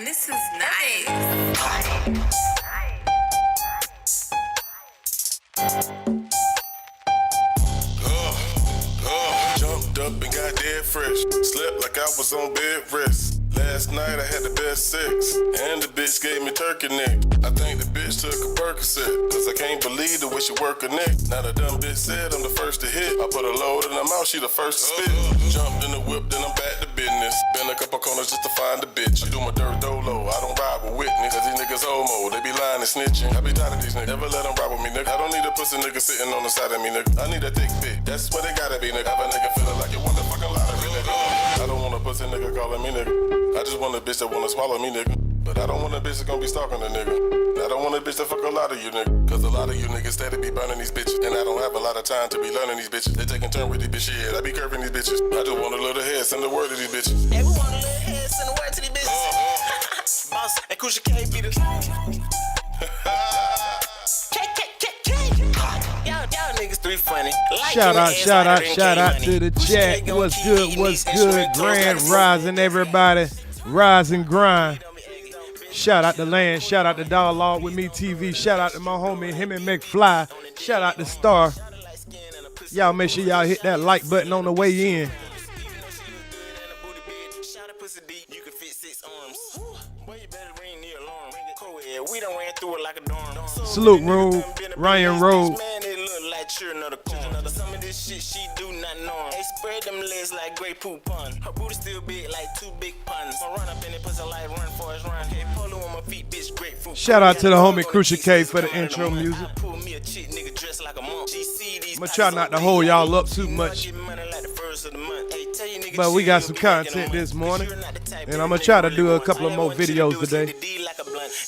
man, this is nice. Jumped up and got dead fresh. Slept like I was on bed rest. Last night I had the best sex, and the bitch gave me turkey neck. I think the bitch took a Percocet, cause I can't believe the way she work her neck. Now the dumb bitch said I'm the first to hit. I put a load in her mouth, she the first to spit. Jumped in the whip, then I'm back to business. Been a couple corners just to find the bitch. I do my dirt dolo, I don't ride with witness. Cause these niggas homo, they be lying and snitching. I be tired of these niggas, never let them ride with me, nigga. I don't need a pussy nigga sitting on the side of me, nigga. I need a thick bitch, that's what they gotta be, nigga. Have a nigga feeling like you want the fucking lottery, nigga. I don't want a pussy nigga calling me, nigga. I just want a bitch that wanna swallow me, nigga. But I don't want a bitch that gonna be stalking a nigga. I don't want a bitch that fuck a lot of you, nigga. Cause a lot of you niggas steady be burning these bitches. And I don't have a lot of time to be learning these bitches. They taking turn with these bitches, yeah. I be curving these bitches. I just want a little head, send the word to these bitches. Yeah, we want a little head, send the word to these bitches. Boss, and Crucial K be the Y'all niggas three funny. Like Shout out to the chat. What's good? Grand rising, everybody. Rise and grind. Shout out to Land. Shout out to Dialogue with Me TV. Shout out to my homie, him and McFly. Shout out to Star. Y'all make sure y'all hit that like button on the way in. Salute Road, Ryan Road. Some of this shit she do not know. Hey, spread them legs like great poop pun. Her booty still big like two big puns. I run up in it, pussy like run for his run. Hey, polo on my feet, bitch, grapefruit. Shout out to the homie Crucial K for the intro music. Pull me a chick, nigga dressed like a monk. I'm gonna try not to hold y'all up too much, but we got some content this morning, and I'm gonna try to do a couple of more videos today.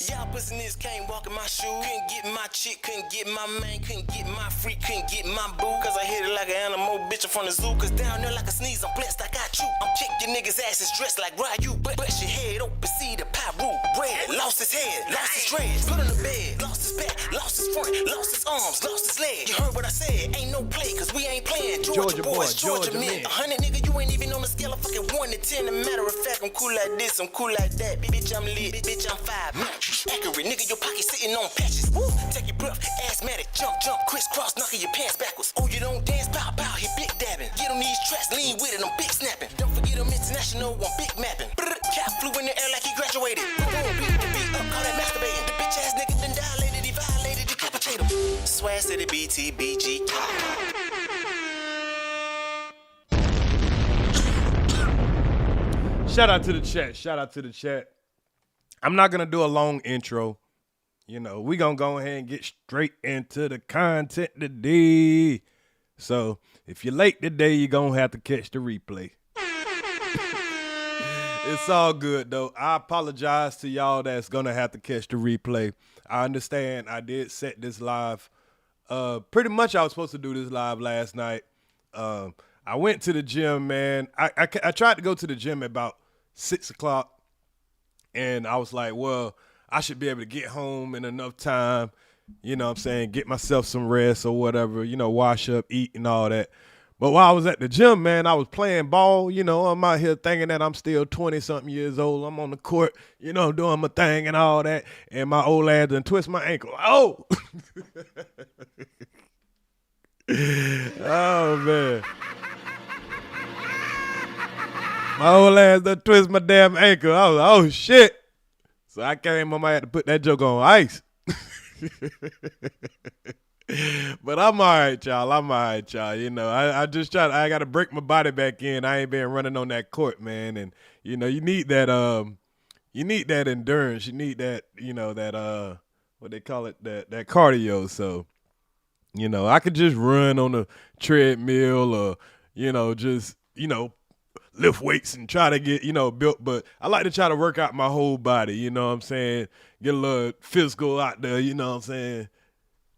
Y'all pussy niggas can't walk in my shoes. Couldn't get my chick, couldn't get my man, couldn't get my freak, couldn't get my boo. Cause I hit it like an animal bitch from the zoo. Cause down there like a sneeze, I'm blessed, I got you. I'm kick your niggas' asses dressed like Ryu. Bust your head open, see the pyro. Red, lost his head, lost his dreads. Put on the bed, lost his back, lost his front, lost his arms, lost his leg. You heard what I said, ain't no play, cause we ain't playing. Georgia boys, Georgia men. 100 nigga, you ain't even on the scale of fucking 1 to 10. As a matter of fact, I'm cool like this, I'm cool like that. Bitch, I'm lit, bitch, I'm 5. Accurate, nigga, your pocket sitting on patches. Woo, take your breath, asthmatic, jump, crisscross, knocking your pants backwards. Oh, you don't dance, pow, he big dabbing. Get on these tracks, lean with it, I'm big snapping. Don't forget I'm international, I'm big mapping. Cat flew in the air like he graduated. Boom, beat the beat up, call that masturbating. The bitch ass nigga done dilated, he violated, decapitate him. Swag City BTBG. Shout out to the chat. I'm not gonna do a long intro. You know, we gonna go ahead and get straight into the content today. So if you're late today, you're gonna have to catch the replay. It's all good though. I apologize to y'all that's gonna have to catch the replay. I understand I did set this live. Pretty much I was supposed to do this live last night. I went to the gym, man. I tried to go to the gym at about 6 o'clock. And I was like, well, I should be able to get home in enough time, you know what I'm saying, get myself some rest or whatever, you know, wash up, eat and all that. But while I was at the gym, man, I was playing ball. You know, I'm out here thinking that I'm still 20-something years old. I'm on the court, you know, doing my thing and all that. And my old ass done twist my ankle. Oh! Oh, man. My old ass done twist my damn ankle. I was like, oh, shit. So I came home, I had to put that joke on ice. But I'm all right, y'all. You know, I got to break my body back in. I ain't been running on that court, man. And, you know, you need that endurance. You need that, you know, that, what they call it, that cardio. So, you know, I could just run on the treadmill or, you know, just, you know, lift weights and try to get, you know, built. But I like to try to work out my whole body, you know what I'm saying? Get a little physical out there, you know what I'm saying?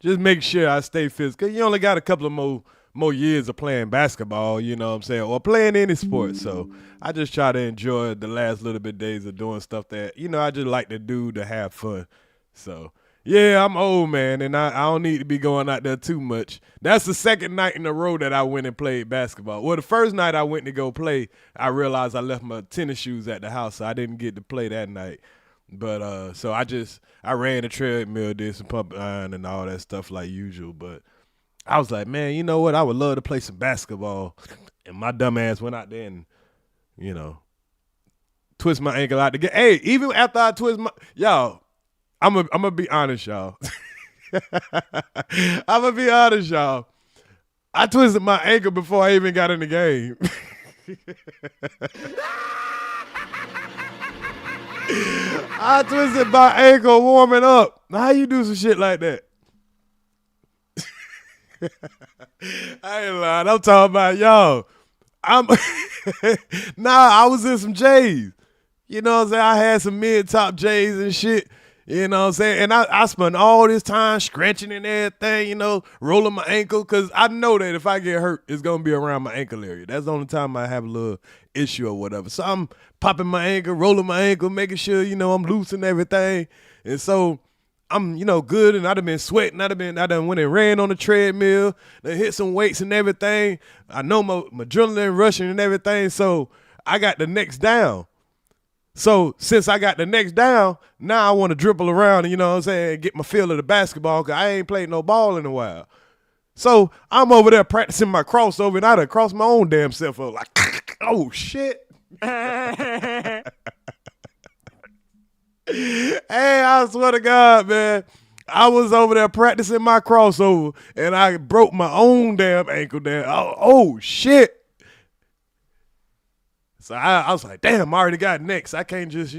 Just make sure I stay physical. You only got a couple of more years of playing basketball, you know what I'm saying, or playing any sport. So I just try to enjoy the last little bit days of doing stuff that, you know, I just like to do to have fun. So, yeah, I'm old, man, and I don't need to be going out there too much. That's the second night in a row that I went and played basketball. Well, the first night I went to go play, I realized I left my tennis shoes at the house, so I didn't get to play that night. But so I ran the treadmill, did some pump iron and all that stuff like usual. But I was like, man, you know what? I would love to play some basketball. And my dumb ass went out there and, twist my ankle out the game. Hey, even after I twist y'all, I'm gonna be honest, y'all. I'm gonna be honest, y'all. I twisted my ankle before I even got in the game. I twisted my ankle warming up. How you do some shit like that? I ain't lying. I'm talking about y'all. I was in some J's. You know what I'm saying? I had some mid-top J's and shit. You know what I'm saying? And I spent all this time stretching and everything, rolling my ankle, because I know that if I get hurt, it's going to be around my ankle area. That's the only time I have a little issue or whatever. So I'm popping my ankle, rolling my ankle, making sure, I'm loose and everything. And so I'm, good, and I done been sweating. I done went and ran on the treadmill, done hit some weights and everything. I know my adrenaline rushing and everything, so I got the next down. So since I got the next down, now I want to dribble around and, get my feel of the basketball, because I ain't played no ball in a while. So I'm over there practicing my crossover, and I done crossed my own damn self up like, oh, shit. Hey, I swear to God, man, I was over there practicing my crossover, and I broke my own damn ankle down. Oh shit. So I was like, damn, I already got next. I can't just,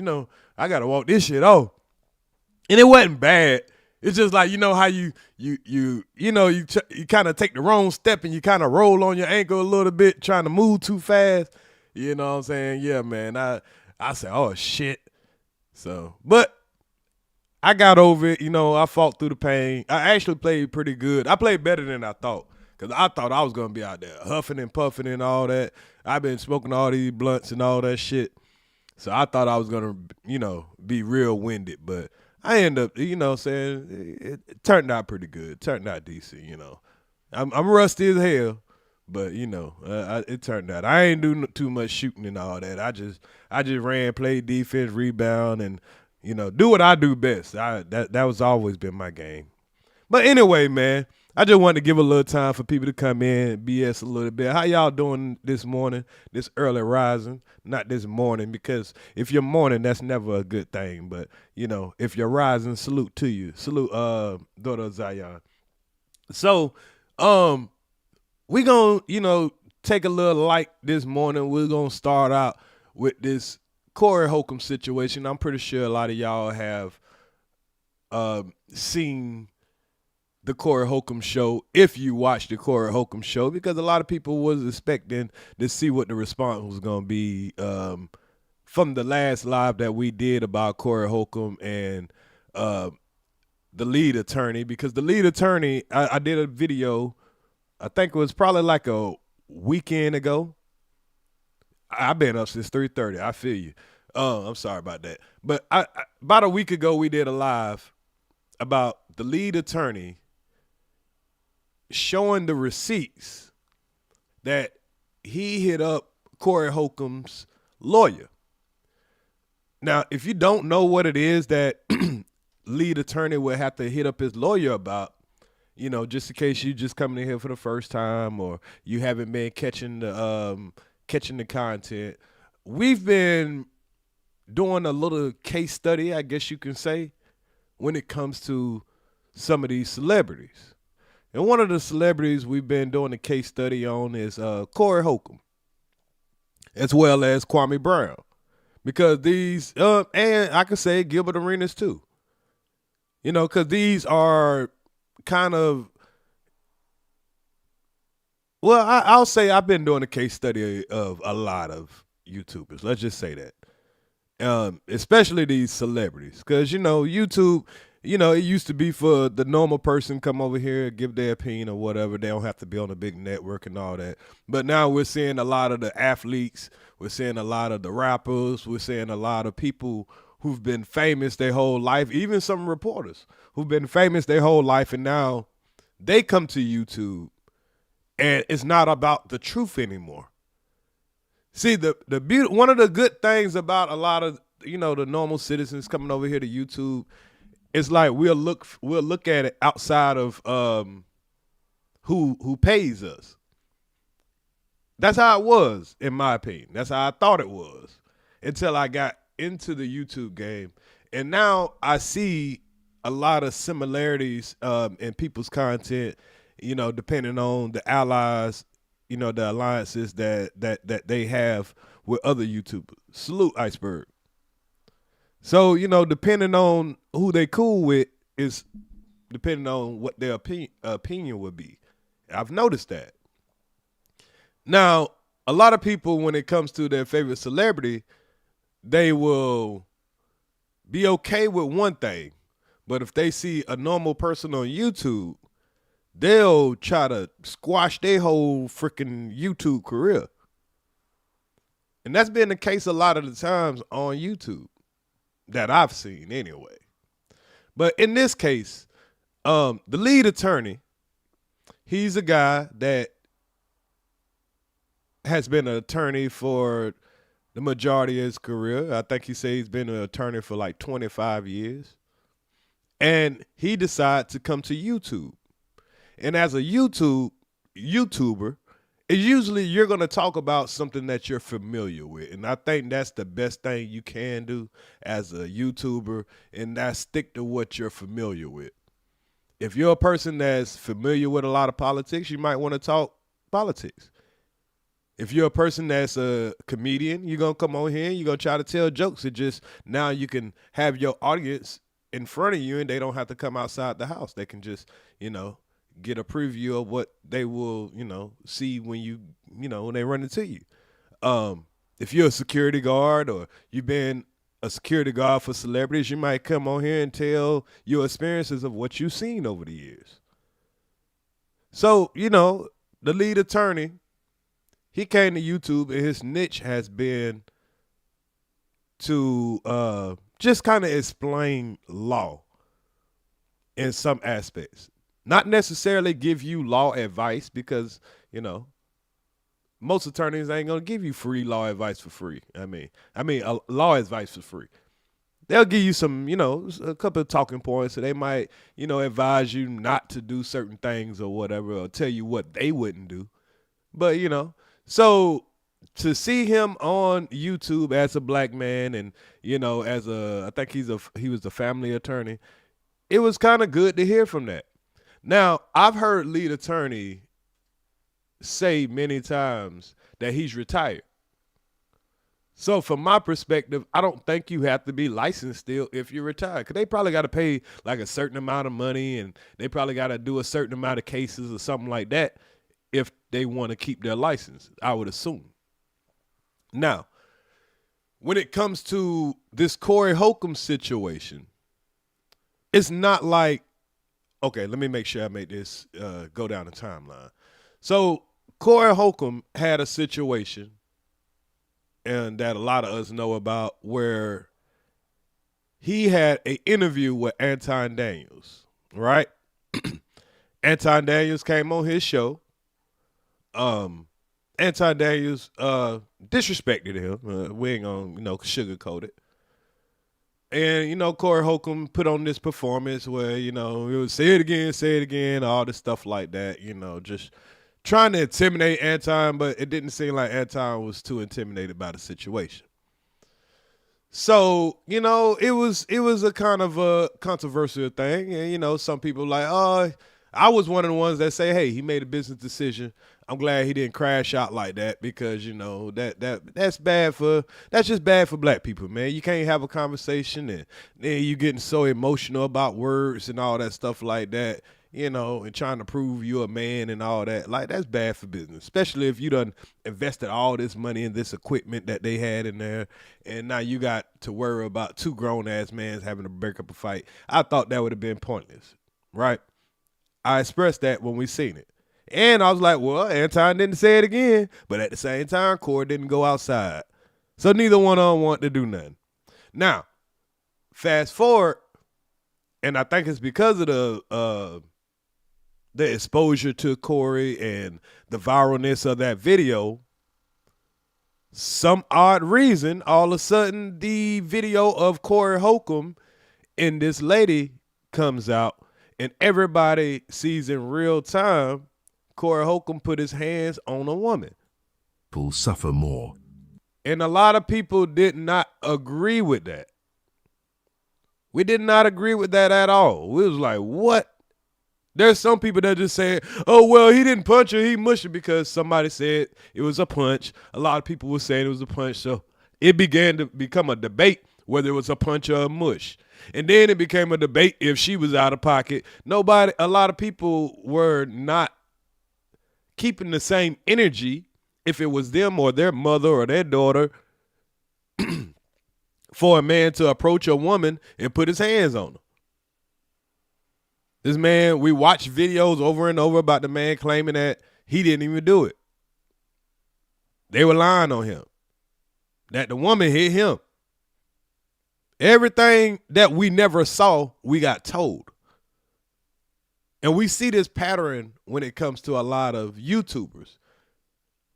I got to walk this shit off. And it wasn't bad. It's just like, how you kind of take the wrong step and you kind of roll on your ankle a little bit, trying to move too fast. You know what I'm saying? Yeah, man. I said, oh, shit. So, but I got over it. I fought through the pain. I actually played pretty good. I played better than I thought, because I thought I was going to be out there huffing and puffing and all that. I've been smoking all these blunts and all that shit. So I thought I was going to, be real winded. But I ended up, saying it turned out pretty good. It turned out decent, I'm rusty as hell. But, it turned out. I ain't do too much shooting and all that. I just ran, played defense, rebound, and, do what I do best. That was always been my game. But anyway, man, I just wanted to give a little time for people to come in and BS a little bit. How y'all doing this morning, this early rising? Not this morning, because if you're morning, that's never a good thing. But, if you're rising, salute to you. Salute, daughter Zion. So, we gonna, take a little light this morning. We're gonna start out with this Cory Holcomb situation. I'm pretty sure a lot of y'all have seen the Cory Holcomb show, if you watched the Cory Holcomb show, because a lot of people was expecting to see what the response was gonna be from the last live that we did about Cory Holcomb and the lead attorney. Because the lead attorney, I did a video, I think it was probably like a weekend ago. I've been up since 3:30. I feel you. I'm sorry about that. But about a week ago, we did a live about the lead attorney showing the receipts that he hit up Cory Holcomb's lawyer. Now, if you don't know what it is that lead attorney would have to hit up his lawyer about, just in case you just coming in here for the first time or you haven't been catching the content, we've been doing a little case study, I guess you can say, when it comes to some of these celebrities. And one of the celebrities we've been doing a case study on is Cory Holcomb, as well as Kwame Brown. Because these, and I could say Gilbert Arenas too. Because these are kind of, well, I'll say I've been doing a case study of a lot of YouTubers. Let's just say that. Especially these celebrities. Because, YouTube, it used to be for the normal person come over here, give their opinion or whatever. They don't have to be on a big network and all that. But now we're seeing a lot of the athletes. We're seeing a lot of the rappers. We're seeing a lot of people who've been famous their whole life, even some reporters who've been famous their whole life, and now they come to YouTube, and it's not about the truth anymore. See, one of the good things about a lot of the normal citizens coming over here to YouTube, it's like we'll look at it outside of who pays us. That's how it was, in my opinion. That's how I thought it was until I got into the YouTube game. And now I see a lot of similarities in people's content, depending on the allies, the alliances that they have with other YouTubers. Salute, Iceberg. So, depending on who they cool with is depending on what their opinion would be. I've noticed that. Now, a lot of people, when it comes to their favorite celebrity, they will be okay with one thing. But if they see a normal person on YouTube, they'll try to squash their whole freaking YouTube career. And that's been the case a lot of the times on YouTube that I've seen anyway. But in this case, the lead attorney, he's a guy that has been an attorney for the majority of his career. I think he said he's been an attorney for like 25 years. And he decided to come to YouTube. And as a YouTuber, it's usually you're going to talk about something that you're familiar with. And I think that's the best thing you can do as a YouTuber, and that's stick to what you're familiar with. If you're a person that's familiar with a lot of politics, you might want to talk politics. If you're a person that's a comedian, you're going to come on here and you're going to try to tell jokes. It just, now you can have your audience in front of you and they don't have to come outside the house. They can just, get a preview of what they will, see when when they run into you. If you're a security guard or you've been a security guard for celebrities, you might come on here and tell your experiences of what you've seen over the years. So, the lead attorney, he came to YouTube and his niche has been to just kind of explain law in some aspects. Not necessarily give you law advice because, most attorneys ain't going to give you free law advice for free. I mean, law advice for free. They'll give you some, a couple of talking points. So they might, advise you not to do certain things or whatever, or tell you what they wouldn't do. But, so to see him on YouTube as a black man and, I think he was a family attorney, it was kind of good to hear from that. Now, I've heard lead attorney say many times that he's retired. So from my perspective, I don't think you have to be licensed still if you're retired, because they probably got to pay like a certain amount of money and they probably got to do a certain amount of cases or something like that if they want to keep their license, I would assume. Now, when it comes to this Cory Holcomb situation, it's not like, okay, let me make sure I make this go down the timeline. So Cory Holcomb had a situation, and that a lot of us know about, where he had an interview with Anton Daniels, right? Anton Daniels came on his show. Anton Daniels disrespected him. We ain't gonna sugarcoat it. And, Cory Holcomb put on this performance where, it was say it again, all this stuff like that, just trying to intimidate Anton, but it didn't seem like Anton was too intimidated by the situation. So, it was a kind of a controversial thing. And, some people like, oh, I was one of the ones that say, hey, he made a business decision. I'm glad he didn't crash out like that because, that's just bad for black people, man. You can't have a conversation and then you getting so emotional about words and all that stuff like that, and trying to prove you're a man and all that. Like, that's bad for business, especially if you done invested all this money in this equipment that they had in there, and now you got to worry about two grown-ass men having to break up a fight. I thought that would have been pointless, right? I expressed that when we seen it. And I was like, well, Anton didn't say it again. But at the same time, Cory didn't go outside. So neither one of them want to do nothing. Now, fast forward, and I think it's because of the exposure to Cory and the viralness of that video, some odd reason, all of a sudden the video of Corey Holcomb and this lady comes out, and everybody sees in real time Corey Holcomb put his hands on a woman. People suffer more. And a lot of people did not agree with that. We did not agree with that at all. We was like, what? There's some people that just say, oh, well, he didn't punch her, he mushed her, because somebody said it was a punch. A lot of people were saying it was a punch. So it began to become a debate whether it was a punch or a mush. And then it became a debate if she was out of pocket. A lot of people were not keeping the same energy if it was them or their mother or their daughter for a man to approach a woman and put his hands on her. This man, we watched videos over and over about the man claiming that he didn't even do it. They were lying on him, that the woman hit him. Everything that we never saw, we got told. And we see this pattern when it comes to a lot of YouTubers.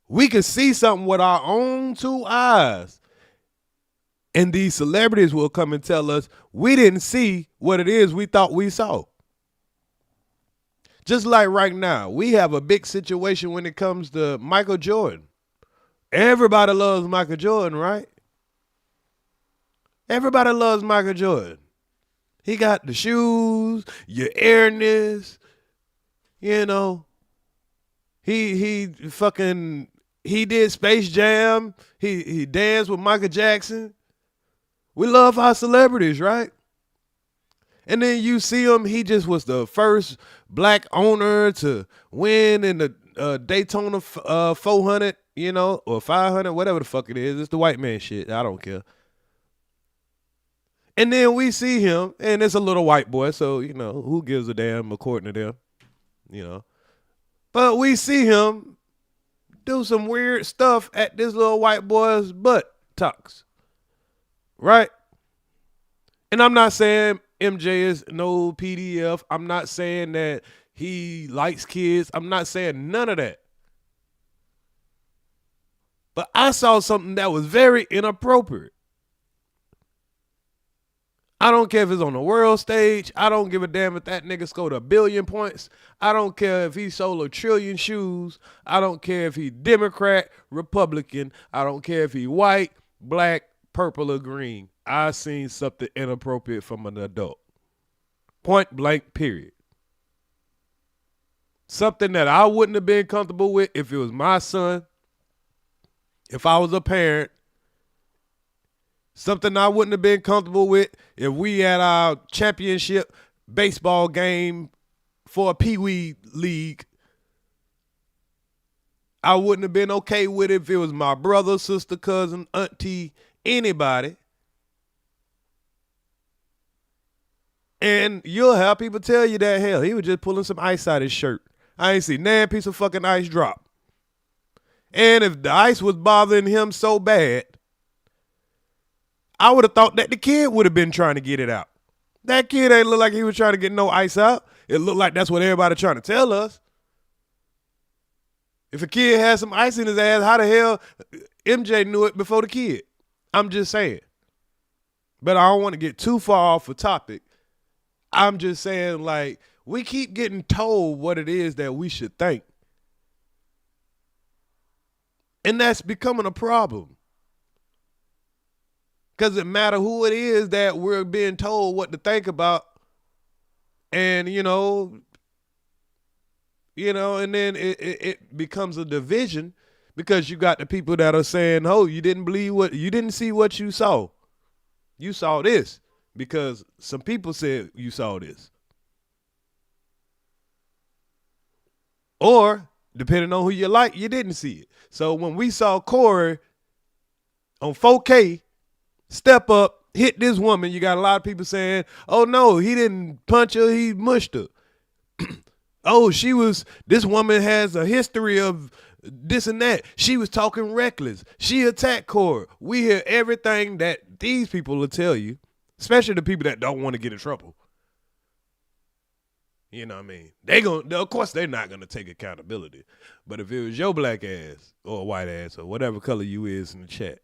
We can see something with our own two eyes, and these celebrities will come and tell us we didn't see what it is we thought we saw. Just like right now, we have a big situation when it comes to Michael Jordan. Everybody loves Michael Jordan, right? Everybody loves Michael Jordan. He got the shoes, your airness, you know. He did Space Jam. He danced with Michael Jackson. We love our celebrities, right? And then you see him, he just was the first black owner to win in the Daytona 400, you know, or 500, whatever the fuck it is. It's the white man shit. I don't care. And then we see him, and it's a little white boy, so, you know, who gives a damn according to them, you know. But we see him do some weird stuff at this little white boy's butt tucks, right? And I'm not saying MJ is no PDF. I'm not saying that he likes kids. I'm not saying none of that. But I saw something that was very inappropriate. I don't care if it's on the world stage. I don't give a damn if that nigga scored 1 billion points. I don't care if he sold 1 trillion shoes. I don't care if he Democrat, Republican. I don't care if he white, black, purple, or green. I seen something inappropriate from an adult. Point blank, period. Something that I wouldn't have been comfortable with if it was my son, if I was a parent. Something I wouldn't have been comfortable with if we had our championship baseball game for a Pee-wee league. I wouldn't have been okay with it if it was my brother, sister, cousin, auntie, anybody. And you'll have people tell you that, hell, he was just pulling some ice out his shirt. I ain't seen nan piece of fucking ice drop. And if the ice was bothering him so bad, I would have thought that the kid would have been trying to get it out. That kid ain't look like he was trying to get no ice out. It looked like that's what everybody trying to tell us. If a kid had some ice in his ass, how the hell MJ knew it before the kid? I'm just saying. But I don't want to get too far off the topic. I'm just saying, like, we keep getting told what it is that we should think. And that's becoming a problem. Because it matter who it is that we're being told what to think about. And, you know, and then it becomes a division because you got the people that are saying, oh, you didn't see what you saw. You saw this because some people said you saw this. Or, depending on who you like, you didn't see it. So when we saw Corey on 4K, step up, hit this woman, you got a lot of people saying, oh no, he didn't punch her, he mushed her. Oh, this woman has a history of this and that. She was talking reckless. She attacked Corey. We hear everything that these people will tell you, especially the people that don't want to get in trouble. You know what I mean? Of course, they're not gonna take accountability. But if it was your black ass or white ass or whatever color you is in the chat,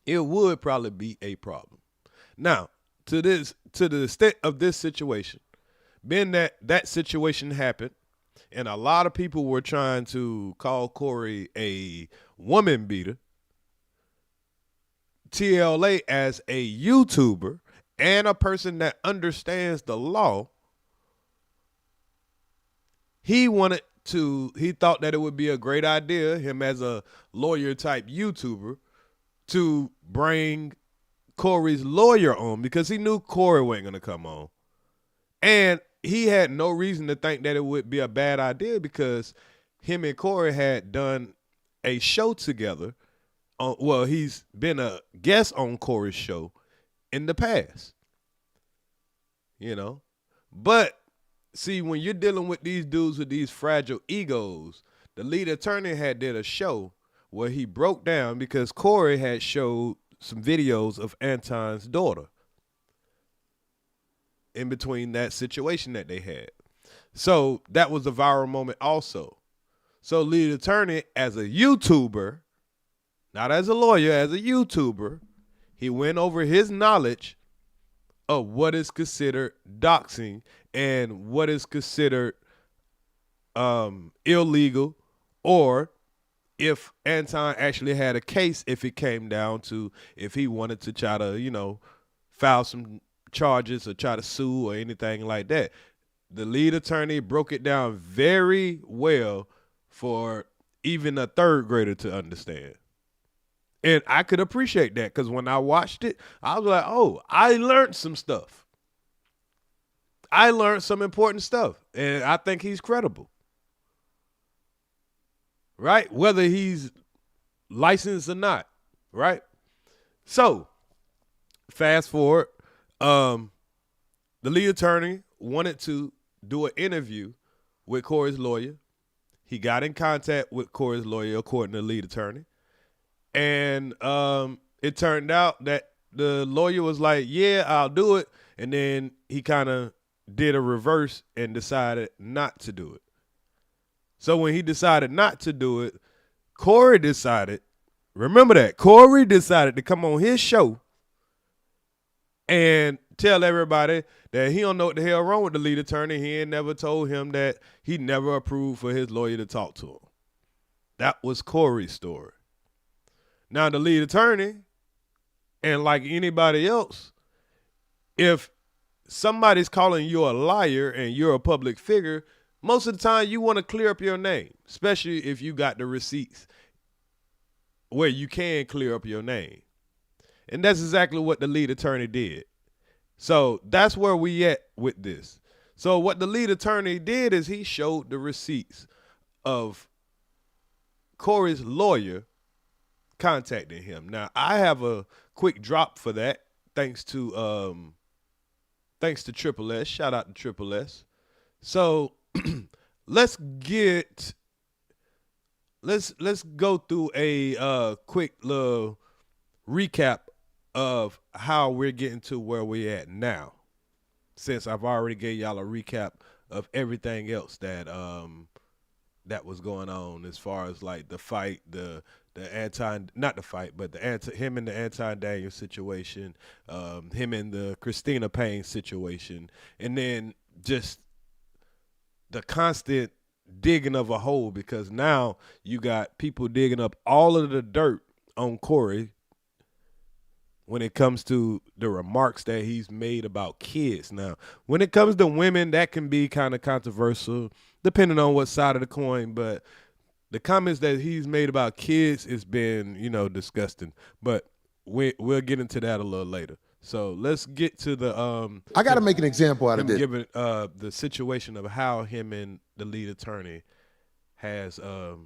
it would probably be a problem. Now, to the extent of this situation, being that situation happened, and a lot of people were trying to call Corey a woman beater, TLA as a YouTuber and a person that understands the law, he thought that it would be a great idea, him as a lawyer type YouTuber, to bring Corey's lawyer on because he knew Corey wasn't going to come on. And he had no reason to think that it would be a bad idea because him and Corey had done a show together. Well, he's been a guest on Corey's show in the past. You know? But see, when you're dealing with these dudes with these fragile egos, the lead attorney had did a show where he broke down because Corey had showed some videos of Anton's daughter in between that situation that they had. So that was a viral moment also. So lead attorney, as a YouTuber, not as a lawyer, as a YouTuber, he went over his knowledge of what is considered doxing and what is considered illegal, or if Anton actually had a case, if it came down to if he wanted to try to, file some charges or try to sue or anything like that. The lead attorney broke it down very well for even a third grader to understand. And I could appreciate that because when I watched it, I was like, oh, I learned some stuff. I learned some important stuff. And I think he's credible. Right? Whether he's licensed or not. Right? So, fast forward. The lead attorney wanted to do an interview with Corey's lawyer. He got in contact with Corey's lawyer, according to the lead attorney. And it turned out that the lawyer was like, yeah, I'll do it. And then he kind of did a reverse and decided not to do it. So when he decided not to do it, Corey decided, remember that, Corey decided to come on his show and tell everybody that he don't know what the hell wrong with the lead attorney. He ain't never told him that he never approved for his lawyer to talk to him. That was Corey's story. Now, the lead attorney, and like anybody else, if somebody's calling you a liar and you're a public figure, most of the time you want to clear up your name, especially if you got the receipts where you can clear up your name. And that's exactly what the lead attorney did. So that's where we at with this. So what the lead attorney did is he showed the receipts of Corey's lawyer contacting him. Now, I have a quick drop for that thanks to Triple S. Shout out to Triple S. So let's go through a quick little recap of how we're getting to where we're at now, since I've already gave y'all a recap of everything else that was going on as far as like the fight, him and the Anton Daniels situation, him and the Christina Payne situation, and then just the constant digging of a hole, because now you got people digging up all of the dirt on Corey when it comes to the remarks that he's made about kids. Now, when it comes to women, that can be kind of controversial, depending on what side of the coin, but the comments that he's made about kids has been, disgusting. But we'll get into that a little later. So let's get to the I got to make an example out of this. Given the situation of how him and the lead attorney has how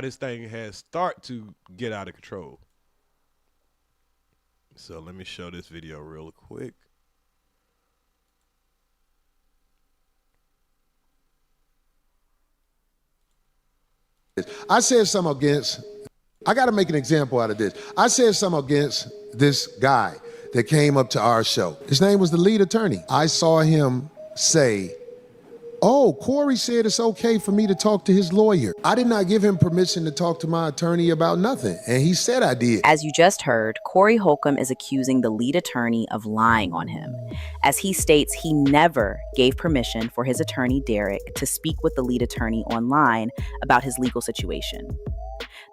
this thing has started to get out of control. So let me show this video real quick. I said something against, I got to make an example out of this. I said something against this guy that came up to our show. His name was the lead attorney. I saw him say, oh, Corey said it's okay for me to talk to his lawyer. I did not give him permission to talk to my attorney about nothing, and he said I did. As you just heard, Cory Holcomb is accusing the lead attorney of lying on him. As he states, he never gave permission for his attorney, Derek, to speak with the lead attorney online about his legal situation.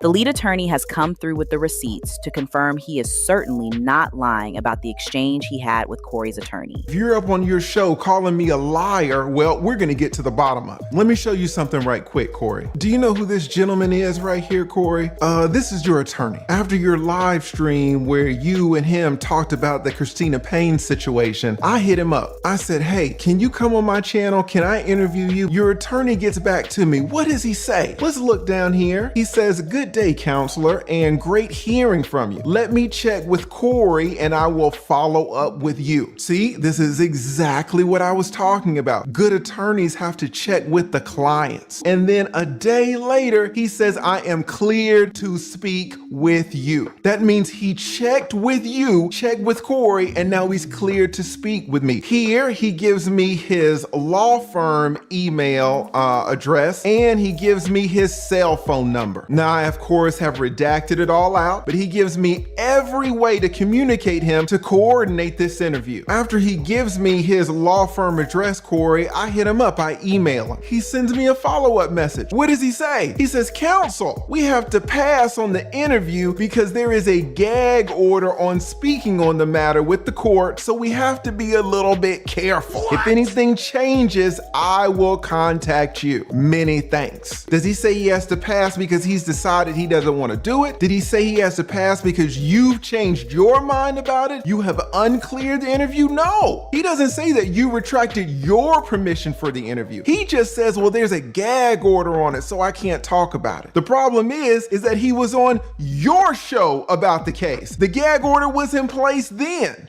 The lead attorney has come through with the receipts to confirm he is certainly not lying about the exchange he had with Corey's attorney. If you're up on your show calling me a liar, well, we're gonna get to the bottom of it. Let me show you something right quick, Corey. Do you know who this gentleman is right here, Corey? This is your attorney. After your live stream where you and him talked about the Christina Payne situation, I hit him up. I said, hey, can you come on my channel? Can I interview you? Your attorney gets back to me. What does he say? Let's look down here. He says, good day, counselor, and great hearing from you. Let me check with Corey and I will follow up with you. See, this is exactly what I was talking about. Good attorneys have to check with the clients. And then a day later, he says, I am cleared to speak with you. That means he checked with you, checked with Corey, and now he's cleared to speak with me. Here, he gives me his law firm email address, and he gives me his cell phone number. Now, I, of course, have redacted it all out, but he gives me every way to communicate him to coordinate this interview. After he gives me his law firm address, Corey, I hit him up, I email him. He sends me a follow-up message. What does he say? He says, counsel, we have to pass on the interview because there is a gag order on speaking on the matter with the court, so we have to be a little bit careful. If anything changes, I will contact you. Many thanks. Does he say he has to pass because he's decided he doesn't want to do it? Did he say he has to pass because you've changed your mind about it? You have uncleared the interview? No, he doesn't say that you retracted your permission for the interview. He just says, well, there's a gag order on it, so I can't talk about it. The problem is that he was on your show about the case. The gag order was in place then.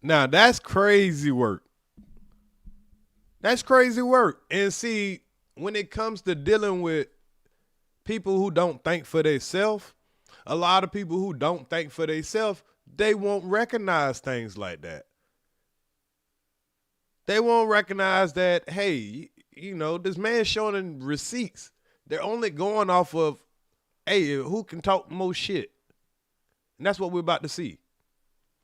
Now that's crazy work. That's crazy work. And see, when it comes to dealing with people who don't think for themselves, a lot of people who don't think for themselves, they won't recognize things like that. They won't recognize that, hey, you know, this man's showing them receipts. They're only going off of, hey, who can talk more shit? And that's what we're about to see.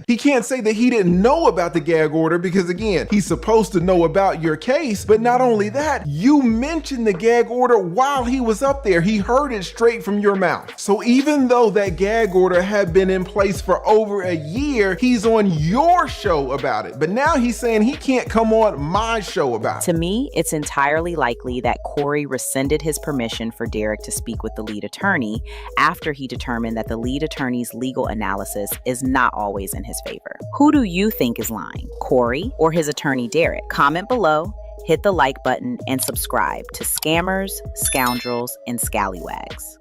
He can't say that he didn't know about the gag order because, again, he's supposed to know about your case. But not only that, you mentioned the gag order while he was up there. He heard it straight from your mouth. So even though that gag order had been in place for over a year, he's on your show about it. But now he's saying he can't come on my show about it. To me, it's entirely likely that Corey rescinded his permission for Derek to speak with the lead attorney after he determined that the lead attorney's legal analysis is not always in his favor. Who do you think is lying, Corey or his attorney Derek? Comment below, hit the like button, and subscribe to Scammers, Scoundrels, and Scallywags.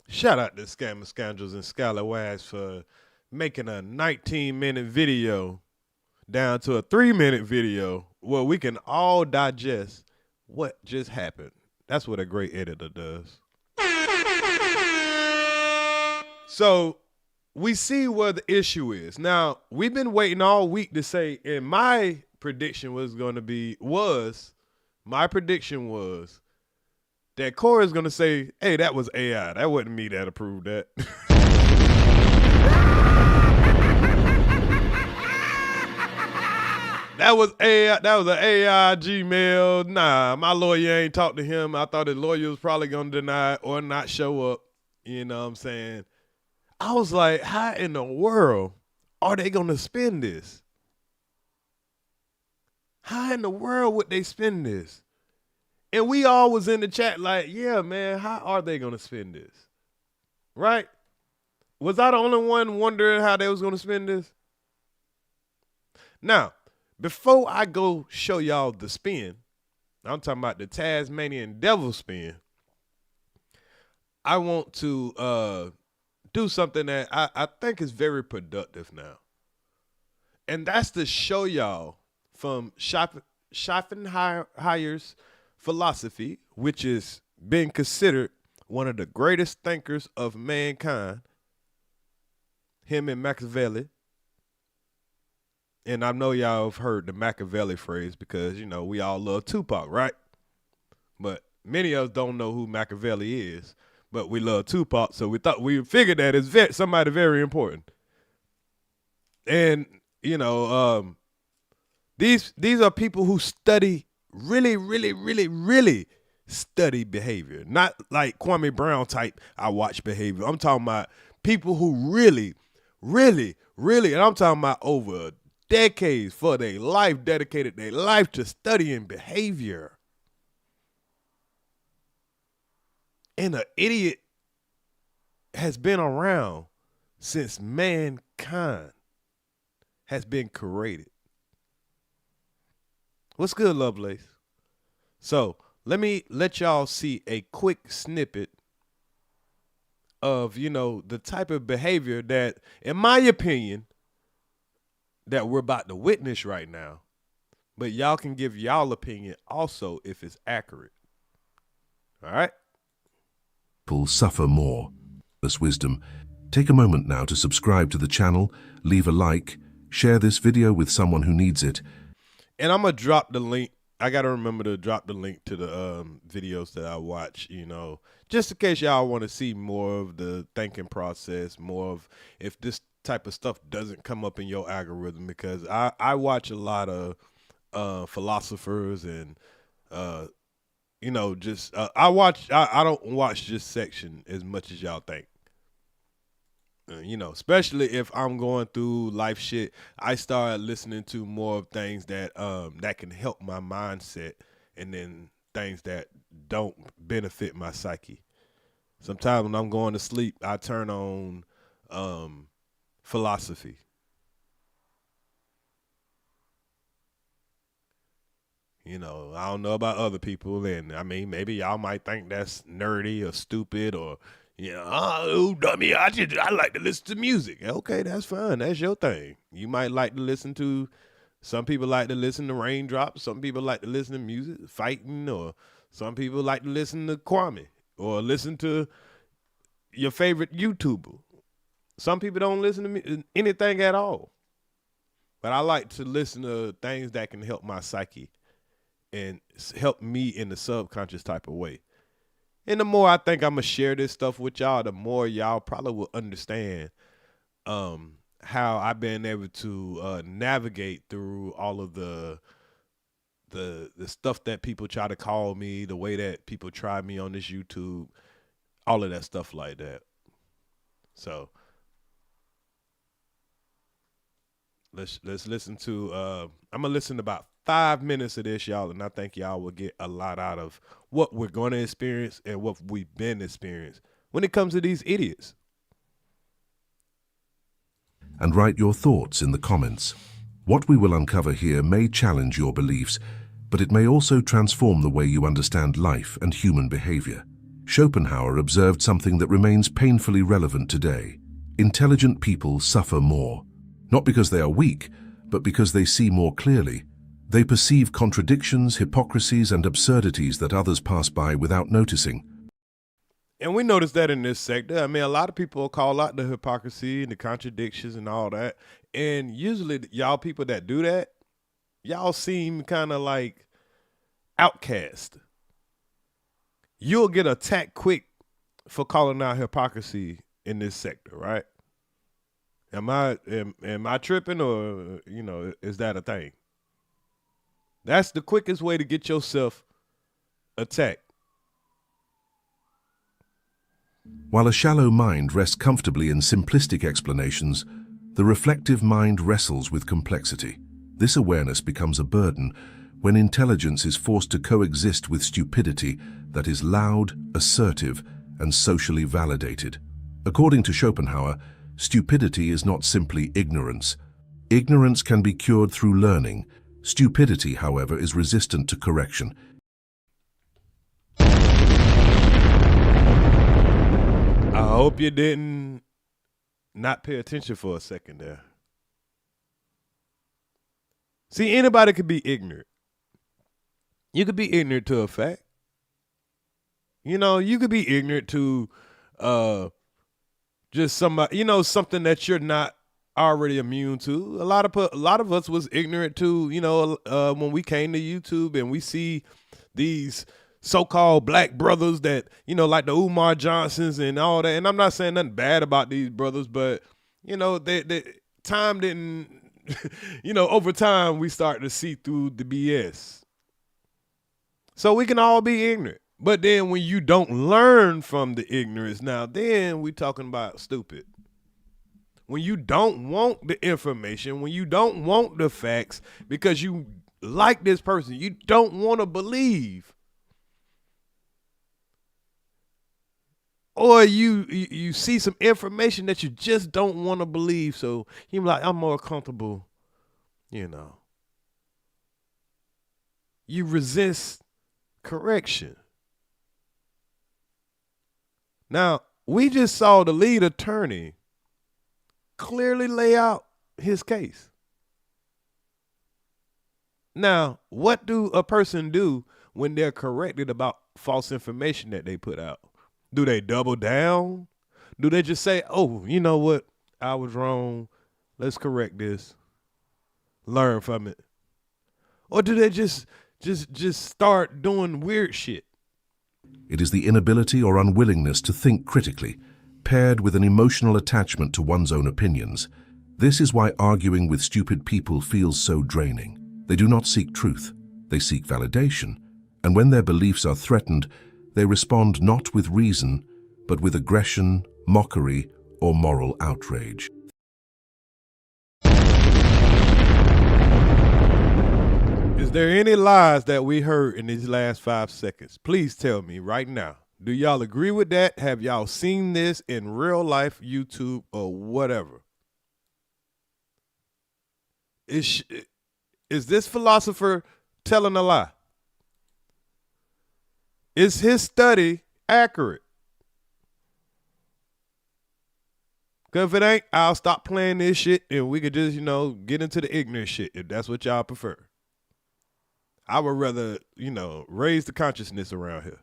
Shout out to Scammers, Scoundrels, and Scallywags for making a 19-minute video down to a 3-minute video where we can all digest what just happened. That's what a great editor does. So we see where the issue is. Now, we've been waiting all week to say, and my prediction was that Corey's going to say, hey, that was AI. That wasn't me that approved that. That was AI. That was an AI Gmail. Nah, my lawyer ain't talked to him. I thought his lawyer was probably going to deny it or not show up. You know what I'm saying? I was like, how in the world are they going to spend this? How in the world would they spend this? And we all was in the chat like, yeah, man, how are they going to spend this? Right? Was I the only one wondering how they was going to spend this? Now, before I go show y'all the spin, I'm talking about the Tasmanian Devil spin, I want to do something that I think is very productive now. And that's to show y'all from Schopenhauer's philosophy, which is being considered one of the greatest thinkers of mankind, him and Machiavelli. and I know y'all have heard the Machiavelli phrase because, you know, we all love Tupac, right? But many of us don't know who Machiavelli is, but we love Tupac, so we figured that it's somebody very important. And, you know, these are people who study really study behavior. Not like Kwame Brown type, I watch behavior. I'm talking about people who really, and I'm talking about over decades for their life, dedicated their life to studying behavior. And an idiot has been around since mankind has been created. What's good, Lovelace? So let me let y'all see a quick snippet of, you know, the type of behavior that, in my opinion, that we're about to witness right now. But y'all can give y'all opinion also if it's accurate. All right? People suffer more. This wisdom. Take a moment now to subscribe to the channel, leave a like, share this video with someone who needs it. And I'm going to drop the link. I got to remember to drop the link to the videos that I watch, you know, just in case y'all want to see more of the thinking process, more of if this type of stuff doesn't come up in your algorithm, because I watch a lot of philosophers and, you know, just I don't watch just section as much as y'all think. You know, especially if I'm going through life shit, I start listening to more of things that that can help my mindset, and then things that don't benefit my psyche. Sometimes when I'm going to sleep, I turn on philosophy. You know, I don't know about other people, and I mean, maybe y'all might think that's nerdy or stupid, or, you know, oh, dummy, I like to listen to music. Okay, that's fine. That's your thing. You might like to listen to, some people like to listen to raindrops. Some people like to listen to music, fighting, or some people like to listen to Kwame or listen to your favorite YouTuber. Some people don't listen to anything at all. But I like to listen to things that can help my psyche and help me in the subconscious type of way. And the more I think I'm going to share this stuff with y'all, the more y'all probably will understand how I've been able to navigate through all of the stuff that people try to call me, the way that people try me on this YouTube, all of that stuff like that. So let's listen to, I'm going to listen to about 5 minutes of this, y'all, and I think y'all will get a lot out of what we're going to experience and what we've been experiencing when it comes to these idiots. And write your thoughts in the comments. What we will uncover here may challenge your beliefs, but it may also transform the way you understand life and human behavior. Schopenhauer observed something that remains painfully relevant today. Intelligent people suffer more, not because they are weak, but because they see more clearly. They perceive contradictions, hypocrisies, and absurdities that others pass by without noticing. And we notice that in this sector. I mean, a lot of people call out the hypocrisy and the contradictions and all that. And usually y'all people that do that, y'all seem kind of like outcast. You'll get attacked quick for calling out hypocrisy in this sector, right? Am I tripping, or, you know, is that a thing? That's the quickest way to get yourself attacked. While a shallow mind rests comfortably in simplistic explanations, the reflective mind wrestles with complexity. This awareness becomes a burden when intelligence is forced to coexist with stupidity that is loud, assertive, and socially validated. According to Schopenhauer, stupidity is not simply ignorance. Ignorance can be cured through learning. Stupidity, however, is resistant to correction. I hope you didn't not pay attention for a second there. See, anybody could be ignorant. You could be ignorant to a fact. You know, you could be ignorant to just somebody, you know, something that you're not already immune to. A lot of us was ignorant to, you know, when we came to YouTube and we see these so-called black brothers that, you know, like the Umar Johnsons and all that. And I'm not saying nothing bad about these brothers, but, you know, they time didn't, you know, over time we start to see through the BS. So we can all be ignorant. But then when you don't learn from the ignorance, now then we talking about stupid. When you don't want the information, when you don't want the facts because you like this person, you don't want to believe. Or you see some information that you just don't want to believe. So you're like, I'm more comfortable, you know. You resist correction. Now, we just saw the lead attorney clearly lay out his case. Now, what do a person do when they're corrected about false information that they put out? Do they double down? Do they just say, oh, you know what? I was wrong. Let's correct this. Learn from it. Or do they just start doing weird shit? It is the inability or unwillingness to think critically, paired with an emotional attachment to one's own opinions. This is why arguing with stupid people feels so draining. They do not seek truth. They seek validation. And when their beliefs are threatened, they respond not with reason, but with aggression, mockery, or moral outrage. Is there any lies that we heard in these last 5 seconds? Please tell me right now. Do y'all agree with that? Have y'all seen this in real life, YouTube, or whatever? Is this philosopher telling a lie? Is his study accurate? Because if it ain't, I'll stop playing this shit and we could just, you know, get into the ignorant shit if that's what y'all prefer. I would rather, you know, raise the consciousness around here.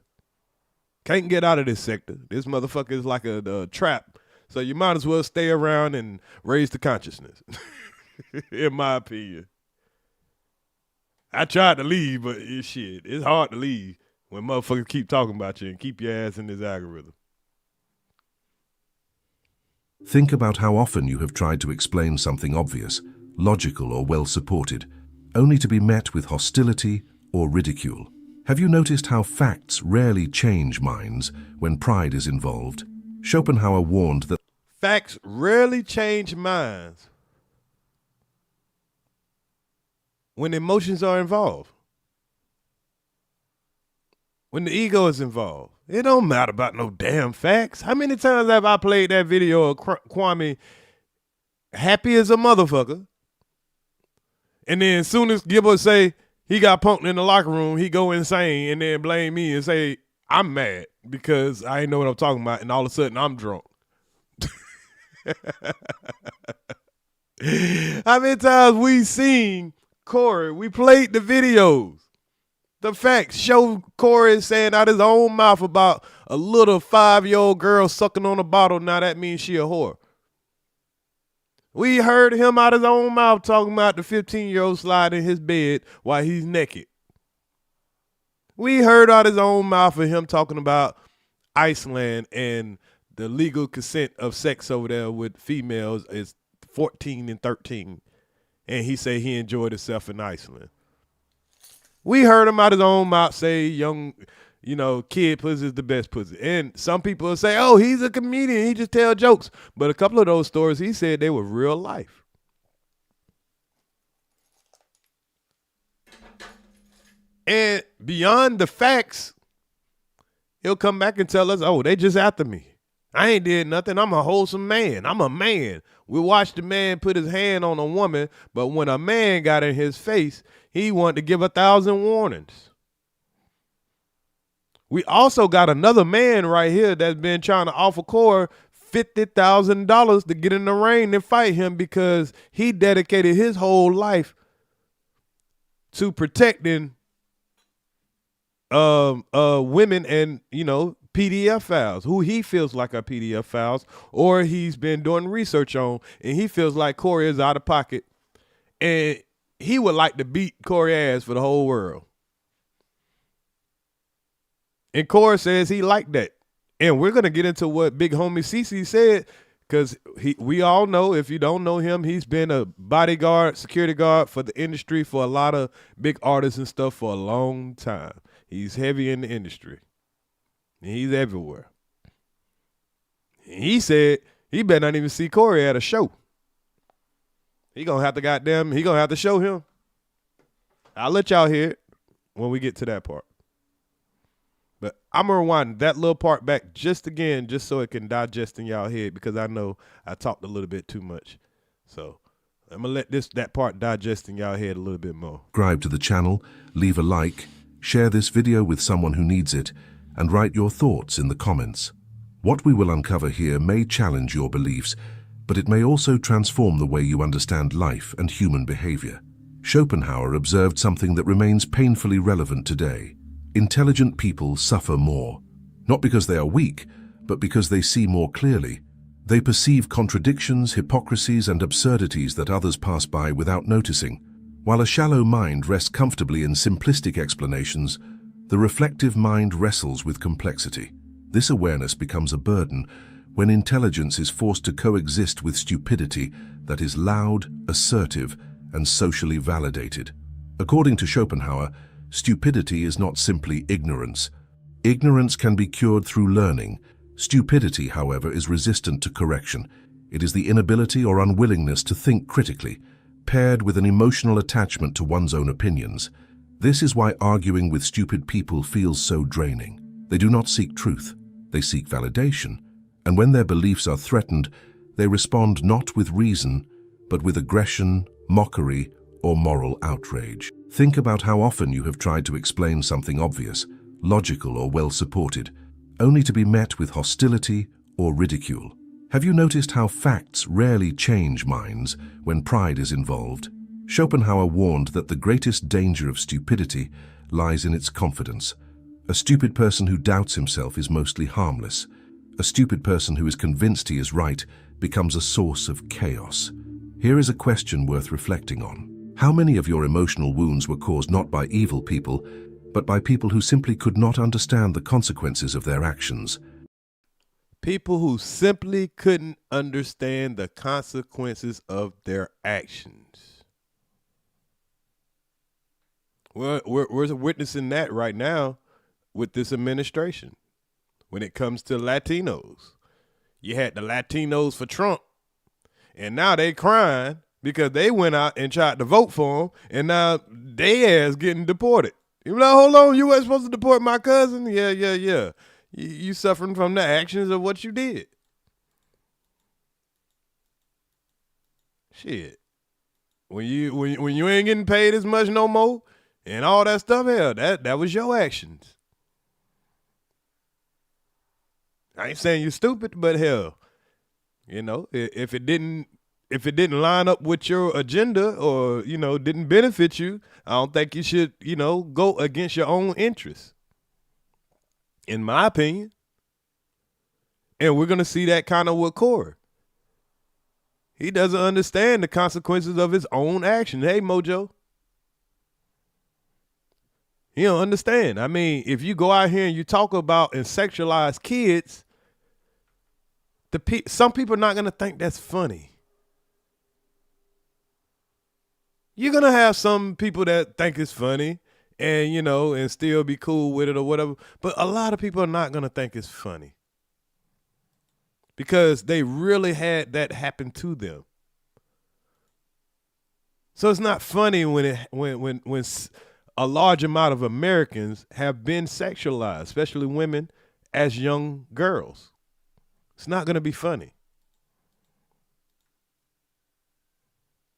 Can't get out of this sector. This motherfucker is like a trap. So you might as well stay around and raise the consciousness, in my opinion. I tried to leave, but it's hard to leave when motherfuckers keep talking about you and keep your ass in this algorithm. Think about how often you have tried to explain something obvious, logical or well-supported, only to be met with hostility or ridicule. Have you noticed how facts rarely change minds when pride is involved? Schopenhauer warned that facts rarely change minds when emotions are involved. When the ego is involved. It don't matter about no damn facts. How many times have I played that video of Kwame happy as a motherfucker? And then as soon as Gilbert say he got punked in the locker room, he go insane and then blame me and say, I'm mad because I ain't know what I'm talking about. And all of a sudden I'm drunk. How many times we seen Corey? We played the videos. The facts show Corey saying out his own mouth about a little 5-year-old girl sucking on a bottle. Now that means she a whore. We heard him out his own mouth talking about the 15-year-old slide in his bed while he's naked. We heard out his own mouth of him talking about Iceland and the legal consent of sex over there with females is 14 and 13. And he said he enjoyed himself in Iceland. We heard him out his own mouth say young, you know, kid pussy is the best pussy. And some people will say, oh, he's a comedian. He just tell jokes. But a couple of those stories, he said they were real life. And beyond the facts, he'll come back and tell us, oh, they just after me. I ain't did nothing. I'm a wholesome man. I'm a man. We watched the man put his hand on a woman, but when a man got in his face, he wanted to give 1,000 warnings. We also got another man right here that's been trying to offer Corey $50,000 to get in the ring and fight him because he dedicated his whole life to protecting women and, you know, PDF files, who he feels like are PDF files, or he's been doing research on, and he feels like Corey is out of pocket, and he would like to beat Corey ass for the whole world. And Corey says he liked that. And we're going to get into what big homie CC said, because we all know, if you don't know him, he's been a bodyguard, security guard for the industry for a lot of big artists and stuff for a long time. He's heavy in the industry. And he's everywhere. And he said he better not even see Corey at a show. He going to have to show him. I'll let y'all hear it when we get to that part. But I'm going to rewind that little part back just again, just so it can digest in y'all head, because I know I talked a little bit too much. So I'm going to let that part digest in y'all head a little bit more. Subscribe to the channel, leave a like, share this video with someone who needs it, and write your thoughts in the comments. What we will uncover here may challenge your beliefs, but it may also transform the way you understand life and human behavior. Schopenhauer observed something that remains painfully relevant today. Intelligent people suffer more, not because they are weak, but because they see more clearly. They perceive contradictions, hypocrisies, and absurdities that others pass by without noticing. While a shallow mind rests comfortably in simplistic explanations, the reflective mind wrestles with complexity. This awareness becomes a burden when intelligence is forced to coexist with stupidity that is loud, assertive, and socially validated. According to Schopenhauer, stupidity is not simply ignorance. Ignorance can be cured through learning. Stupidity, however, is resistant to correction. It is the inability or unwillingness to think critically, paired with an emotional attachment to one's own opinions. This is why arguing with stupid people feels so draining. They do not seek truth. They seek validation. And when their beliefs are threatened, they respond not with reason, but with aggression, mockery, or moral outrage. Think about how often you have tried to explain something obvious, logical, or well-supported, only to be met with hostility or ridicule. Have you noticed how facts rarely change minds when pride is involved? Schopenhauer warned that the greatest danger of stupidity lies in its confidence. A stupid person who doubts himself is mostly harmless. A stupid person who is convinced he is right becomes a source of chaos. Here is a question worth reflecting on. How many of your emotional wounds were caused not by evil people, but by people who simply could not understand the consequences of their actions? People who simply couldn't understand the consequences of their actions. Well, we're witnessing that right now with this administration. When it comes to Latinos, you had the Latinos for Trump, and now they crying because they went out and tried to vote for him, and now they ass getting deported. You know, hold on, you weren't supposed to deport my cousin? Yeah. You suffering from the actions of what you did. Shit. When you ain't getting paid as much no more, and all that stuff, hell, that was your actions. I ain't saying you're stupid, but hell, you know, if it didn't line up with your agenda or, you know, didn't benefit you, I don't think you should, you know, go against your own interests, in my opinion. And we're going to see that kind of with Corey. He doesn't understand the consequences of his own action. Hey, Mojo. He don't understand. I mean, if you go out here and you talk about and sexualize kids, some people are not going to think that's funny. You're going to have some people that think it's funny and, you know, and still be cool with it or whatever. But a lot of people are not going to think it's funny because they really had that happen to them. So it's not funny when a large amount of Americans have been sexualized, especially women, as young girls. It's not going to be funny.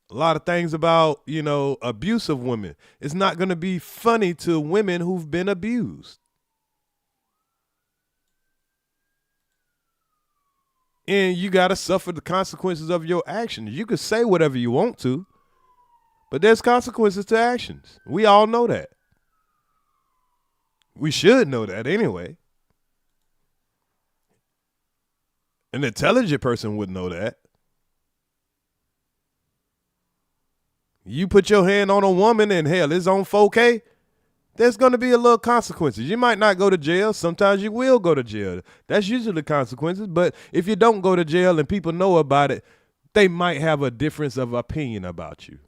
A lot of things about, you know, abuse of women. It's not going to be funny to women who've been abused. And you got to suffer the consequences of your actions. You can say whatever you want to, but there's consequences to actions. We all know that. We should know that anyway. An intelligent person would know that. You put your hand on a woman and hell, it's on 4K, there's going to be a little consequences. You might not go to jail. Sometimes you will go to jail. That's usually the consequences. But if you don't go to jail and people know about it, they might have a difference of opinion about you.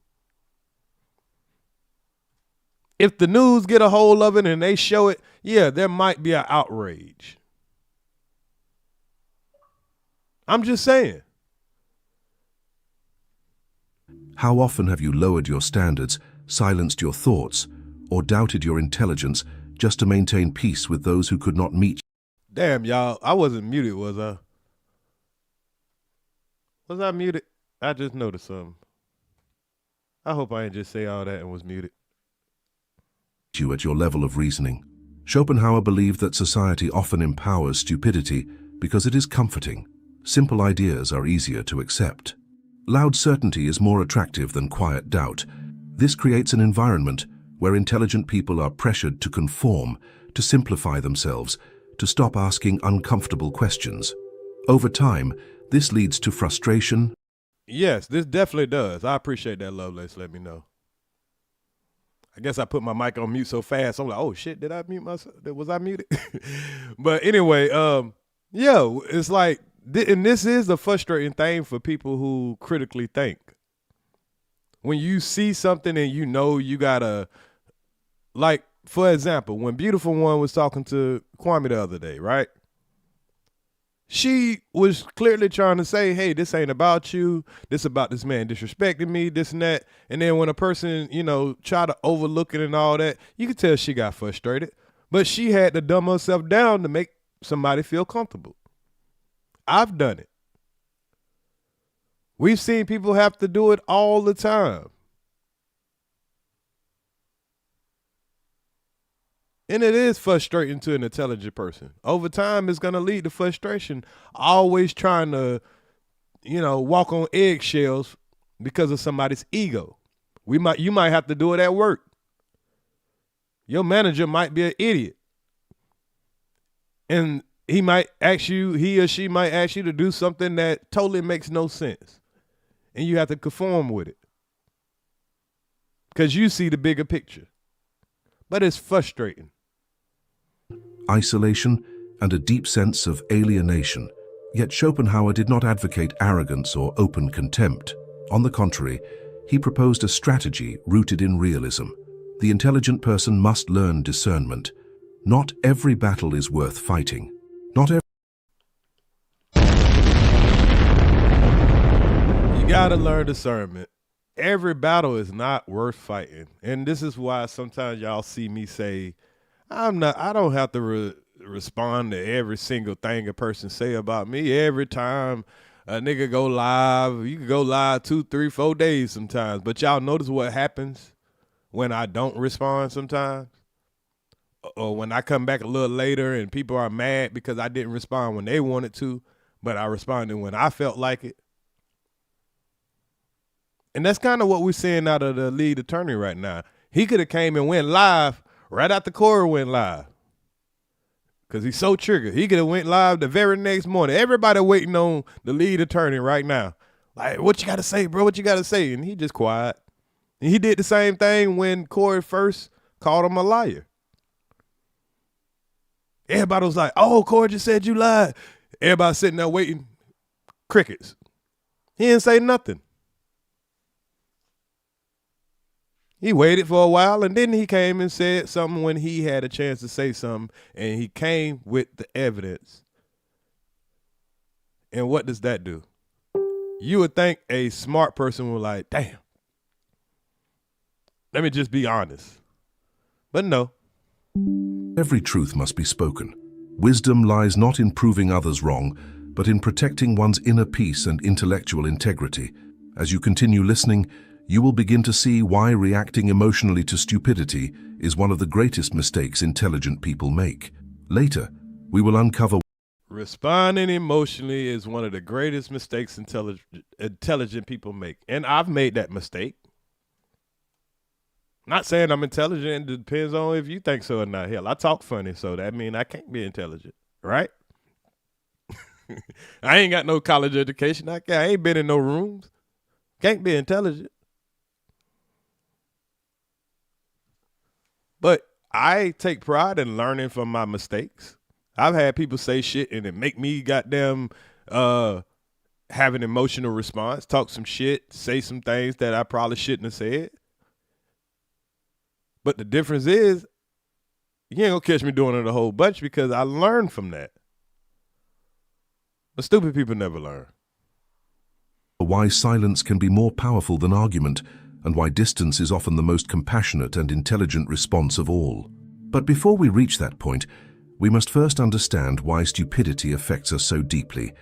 If the news get a hold of it and they show it, yeah, there might be an outrage. I'm just saying. How often have you lowered your standards, silenced your thoughts, or doubted your intelligence just to maintain peace with those who could not meet? Damn, y'all, I wasn't muted, was I? Was I muted? I just noticed something. I hope I ain't just say all that and was muted. You at your level of reasoning. Schopenhauer believed that society often empowers stupidity because it is comforting. Simple ideas are easier to accept. Loud certainty is more attractive than quiet doubt. This creates an environment where intelligent people are pressured to conform, to simplify themselves, to stop asking uncomfortable questions. Over time, this leads to frustration. Yes, this definitely does. I appreciate that, Lovelace. Let me know. I guess I put my mic on mute so fast. I'm like, oh shit, did I mute myself? Was I muted? But anyway, yeah, it's like, and this is the frustrating thing for people who critically think. When you see something and you know you gotta, like, for example, when Beautiful One was talking to Kwame the other day, right? She was clearly trying to say, hey, this ain't about you. This about this man disrespecting me, this and that. And then when a person, you know, try to overlook it and all that, you could tell she got frustrated. But she had to dumb herself down to make somebody feel comfortable. I've done it. We've seen people have to do it all the time. And it is frustrating to an intelligent person. Over time, it's going to lead to frustration, always trying to, you know, walk on eggshells because of somebody's ego. You might have to do it at work. Your manager might be an idiot. And he or she might ask you to do something that totally makes no sense. And you have to conform with it. Because you see the bigger picture. But it's frustrating. Isolation and a deep sense of alienation. Yet Schopenhauer did not advocate arrogance or open contempt. On the contrary, he proposed a strategy rooted in realism. The intelligent person must learn discernment. Not every battle is worth fighting. Not every... You gotta learn discernment. Every battle is not worth fighting. And this is why sometimes y'all see me say, I don't have to respond to every single thing a person say about me. Every time a nigga go live, you can go live 2, 3, 4 days sometimes. But y'all notice what happens when I don't respond sometimes? Or when I come back a little later and people are mad because I didn't respond when they wanted to, but I responded when I felt like it. And that's kind of what we're seeing out of the lead attorney right now. He could have came and went live right after Corey went live. Because he's so triggered. He could have went live the very next morning. Everybody waiting on the lead attorney right now. Like, what you got to say, bro? What you got to say? And he just quiet. And he did the same thing when Corey first called him a liar. Everybody was like, oh, Corey just said you lied. Everybody sitting there waiting. Crickets. He didn't say nothing. He waited for a while, and then he came and said something when he had a chance to say something, and he came with the evidence. And what does that do? You would think a smart person would like, damn, let me just be honest. But no. Every truth must be spoken. Wisdom lies not in proving others wrong, but in protecting one's inner peace and intellectual integrity. As you continue listening, you will begin to see why reacting emotionally to stupidity is one of the greatest mistakes intelligent people make. Later, we will uncover... Responding emotionally is one of the greatest mistakes intelligent people make. And I've made that mistake. Not saying I'm intelligent. It depends on if you think so or not. Hell, I talk funny, so that means I can't be intelligent, right? I ain't got no college education. I ain't been in no rooms. Can't be intelligent. But I take pride in learning from my mistakes. I've had people say shit and it make me goddamn have an emotional response, talk some shit, say some things that I probably shouldn't have said. But the difference is, you ain't gonna catch me doing it a whole bunch because I learned from that. But stupid people never learn. Why silence can be more powerful than argument, and why distance is often the most compassionate and intelligent response of all. But before we reach that point, we must first understand why stupidity affects us so deeply,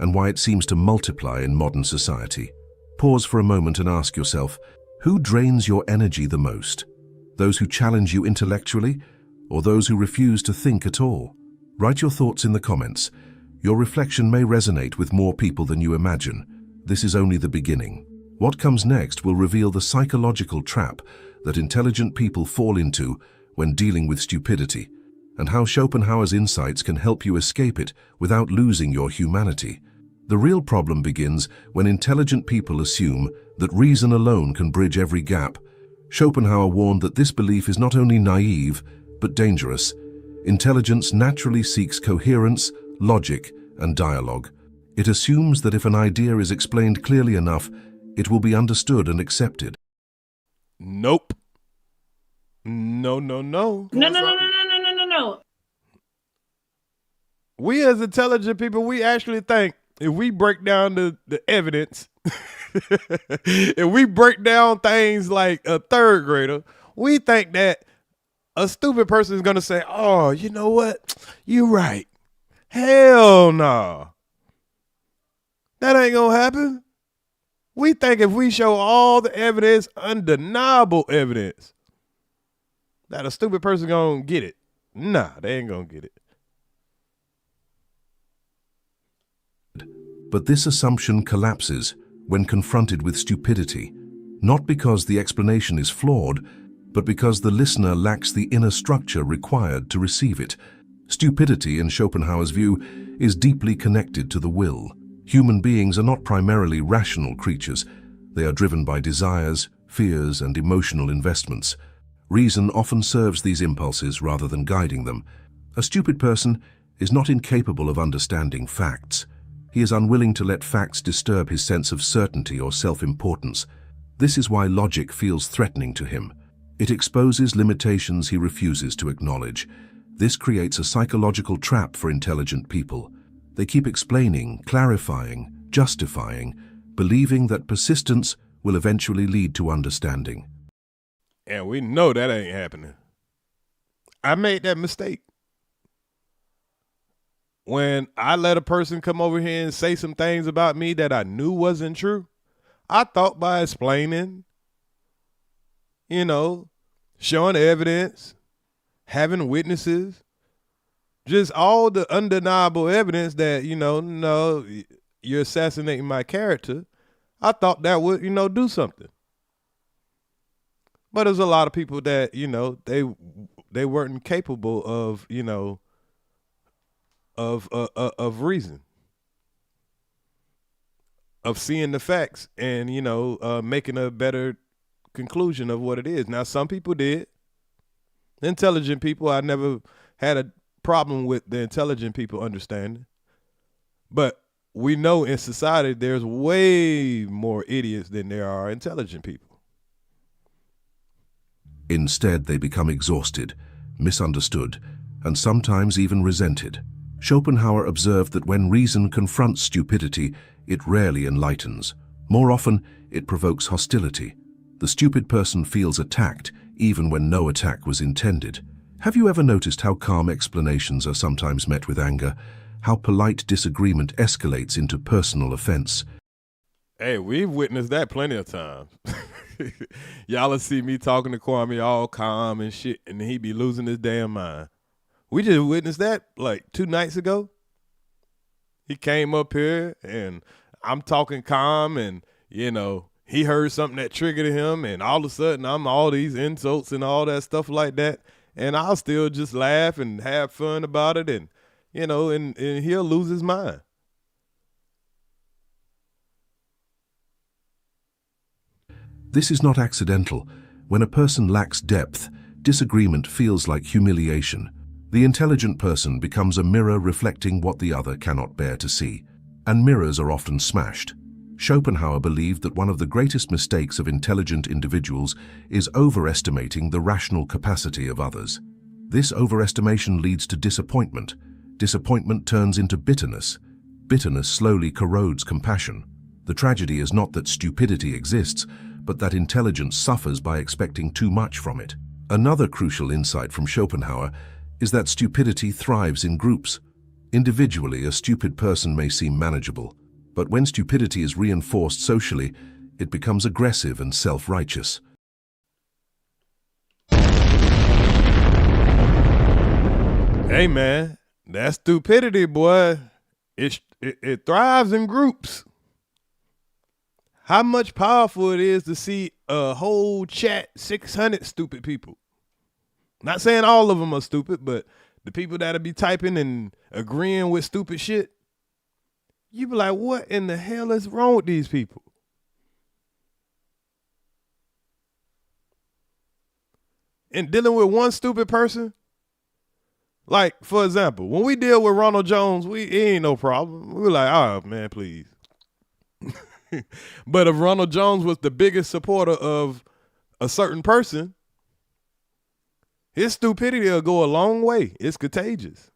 and why it seems to multiply in modern society. Pause for a moment and ask yourself, who drains your energy the most? Those who challenge you intellectually, or those who refuse to think at all? Write your thoughts in the comments. Your reflection may resonate with more people than you imagine. This is only the beginning. What comes next will reveal the psychological trap that intelligent people fall into when dealing with stupidity, and how Schopenhauer's insights can help you escape it without losing your humanity. The real problem begins when intelligent people assume that reason alone can bridge every gap. Schopenhauer warned that this belief is not only naive, but dangerous. Intelligence naturally seeks coherence, logic, and dialogue. It assumes that if an idea is explained clearly enough, it will be understood and accepted. Nope. No. No. We as intelligent people, we actually think if we break down the evidence, if we break down things like a third grader, we think that a stupid person is going to say, oh, you know what? You're right. Hell no. That ain't going to happen. We think if we show all the evidence, undeniable evidence, that a stupid person going to get it. Nah, they ain't going to get it. But this assumption collapses when confronted with stupidity, not because the explanation is flawed, but because the listener lacks the inner structure required to receive it. Stupidity, in Schopenhauer's view, is deeply connected to the will. Human beings are not primarily rational creatures. They are driven by desires, fears, and emotional investments. Reason often serves these impulses rather than guiding them. A stupid person is not incapable of understanding facts. He is unwilling to let facts disturb his sense of certainty or self-importance. This is why logic feels threatening to him. It exposes limitations he refuses to acknowledge. This creates a psychological trap for intelligent people. They keep explaining, clarifying, justifying, believing that persistence will eventually lead to understanding. And we know that ain't happening. I made that mistake. When I let a person come over here and say some things about me that I knew wasn't true, I thought by explaining, showing evidence, having witnesses, just all the undeniable evidence that, no, you're assassinating my character. I thought that would, do something. But there's a lot of people that, they weren't capable of, of reason, of seeing the facts and, making a better conclusion of what it is. Now, some people did. Intelligent people, I never had a problem with the intelligent people understanding. But we know in society there's way more idiots than there are intelligent people. Instead, they become exhausted, misunderstood, and sometimes even resented. Schopenhauer observed that when reason confronts stupidity, it rarely enlightens. More often, it provokes hostility. The stupid person feels attacked, even when no attack was intended. Have you ever noticed how calm explanations are sometimes met with anger? How polite disagreement escalates into personal offense? Hey, we've witnessed that plenty of times. Y'all will see me talking to Kwame all calm and shit, and he be losing his damn mind. We just witnessed that like 2 nights ago. He came up here, and I'm talking calm, and, he heard something that triggered him, and all of a sudden I'm all these insults and all that stuff like that. And I'll still just laugh and have fun about it, and, and he'll lose his mind. This is not accidental. When a person lacks depth, disagreement feels like humiliation. The intelligent person becomes a mirror reflecting what the other cannot bear to see, and mirrors are often smashed. Schopenhauer believed that one of the greatest mistakes of intelligent individuals is overestimating the rational capacity of others. This overestimation leads to disappointment. Disappointment turns into bitterness. Bitterness slowly corrodes compassion. The tragedy is not that stupidity exists, but that intelligence suffers by expecting too much from it. Another crucial insight from Schopenhauer is that stupidity thrives in groups. Individually, a stupid person may seem manageable, but when stupidity is reinforced socially, it becomes aggressive and self-righteous. Hey man, that stupidity, boy, it thrives in groups. How much powerful it is to see a whole chat, 600 stupid people. Not saying all of them are stupid, but the people that'll be typing and agreeing with stupid shit, you be like, what in the hell is wrong with these people? And dealing with one stupid person, like, for example, when we deal with Ronald Jones, it ain't no problem. We were like, oh, man, please. But if Ronald Jones was the biggest supporter of a certain person, his stupidity will go a long way. It's contagious.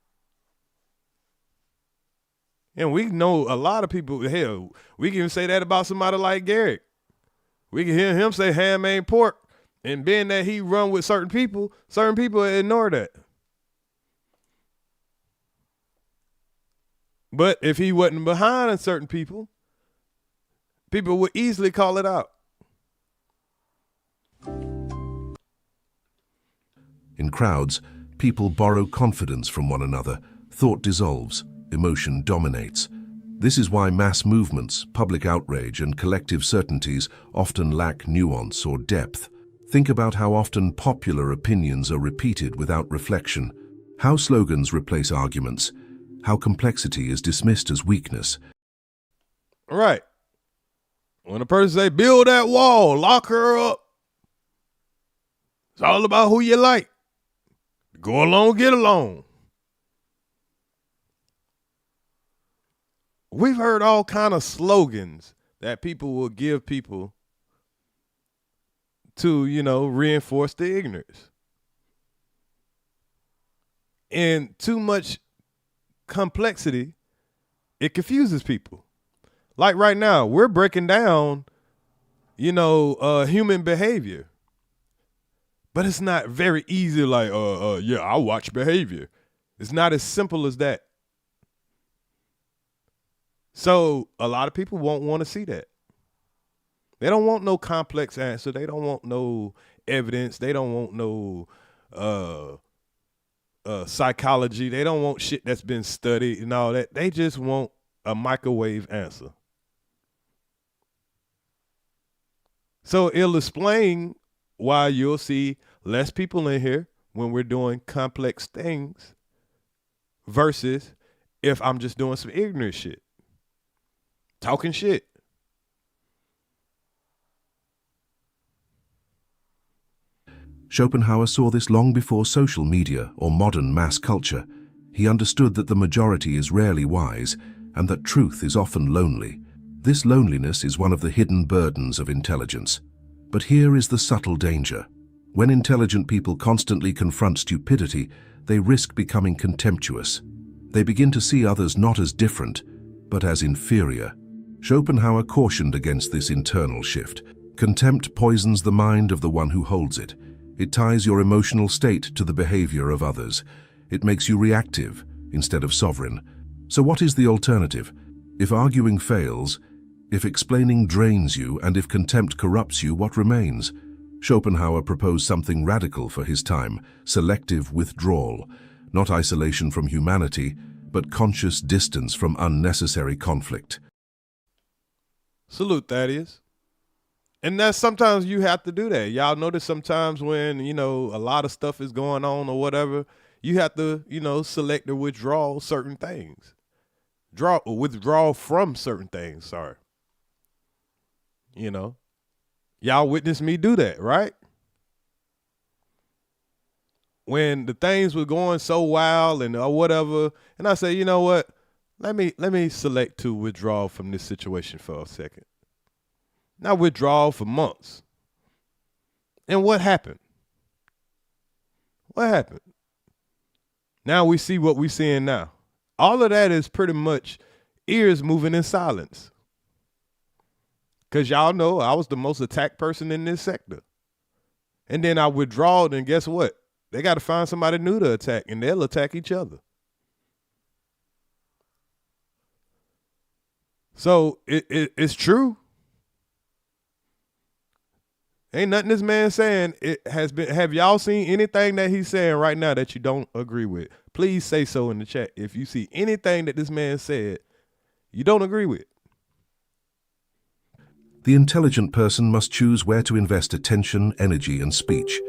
And we know a lot of people, hell, we can even say that about somebody like Garrett. We can hear him say ham ain't pork, and being that he run with certain people ignore that. But if he wasn't behind certain people, people would easily call it out. In crowds, people borrow confidence from one another. Thought dissolves, emotion dominates. This is why mass movements, public outrage, and collective certainties often lack nuance or depth. Think about how often popular opinions are repeated without reflection, how slogans replace arguments, how complexity is dismissed as weakness. Right. When a person say, build that wall, lock her up, it's all about who you like. Go along, get along. We've heard all kind of slogans that people will give people to, reinforce the ignorance. And too much complexity, it confuses people. Like right now, we're breaking down, human behavior. But it's not very easy like, I watch behavior. It's not as simple as that. So a lot of people won't want to see that. They don't want no complex answer. They don't want no evidence. They don't want no psychology. They don't want shit that's been studied and all that. They just want a microwave answer. So it'll explain why you'll see less people in here when we're doing complex things versus if I'm just doing some ignorant shit. Talking shit. Schopenhauer saw this long before social media or modern mass culture. He understood that the majority is rarely wise and that truth is often lonely. This loneliness is one of the hidden burdens of intelligence. But here is the subtle danger. When intelligent people constantly confront stupidity, they risk becoming contemptuous. They begin to see others not as different, but as inferior. Schopenhauer cautioned against this internal shift. Contempt poisons the mind of the one who holds it. It ties your emotional state to the behavior of others. It makes you reactive instead of sovereign. So what is the alternative? If arguing fails, if explaining drains you, and if contempt corrupts you, what remains? Schopenhauer proposed something radical for his time: selective withdrawal. Not isolation from humanity, but conscious distance from unnecessary conflict. Salute, Thaddeus. And that's sometimes you have to do that. Y'all notice sometimes when, a lot of stuff is going on or whatever, you have to, select or withdraw certain things. Withdraw from certain things, sorry. Y'all witnessed me do that, right? When the things were going so wild and or whatever, and I say, you know what? Let me select to withdraw from this situation for a second. Now withdraw for months. And what happened? What happened? Now we see what we're seeing now. All of that is pretty much ears moving in silence. Because y'all know I was the most attacked person in this sector. And then I withdrawed, and guess what? They got to find somebody new to attack, and they'll attack each other. So it's true. Ain't nothing this man saying. It has been. Have y'all seen anything that he's saying right now that you don't agree with? Please say so in the chat. If you see anything that this man said you don't agree with. The intelligent person must choose where to invest attention, energy, and speech.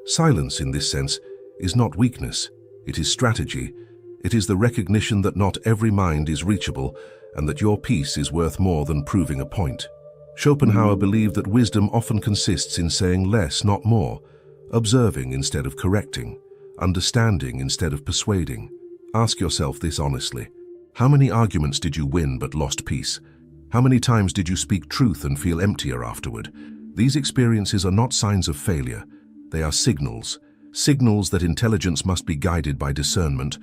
Silence, in this sense, is not weakness. It is strategy. It is the recognition that not every mind is reachable and that your peace is worth more than proving a point. Schopenhauer believed that wisdom often consists in saying less, not more, observing instead of correcting, understanding instead of persuading. Ask yourself this honestly. How many arguments did you win but lost peace? How many times did you speak truth and feel emptier afterward? These experiences are not signs of failure. They are signals. Signals that intelligence must be guided by discernment,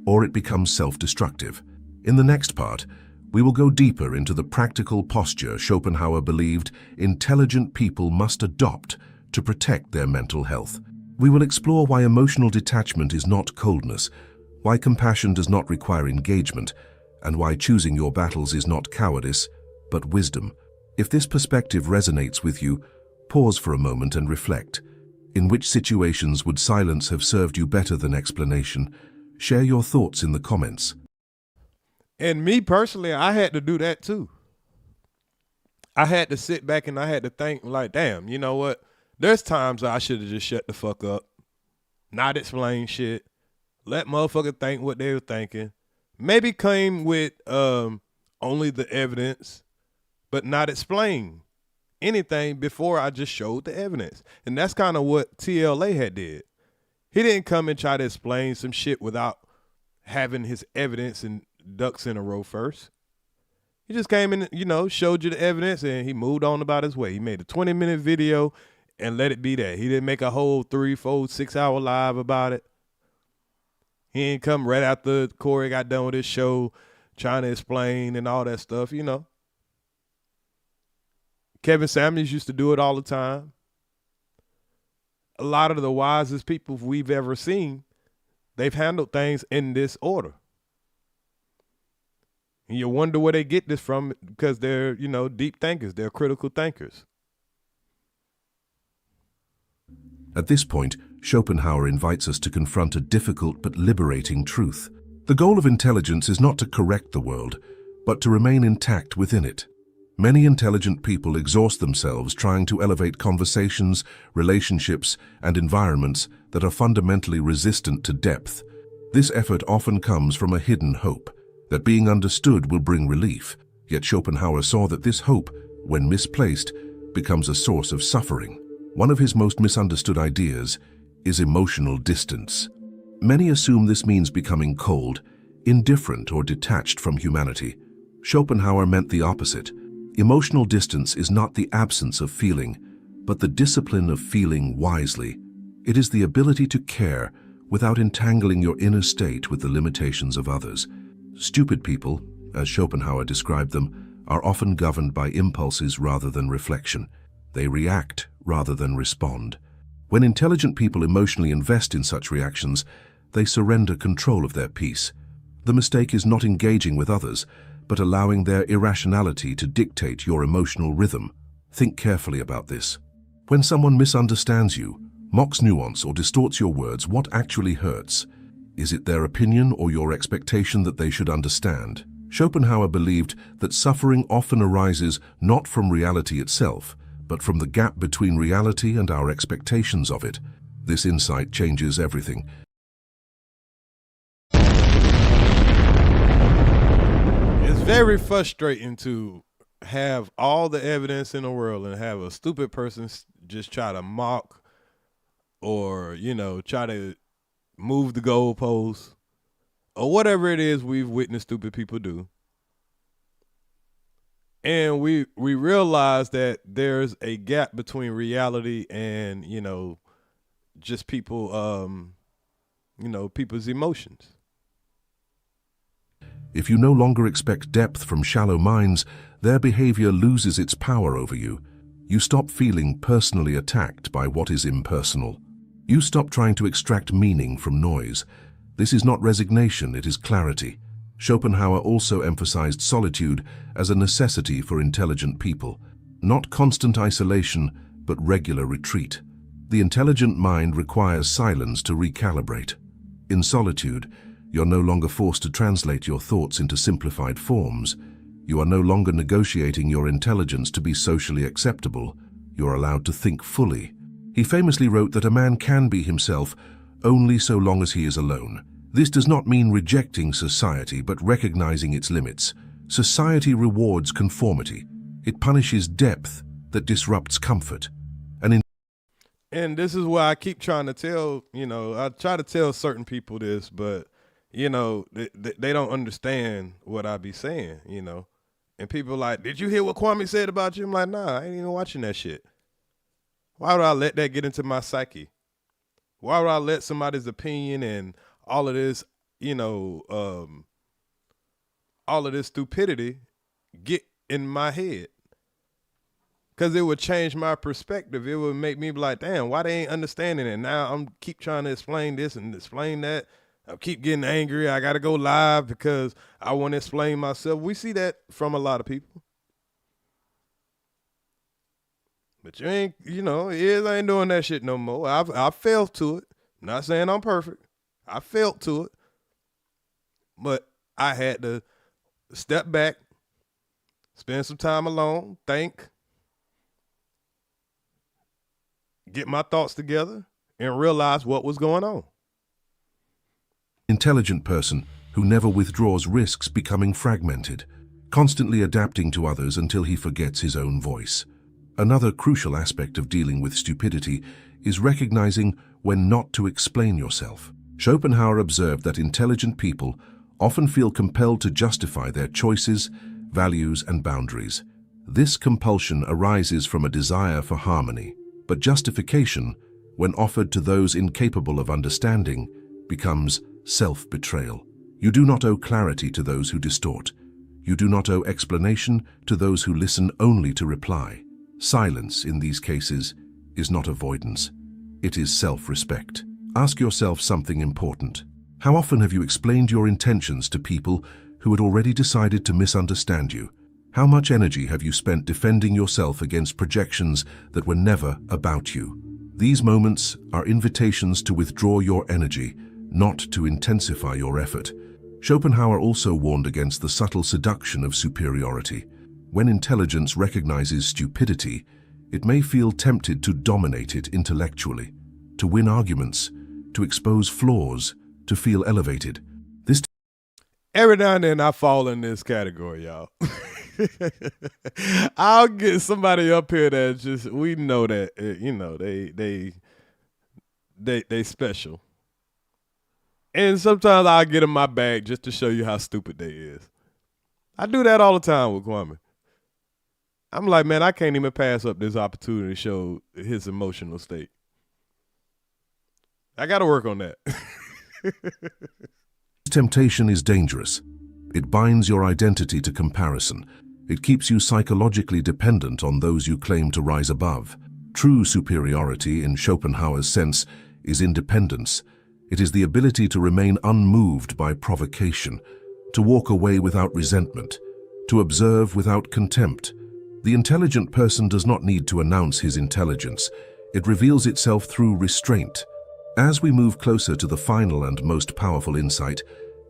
or it becomes self-destructive. In the next part, we will go deeper into the practical posture Schopenhauer believed intelligent people must adopt to protect their mental health. We will explore why emotional detachment is not coldness, why compassion does not require engagement, and why choosing your battles is not cowardice, but wisdom. If this perspective resonates with you, pause for a moment and reflect. In which situations would silence have served you better than explanation? Share your thoughts in the comments. And me personally, I had to do that too. I had to sit back and I had to think like, damn, you know what? There's times I should have just shut the fuck up, not explain shit, let motherfuckers think what they were thinking, maybe came with only the evidence, but not explain anything before I just showed the evidence. And that's kind of what TLA had did. He didn't come and try to explain some shit without having his evidence and ducks in a row first. He just came in, you know, showed you the evidence and he moved on about his way. He made a 20-minute video and let it be that. He didn't make a whole 3, 4, 6-hour live about it. He ain't come right after Corey got done with his show trying to explain and all that stuff, you know. Kevin Samuels used to do it all the time. A lot of the wisest people we've ever seen, they've handled things in this order. And you wonder where they get this from because they're, you know, deep thinkers. They're critical thinkers. At this point, Schopenhauer invites us to confront a difficult but liberating truth. The goal of intelligence is not to correct the world, but to remain intact within it. Many intelligent people exhaust themselves trying to elevate conversations, relationships, and environments that are fundamentally resistant to depth. This effort often comes from a hidden hope that being understood will bring relief, yet Schopenhauer saw that this hope, when misplaced, becomes a source of suffering. One of his most misunderstood ideas is emotional distance. Many assume this means becoming cold, indifferent, or detached from humanity. Schopenhauer meant the opposite. Emotional distance is not the absence of feeling, but the discipline of feeling wisely. It is the ability to care without entangling your inner state with the limitations of others. Stupid people, as Schopenhauer described them, are often governed by impulses rather than reflection. They react rather than respond. When intelligent people emotionally invest in such reactions, they surrender control of their peace. The mistake is not engaging with others, but allowing their irrationality to dictate your emotional rhythm. Think carefully about this. When someone misunderstands you, mocks nuance, or distorts your words, what actually hurts? Is it their opinion or your expectation that they should understand? Schopenhauer believed that suffering often arises not from reality itself, but from the gap between reality and our expectations of it. This insight changes everything. It's very frustrating to have all the evidence in the world and have a stupid person just try to mock or, try to move the goalposts or whatever it is we've witnessed stupid people do. And we realize that there's a gap between reality and, just people, people's emotions. If you no longer expect depth from shallow minds, their behavior loses its power over you. You stop feeling personally attacked by what is impersonal. You stop trying to extract meaning from noise. This is not resignation, it is clarity. Schopenhauer also emphasized solitude as a necessity for intelligent people. Not constant isolation, but regular retreat. The intelligent mind requires silence to recalibrate. In solitude, you're no longer forced to translate your thoughts into simplified forms. You are no longer negotiating your intelligence to be socially acceptable. You're allowed to think fully. He famously wrote that a man can be himself only so long as he is alone. This does not mean rejecting society, but recognizing its limits. Society rewards conformity. It punishes depth that disrupts comfort. And this is why I keep trying to tell, I try to tell certain people this, but, they don't understand what I be saying, And people like, did you hear what Kwame said about you? I'm like, nah, I ain't even watching that shit. Why would I let that get into my psyche? Why would I let somebody's opinion and all of this, all of this stupidity get in my head? Because it would change my perspective. It would make me be like, damn, why they ain't understanding it? Now I'm keep trying to explain this and explain that. I keep getting angry. I got to go live because I want to explain myself. We see that from a lot of people. But you ain't, I ain't doing that shit no more. I fell to it. I'm not saying I'm perfect. I fell to it. But I had to step back, spend some time alone, think, get my thoughts together, and realize what was going on. Intelligent person who never withdraws risks becoming fragmented, constantly adapting to others until he forgets his own voice. Another crucial aspect of dealing with stupidity is recognizing when not to explain yourself. Schopenhauer observed that intelligent people often feel compelled to justify their choices, values, and boundaries. This compulsion arises from a desire for harmony, but justification, when offered to those incapable of understanding, becomes self-betrayal. You do not owe clarity to those who distort. You do not owe explanation to those who listen only to reply. Silence, in these cases, is not avoidance. It is self-respect. Ask yourself something important. How often have you explained your intentions to people who had already decided to misunderstand you? How much energy have you spent defending yourself against projections that were never about you? These moments are invitations to withdraw your energy, not to intensify your effort. Schopenhauer also warned against the subtle seduction of superiority. When intelligence recognizes stupidity, it may feel tempted to dominate it intellectually, to win arguments, to expose flaws, to feel elevated. Every now and then I fall in this category, y'all. I'll get somebody up here that just, we know that, they special. And sometimes I'll get in my bag just to show you how stupid they is. I do that all the time with Kwame. I'm like, man, I can't even pass up this opportunity to show his emotional state. I got to work on that. Temptation is dangerous. It binds your identity to comparison. It keeps you psychologically dependent on those you claim to rise above. True superiority, in Schopenhauer's sense, is independence. It is the ability to remain unmoved by provocation, to walk away without resentment, to observe without contempt. The intelligent person does not need to announce his intelligence. It reveals itself through restraint. As we move closer to the final and most powerful insight,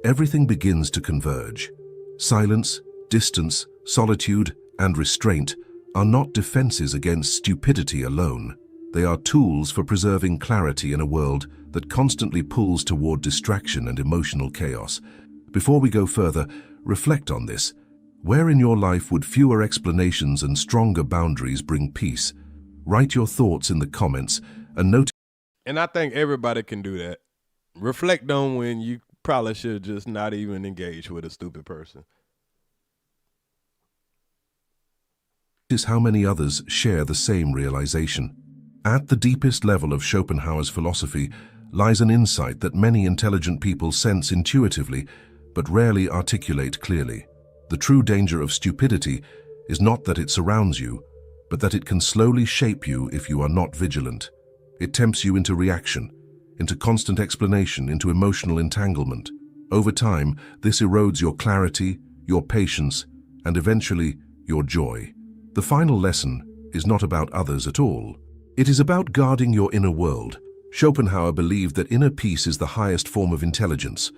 everything begins to converge. Silence, distance, solitude, and restraint are not defenses against stupidity alone. They are tools for preserving clarity in a world that constantly pulls toward distraction and emotional chaos. Before we go further, reflect on this. Where in your life would fewer explanations and stronger boundaries bring peace? Write your thoughts in the comments and note. And I think everybody can do that. Reflect on when you probably should just not even engage with a stupid person. Notice how many others share the same realization. At the deepest level of Schopenhauer's philosophy lies an insight that many intelligent people sense intuitively, but rarely articulate clearly. The true danger of stupidity is not that it surrounds you, but that it can slowly shape you if you are not vigilant. It tempts you into reaction, into constant explanation, into emotional entanglement. Over time, this erodes your clarity, your patience, and eventually your joy. The final lesson is not about others at all. It is about guarding your inner world. Schopenhauer believed that inner peace is the highest form of intelligence,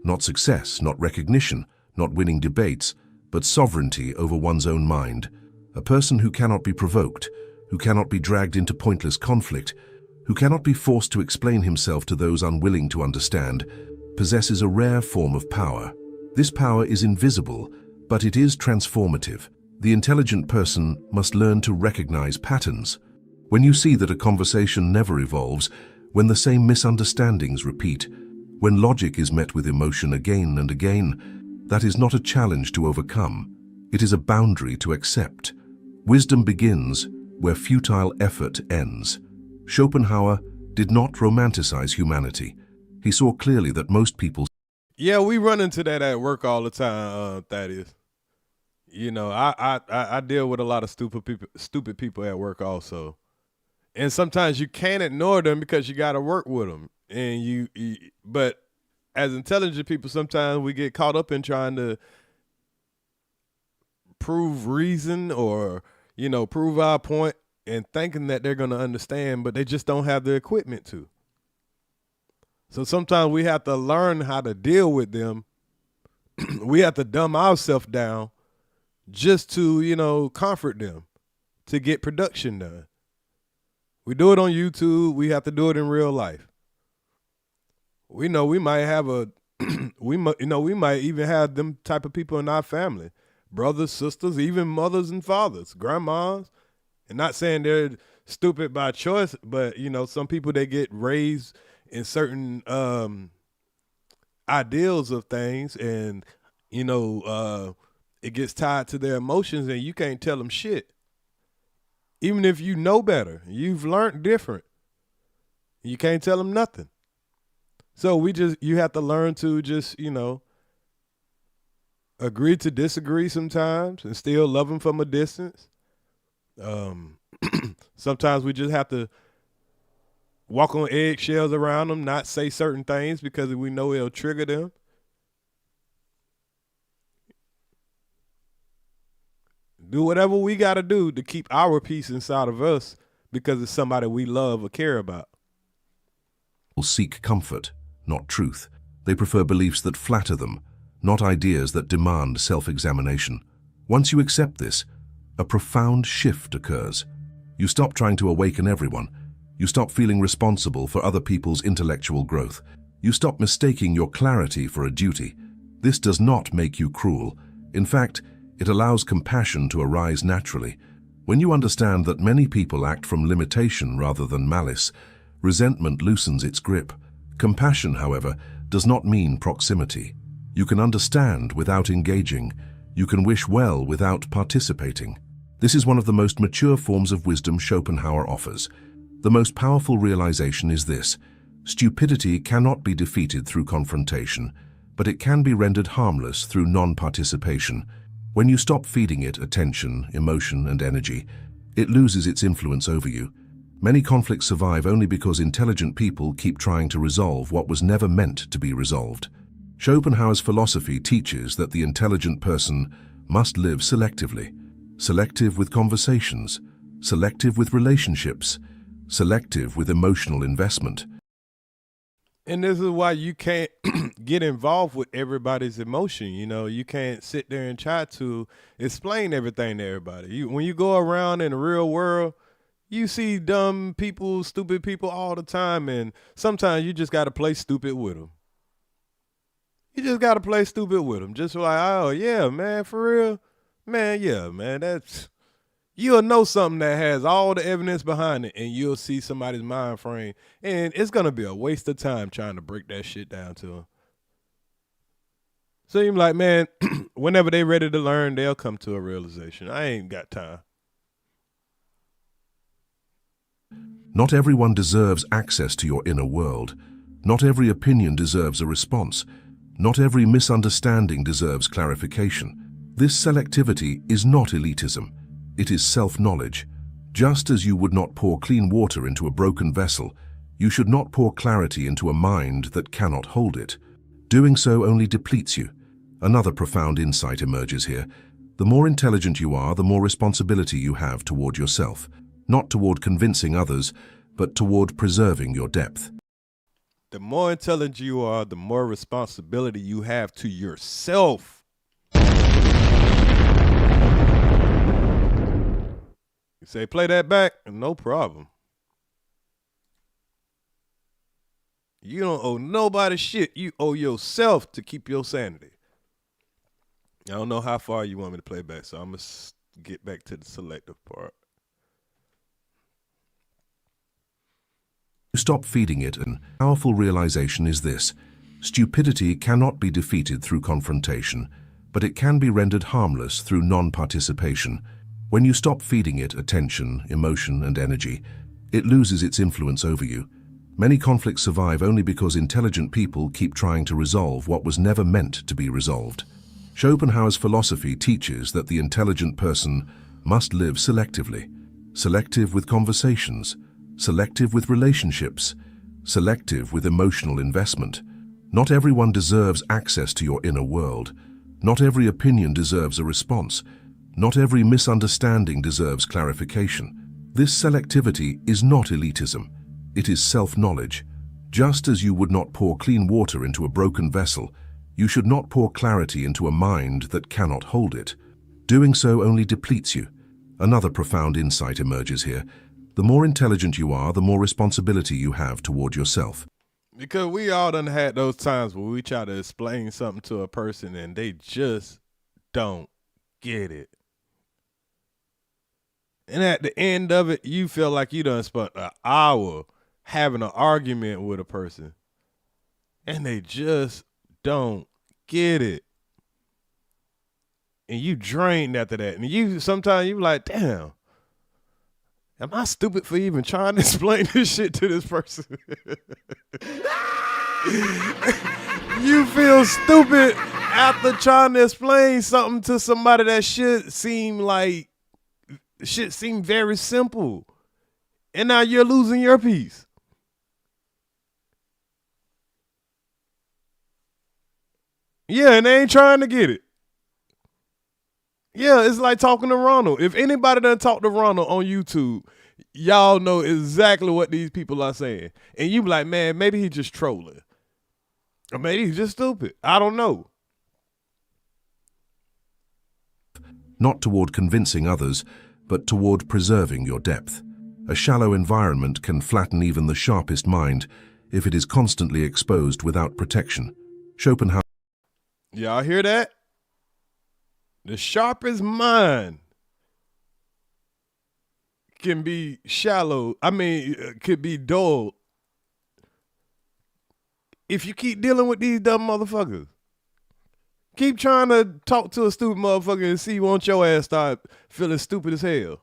not success, not recognition, not winning debates, but sovereignty over one's own mind. A person who cannot be provoked, who cannot be dragged into pointless conflict, who cannot be forced to explain himself to those unwilling to understand, possesses a rare form of power. This power is invisible, but it is transformative. The intelligent person must learn to recognize patterns. When you see that a conversation never evolves, when the same misunderstandings repeat, when logic is met with emotion again and again, that is not a challenge to overcome. It is a boundary to accept. Wisdom begins where futile effort ends. Schopenhauer did not romanticize humanity. He saw clearly that most people... Yeah, we run into that at work all the time, Thaddeus. You know, I deal with a lot of stupid people at work also. And sometimes you can't ignore them because you got to work with them. And but as intelligent people, sometimes we get caught up in trying to prove reason or, you know, prove our point and thinking that they're going to understand, but they just don't have the equipment to. So sometimes we have to learn how to deal with them. We have to dumb ourselves down just to, you know, comfort them, to get production done. We do it on YouTube. We have to do it in real life. We know we might have we might even have them type of people in our family, brothers, sisters, even mothers and fathers, grandmas. And not saying they're stupid by choice, but, you know, some people, they get raised in certain ideals of things, and, you know, it gets tied to their emotions, and you can't tell them shit. Even if you know better, you've learned different, you can't tell them nothing. So you have to learn to just, you know, agree to disagree sometimes and still love them from a distance. Sometimes we just have to walk on eggshells around them, not say certain things because we know it'll trigger them. Do whatever we got to do to keep our peace inside of us because it's somebody we love or care about. Seek comfort, not truth. They prefer beliefs that flatter them, not ideas that demand self-examination. Once you accept this, a profound shift occurs. You stop trying to awaken everyone. You stop feeling responsible for other people's intellectual growth. You stop mistaking your clarity for a duty. This does not make you cruel. In fact, it allows compassion to arise naturally. When you understand that many people act from limitation rather than malice, resentment loosens its grip. Compassion, however, does not mean proximity. You can understand without engaging. You can wish well without participating. This is one of the most mature forms of wisdom Schopenhauer offers. The most powerful realization is this: stupidity cannot be defeated through confrontation, but it can be rendered harmless through non-participation. When you stop feeding it attention, emotion, and energy, it loses its influence over you. Many conflicts survive only because intelligent people keep trying to resolve what was never meant to be resolved. Schopenhauer's philosophy teaches that the intelligent person must live selectively. Selective with conversations, selective with relationships, selective with emotional investment. And this is why you can't get involved with everybody's emotion. You know, you can't sit there and try to explain everything to everybody. When you go around in the real world, you see dumb people, stupid people all the time, and sometimes you just got to play stupid with them. You just got to play stupid with them. Just like, oh, yeah, man, for real. Man, yeah, man, that's, you'll know something that has all the evidence behind it, and you'll see somebody's mind frame, and it's gonna be a waste of time trying to break that shit down to them. So you're like, man, whenever they ready to learn, they'll come to a realization. I ain't got time. Not everyone deserves access to your inner world. Not every opinion deserves a response. Not every misunderstanding deserves clarification. This selectivity is not elitism. It is self-knowledge. Just as you would not pour clean water into a broken vessel, you should not pour clarity into a mind that cannot hold it. Doing so only depletes you. Another profound insight emerges here. The more intelligent you are, the more responsibility you have toward yourself. Not toward convincing others, but toward preserving your depth. The more intelligent you are, the more responsibility you have to yourself. You say, play that back? No problem. You don't owe nobody shit. You owe yourself to keep your sanity. I don't know how far you want me to play back, so I'm going to get back to the selective part. Stop feeding it. An powerful realization is this: stupidity cannot be defeated through confrontation, but it can be rendered harmless through non-participation. When you stop feeding it attention, emotion, and energy, it loses its influence over you. Many conflicts survive only because intelligent people keep trying to resolve what was never meant to be resolved. Schopenhauer's philosophy teaches that the intelligent person must live selectively. Selective with conversations, selective with relationships, selective with emotional investment. Not everyone deserves access to your inner world. Not every opinion deserves a response. Not every misunderstanding deserves clarification. This selectivity is not elitism. It is self-knowledge. Just as you would not pour clean water into a broken vessel, you should not pour clarity into a mind that cannot hold it. Doing so only depletes you. Another profound insight emerges here. The more intelligent you are, the more responsibility you have toward yourself. Because we all done had those times where we try to explain something to a person and they just don't get it. And at the end of it, you feel like you done spent an hour having an argument with a person and they just don't get it. And you drained after that. And you sometimes you like, damn, am I stupid for even trying to explain this shit to this person? You feel stupid after trying to explain something to somebody that should seem very simple. And now you're losing your peace. Yeah, and they ain't trying to get it. Yeah, it's like talking to Ronald. If anybody done talk to Ronald on YouTube, y'all know exactly what these people are saying. And you be like, man, maybe he's just trolling. Or maybe he's just stupid. I don't know. Not toward convincing others, but toward preserving your depth. A shallow environment can flatten even the sharpest mind if it is constantly exposed without protection. Schopenhauer. Y'all hear that? The sharpest mind can be shallow. Could be dull. If you keep dealing with these dumb motherfuckers. Keep trying to talk to a stupid motherfucker and see won't your ass start feeling stupid as hell.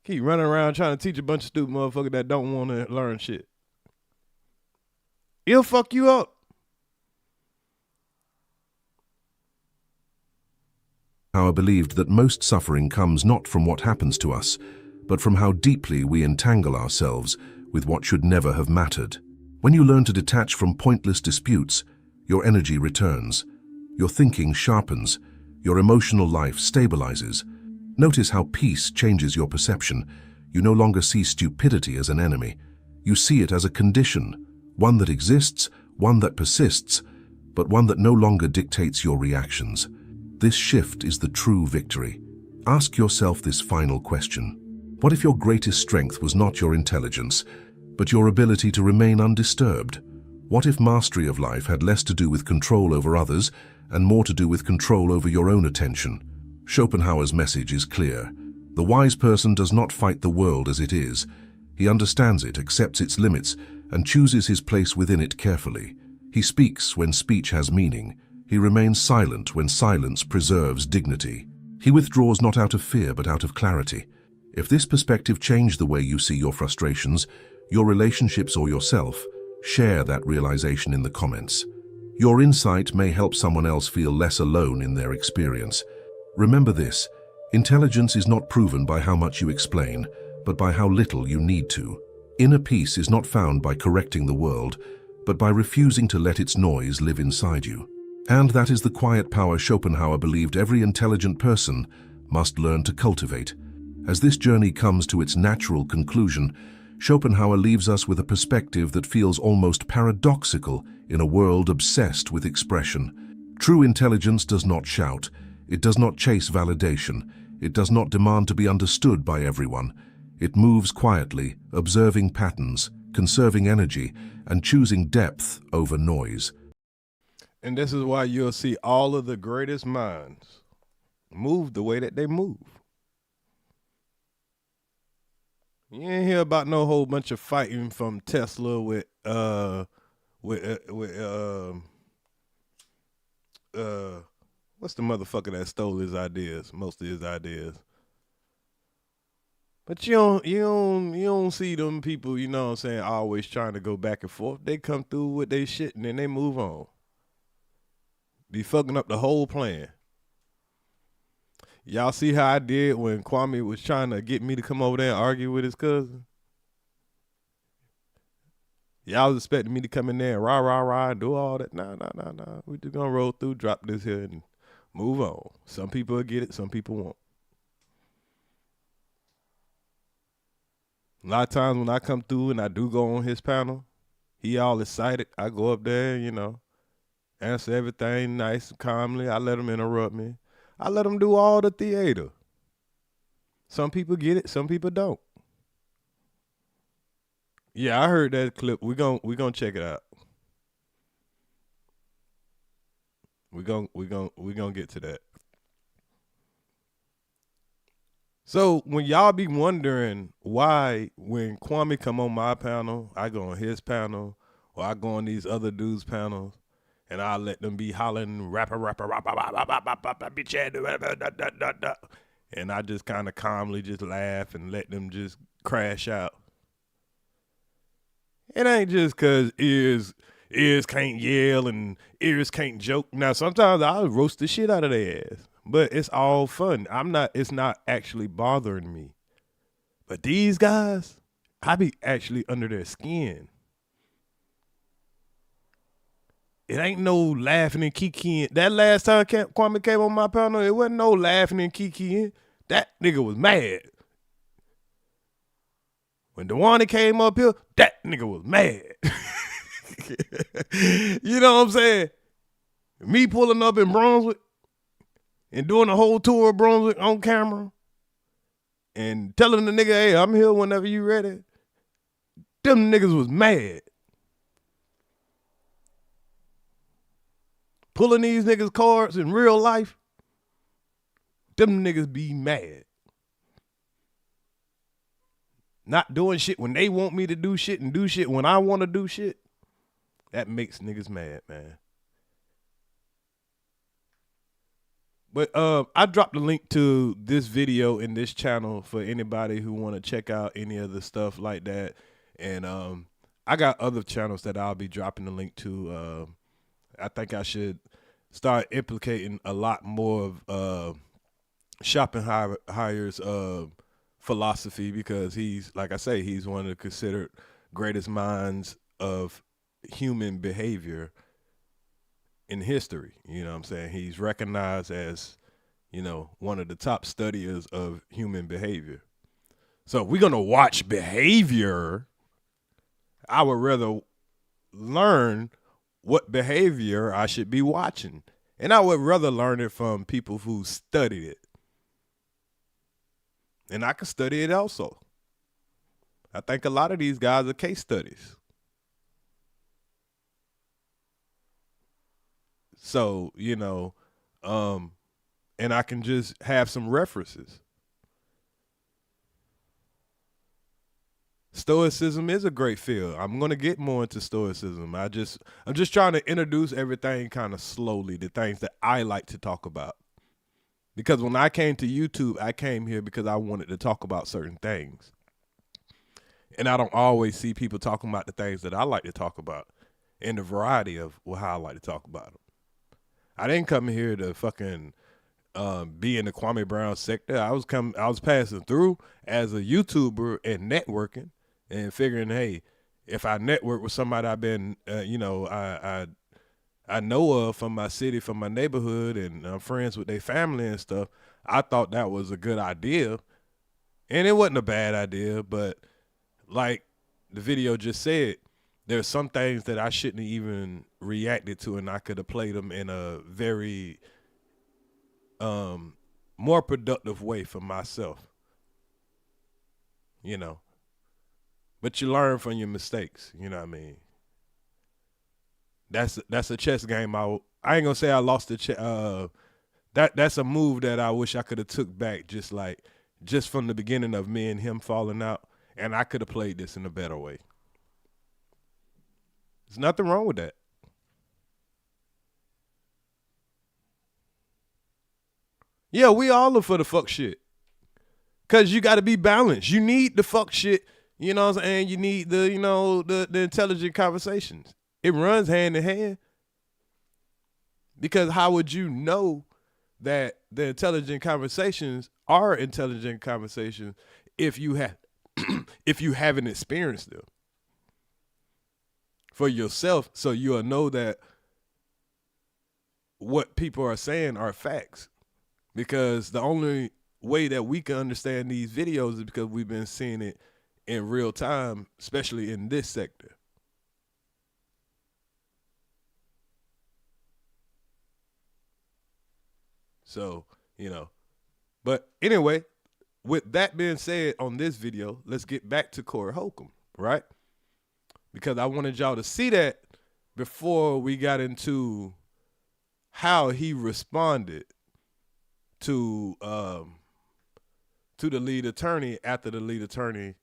Keep running around trying to teach a bunch of stupid motherfuckers that don't want to learn shit. It'll fuck you up. Schopenhauer believed that most suffering comes not from what happens to us, but from how deeply we entangle ourselves with what should never have mattered. When you learn to detach from pointless disputes, your energy returns, your thinking sharpens, your emotional life stabilizes. Notice how peace changes your perception. You no longer see stupidity as an enemy. You see it as a condition, one that exists, one that persists, but one that no longer dictates your reactions. This shift is the true victory. Ask yourself this final question. What if your greatest strength was not your intelligence, but your ability to remain undisturbed? What if mastery of life had less to do with control over others and more to do with control over your own attention. Schopenhauer's message is clear. The wise person does not fight the world as it is. He understands it, accepts its limits, and chooses his place within it carefully. He speaks when speech has meaning. He remains silent when silence preserves dignity. He withdraws not out of fear but out of clarity. If this perspective changed the way you see your frustrations, your relationships or yourself, share that realization in the comments. Your insight may help someone else feel less alone in their experience. Remember this, intelligence is not proven by how much you explain, but by how little you need to. Inner peace is not found by correcting the world, but by refusing to let its noise live inside you. And that is the quiet power Schopenhauer believed every intelligent person must learn to cultivate. As this journey comes to its natural conclusion, Schopenhauer leaves us with a perspective that feels almost paradoxical in a world obsessed with expression. True intelligence does not shout. It does not chase validation. It does not demand to be understood by everyone. It moves quietly, observing patterns, conserving energy, and choosing depth over noise. And this is why you'll see all of the greatest minds move the way that they move. You ain't hear about no whole bunch of fighting from Tesla with what's the motherfucker that stole his ideas, most of his ideas. But you don't see them people, you know what I'm saying, always trying to go back and forth. They come through with their shit and then they move on. Be fucking up the whole plan. Y'all see how I did when Kwame was trying to get me to come over there and argue with his cousin? Y'all was expecting me to come in there and rah, and do all that. Nah. We just gonna roll through, drop this here, and move on. Some people will get it, some people won't. A lot of times when I come through and I do go on his panel, he all excited. I go up there, you know, answer everything nice and calmly. I let him interrupt me. I let him do all the theater. Some people get it, some people don't. Yeah, I heard that clip. We gonna check it out. We gonna get to that. So when y'all be wondering why when Kwame come on my panel, I go on his panel, or I go on these other dudes' panels, and I let them be hollering bitch, and I just kind of calmly just laugh and let them just crash out. It ain't just cause Earz can't yell and Earz can't joke. Now sometimes I'll roast the shit out of their ass, but it's all fun. It's not actually bothering me. But these guys, I be actually under their skin. It ain't no laughing and kikiing. That last time Kwame came on my panel, it wasn't no laughing and kikiing. That nigga was mad. When Dewani came up here, that nigga was mad. You know what I'm saying? Me pulling up in Brunswick and doing the whole tour of Brunswick on camera and telling the nigga, hey, I'm here whenever you ready. Them niggas was mad. Pulling these niggas cards in real life, them niggas be mad. Not doing shit when they want me to do shit and do shit when I want to do shit. That makes niggas mad, man. But I dropped a link to this video in this channel for anybody who want to check out any of the stuff like that. And I got other channels that I'll be dropping the link to. I think I should start implicating a lot more of Schopenhauer's philosophy, because he's, like I say, he's one of the considered greatest minds of human behavior in history. You know what I'm saying? He's recognized as, you know, one of the top studiers of human behavior. So if we're going to watch behavior, I would rather learn what behavior I should be watching. And I would rather learn it from people who studied it. And I can study it also. I think a lot of these guys are case studies. So, you know, and I can just have some references. Stoicism is a great field. I'm going to get more into stoicism. I'm just trying to introduce everything kind of slowly, the things that I like to talk about. Because when I came to YouTube, I came here because I wanted to talk about certain things. And I don't always see people talking about the things that I like to talk about in the variety of how I like to talk about them. I didn't come here to fucking be in the Kwame Brown sector. I was passing through as a YouTuber and networking and figuring, hey, if I network with somebody I've been, I know of from my city, from my neighborhood, and I'm friends with their family and stuff, I thought that was a good idea. And it wasn't a bad idea, but like the video just said, there's some things that I shouldn't have even reacted to, and I could have played them in a very more productive way for myself, you know. But you learn from your mistakes, you know what I mean? That's a chess game. I ain't gonna say I lost the that's a move that I wish I could have took back, just from the beginning of me and him falling out, and I could have played this in a better way. There's nothing wrong with that. Yeah, we all look for the fuck shit. Cause you gotta be balanced. You need the fuck shit, you know what I'm saying? You need the intelligent conversations. It runs hand in hand. Because how would you know that the intelligent conversations are intelligent conversations if you haven't experienced them for yourself, so you'll know that what people are saying are facts. Because the only way that we can understand these videos is because we've been seeing it in real time, especially in this sector. So, you know, but anyway, with that being said, on this video, let's get back to Cory Holcomb, right? Because I wanted y'all to see that before we got into how he responded to the lead attorney after the lead attorney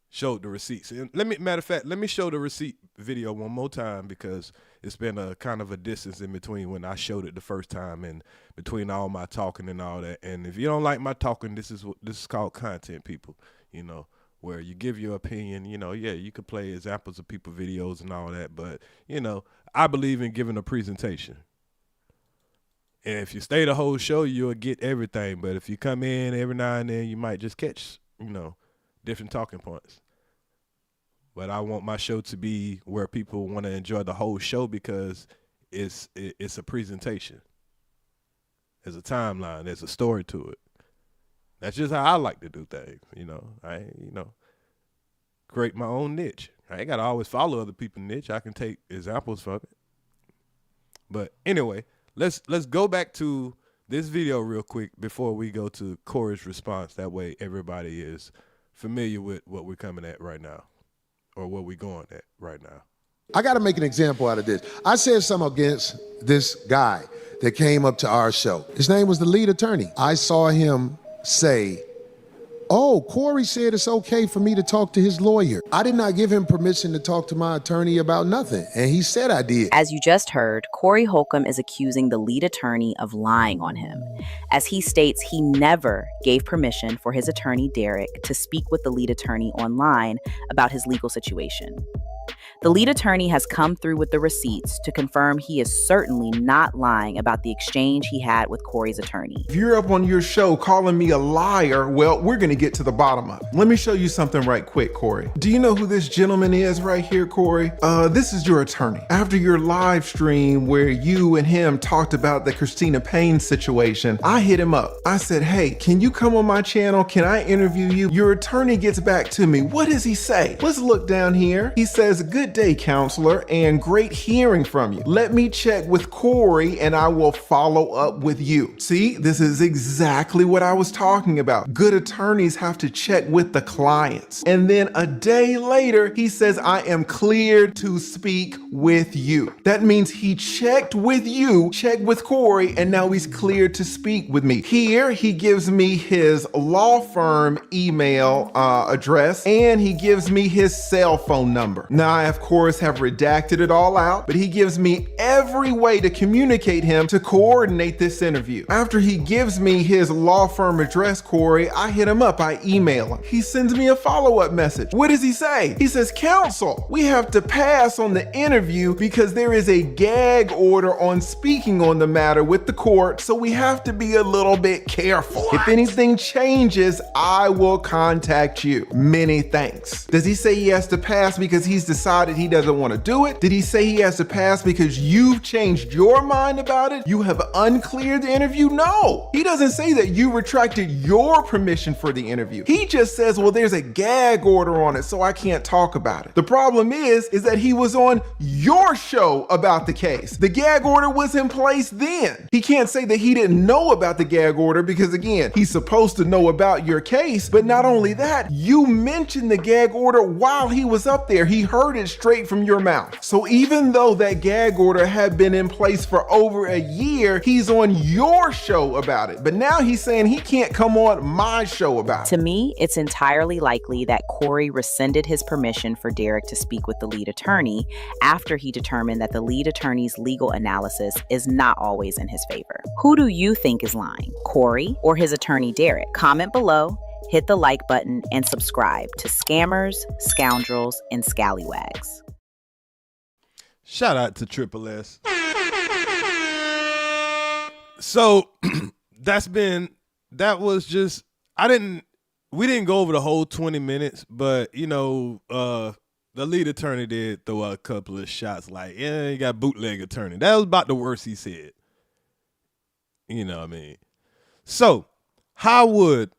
showed the receipts. And matter of fact, let me show the receipt video one more time, because it's been a kind of a distance in between when I showed it the first time and between all my talking and all that. And if you don't like my talking, this is called content, people, you know, where you give your opinion. You know, yeah, you could play examples of people videos and all that, but you know, I believe in giving a presentation. And if you stay the whole show, you'll get everything. But if you come in every now and then, you might just catch, you know, different talking points. But I want my show to be where people want to enjoy the whole show, because it's a presentation. There's a timeline. There's a story to it. That's just how I like to do things. You know, create my own niche. I ain't got to always follow other people's niche. I can take examples from it. But anyway, let's go back to this video real quick before we go to Cory's response. That way everybody is familiar with what we're coming at right now, or what we're going at right now. I got to make an example out of this. I said something against this guy that came up to our show. His name was the lead attorney. I saw him say, "Oh, Corey said it's okay for me to talk to his lawyer. I did not give him permission to talk to my attorney about nothing. And he said I did." As you just heard, Cory Holcomb is accusing the lead attorney of lying on him. As he states, he never gave permission for his attorney, Derek, to speak with the lead attorney online about his legal situation. The lead attorney has come through with the receipts to confirm he is certainly not lying about the exchange he had with Cory's attorney. If you're up on your show calling me a liar, well, we're gonna get to the bottom of it. Let me show you something right quick, Cory. Do you know who this gentleman is right here, Cory? This is your attorney. After your live stream where you and him talked about the Christina Payne situation, I hit him up. I said, "Hey, can you come on my channel? Can I interview you?" Your attorney gets back to me. What does he say? Let's look down here. He says, says, "Good day, counselor, and great hearing from you. Let me check with Corey and I will follow up with you." See, this is exactly what I was talking about. Good attorneys have to check with the clients. And then a day later, he says, "I am cleared to speak with you." That means he checked with you, checked with Corey, and now he's cleared to speak with me. Here, he gives me his law firm email address, and he gives me his cell phone number. Now, I, of course, have redacted it all out, but he gives me every way to communicate him to coordinate this interview. After he gives me his law firm address, Corey, I hit him up, I email him. He sends me a follow-up message. What does he say? He says, "Counsel, we have to pass on the interview because there is a gag order on speaking on the matter with the court, so we have to be a little bit careful. If anything changes, I will contact you. Many thanks." Does he say he has to pass because he's decided he doesn't want to do it? Did he say he has to pass because you've changed your mind about it? You have uncleared the interview? No. He doesn't say that you retracted your permission for the interview. He just says, well, there's a gag order on it, so I can't talk about it. The problem is that he was on your show about the case. The gag order was in place then. He can't say that he didn't know about the gag order because, again, he's supposed to know about your case. But not only that, you mentioned the gag order while he was up there. He heard it straight from your mouth. So even though that gag order had been in place for over a year, he's on your show about it. But now he's saying he can't come on my show about it. To me, it's entirely likely that Corey rescinded his permission for Derek to speak with the lead attorney after he determined that the lead attorney's legal analysis is not always in his favor. Who do you think is lying, Corey or his attorney Derek? Comment below, hit the like button, and subscribe to Scammers, Scoundrels, and Scallywags. Shout out to Triple S. So we didn't go over the whole 20 minutes, but the lead attorney did throw out a couple of shots like, yeah, you got bootleg attorney. That was about the worst he said. You know what I mean? So how would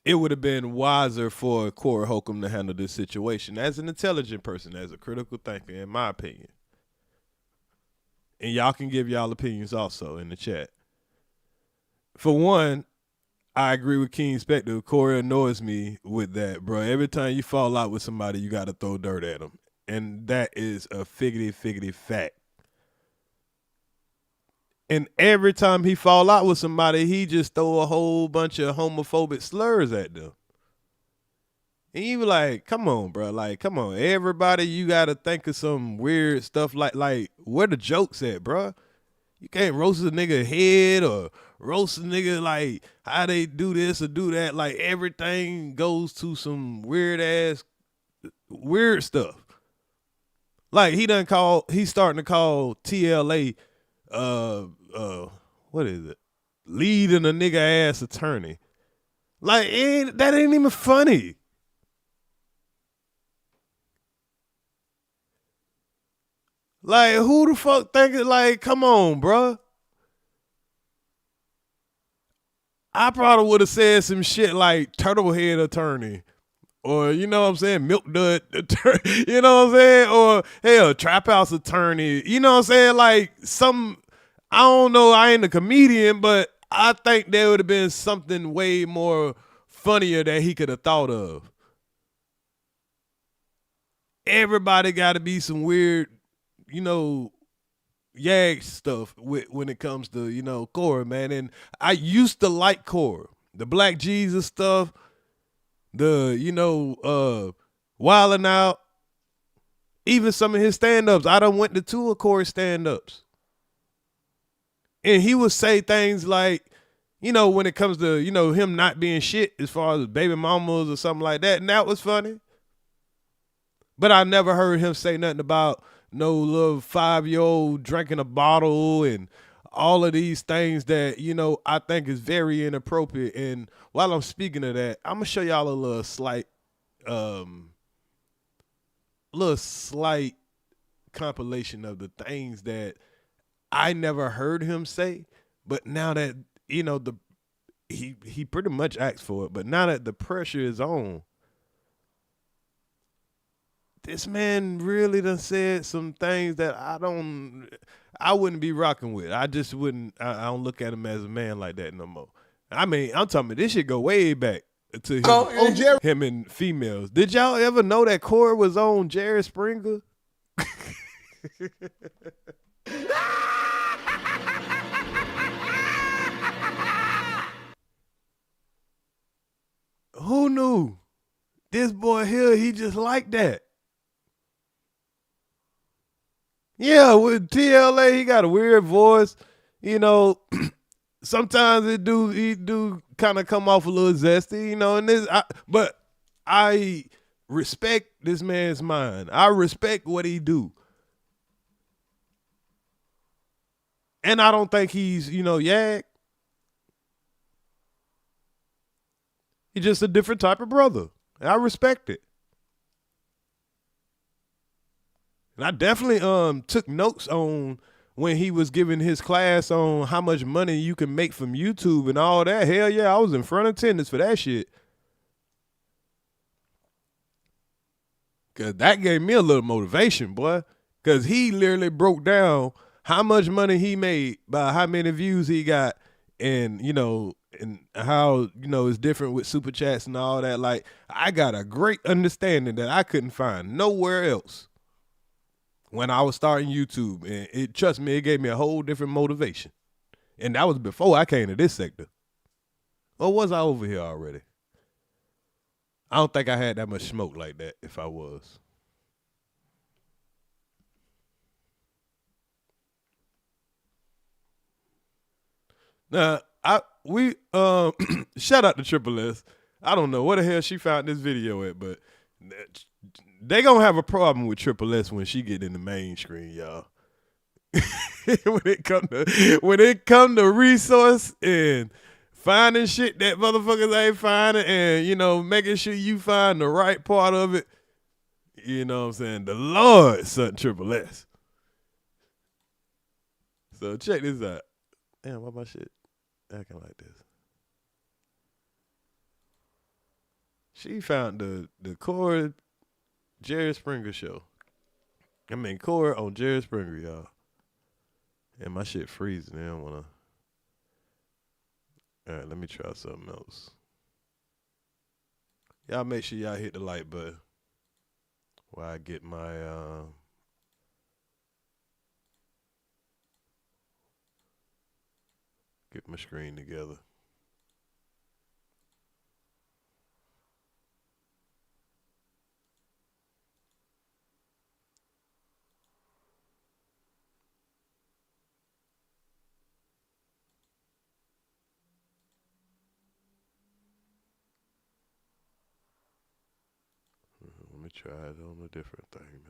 it have been wiser for Cory Holcomb to handle this situation as an intelligent person, as a critical thinker, in my opinion? And y'all can give y'all opinions also in the chat. For one, I agree with King Spectre. Corey annoys me with that, bro. Every time you fall out with somebody, you got to throw dirt at them. And that is a figgity fact. And every time he fall out with somebody, he just throw a whole bunch of homophobic slurs at them. And you be like, come on, bro. Like, come on. Everybody, you got to think of some weird stuff like where the jokes at, bro? You can't roast a nigga head or roast a nigga like how they do this or do that. Like, everything goes to some weird stuff. Like, he's starting to call TLA, what is it? Leading a nigga ass attorney. Like, that ain't even funny. Like, who the fuck think it? Like, come on, bruh. I probably would have said some shit like turtle head attorney. Or, you know what I'm saying, milk dud attorney. You know what I'm saying? Or, hell, trap house attorney. You know what I'm saying? Like, I don't know, I ain't a comedian, but I think there would have been something way more funnier that he could have thought of. Everybody got to be some weird, yag stuff when it comes to, Corey, man. And I used to like Corey. The Black Jesus stuff, the, Wildin' Out, even some of his stand-ups. I done went to 2 of Corey's stand-ups. And he would say things like, when it comes to, him not being shit as far as baby mamas or something like that. And that was funny. But I never heard him say nothing about no little 5-year-old drinking a bottle and all of these things that, I think is very inappropriate. And while I'm speaking of that, I'm going to show y'all a little slight compilation of the things that I never heard him say, but now that, he pretty much asked for it, but now that the pressure is on, this man really done said some things that I wouldn't be rocking with. I just wouldn't. I don't look at him as a man like that no more. I mean, I'm talking about this shit go way back to him and females. Did y'all ever know that Corey was on Jerry Springer? Who knew? This boy here, he just like that. Yeah, with TLA, he got a weird voice. You know, sometimes he do kind of come off a little zesty, you know, but I respect this man's mind. I respect what he do. And I don't think he's, yak. He's just a different type of brother. And I respect it. And I definitely took notes on when he was giving his class on how much money you can make from YouTube and all that. Hell yeah, I was in front attendance for that shit. Cause that gave me a little motivation, boy. Cause he literally broke down how much money he made by how many views he got, and and how it's different with super chats and all that. Like, I got a great understanding that I couldn't find nowhere else when I was starting YouTube, and trust me, it gave me a whole different motivation. And that was before I came to this sector. Or was I over here already? I don't think I had that much smoke like that if I was. Now, we shout out to Triple S. I don't know where the hell she found this video at, but they gonna have a problem with Triple S when she get in the main screen, y'all. when it come to resource and finding shit that motherfuckers ain't finding, and making sure you find the right part of it. You know what I'm saying? The Lord sent Triple S. So check this out. Damn, why my shit acting like this? She found the Corey Jerry Springer show. I mean, Corey on Jerry Springer, y'all. And my shit freezing. I don't wanna. All right, let me try something else. Y'all make sure y'all hit the like button while I get my screen together. Let me try it on a different thing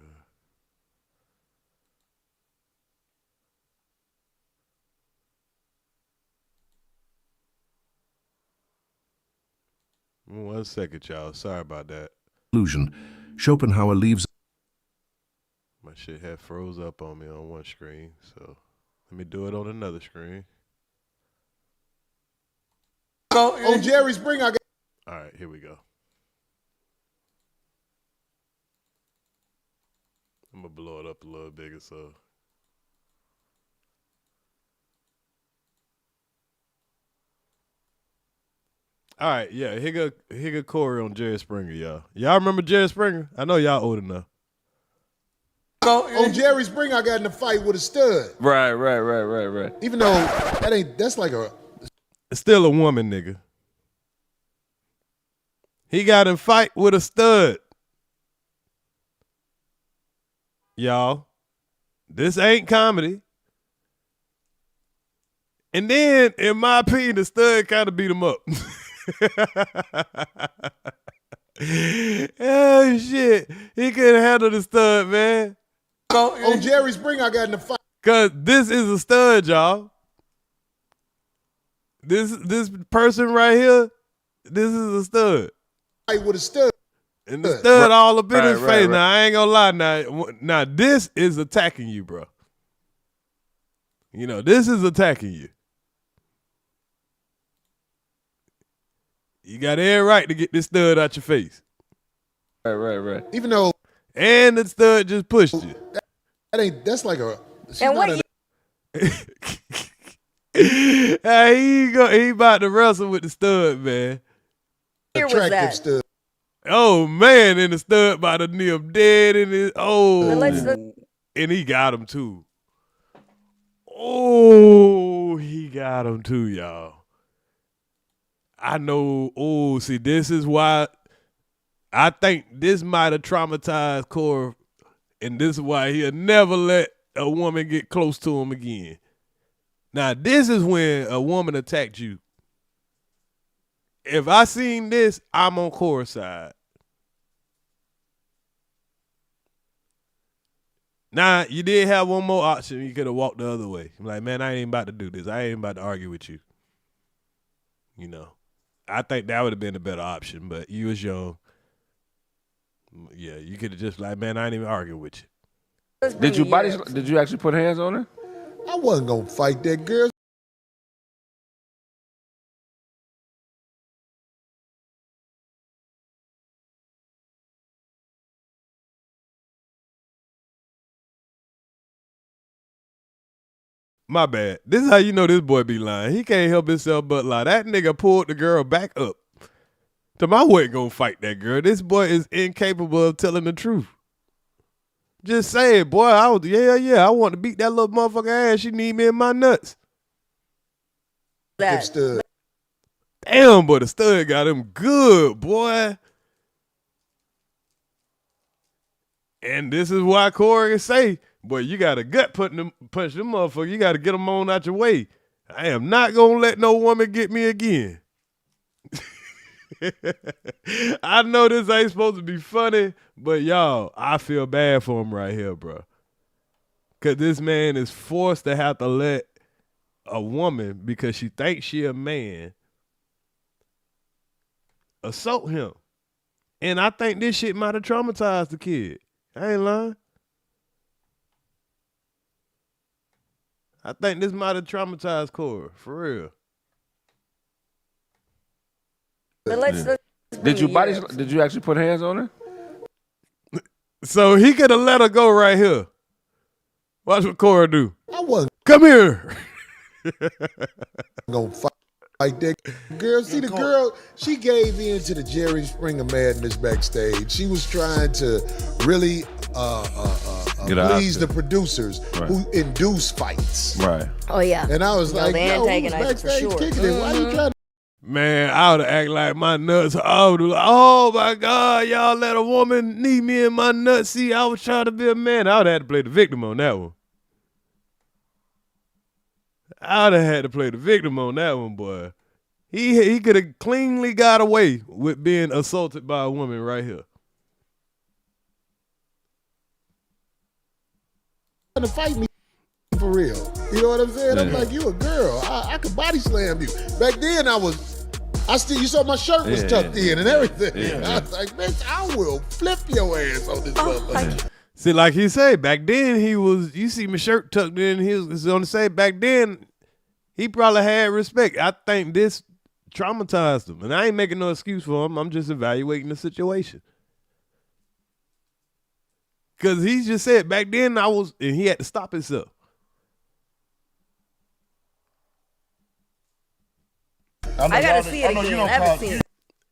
now. One second, y'all. Sorry about that. Conclusion, Schopenhauer leaves. My shit had froze up on me on one screen, so let me do it on another screen. On Jerry Springer, I got. All right, here we go. I'm gonna blow it up a little bigger, so. All right, yeah, here go Corey on Jerry Springer, y'all. Y'all remember Jerry Springer? I know y'all old enough. On Jerry Springer, I got in a fight with a stud. Right. Even though that's like a. Still a woman, nigga. He got in fight with a stud. Y'all, this ain't comedy. And then, in my opinion, the stud kind of beat him up. Oh, shit. He couldn't handle the stud, man. On Jerry Springer, I got in a fight. Because this is a stud, y'all. This person right here, this is a stud. Fight with a stud. And the stud all up in his face. Now, I ain't gonna lie. Now, this is attacking you, bro. This is attacking you. You got every right to get this stud out your face. Right. Even though. And the stud just pushed you. That's like a. And what? Hey, he about to wrestle with the stud, man. Year was Attractive that? stud. Oh man, and the stud about to knee him dead in his and he got him too. Oh, he got him too, y'all. I know. Oh, see, this is why I think this might have traumatized Corey, and this is why he'll never let a woman get close to him again. Now, this is when a woman attacked you. If I seen this, I'm on Corey's side. Now, you did have one more option. You could have walked the other way. I'm like, man, I ain't about to do this. I ain't about to argue with you. You know, I think that would have been a better option, but you was young. Yeah, you could have just like, man, I ain't even argue with you. Did you actually put hands on her? I wasn't gonna fight that girl. My bad. This is how you know this boy be lying. He can't help himself but lie. That nigga pulled the girl back up. I wasn't gonna fight that girl. This boy is incapable of telling the truth. Just say it, boy. I want to beat that little motherfucker ass. She need me in my nuts. Stud. Damn, boy, the stud got him good, boy. And this is why Corey can say, boy, you got a gut punch them motherfucker. You got to get them on out your way. I am not going to let no woman get me again. I know this ain't supposed to be funny, but y'all, I feel bad for him right here, bro. Because this man is forced to have to let a woman, because she thinks she a man, assault him. And I think this shit might have traumatized the kid. I ain't lying. I think this might have traumatized Corey, for real. Did you actually put hands on her? So he could have let her go right here. Watch what Corey do. I wasn't Come here. gonna fight that girl. See, the girl, she gave in to the Jerry Springer madness backstage. She was trying to really please the producers who induce fights. Right. Oh yeah. And I was like, they yo, ain't who's taking it for backstage sure. kicking it? Why you trying to? Man, I would have act like my nuts. I would like, oh my God, y'all let a woman knee me in my nuts. See, I was trying to be a man. I would have had to play the victim on that one. I would have had to play the victim on that one, boy. He could have cleanly got away with being assaulted by a woman right here. To fight me for real. You know what I'm saying? I'm like, you a girl. I could body slam you. Back then you saw my shirt was tucked in and everything. I was like, bitch, I will flip your ass on this motherfucker. See, like he said, back then you see my shirt tucked in, he was on the side. Back then, he probably had respect. I think this traumatized him. And I ain't making no excuse for him. I'm just evaluating the situation. Because he just said back then and he had to stop himself. I gotta see it again. I haven't seen it.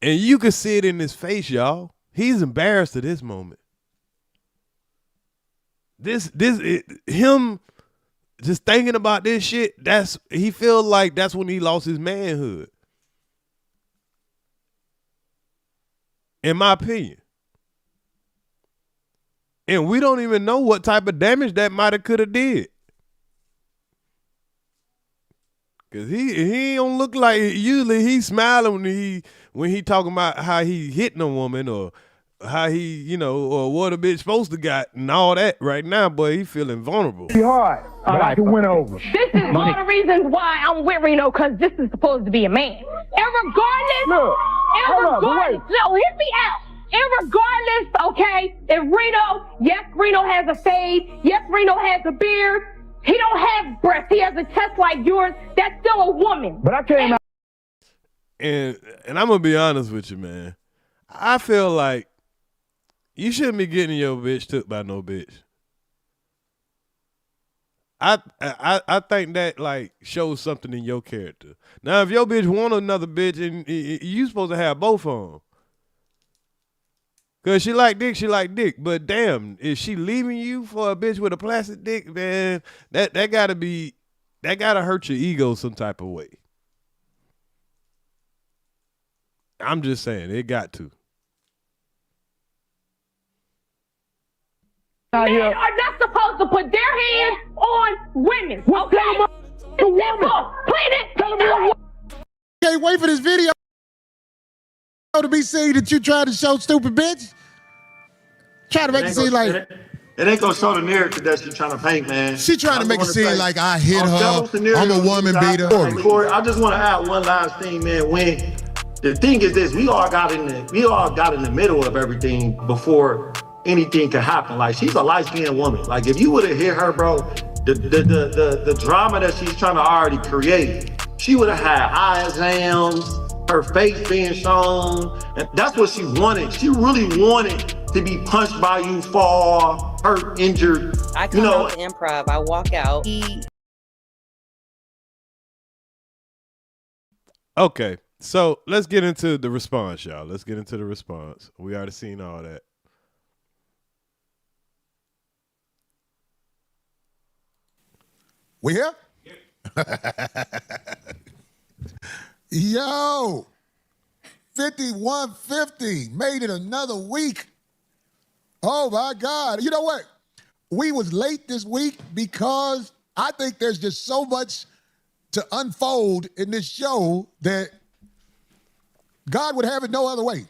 And you can see it in his face, y'all. He's embarrassed at this moment. Him just thinking about this shit, he feels like that's when he lost his manhood. In my opinion. And we don't even know what type of damage that could have did. Cause he don't look like, usually he's smiling when he talking about how he hitting a woman or how he, or what a bitch supposed to got and all that. Right now, boy, he feeling vulnerable. Be hard. I like to win over. This is one of the reasons why I'm with Reno, because this is supposed to be a man. And regardless, no, hear me out. And regardless, okay, if Reno has a fade, yes, Reno has a beard, he don't have breasts, he has a chest like yours, that's still a woman. But I came out. And I'm going to be honest with you, man. I feel like, You shouldn't be getting your bitch took by no bitch. I think that like shows something in your character. Now, if your bitch want another bitch, and you supposed to have both of them, cause she like dick. But damn, if she leaving you for a bitch with a plastic dick, man, that gotta hurt your ego some type of way. I'm just saying, it got to. Men are not supposed to put their hands on women. Okay? Simple. Plain it. Can't wait for this video to be seen that you trying to show stupid bitch. Try to make it seem like it ain't gonna show the narrative that she's trying to paint, man. she trying to make it seem like I hit her. I'm a woman beater. Corey, I just want to add one last thing, man. When the thing is this, we all got in the middle of everything before anything could happen. Like, she's a light-skinned woman. Like, if you would have hit her, bro, the drama that she's trying to already create, she would have had eye exams, her face being shown, and that's what she wanted. She really wanted to be punched by you, fall, hurt, injured. I come out to improv, I walk out. Okay, so let's get into the response, y'all. Let's get into the response. We already seen all that. We here? Yo, 5150 made it another week. Oh my God. You know what? We was late this week because I think there's just so much to unfold in this show that God would have it no other way.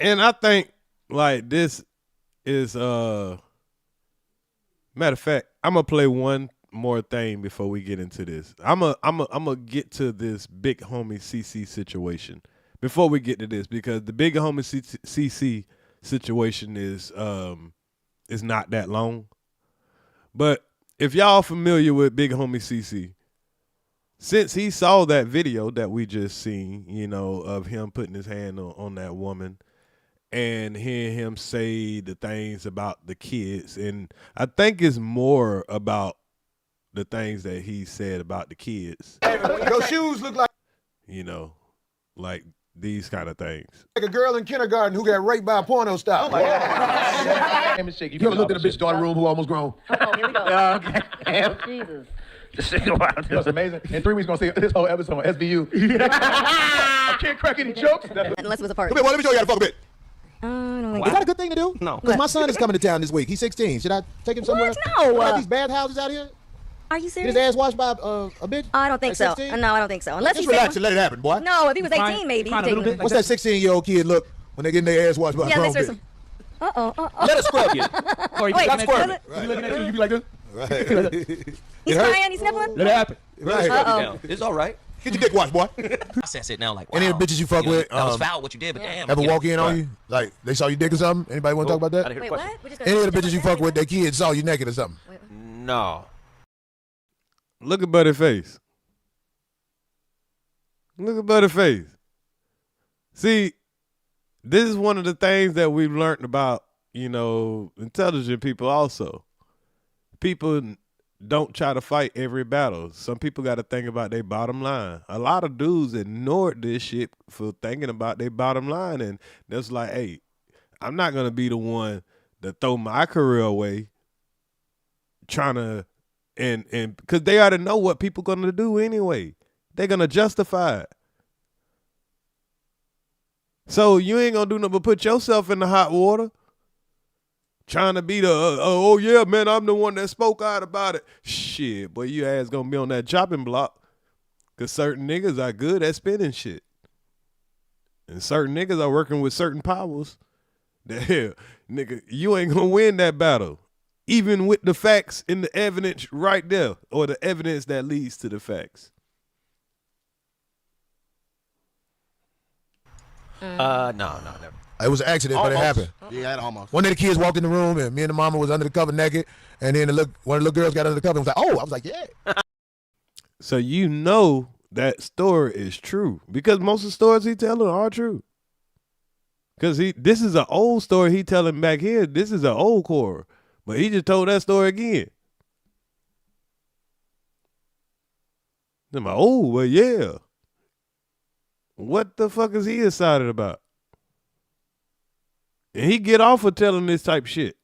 And I think like this is matter of fact, I'm gonna play one more thing before we get into this. I'm gonna get to this big homie CC situation before we get to this, because the big homie CC situation is not that long. But if y'all familiar with big homie CC, since he saw that video that we just seen, you know, of him putting his hand on that woman and hearing him say the things about the kids, and I think it's more about the things that he said about the kids. Your shoes look like, you know, like these kind of things. a girl in kindergarten who got raped by a porno star. Oh my God. You ever looked at a bitch daughter room who almost grown? Oh, here we go. Oh, Jesus. That's amazing. In 3 weeks, we're going to see this whole episode on SVU. I can't crack any jokes. Unless it was a party. Come here, let me show you how to fuck a bitch. Is Is that a good thing to do? No. Because my son is coming to town this week. He's 16. Should I take him somewhere? No. We got these bathhouses out here. Are you Get serious? his ass washed by a bitch? I don't think At so. 16? No, I don't think so. Unless Just he's relax and let it happen, boy. No, if he was 18, maybe. Fine a little bit. What's that 16-year-old kid look when they getting their ass washed by a Yeah, grown there's bitch? some. Let us scrub you. Or you Wait, stop squirming. does You looking at you, you be like this. Right. He's crying, he's sniffling? Let it happen. Right. Uh-oh. It's all right. Get your dick washed, boy. Process it now, like, wow. Any of the bitches you fuck with, that was foul what you did, but damn. ever walk in on you? Like, they saw you dick or something? Anybody want to talk about that? Wait, what? We just Any of the bitches you fuck with, their kids saw you naked or something? No. Look at Buddy's face. Look at Buddy's face. See, this is one of the things that we've learned about, you know, intelligent people also. People don't try to fight every battle. Some people got to think about their bottom line. A lot of dudes ignored this shit for thinking about their bottom line, and that's like, hey, I'm not going to be the one to throw my career away trying to, and because they already know what people going to do anyway. They're going to justify it. So you ain't going to do nothing but put yourself in the hot water trying to be the, oh yeah, man, I'm the one that spoke out about it. Shit, boy, you ass going to be on that chopping block because certain niggas are good at spinning shit. And certain niggas are working with certain powers. That, hell, nigga, you ain't going to win that battle. Even with the facts and the evidence right there, or the evidence that leads to the facts. No, never. It was an accident, but it happened. Yeah, almost. One of the kids walked in the room, and me and the mama was under the cover naked, and then one of the little girls got under the cover and was like, oh, I was like, yeah. So you know that story is true because most of the stories he telling are true. Because this is an old story he telling back here. This is an old Corey. But he just told that story again. I'm like, oh, well, yeah. What the fuck is he excited about? And he get off of telling this type shit.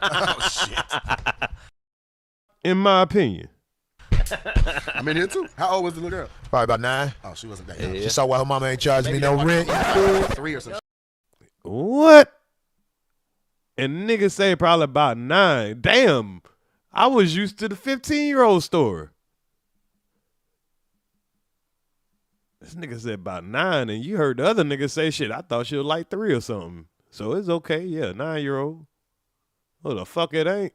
Oh, shit. In my opinion. I'm in here too. How old was the little girl? Probably about 9. Oh, she wasn't that young. She saw why her mama ain't charging me no rent. 3 or something. What? And niggas say probably about 9. Damn. I was used to the 15-year-old story. This nigga said about 9, and you heard the other nigga say shit. I thought she was like 3 or something. So it's okay. Yeah, 9-year-old. What the fuck it ain't?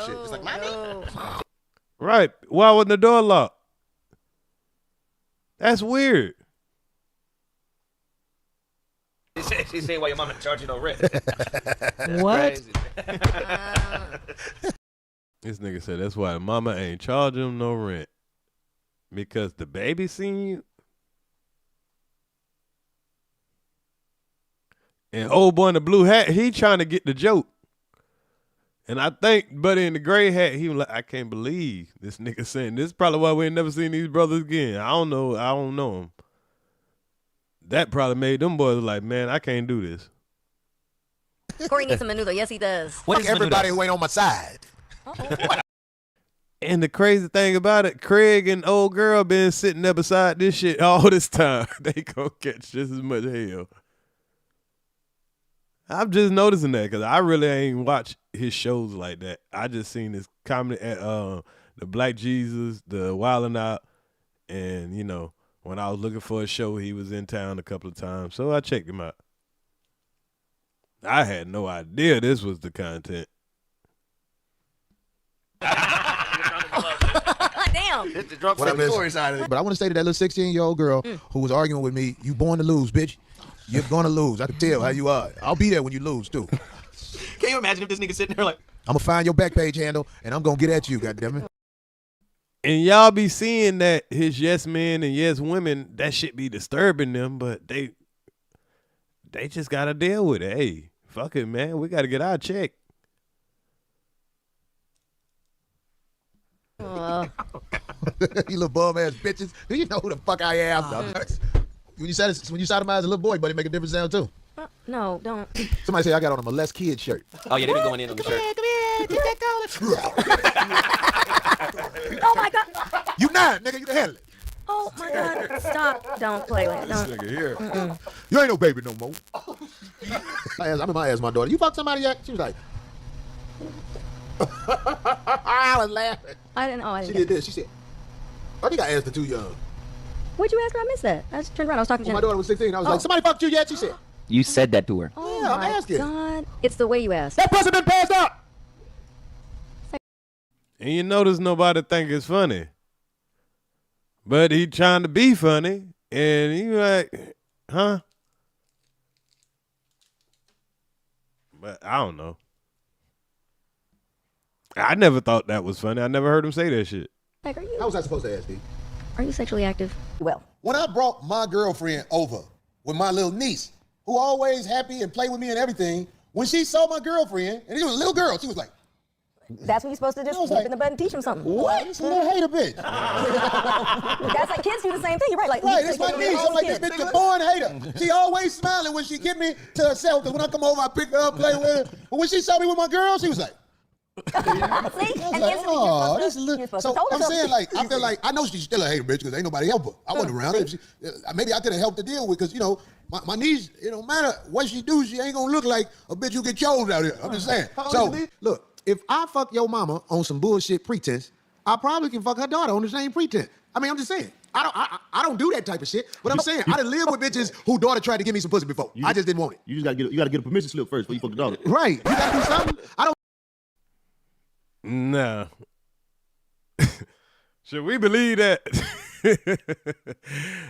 Shit, it's like, mommy. Right. Why wasn't the door locked? That's weird. She said, "Why your mama charge you no rent?" What? This nigga said that's why mama ain't charging him no rent. Because the baby seen you. And old boy in the blue hat, he trying to get the joke. And I think buddy in the gray hat, he was like, I can't believe this nigga saying this. Is probably why we ain't never seen these brothers again. I don't know him. That probably made them boys like, man, I can't do this. Corey needs some menudo. Yes, he does. Fuck everybody who ain't on my side. And the crazy thing about it, Craig and old girl been sitting there beside this shit all this time. They gonna catch just as much hell. I'm just noticing that because I really ain't watched his shows like that. I just seen his comedy at the Black Jesus, the Wildin' Out, and you know, when I was looking for a show, he was in town a couple of times, so I checked him out. I had no idea this was the content. Damn. It's the drunk What I missed. story side of it. But I want to say to that little 16-year-old girl who was arguing with me, you born to lose, bitch. You're going to lose. I can tell how you are. I'll be there when you lose, too. Can you imagine if this nigga sitting there like, I'm going to find your back page handle, and I'm going to get at you, goddammit. And y'all be seeing that his yes men and yes women, that shit be disturbing them, but they just got to deal with it. Hey, fuck it, man. We got to get our check. You little bum-ass bitches. Do you know who the fuck I am? When you sodomize a little boy, buddy, make a different sound, too. No, don't. Somebody say I got on a molest kid shirt. oh yeah, they been going in on the shirt. Oh my God. You 9, nigga. You can handle it. Oh my God. Stop. Don't play with it. Don't. This nigga here. You ain't no baby no more. I asked my daughter, you fuck somebody yet? She was like, I was laughing. I didn't. She did this. She said, I think I asked her too young. What'd you ask her? I missed that. I just turned around. I was talking to When my Jenna. daughter was 16, I was like, somebody fucked you yet? She said, You said that to her. Oh yeah, I'm my asking. God. It's the way you ask. That person been passed out. And you notice nobody think it's funny. But he trying to be funny, and he like, huh? But I don't know. I never thought that was funny. I never heard him say that shit. Like, How was I supposed to ask you? Are you sexually active? Well. When I brought my girlfriend over with my little niece, who always happy and play with me and everything, when she saw my girlfriend, and it was a little girl, she was like, That's what you're supposed to just nip in the bud and teach him something. what? This little hater bitch. That's like kids do the same thing. You're right. Like, Right, it's my niece. I'm like, this bitch is a born hater. She always smiling when she get me to herself, because when I come over, I pick her up, play with her. But when she saw me with my girl, she was like, See? And instantly oh, this you're little. supposed So to tell her I'm saying, something. like, I feel like, I know she's still a hater bitch because ain't nobody help her. I wasn't around her. If she, maybe I could have helped her deal with, because, you know, my niece, it don't matter what she do, she ain't gonna look like a bitch who get chose out here. I'm just saying. So, look, if I fuck your mama on some bullshit pretense, I probably can fuck her daughter on the same pretense. I mean, I'm just saying. I don't do that type of shit. But I'm saying, I done lived with bitches whose daughter tried to give me some pussy before. I just didn't want it. You just gotta get a permission slip first before you fuck the daughter. Right. You gotta do something. I don't. No. Should we believe that?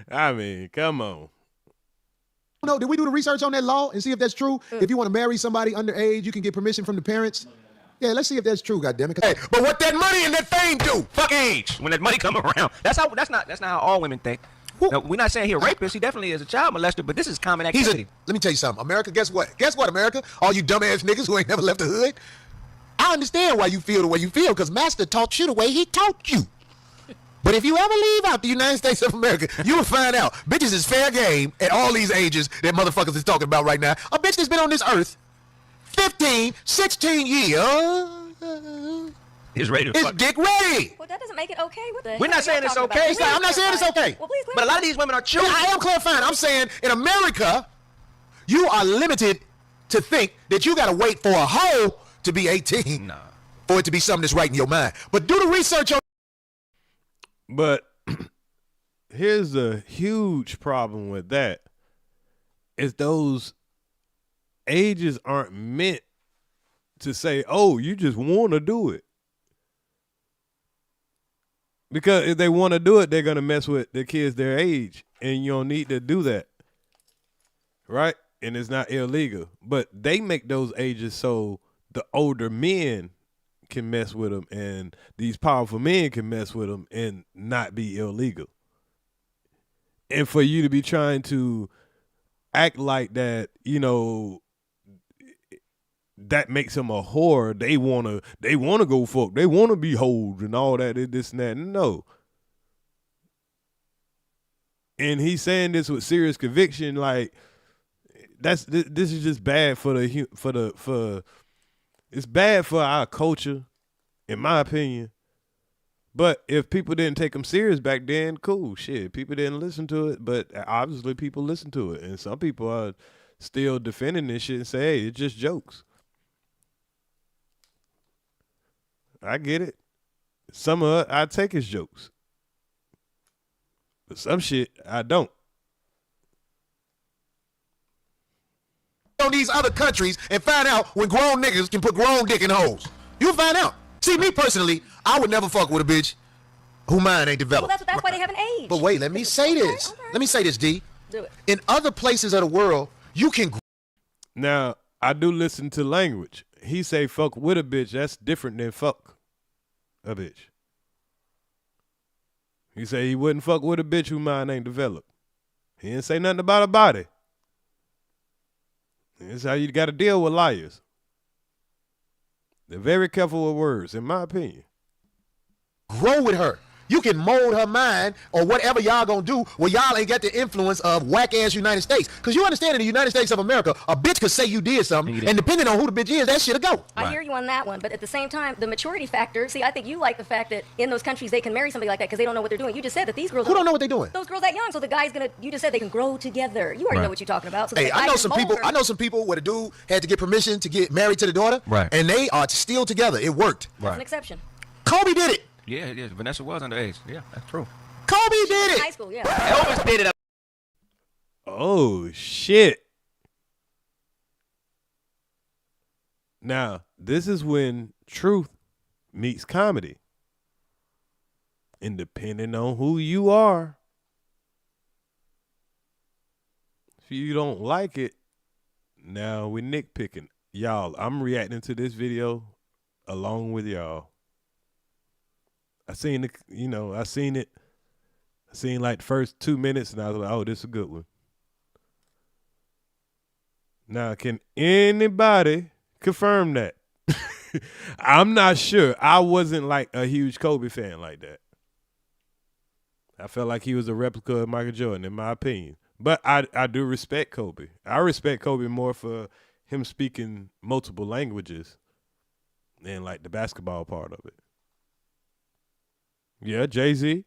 I mean, come on. No, did we do the research on that law and see if that's true? If you want to marry somebody underage, you can get permission from the parents. Yeah, let's see if that's true, goddammit. Hey, but what that money and that fame do? Fuck age. When that money come around, that's not how all women think. No, we're not saying he a rapist. He definitely is a child molester, but this is common activity. Let me tell you something. America, guess what? Guess what, America? All you dumbass niggas who ain't never left the hood. I understand why you feel the way you feel, because Master taught you the way he taught you. But if you ever leave out the United States of America, you will find out bitches is fair game at all these ages that motherfuckers is talking about right now. A bitch that's been on this earth 15, 16 years. Is ready to fuck. Dick ready. Well, that doesn't make it okay. What the We're not saying it's okay. I'm not saying it's okay. Well, please But a lot of these women are children. I am clarifying. I'm saying in America, you are limited to think that you got to wait for a hoe to be 18 for it to be something that's right in your mind. But do the research on. But here's a huge problem with that. Is those ages aren't meant to say, oh, you just want to do it. Because if they want to do it, they're going to mess with the kids their age. And you don't need to do that. Right? And it's not illegal. But they make those ages so the older men can mess with them. And these powerful men can mess with them and not be illegal. And for you to be trying to act like that, you know, that makes them a whore. They wanna go fuck. They wanna be hoes and all that, this and that. No. And he's saying this with serious conviction, like this is just bad for it's bad for our culture, in my opinion. But if people didn't take them serious back then, cool, shit. People didn't listen to it, but obviously people listen to it, and some people are still defending this shit and say, hey, it's just jokes. I get it. Some of it I take as jokes. But some shit I don't. On these other countries and find out when grown niggas can put grown dick in holes. You'll find out. See, me personally, I would never fuck with a bitch who mine ain't developed. Well, that's why they have an age. But wait, let me say this. Okay. Let me say this, D. Do it. In other places of the world, you can. Now, I do listen to language. He say fuck with a bitch. That's different than fuck a bitch. He say he wouldn't fuck with a bitch who mine ain't developed. He didn't say nothing about a body. This is how you got to deal with liars. They're very careful with words, in my opinion. Grow with her. You can mold her mind or whatever y'all gonna do where y'all ain't got the influence of whack-ass United States. Because you understand in the United States of America, a bitch could say you did something, and depending on who the bitch is, that shit'll go. I hear you on that one, but at the same time, the maturity factor, see, I think you like the fact that in those countries they can marry somebody like that because they don't know what they're doing. You just said that these girls Who don't know what they're doing? Those girls that young, so the guy's gonna, you just said they can grow together. You already know what you're talking about. So hey, I know some people where the dude had to get permission to get married to the daughter, and they are still together. It worked. That's an exception. Kobe did it. Yeah, Vanessa was underage. Yeah, that's true. Kobe did it. High school, yeah. Elvis did it. Oh, shit. Now, this is when truth meets comedy. And depending on who you are, if you don't like it, now we're nitpicking. Y'all, I'm reacting to this video along with y'all. I seen it. I seen like the first 2 minutes and I was like, oh, this is a good one. Now, can anybody confirm that? I'm not sure. I wasn't like a huge Kobe fan like that. I felt like he was a replica of Michael Jordan, in my opinion. But I do respect Kobe. I respect Kobe more for him speaking multiple languages than like the basketball part of it. Yeah, Jay-Z.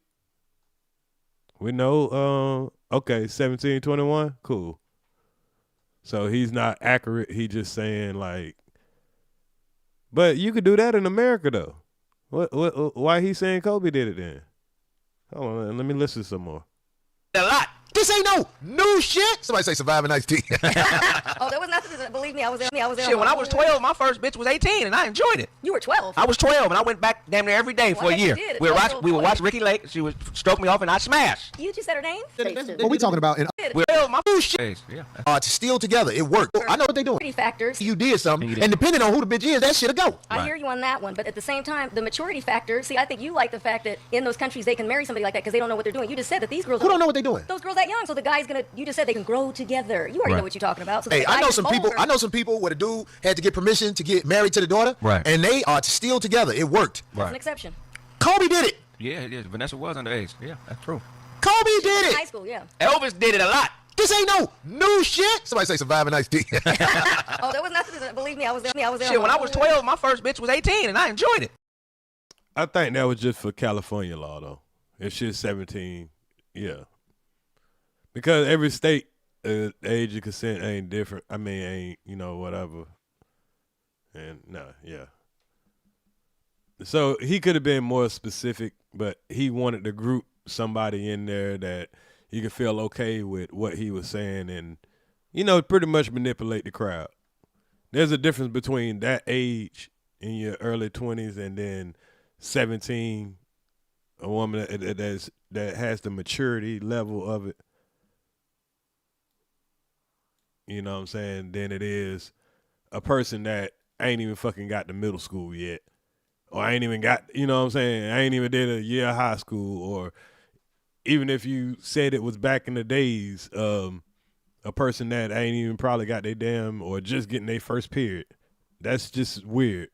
We know, okay, 1721, cool. So he's not accurate. He just saying like, but you could do that in America though. Why he saying Kobe did it then? Hold on, let me listen some more. A lot. This ain't no new shit. Somebody say surviving iced tea. Oh, there was nothing. Believe me, I was there. Shit, when I was 12, my first bitch was 18, and I enjoyed it. You were 12. I was 12, and I went back damn near every day for a year. We would watch Ricky Lake. She would stroke me off, and I'd smash. You just said her name? What we talking about? My new shit. Yeah. To steal together, it worked. I know what they doing. Factors. You did something, and depending on who the bitch is, that shit'll go. I hear you on that one, but at the same time, the maturity factor. See, I think you like the fact that in those countries they can marry somebody like that because they don't know what they're doing. You just said that these girls Who don't know what they're doing? Those girls that young, so the guy's gonna. You just said they can grow together. You already know what you're talking about. So Hey, I know some people. I know some people where the dude had to get permission to get married to the daughter, Right. and they are still together. It worked. That's an exception. Kobe did it. Yeah, Vanessa was underage. Yeah, that's true. Kobe did In it. high school, yeah. Elvis did it a lot. This ain't no new shit. Somebody say surviving iced tea. Oh, there was nothing. Believe me, I was there. Shit, when I was 12, my first bitch was 18, and I enjoyed it. I think that was just for California law, though. If she's 17, yeah. Because every state, age of consent ain't different. I mean, ain't, whatever. And, yeah. So he could have been more specific, but he wanted to group somebody in there that he could feel okay with what he was saying and, pretty much manipulate the crowd. There's a difference between that age in your early 20s and then 17, a woman that has the maturity level of it. You know what I'm saying? Then it is a person that ain't even fucking got to middle school yet. Or I ain't even got, you know what I'm saying? I ain't even did a year of high school. Or even if you said it was back in the days, a person that ain't even probably got their damn or just getting their first period. That's just weird.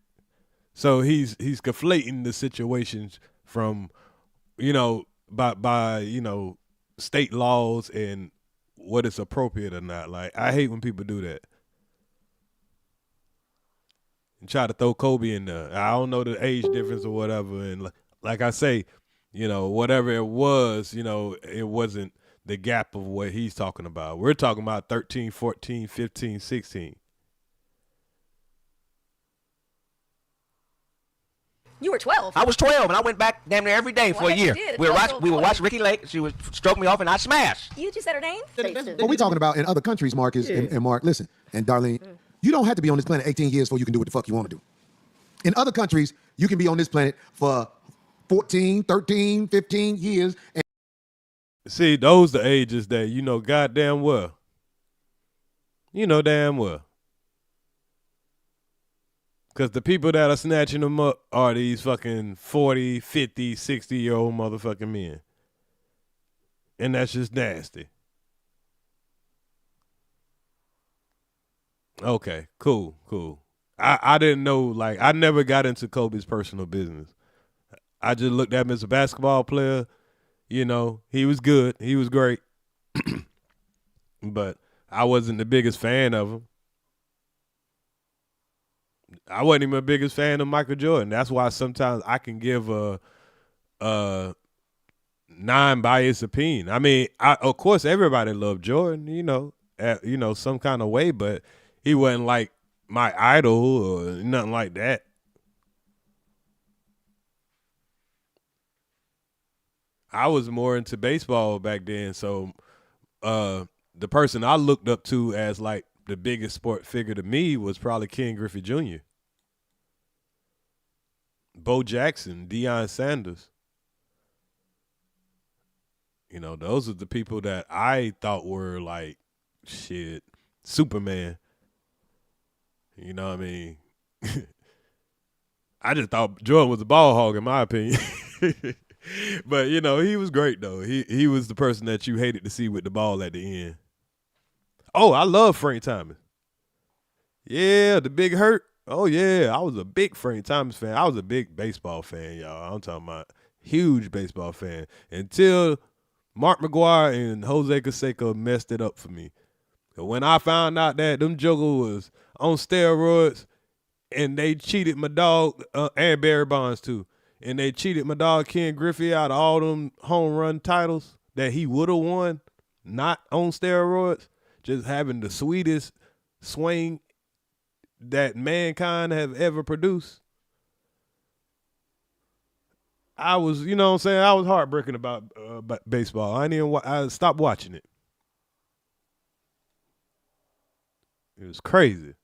So he's conflating the situations from, by state laws and what is appropriate or not. Like, I hate when people do that. And try to throw Kobe in there. I don't know the age difference or whatever. And like I say, whatever it was, it wasn't the gap of what he's talking about. We're talking about 13, 14, 15, 16. You were 12. I was 12, and I went back damn near every day for a year. We would watch Ricky Lake. She would stroke me off, and I'd smash. You just said her name? What we talking about in other countries, Mark, is, and Mark, listen, and Darlene, you don't have to be on this planet 18 years before you can do what the fuck you want to do. In other countries, you can be on this planet for 14, 13, 15 years. And see, those the ages that goddamn well. Damn well. Because the people that are snatching them up are these fucking 40, 50, 60-year-old motherfucking men. And that's just nasty. Okay, cool. I didn't know, I never got into Kobe's personal business. I just looked at him as a basketball player. He was good. He was great. But I wasn't the biggest fan of him. I wasn't even the biggest fan of Michael Jordan. That's why sometimes I can give a non-biased opinion. I mean, of course, everybody loved Jordan, some kind of way, but he wasn't like my idol or nothing like that. I was more into baseball back then, so the person I looked up to as like the biggest sport figure to me was probably Ken Griffey Jr., Bo Jackson, Deion Sanders. Those are the people that I thought were like, shit, Superman. You know what I mean? I just thought Jordan was a ball hog in my opinion. But, he was great, though. He was the person that you hated to see with the ball at the end. Oh, I love Frank Thomas. Yeah, the Big Hurt. Oh, yeah, I was a big Frank Thomas fan. I was a big baseball fan, y'all. I'm talking about huge baseball fan. Until Mark McGwire and Jose Canseco messed it up for me. When I found out that them jokers was on steroids and they cheated my dog, and Barry Bonds, too. And they cheated my dog Ken Griffey out of all them home run titles that he would have won, not on steroids, just having the sweetest swing that mankind have ever produced. I was, I was heartbroken about baseball. I stopped watching it. It was crazy.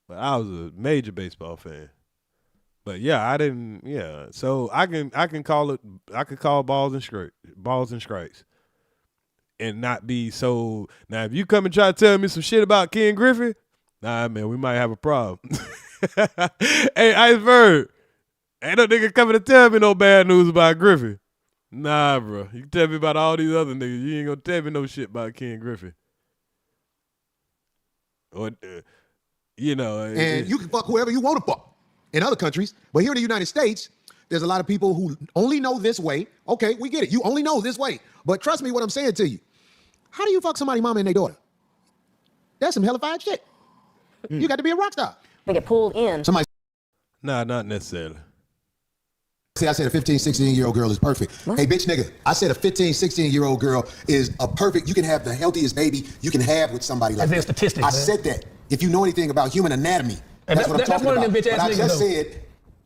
But I was a major baseball fan. But yeah, I didn't. Yeah, so I can call it. I could call balls and strikes, and not be so. Now, if you come and try to tell me some shit about Ken Griffey, nah, man, we might have a problem. Hey, Iceberg, ain't no nigga coming to tell me no bad news about Griffey. Nah, bro, you can tell me about all these other niggas. You ain't gonna tell me no shit about Ken Griffey. Or, you know, And you can fuck whoever you want to fuck in other countries. But here in the United States, there's a lot of people who only know this way. Okay, we get it. You only know this way. But trust me what I'm saying to you. How do you fuck somebody mama and their daughter? That's some hellified shit. You got to be a rock star. They get pulled in. Somebody nah, not necessarily. say I said a 15, 16-year-old girl is perfect. Hey, bitch nigga, I said a 15, 16-year-old girl is a perfect, you can have the healthiest baby you can have with somebody like that. Statistics, I man. said that. If you know anything about human anatomy, that's what I'm talking one about. of them bitch-ass But I niggas, just though. said,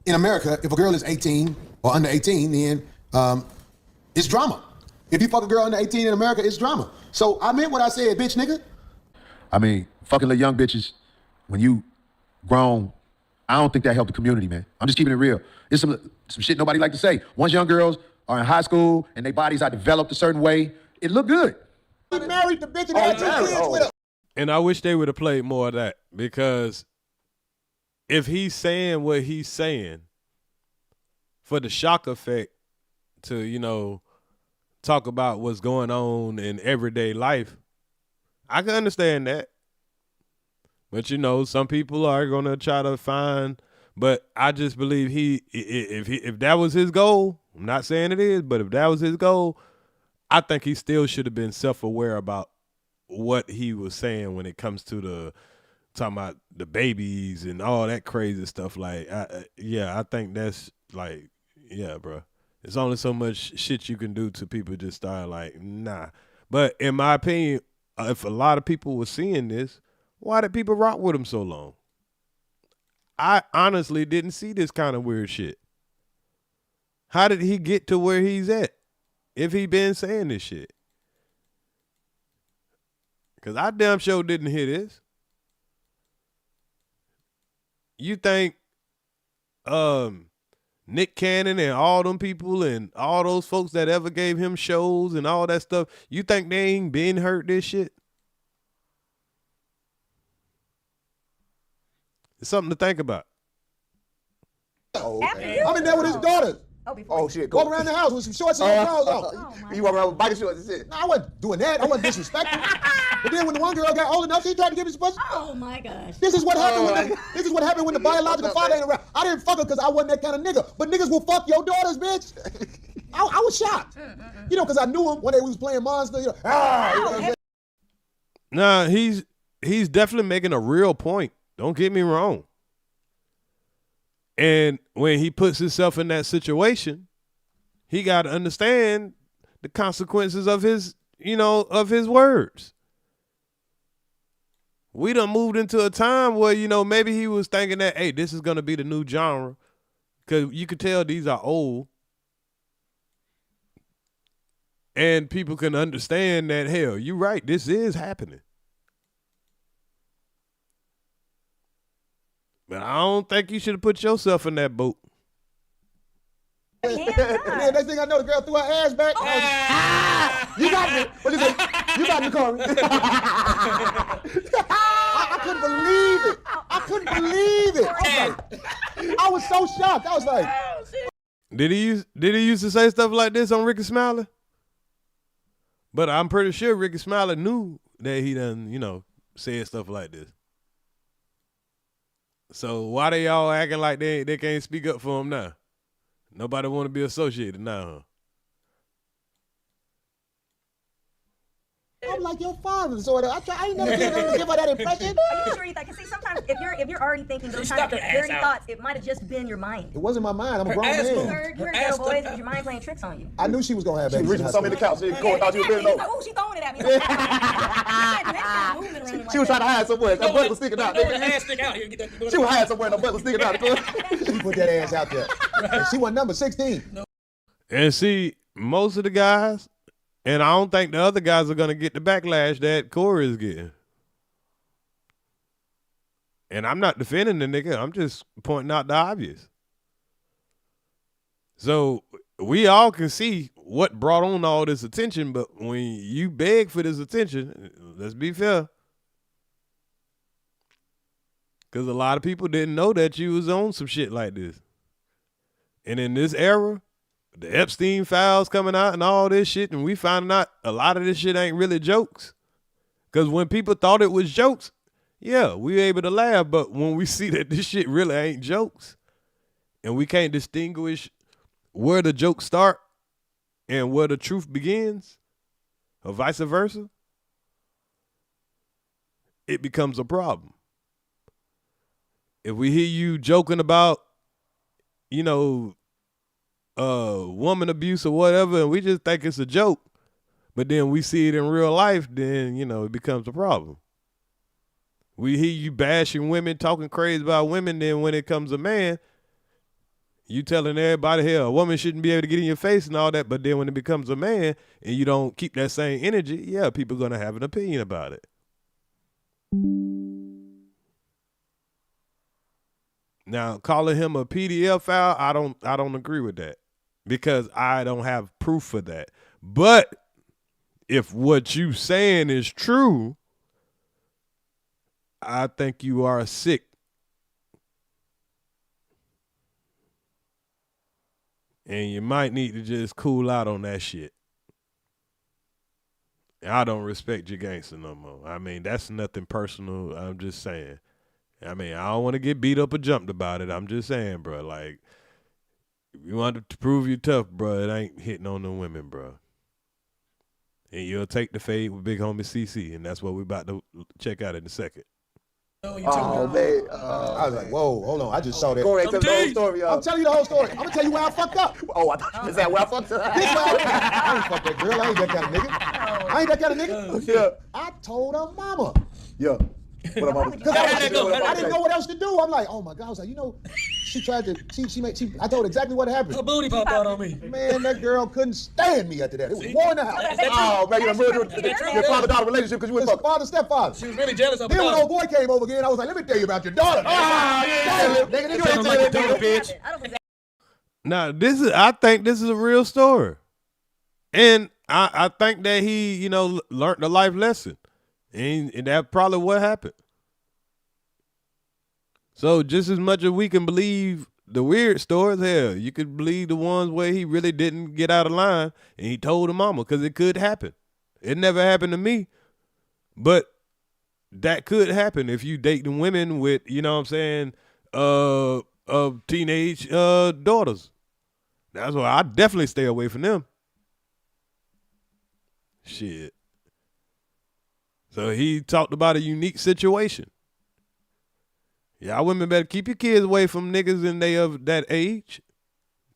in America, if a girl is 18 or under 18, then it's drama. If you fuck a girl under 18 in America, it's drama. So I meant what I said, bitch nigga. I mean, fucking little young bitches, when you grown, I don't think that helped the community, man. I'm just keeping it real. It's some shit nobody like to say. Once young girls are in high school and their bodies are developed a certain way, it look good. He married the bitch and had 2 kids with her. And I wish they would have played more of that, because if he's saying what he's saying for the shock effect to, you know, talk about what's going on in everyday life, I can understand that. But, you know, some people are going to try to find, but I just believe if that was his goal, I'm not saying it is, but if that was his goal, I think he still should have been self-aware about what he was saying when it comes to talking about the babies and all that crazy stuff. Like, I think that's like, yeah, bro. There's only so much shit you can do to people just start like, nah. But in my opinion, if a lot of people were seeing this, why did people rock with him so long? I honestly didn't see this kind of weird shit. How did he get to where he's at if he been saying this shit? Because I damn sure didn't hear this. You think Nick Cannon and all them people and all those folks that ever gave him shows and all that stuff, you think they ain't been heard this shit? It's something to think about. Oh, okay. I'm in there with his daughters. Oh shit, Walk around the house with some shorts and some clothes on. You walk around with biker shorts and shit. No, I wasn't doing that. I wasn't disrespecting. But then when the one girl got old enough, she tried to give me some pussy. Oh my gosh. This is what happened when the biological father ain't around. I didn't fuck her because I wasn't that kind of nigga. But niggas will fuck your daughters, bitch. I was shocked. You know, because I knew him when they was playing Monster. You know, you know what I'm saying? Nah, he's definitely making a real point. Don't get me wrong. And when he puts himself in that situation, he got to understand the consequences of his, of his words. We done moved into a time where, maybe he was thinking that, hey, this is going to be the new genre. Because you could tell these are old. And people can understand that, hell, you're right, this is happening. But I don't think you should have put yourself in that boat. And then next thing I know, the girl threw her ass back. You got me. What is it? You got me, Corey. I couldn't believe it. I couldn't believe it. I was so shocked. I was like, Did he used to say stuff like this on Ricky Smiley? But I'm pretty sure Ricky Smiley knew that he done, said stuff like this. So why they all acting like they can't speak up for him now? Nobody want to be associated now, huh? I'm like your father, sort of. I ain't never give her that impression. Are you sure you think? See, sometimes if you're already thinking those kind of dirty thoughts, it might have just been your mind. It wasn't my mind. I'm a grown man. You heard little boys with your mind playing tricks on you. I knew she was gonna have She babies. reaching for something in the couch. Corey thought you was bending over. Oh, she throwing it at me. She was trying to hide somewhere. Her butt was sticking out. She was hiding somewhere and her butt was sticking out. She put that ass out there. And she was number 16. And see, most of the guys, and I don't think the other guys are going to get the backlash that Corey is getting. And I'm not defending the nigga. I'm just pointing out the obvious. So we all can see what brought on all this attention, but when you beg for this attention, let's be fair. Because a lot of people didn't know that you was on some shit like this. And in this era, the Epstein files coming out and all this shit, and we finding out a lot of this shit ain't really jokes. Because when people thought it was jokes, yeah, we were able to laugh. But when we see that this shit really ain't jokes, and we can't distinguish where the jokes start and where the truth begins, or vice versa, it becomes a problem. If we hear you joking about, woman abuse or whatever, and we just think it's a joke, but then we see it in real life, then, it becomes a problem. We hear you bashing women, talking crazy about women, then when it comes a man, you telling everybody, hell, a woman shouldn't be able to get in your face and all that, but then when it becomes a man and you don't keep that same energy, yeah, people are going to have an opinion about it. Now, calling him a PDF file, I don't agree with that because I don't have proof for that. But if what you saying is true, I think you are sick. And you might need to just cool out on that shit. I don't respect your gangster no more. I mean, that's nothing personal. I'm just saying. I mean, I don't want to get beat up or jumped about it. I'm just saying, bro. Like, if you want to prove you tough, bro, it ain't hitting on the women, bro. And you'll take the fade with big homie CC, and that's what we're about to check out in a second. Oh, man. I was like, whoa, hold on. I just saw that. Corey, tell me the whole story, y'all. I'm telling you the whole story. I'm going to tell you where I fucked up. Oh, I thought you said where I fucked up. I ain't fuck that girl. I ain't that kind of nigga. I ain't that kind of nigga. Yeah. I told her mama. Yeah. What I didn't know what else to do. I'm like, oh my God. I was like, she tried to, I told her exactly what happened. Her booty popped out on me. Man, that girl couldn't stand me after that. It was war in the house. Oh, man, you done ruined your father-daughter relationship because you went fuck. Father, stepfather. She was really jealous of her. Then when old boy came over again, I was like, let me tell you about your daughter. Nigga, you ain't like a bitch. Now, I think this is a real story. And I think that he, learned a life lesson. And that's probably what happened. So just as much as we can believe the weird stories, hell, you could believe the ones where he really didn't get out of line and he told the mama, because it could happen. It never happened to me, but that could happen if you date the women with, of teenage daughters. That's why I definitely stay away from them. Shit. So he talked about a unique situation. Y'all women better keep your kids away from niggas and they of that age.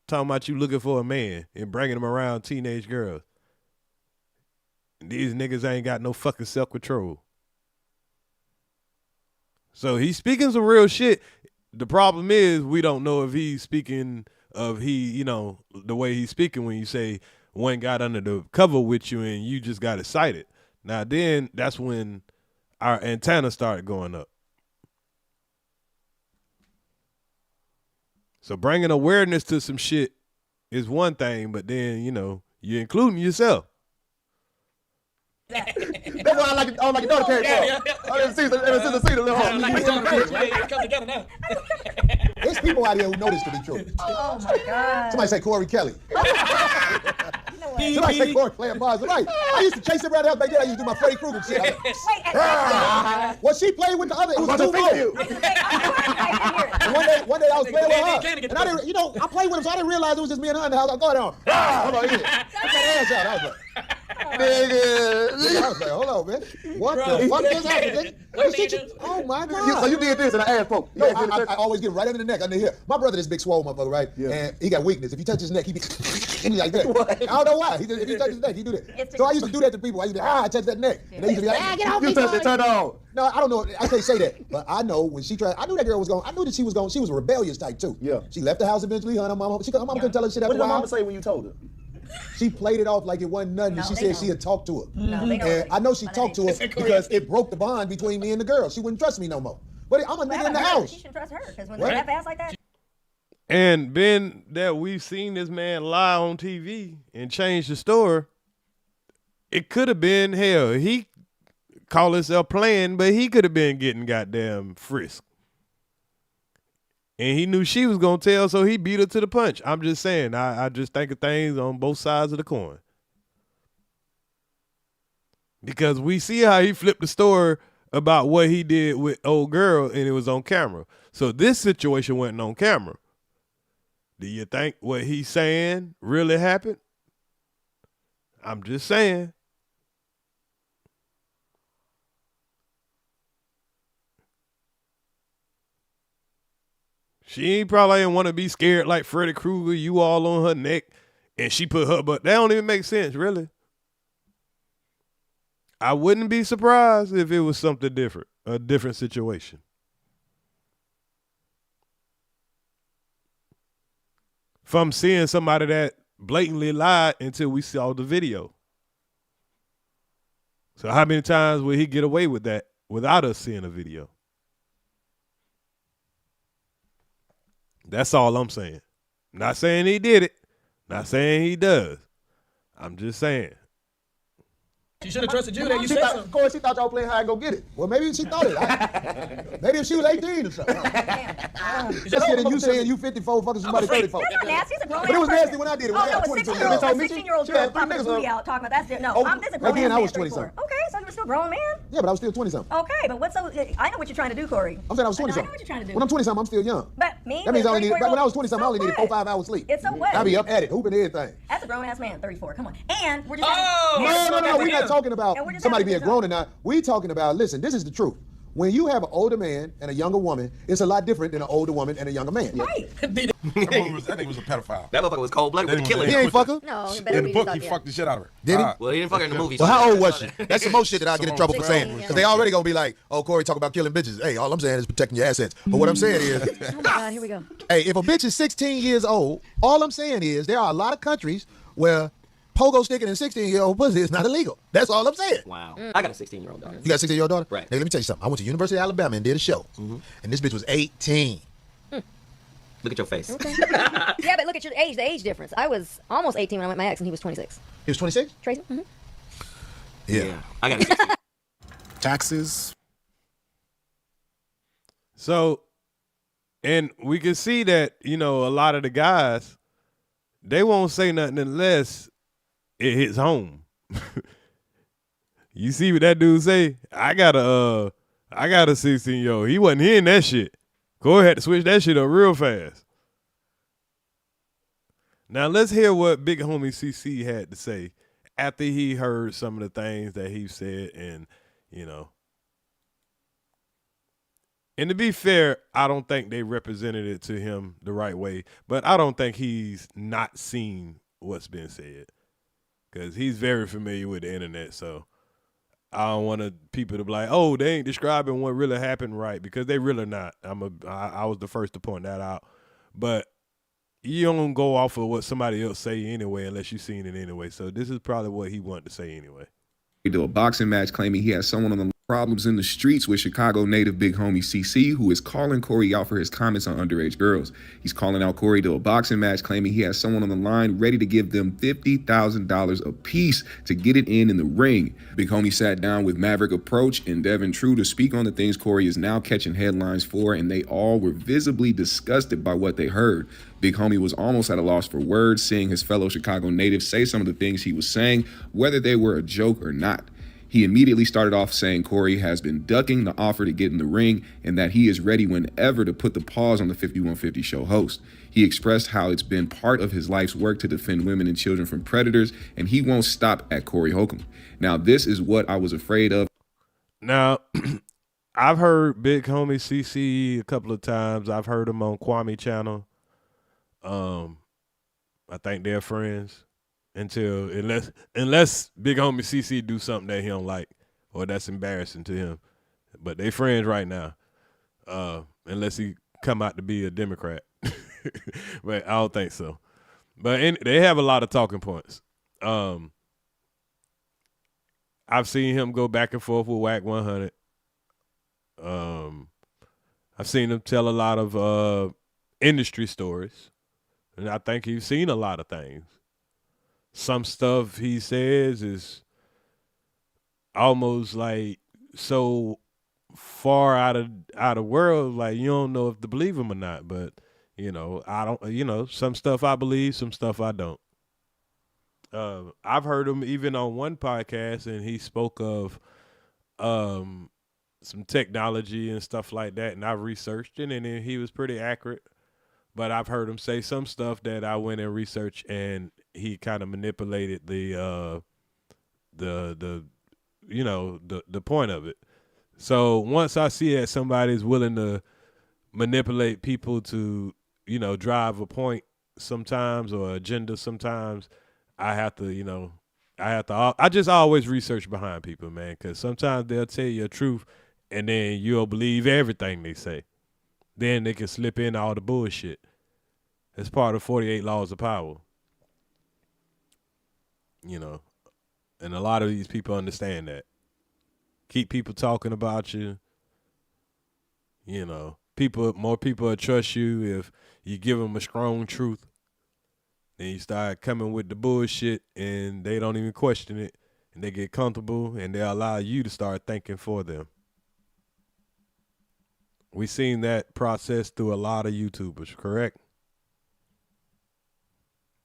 Talking about you looking for a man and bringing them around teenage girls. And these niggas ain't got no fucking self-control. So he's speaking some real shit. The problem is we don't know if he's speaking of the way he's speaking when you say one got under the cover with you and you just got excited. Now then that's when our antenna started going up. So bringing awareness to some shit is one thing, but then, you're including yourself. That's why I like your daughter came from. I didn't see the little home. Come together now. There's people out here who know this to be true. Oh my God. Somebody say Corey Kelly. Somebody say Corey playing bars. Right. I used to chase him around the house back then. I used to do my Freddy Krueger shit. Well, she played with the other. It was two more. One day I was playing with her. And I didn't, I played with him, so I didn't realize it was just me and her in the house. I was going on. Hold on, here. Put that ass out. I was like, nigga. I was like, hold on, man. What the fuck just happened? Oh my God. So you did this and I ass poke. No, I always get right under the neck, under here. My brother, this big swole motherfucker, right? Yeah. And he got weakness. If you touch his neck, he be like that. I don't know why. If he touch his neck, he do that. So I used to do that to people. I used to be I touch that neck. And they used to be like, get off me. You touched it, turn on. No, I don't know. I can't say that. But I know when she tried, I knew that girl was going, I knew that she was going, she was a rebellious type too. Yeah. She left the house eventually. Her mama couldn't tell her shit after a while. What did her mama say when you told her? She played it off like it wasn't nothing. And she said she had talked to her. No, and I know she talked to her because it broke the bond between me and the girl. She wouldn't trust me no more. But I'm a nigga in the house. She shouldn't trust her because when they're that fast like that. And being that we've seen this man lie on TV and change the story, it could have been hell. He call himself playing, but he could have been getting goddamn frisked. And he knew she was gonna tell, so he beat her to the punch. I'm just saying, I just think of things on both sides of the coin. Because we see how he flipped the story about what he did with old girl, and it was on camera. So this situation wasn't on camera. Do you think what he's saying really happened? I'm just saying. She probably didn't want to be scared like Freddy Krueger, you all on her neck, and she put her, but that don't even make sense, really. I wouldn't be surprised if it was something different, a different situation. From seeing somebody that blatantly lied until we saw the video. So how many times will he get away with that without us seeing a video? That's all I'm saying. Not saying he did it. Not saying he does. I'm just saying. She should have trusted you. That you said something. Corey, she thought y'all playing hide and go get it. Well, maybe she thought it. Maybe if she was 18 or something. Just kidding. You saying you 54, fucking somebody 34. That's not nasty. It's a grown But it was person. nasty when I did it. Oh, When I no, got a 22. 16-year-old girl popping his booty out talking about that's different. No, this is a grown Again, man. I was 34. 20-something. Okay, so you were still a grown man? Yeah, but I was still 20-something. Okay, but what's so... I know what you're trying to do, Corey. I'm saying I was I know 20-something. what you're trying to do. When I'm 20-something, I'm still young. But me... That means I only needed, needed... when I was 20-something, I only needed 4-5 hours sleep. It's so what? I be up at it, hooping everything. That's a grown-ass man, 34. Come on. And we're just... No. We're not talking about somebody being grown or not. We're talking about, listen, this is the truth. When you have an older man and a younger woman, it's a lot different than an older woman and a younger man. Right. That nigga was a pedophile. That motherfucker was cold-blooded with a killer. He ain't fuck her? No, In the book, he fucked the shit out of her. Did he? Well, he didn't fuck her in the movie. Well, so how old that's was she? about it. That's the most shit that I get in trouble for saying. Because they already gonna be like, oh, Corey talk about killing bitches. Hey, all I'm saying is protecting your assets. But what I'm saying is, Oh, my God, here we go. hey, if a bitch is 16 years old, all I'm saying is there are a lot of countries where pogo sticking in 16-year-old pussy is not illegal. That's all I'm saying. Wow. I got a 16-year-old daughter. You got a 16-year-old daughter? Right. Now, let me tell you something. I went to University of Alabama and did a show. And this bitch was 18. Look at your face. Okay. Yeah, but look at your age, the age difference. I was almost 18 when I met my ex, and he was 26. He was 26? Tracy? Mm-hmm. Yeah. I got a 16. Taxes. So, and we can see that, you know, a lot of the guys, they won't say nothing unless it hits home. You see what that dude say? I got a 16-year-old. He wasn't hearing that shit. Corey had to switch that shit up real fast. Now let's hear what Big Homie CC had to say after he heard some of the things that he said, and you know. And to be fair, I don't think they represented it to him the right way, but I don't think he's not seen what's been said, because he's very familiar with the internet. So I don't want people to be like, oh, they ain't describing what really happened right, because they really not. I was the first to point that out. But you don't go off of what somebody else say anyway unless you've seen it anyway. So this is probably what he wanted to say anyway. He do a boxing match claiming he has someone on the problems in the streets with Chicago native Big Homie CC, who is calling Corey out for his comments on underage girls. He's calling out Corey to a boxing match, claiming he has someone on the line ready to give them $50,000 a piece to get it in the ring. Big Homie sat down with Maverick Approach and Devin True to speak on the things Corey is now catching headlines for, and they all were visibly disgusted by what they heard. Big Homie was almost at a loss for words, seeing his fellow Chicago native say some of the things he was saying, whether they were a joke or not. He immediately started off saying Corey has been ducking the offer to get in the ring and that he is ready whenever to put the pause on the 5150 show host. He expressed how it's been part of his life's work to defend women and children from predators, and he won't stop at Cory Holcomb. Now, this is what I was afraid of. Now, I've heard Big Homie CC a couple of times. I've heard him on Kwame channel. I think they're friends unless Big Homie CC do something that he don't like or that's embarrassing to him. But they friends right now, unless he come out to be a Democrat. But I don't think so. But they have a lot of talking points. I've seen him go back and forth with Whack 100. I've seen him tell a lot of industry stories, and I think he's seen a lot of things. Some stuff he says is almost like so far out of world, like you don't know if to believe him or not. But I don't. Some stuff I believe, some stuff I don't. I've heard him even on one podcast, and he spoke of some technology and stuff like that, and I've researched it, and he was pretty accurate. But I've heard him say some stuff that I went and researched, and he kind of manipulated the point of it. So once I see that somebody's willing to manipulate people to, drive a point sometimes or agenda sometimes, I just always research behind people, man, because sometimes they'll tell you the truth and then you'll believe everything they say. Then they can slip in all the bullshit. It's part of 48 laws of power. And a lot of these people understand that. Keep people talking about you. More people will trust you if you give them a strong truth. Then you start coming with the bullshit and they don't even question it. And they get comfortable and they allow you to start thinking for them. We seen that process through a lot of YouTubers, correct?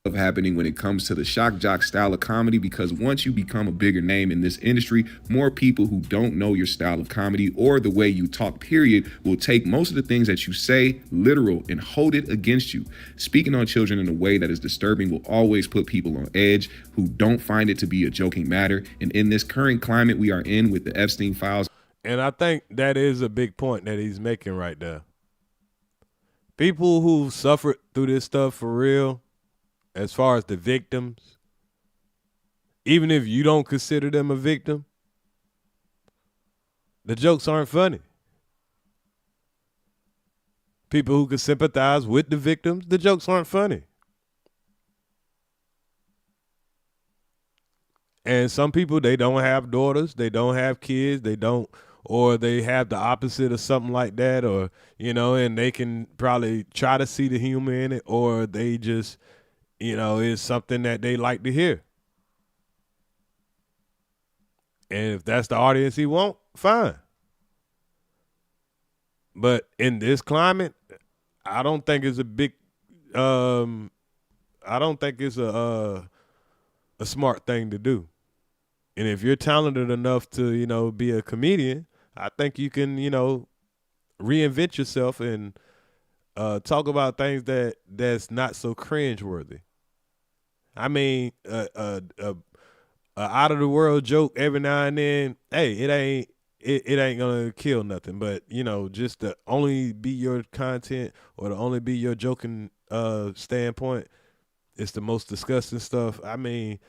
Of happening when it comes to the shock jock style of comedy, because once you become a bigger name in this industry, more people who don't know your style of comedy or the way you talk, period, will take most of the things that you say literal and hold it against you. Speaking on children in a way that is disturbing will always put people on edge who don't find it to be a joking matter. And in this current climate we are in with the Epstein files. And I think that is a big point that he's making right there. People who suffered through this stuff for real, as far as the victims, even if you don't consider them a victim, the jokes aren't funny. People who can sympathize with the victims, the jokes aren't funny. And some people, they don't have daughters, they don't have kids, or they have the opposite of something like that, or, and they can probably try to see the humor in it, or they just, it's something that they like to hear. And if that's the audience he want, fine. But in this climate, I don't think it's a big, I don't think it's a smart thing to do. And if you're talented enough to, be a comedian, I think you can, reinvent yourself and talk about things that's not so cringeworthy. I mean, a out of the world joke every now and then, hey, it ain't gonna kill nothing. But just to only be your content or to only be your joking standpoint, it's the most disgusting stuff. I mean,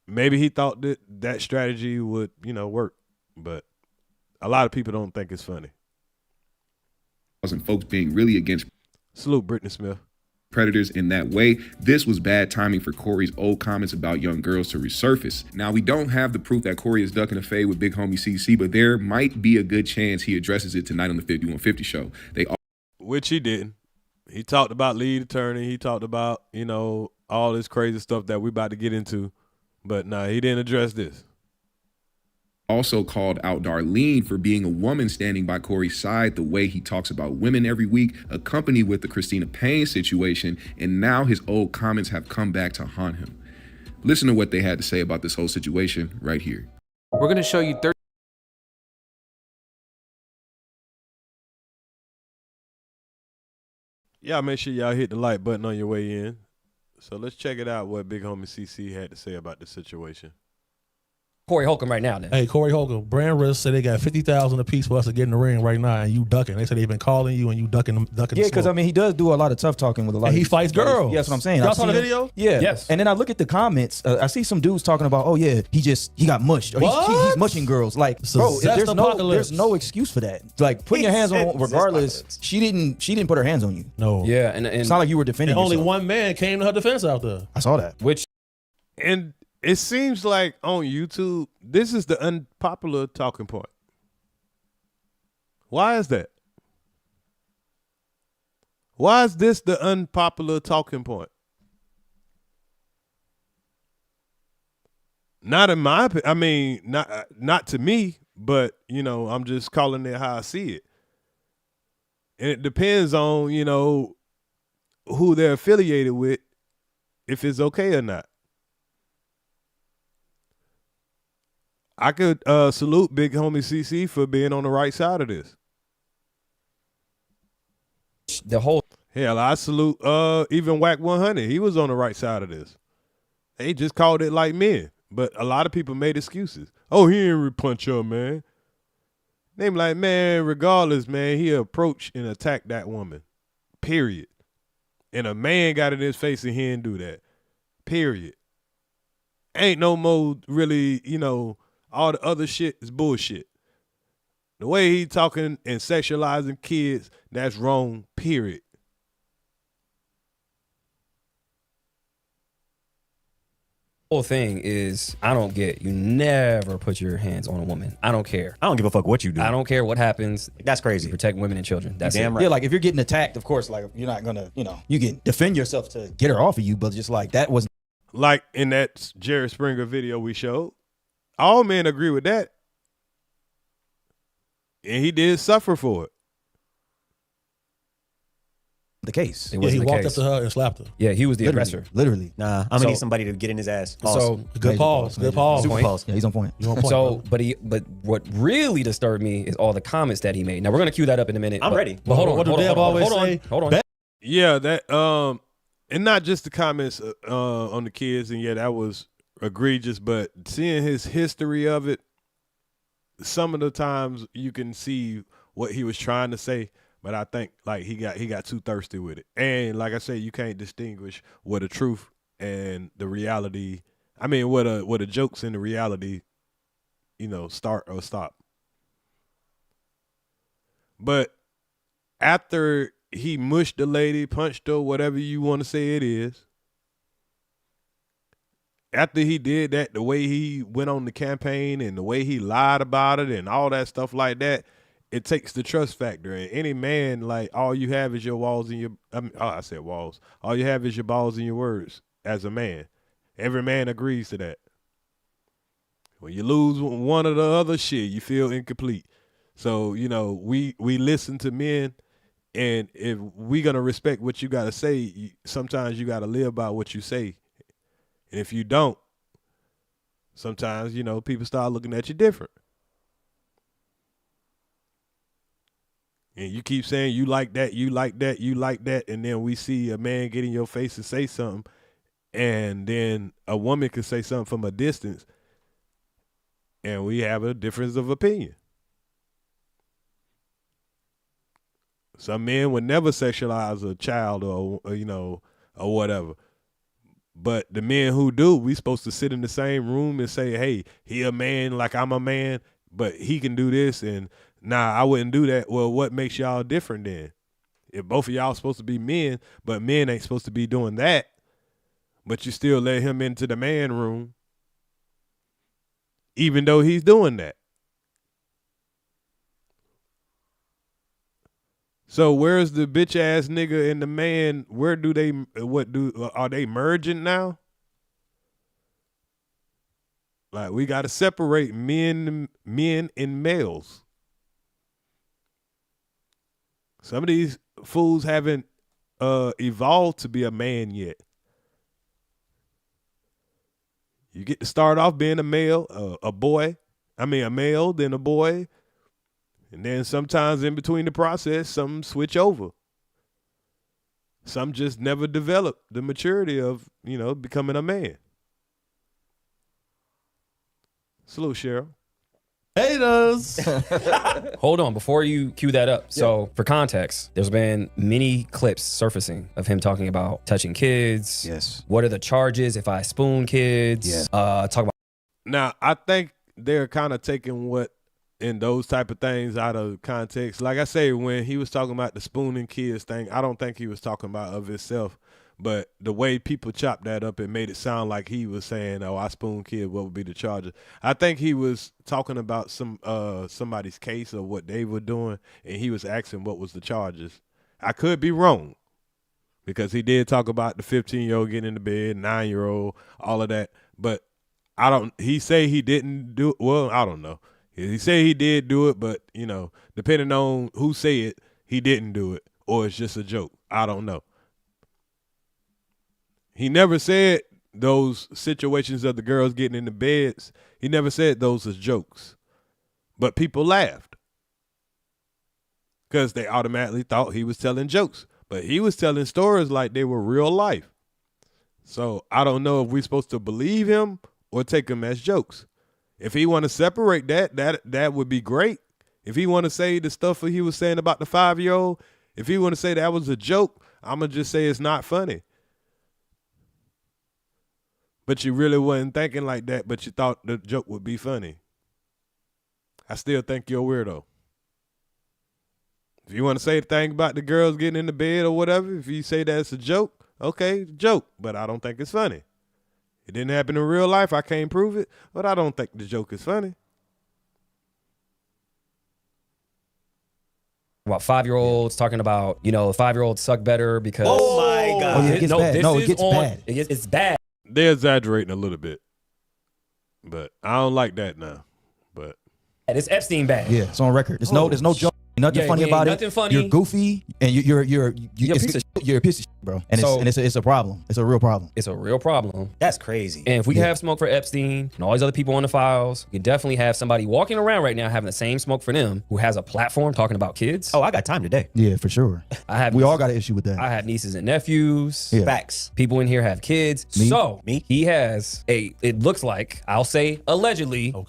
maybe he thought that strategy would work, but a lot of people don't think it's funny. And folks being really against. Salute Brittany Smith. Predators in that way. This was bad timing for Corey's old comments about young girls to resurface. Now, we don't have the proof that Corey is ducking a fade with big homie CC, but there might be a good chance he addresses it tonight on the 5150 show. Which he didn't. He talked about lead attorney. He talked about, all this crazy stuff that we about to get into. But nah, he didn't address this. Also called out Darlene for being a woman standing by Corey's side, the way he talks about women every week, accompanied with the Christina Payne situation, and now his old comments have come back to haunt him. Listen to what they had to say about this whole situation right here. We're going to show you 30. Y'all make sure y'all hit the like button on your way in. So let's check it out what big homie CC had to say about the situation. Corey Holcomb right now then. Hey, Corey Holcomb, brand risk said they got $50,000 a piece for us to get in the ring right now, and you ducking. They said they've been calling you and you ducking. Yeah, because I mean, he does do a lot of tough talking with a lot. And of he fights girls. Yeah, that's what I'm saying. Y'all saw the video? Yeah. Yes. And then I look at the comments. I see some dudes talking about, oh yeah, he got mushed. Or he's mushing girls. Like, bro, there's no excuse for that. Like putting your hands on, regardless. She didn't put her hands on you. No. Yeah, and it's not like you were defending. And only yourself. one man came to her defense out there. I saw that. And it seems like on YouTube, this is the unpopular talking point. Why is that? Why is this the unpopular talking point? Not in my opinion. I mean, not to me, but you know, I'm just calling it how I see it. And it depends on, you know, who they're affiliated with, if it's okay or not. I could salute Big Homie CC for being on the right side of this. The whole hell, I salute even Whack 100. He was on the right side of this. They just called it like men, but a lot of people made excuses. Oh, he ain't punch her, man. They be like, man, regardless, man, he approached and attacked that woman. Period. And a man got in his face and he didn't do that. Period. Ain't no more really, you know, all the other shit is bullshit. The way he talking and sexualizing kids, that's wrong, period. whole thing is, I don't get, you never put your hands on a woman. I don't care. I don't give a fuck what you do. I don't care what happens. That's crazy. You protect women and children. That's damn it. right. Yeah, like if you're getting attacked, of course, like you're not gonna, you know, you can defend yourself to get her off of you, but just like that was like in that Jerry Springer video we showed. All men agree with that. And he did suffer for it. the case. It Yeah, he wasn't the walked case. up to her and slapped her. Yeah, he was the Literally. aggressor. Literally. Nah, I'm gonna need somebody to get in his ass. Pause. So Good pause. Good pause. Super pause. Yeah, he's on point. You on point, So, brother. but what really disturbed me is all the comments that he made. Now we're gonna cue that up in a minute. I'm ready. But hold on. What do hold on, Deb hold on, always hold on, say? Hold on. Yeah, that and not just the comments on the kids, and yeah, that was egregious, but seeing his history of it, some of the times you can see what he was trying to say, but I think like he got too thirsty with it. And like I said, you can't distinguish what the truth and the reality. I mean, what a jokes and the reality, you know, start or stop. But after he mushed the lady, punched her, whatever you want to say it is, after he did that, the way he went on the campaign and the way he lied about it and all that stuff like that, it takes the trust factor. And any man, like, all you have is your walls and your, I said walls. All you have is your balls and your words as a man. Every man agrees to that. When you lose one or the other, shit, you feel incomplete. So, you know, we listen to men, and if we going to respect what you got to say, sometimes you got to live by what you say. And if you don't, sometimes, you know, people start looking at you different. And you keep saying you like that, you like that, you like that, and then we see a man get in your face and say something, and then a woman could say something from a distance, and we have a difference of opinion. Some men would never sexualize a child or you know, or whatever. But the men who do, we supposed to sit in the same room and say, hey, he a man like I'm a man, but he can do this, and nah, I wouldn't do that. Well, what makes y'all different then? If both of y'all supposed to be men, but men ain't supposed to be doing that, but you still let him into the man room, even though he's doing that. So where's the bitch ass nigga and the man? Where do they? Are they merging now? Like, we got to separate men and males. Some of these fools haven't evolved to be a man yet. You get to start off being a male, a male, then a boy. And then sometimes in between the process, some switch over. Some just never develop the maturity of, you know, becoming a man. Salute, Cheryl. Haters. Hold on, before you cue that up. So, for context, there's been many clips surfacing of him talking about touching kids. Yes. What are the charges if I spoon kids? Yes. Talk about. Now, I think they're kind of taking what in those type of things out of context. Like I say, when he was talking about the spooning kids thing, I don't think he was talking about of himself. But the way people chopped that up, it made it sound like he was saying, oh, I spoon kid, what would be the charges? I think he was talking about somebody's case or what they were doing, and he was asking what was the charges. I could be wrong, because he did talk about the 15-year-old getting in the bed, 9-year-old, all of that. But he say he didn't do it. Well, I don't know. He said he did do it, but, you know, depending on who say it, he didn't do it, or it's just a joke. I don't know. He never said those situations of the girls getting in the beds. He never said those as jokes. But people laughed because they automatically thought he was telling jokes. But he was telling stories like they were real life. So I don't know if we're supposed to believe him or take him as jokes. If he want to separate that would be great. If he want to say the stuff that he was saying about the 5-year-old, if he want to say that was a joke, I'm going to just say it's not funny. But you really wasn't thinking like that, but you thought the joke would be funny. I still think you're a weirdo. If you want to say the thing about the girls getting in the bed or whatever, if you say that's a joke, okay, joke. But I don't think it's funny. It didn't happen in real life. I can't prove it, but I don't think the joke is funny. About 5-year-olds talking about, you know, 5-year-olds suck better because. Oh my God! Oh, yeah, it gets bad. No, it gets bad. It's bad. They're exaggerating a little bit, but I don't like that now. But it's Epstein bad. Yeah, it's on record. There's no joke. Nothing funny about nothing it. funny. You're goofy, and you're a piece of shit, bro. And it's a problem. It's a real problem. It's a real problem. That's crazy. And if we can have smoke for Epstein and all these other people on the files, we can definitely have somebody walking around right now having the same smoke for them who has a platform talking about kids. Oh, I got time today. Yeah, for sure. We all got an issue with that. I have nieces and nephews. Yeah. Facts. People in here have kids. Me? So he has it looks like, I'll say allegedly. Okay.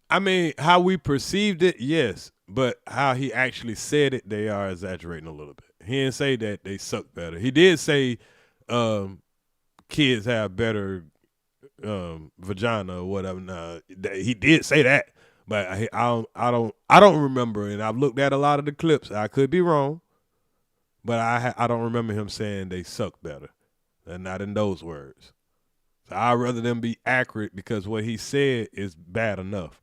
I mean, how we perceived it, yes. But how he actually said it, they are exaggerating a little bit. He didn't say that they suck better. He did say kids have better vagina or whatever. Nah, he did say that, but I don't remember. And I've looked at a lot of the clips. I could be wrong, but I don't remember him saying they suck better. And not in those words. So I'd rather them be accurate because what he said is bad enough.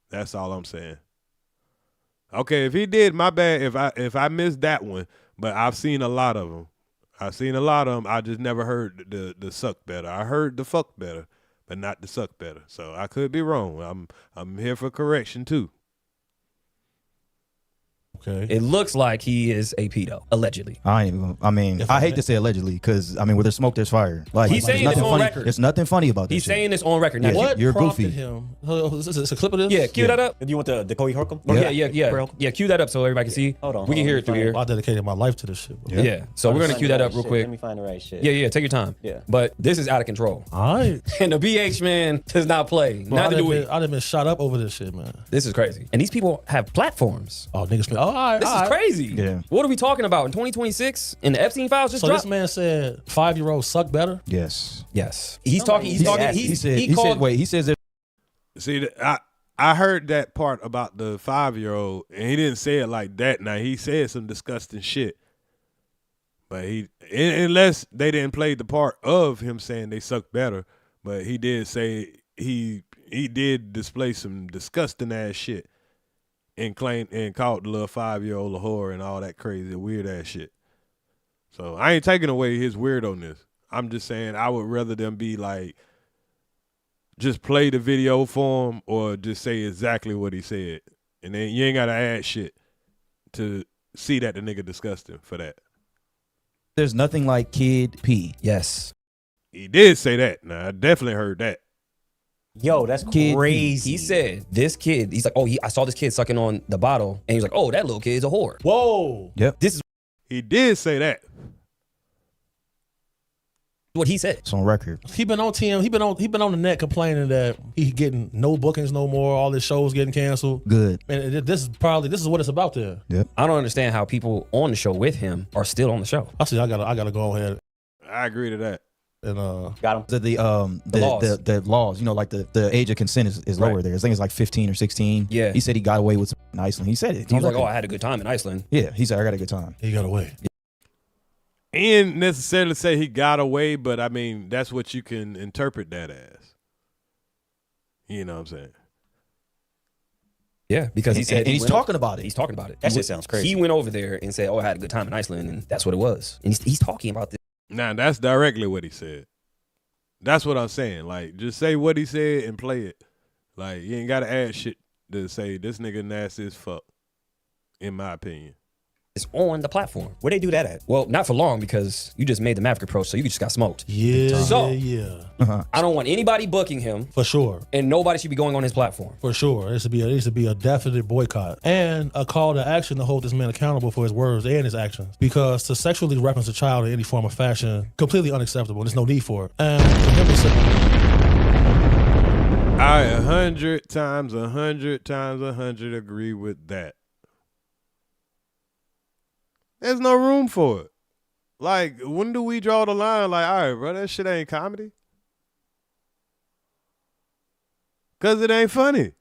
That's all I'm saying. Okay, if he did, my bad. If I missed that one, but I've seen a lot of them. I just never heard the suck better. I heard the fuck better, but not the suck better. So I could be wrong. I'm here for correction too. Okay. It looks like he is a pedo, allegedly. I hate to say allegedly because where there's smoke, there's fire. Like he's saying this on record. There's nothing funny about this. He's shit. saying this on record. Now, What you're prompted goofy. him? Is this a clip of this? Yeah, cue that up. Do you want the Cory Holcomb? Yeah. Cue that up so everybody can see. Hold on. We can hear it through here. I dedicated my life to this shit. Bro. Yeah. So we're gonna cue that up real quick. Let me find the right shit. Yeah. Take your time. Yeah. But this is out of control. All right. And the BH man does not play. Bro, Neither do we. I'd have been shot up over this shit, man. This is crazy. And these people have platforms. Oh, niggas. All right. This is crazy. Yeah. What are we talking about in 2026? And the Epstein files just So dropped. this man said 5-year-olds suck better. Yes. He's talking. He says that. See, I heard that part about the 5-year-old, and he didn't say it like that. Now he said some disgusting shit, but unless they didn't play the part of him saying they suck better, but he did say he did display some disgusting ass shit and called the little 5-year-old a whore and all that crazy weird ass shit. So I ain't taking away his weirdness. I'm just saying I would rather them be like, just play the video for him or just say exactly what he said. And then you ain't got to add shit to see that the nigga disgusting for that. There's nothing like kid pee. Yes. He did say that. Now, I definitely heard that. Yo, that's crazy. He said this kid, he's like, I saw this kid sucking on the bottle. And he's like, oh, that little kid's a whore. Whoa. Yep. This is He did say that. what he said. It's on record. He been on TM. He been on the net complaining that he getting no bookings no more. All his shows getting canceled. Good. And this is what it's about there. Yep. I don't understand how people on the show with him are still on the show. I see. I gotta go ahead I agree to that. and Got him. The laws, like the age of consent is lower there. I think it's like 15 or 16. Yeah. He said he got away with some in Iceland. He said it. He was like, I had a good time in Iceland. Yeah. He said I got a good time. he got away. He didn't necessarily say he got away, but I mean, that's what you can interpret that as. You know what I'm saying? Yeah, because he said he's talking about it. He's talking about it. That shit sounds crazy. He went over there and said, "Oh, I had a good time in Iceland," and that's what it was. And he's talking about this. Now that's directly what he said. That's what I'm saying. Like, just say what he said and play it. Like, you ain't gotta add shit to say this nigga nasty as fuck. In my opinion. It's on the platform. Where they do that at? Well, not for long because you just made the Maverick approach, so you just got smoked. Yeah, so, yeah. I don't want anybody booking him for sure, and nobody should be going on his platform for sure. It should be a definite boycott and a call to action to hold this man accountable for his words and his actions. Because to sexually reference a child in any form or fashion, completely unacceptable. There's no need for it. And for him to say, I 100 times 100 agree with that. There's no room for it. Like, when do we draw the line? Like, all right, bro, that shit ain't comedy. Because it ain't funny.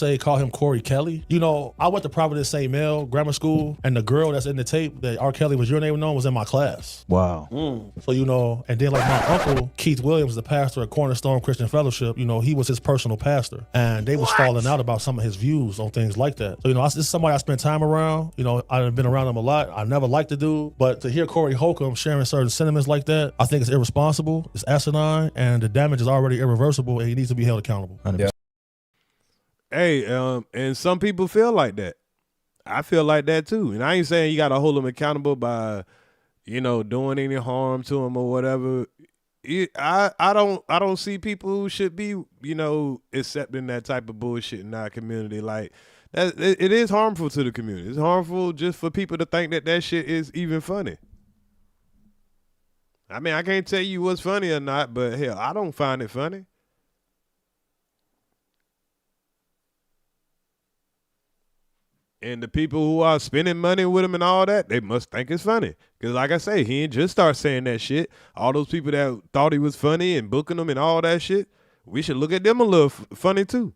Say, call him Corey Kelly. You know, I went to Providence St. Mel Grammar School, and the girl that's in the tape that R. Kelly was urinating on was in my class. Wow. So, you know, and then like my uncle, Keith Williams, the pastor at Cornerstone Christian Fellowship, you know, he was his personal pastor. And they was falling out about some of his views on things like that. So, you know, this is somebody I spent time around. You know, I've been around him a lot. I never liked the dude. But to hear Corey Holcomb sharing certain sentiments like that, I think it's irresponsible, it's asinine, and the damage is already irreversible, and he needs to be held accountable. Yeah. Hey, and some people feel like that. I feel like that too. And I ain't saying you got to hold them accountable by, you know, doing any harm to them or whatever. I don't see people who should be, you know, accepting that type of bullshit in our community. Like, that, it is harmful to the community. It's harmful just for people to think that shit is even funny. I mean, I can't tell you what's funny or not, but hell, I don't find it funny. And the people who are spending money with him and all that, they must think it's funny. Because like I say, he ain't just start saying that shit. All those people that thought he was funny and booking him and all that shit, we should look at them a little funny too.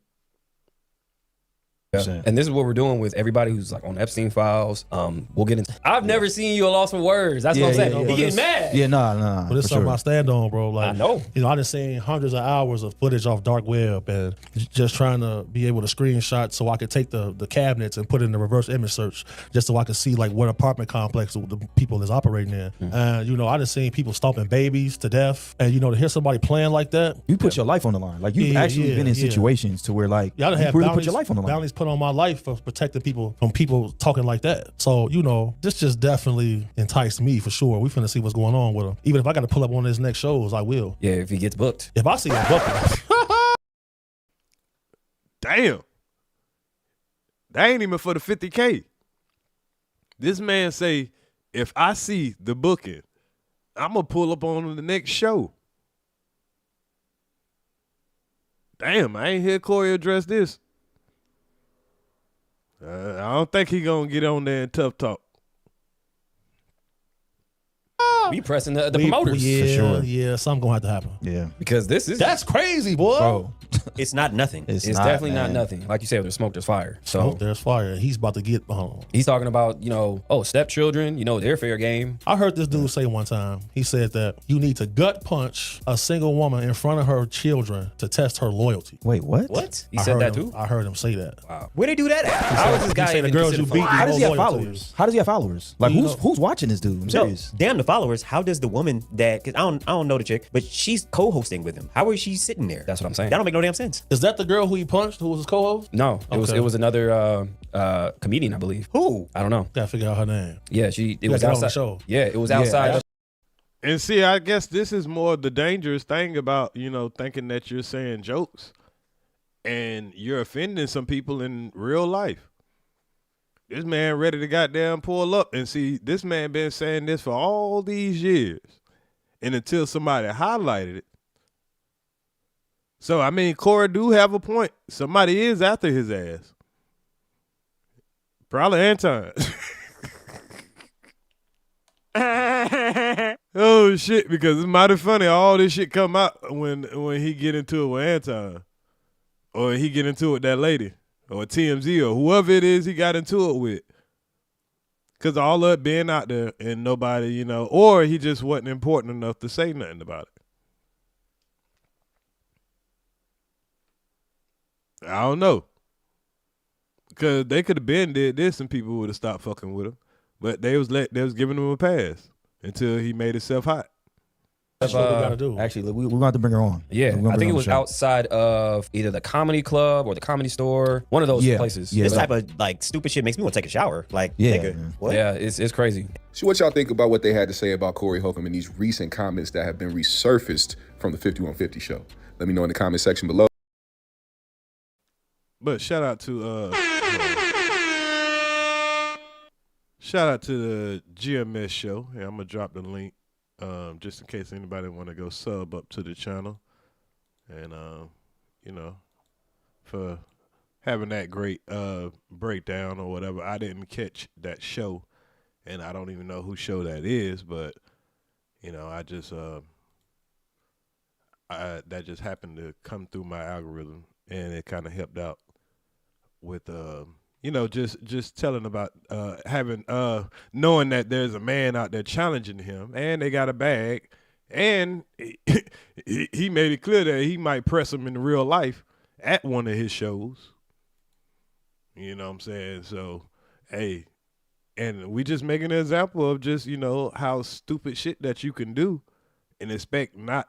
Yeah. And this is what we're doing with everybody who's like on Epstein files. We'll get into. I've never seen you lost for words. That's what I'm saying. He getting mad. Yeah, nah. But it's something I stand on, bro. Like, I know. You know, I done seen hundreds of hours of footage off dark web and just trying to be able to screenshot so I could take the cabinets and put it in the reverse image search just so I could see like what apartment complex the people is operating in. And you know, I done seen people stomping babies to death. And you know, to hear somebody playing like that, you put your life on the line. Like you've actually been in situations to where like you really put your life on the line. Bounties put on my life for protecting people from people talking like that. So, you know, this just definitely enticed me for sure. We finna see what's going on with him. Even if I got to pull up on his next shows, I will. Yeah, if he gets booked. If I see him booked. Damn. That ain't even for the 50K. This man say, if I see the booking, I'm going to pull up on the next show. Damn, I ain't hear Corey address this. I don't think he gonna get on there and tough talk. We pressing the promoters yeah, for sure. Yeah, something gonna have to happen. Yeah, because that's crazy, boy. Bro, it's not nothing. It's definitely not nothing. Like you said, there's smoke, there's fire. So smoke, there's fire. He's about to get He's talking about, you know, stepchildren. You know, they're fair game. I heard this dude say one time. He said that you need to gut punch a single woman in front of her children to test her loyalty. Wait, what? What? He said that too? I heard him say that. Wow. Where they do that at? How is this guy even the girls you beat? How does he have followers? How does he have followers? Like who's watching this dude? I'm serious. Damn the followers. How does the woman that, because I don't know the chick, but she's co-hosting with him. How is she sitting there? That's what I'm saying. That don't make no damn sense. Is that the girl who he punched, who was his co-host? No, it was another comedian, I believe. Who? I don't know. Gotta figure out her name. Yeah, it was outside on the show. Yeah, it was outside. Yeah. And see, I guess this is more the dangerous thing about, you know, thinking that you're saying jokes and you're offending some people in real life. This man ready to goddamn pull up, and see, this man been saying this for all these years. And until somebody highlighted it. So, I mean, Corey do have a point. Somebody is after his ass. Probably Anton. Oh, shit, because it's mighty funny. All this shit come out when he get into it with Anton. Or he get into it with that lady. Or TMZ or whoever it is he got into it with. Because all of it being out there and nobody, you know, or he just wasn't important enough to say nothing about it. I don't know. Because they could have been did this and people would have stopped fucking with him. But they was giving him a pass until he made himself hot. That's what we gotta do. Actually, we're going to have to bring her on. Yeah, I think it was outside of either the comedy club or the comedy store. One of those places. This type of like stupid shit makes me want to take a shower. Like, nigga, what? Yeah, it's crazy. So what y'all think about what they had to say about Cory Holcomb in these recent comments that have been resurfaced from the 5150 show? Let me know in the comment section below. But shout out to the GMS show. Yeah, I'm gonna drop the link just in case anybody want to go sub up to the channel, and you know, for having that great breakdown or whatever. I didn't catch that show, and I don't even know whose show that is, but you know, I just that just happened to come through my algorithm, and it kind of helped out with you know, just telling about having knowing that there's a man out there challenging him, and they got a bag, and he made it clear that he might press him in real life at one of his shows. You know what I'm saying? So, hey, and we just making an example of just, you know, how stupid shit that you can do and expect not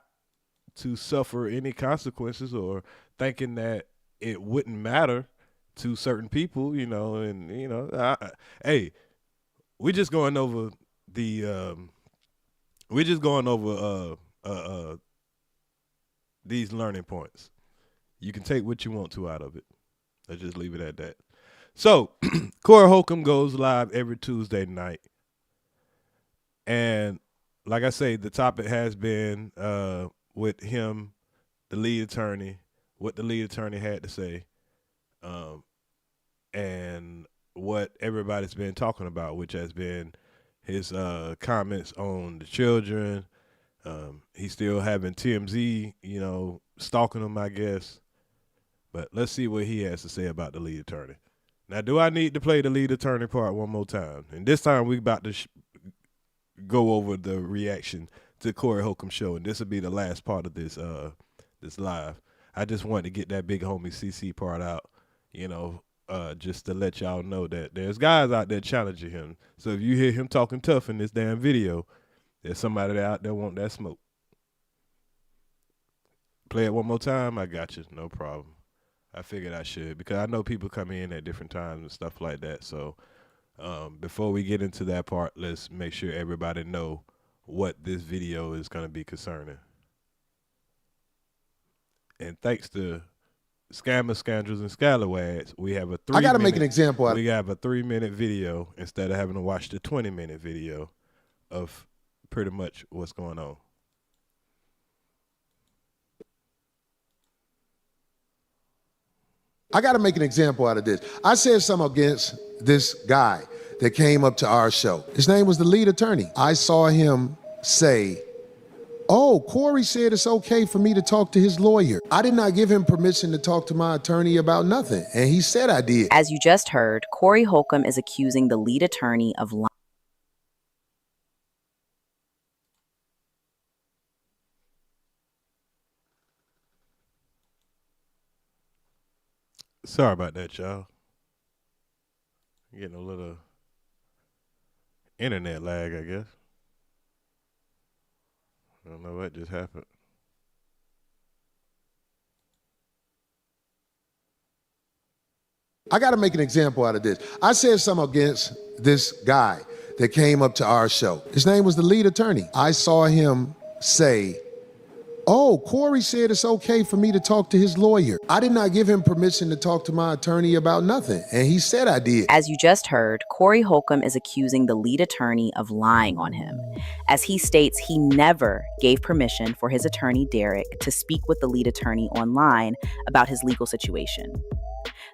to suffer any consequences, or thinking that it wouldn't matter to certain people, you know, and you know, hey, we're just going over these learning points. You can take what you want to out of it. Let's just leave it at that. So, Cory Holcomb goes live every Tuesday night, and like I say, the topic has been with him, the lead attorney, what the lead attorney had to say. And what everybody's been talking about, which has been his comments on the children. He's still having TMZ, you know, stalking him, I guess. But let's see what he has to say about the lead attorney. Now, do I need to play the lead attorney part one more time? And this time we about to go over the reaction to Cory Holcomb show, and this will be the last part of this this live. I just wanted to get that big homie CC part out, you know, just to let y'all know that there's guys out there challenging him. So if you hear him talking tough in this damn video, there's somebody out there want that smoke. Play it one more time? I got you. No problem. I figured I should, because I know people come in at different times and stuff like that. So before we get into that part, let's make sure everybody know what this video is going to be concerning. And thanks to Scammers, Scandals, and Scalawags, we have a 3 I got to make an example out of it. We have a 3-minute video instead of having to watch the 20-minute video of pretty much what's going on. I got to make an example out of this. I said something against this guy that came up to our show. His name was the lead attorney. I saw him say, "Oh, Corey said it's okay for me to talk to his lawyer." I did not give him permission to talk to my attorney about nothing, and he said I did. As you just heard, Cory Holcomb is accusing the lead attorney of lying. Sorry about that, y'all. Getting a little internet lag, I guess. I don't know what just happened. I got to make an example out of this. I said something against this guy that came up to our show. His name was the lead attorney. I saw him say, "Oh, Corey said it's okay for me to talk to his lawyer." I did not give him permission to talk to my attorney about nothing, and he said I did. As you just heard, Cory Holcomb is accusing the lead attorney of lying on him. As he states, he never gave permission for his attorney, Derek, to speak with the lead attorney online about his legal situation.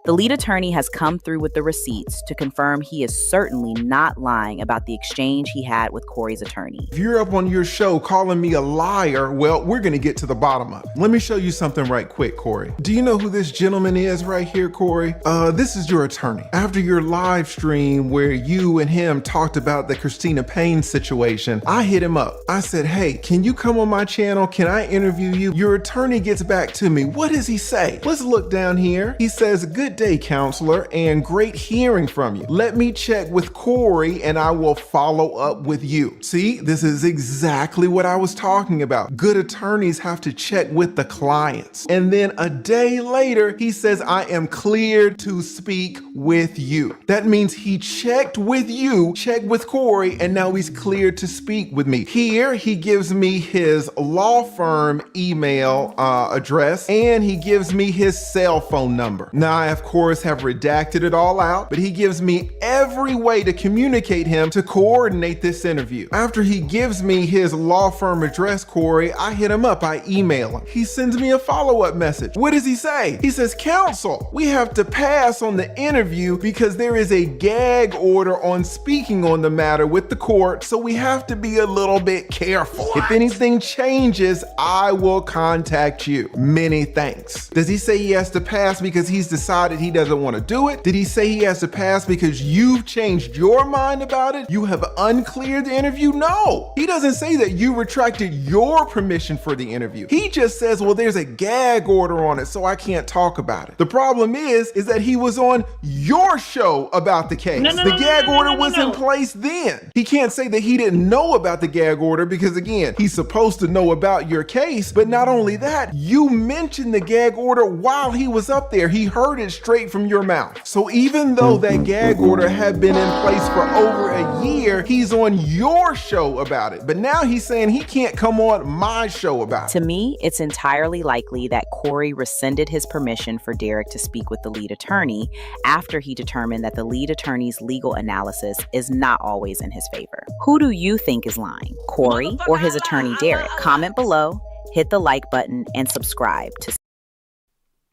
The lead attorney has come through with the receipts to confirm he is certainly not lying about the exchange he had with Corey's attorney. If you're up on your show calling me a liar, well, we're gonna get to the bottom of it. Let me show you something right quick, Corey. Do you know who this gentleman is right here, Corey? This is your attorney. After your live stream where you and him talked about the Christina Payne situation, I hit him up. I said, hey, can you come on my channel? Can I interview you? Your attorney gets back to me. What does he say? Let's look down here. He says, good day, counselor, and great hearing from you. Let me check with Corey and I will follow up with you. See, this is exactly what I was talking about. Good attorneys have to check with the clients. And then a day later, he says, I am cleared to speak with you. That means he checked with you, checked with Corey, and now he's cleared to speak with me. Here, he gives me his law firm email address, and he gives me his cell phone number. Now, I, of course, have redacted it all out, but he gives me every way to communicate him to coordinate this interview. After he gives me his law firm address, Corey, I hit him up, I email him. He sends me a follow-up message. What does he say? He says, counsel, we have to pass on the interview because there is a gag order on speaking on the matter with the court, so we have to be a little bit careful. If anything changes, I will contact you. Many thanks. Does he say he has to pass because he's decided he doesn't want to do it? Did he say he has to pass because you've changed your mind about it? You have uncleared the interview? No. He doesn't say that you retracted your permission for the interview. He just says, well, there's a gag order on it, so I can't talk about it. The problem is that he was on your show about the case. The gag order was in place then. He can't say that he didn't know about the gag order because, again, he's supposed to know about your case. But not only that, you mentioned the gag order while he was up there. He heard it straight from your mouth. So even though that gag order had been in place for over a year, he's on your show about it. But now he's saying he can't come on my show about it. To me, it's entirely likely that Corey rescinded his permission for Derek to speak with the lead attorney after he determined that the lead attorney's legal analysis is not always in his favor. Who do you think is lying, Corey or his attorney Derek? Comment below, hit the like button, and subscribe to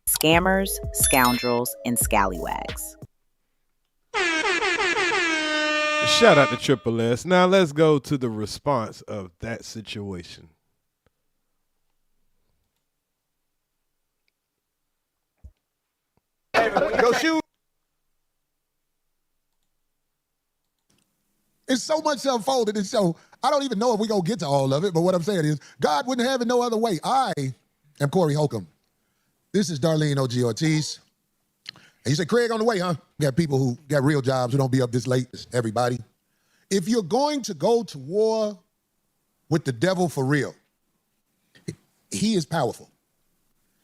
Scammers, Scoundrels, and Scallywags. Shout out to Triple S. Now let's go to the response of that situation. Go shoot. It's so much unfolded, and so I don't even know if we're going to get to all of it, but what I'm saying is God wouldn't have it no other way. I am Cory Holcomb. This is Darlene O.G. Ortiz. And you say, Craig, on the way, huh? We got people who got real jobs who don't be up this late. Everybody. If you're going to go to war with the devil for real, he is powerful.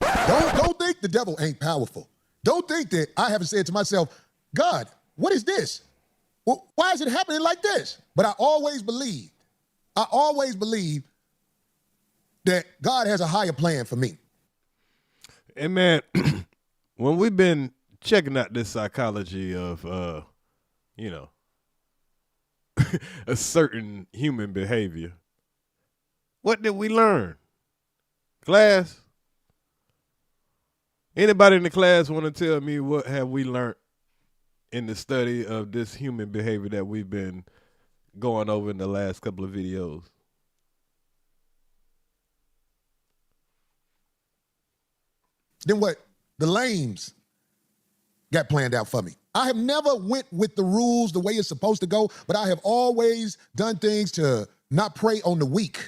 Don't think the devil ain't powerful. Don't think that I haven't said to myself, God, what is this? Well, why is it happening like this? But I always believed that God has a higher plan for me. And man, when we've been checking out this psychology of, a certain human behavior, what did we learn? Class? Anybody in the class want to tell me what have we learned in the study of this human behavior that we've been going over in the last couple of videos? Then what the lames got planned out for me. I have never went with the rules the way it's supposed to go, but I have always done things to not prey on the weak.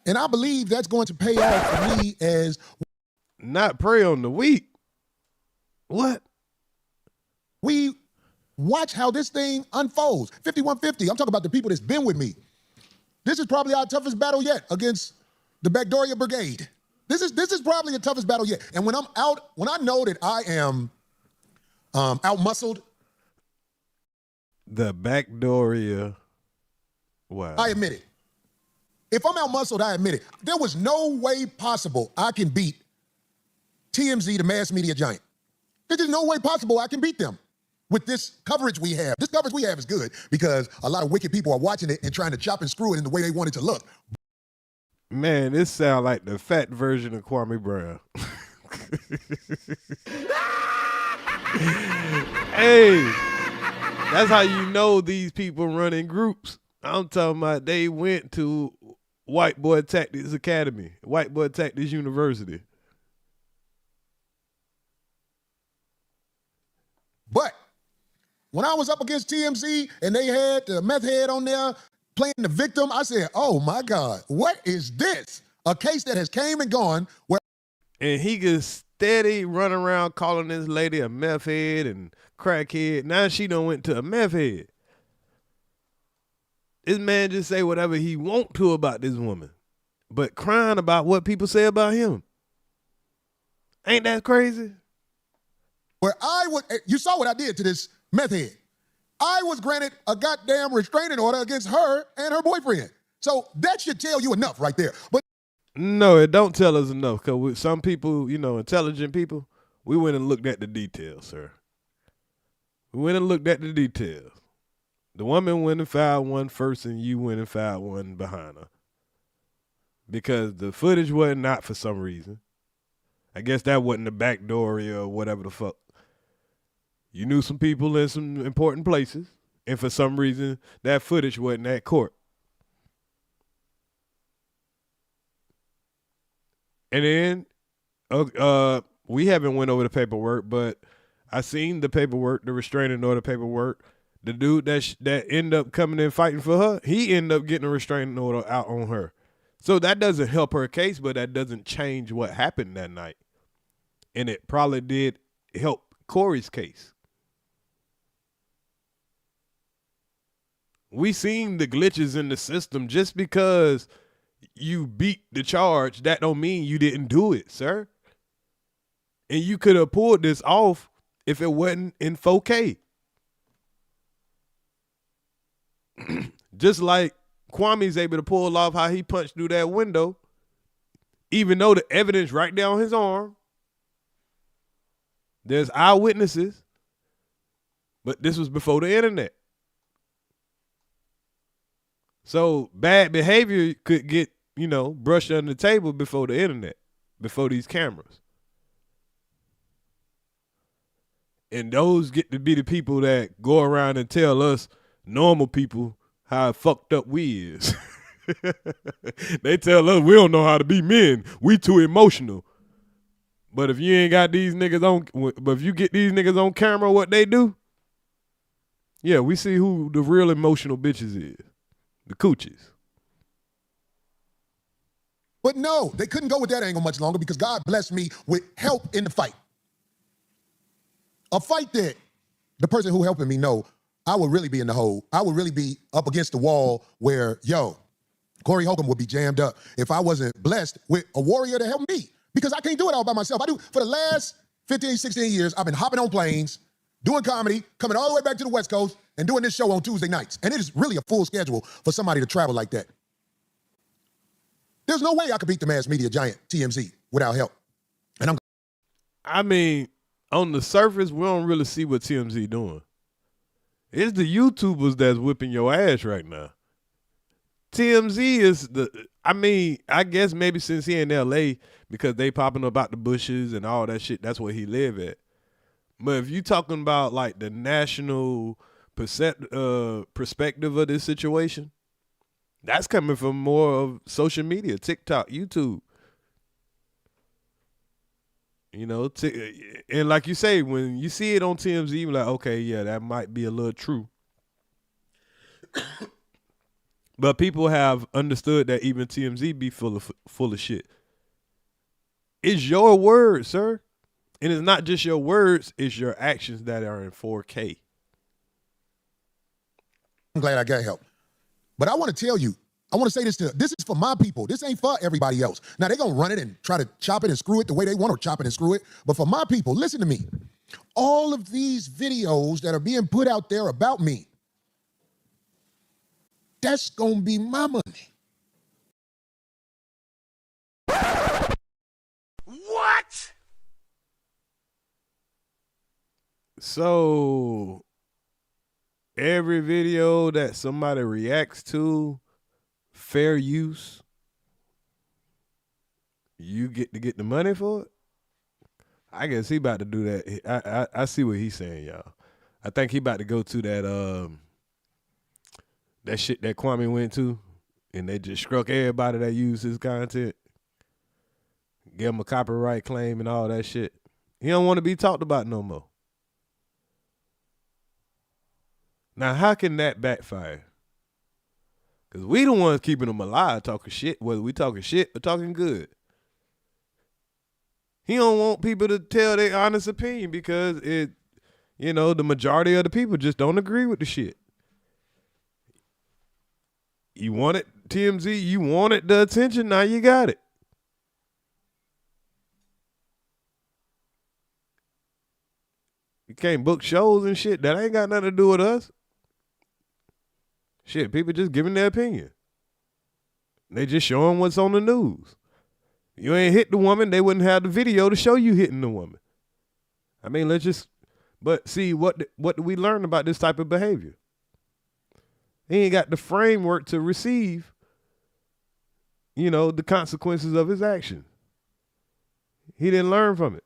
And I believe that's going to pay off for me as... Not prey on the weak? What? We watch how this thing unfolds. 5150, I'm talking about the people that's been with me. This is probably our toughest battle yet against the Backdoria Brigade. This is probably the toughest battle yet. And when I'm out, when I know that I am out-muscled. The Backdoria, wow. I admit it. If I'm out-muscled, I admit it. There was no way possible I can beat TMZ, the mass media giant. There's no way possible I can beat them with this coverage we have. This coverage we have is good because a lot of wicked people are watching it and trying to chop and screw it in the way they want it to look. Man, this sounds like the fat version of Kwame Brown. Hey, that's how you know these people run in groups. I'm talking about they went to White Boy Tactics Academy, White Boy Tactics University. But when I was up against TMZ and they had the meth head on there playing the victim, I said, oh my God, what is this? A case that has came and gone where. And he gets steady running around calling this lady a meth head and crackhead. Now she done went to a meth head. This man just say whatever he want to about this woman, but crying about what people say about him. Ain't that crazy? Where you saw what I did to this meth head. I was granted a goddamn restraining order against her and her boyfriend. So that should tell you enough right there. But no, it don't tell us enough, because with some people, you know, intelligent people, we went and looked at the details, sir. We went and looked at the details. The woman went and filed one first and you went and filed one behind her. Because the footage wasn't out for some reason. I guess that wasn't the back door or whatever the fuck. You knew some people in some important places, and for some reason, that footage wasn't at court. And then, we haven't went over the paperwork, but I seen the paperwork, the restraining order paperwork. The dude that ended up coming in fighting for her, he ended up getting a restraining order out on her. So that doesn't help her case, but that doesn't change what happened that night. And it probably did help Corey's case. We seen the glitches in the system. Just because you beat the charge, that don't mean you didn't do it, sir. And you could have pulled this off if it wasn't in 4K. Just like Kwame's able to pull off how he punched through that window, even though the evidence right there on his arm. There's eyewitnesses, but this was before the internet. So bad behavior could get, brushed under the table before the internet, before these cameras. And those get to be the people that go around and tell us normal people how fucked up we is. They tell us we don't know how to be men. We too emotional. But if you ain't got these niggas but if you get these niggas on camera, what they do, yeah, we see who the real emotional bitches is. The coochies. But no, they couldn't go with that angle much longer because God blessed me with help in the fight. A fight that the person who helping me know I would really be in the hole. I would really be up against the wall where, Cory Holcomb would be jammed up if I wasn't blessed with a warrior to help me. Because I can't do it all by myself. For the last 15, 16 years, I've been hopping on planes, doing comedy, coming all the way back to the West Coast, and doing this show on Tuesday nights. And it is really a full schedule for somebody to travel like that. There's no way I could beat the mass media giant, TMZ, without help. And on the surface, we don't really see what TMZ doing. It's the YouTubers that's whipping your ass right now. TMZ is I guess maybe since he in LA, because they popping up out the bushes and all that shit, that's where he live at. But if you talking about like the national perspective of this situation, that's coming from more of social media, TikTok, YouTube. And like you say, when you see it on TMZ, you're like, okay, yeah, that might be a little true. But people have understood that even TMZ be full of shit. It's your words, sir. And it's not just your words, it's your actions that are in 4K. I'm glad I got help. But I want to tell you, I want to say this is for my people. This ain't for everybody else. Now, they're going to run it and try to chop it and screw it the way they want to chop it and screw it. But for my people, listen to me. All of these videos that are being put out there about me, that's going to be my money. What? So, every video that somebody reacts to, fair use, you get to get the money for it? I guess he about to do that. I see what he's saying, y'all. I think he about to go to that shit that Kwame went to, and they just struck everybody that used his content. Give him a copyright claim and all that shit. He don't want to be talked about no more. Now, how can that backfire? Because we the ones keeping him alive talking shit, whether we talking shit or talking good. He don't want people to tell their honest opinion because the majority of the people just don't agree with the shit. You wanted TMZ, you wanted the attention, now you got it. You can't book shows and shit. That ain't got nothing to do with us. Shit, people just giving their opinion. They just showing what's on the news. You ain't hit the woman, they wouldn't have the video to show you hitting the woman. I mean, but see, what do we learn about this type of behavior? He ain't got the framework to receive, the consequences of his action. He didn't learn from it.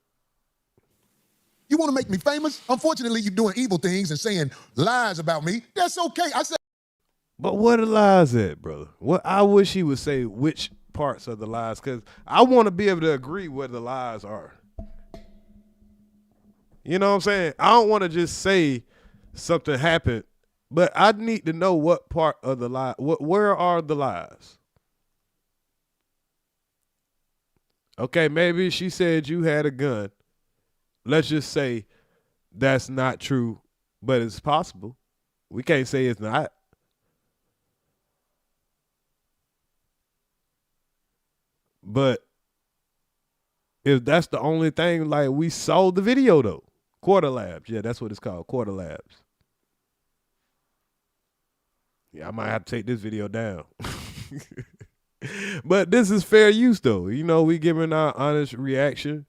You want to make me famous? Unfortunately, you're doing evil things and saying lies about me. That's okay. I said. But where the lies at, brother? I wish he would say which parts of the lies, because I want to be able to agree where the lies are. You know what I'm saying? I don't want to just say something happened, but I need to know what part of the lie, where are the lies? Okay, maybe she said you had a gun. Let's just say that's not true, but it's possible. We can't say it's not. But if that's the only thing, like, we saw the video though. Quarter labs. Yeah, that's what it's called. Quarter labs. Yeah, I might have to take this video down. But this is fair use though. We giving our honest reaction.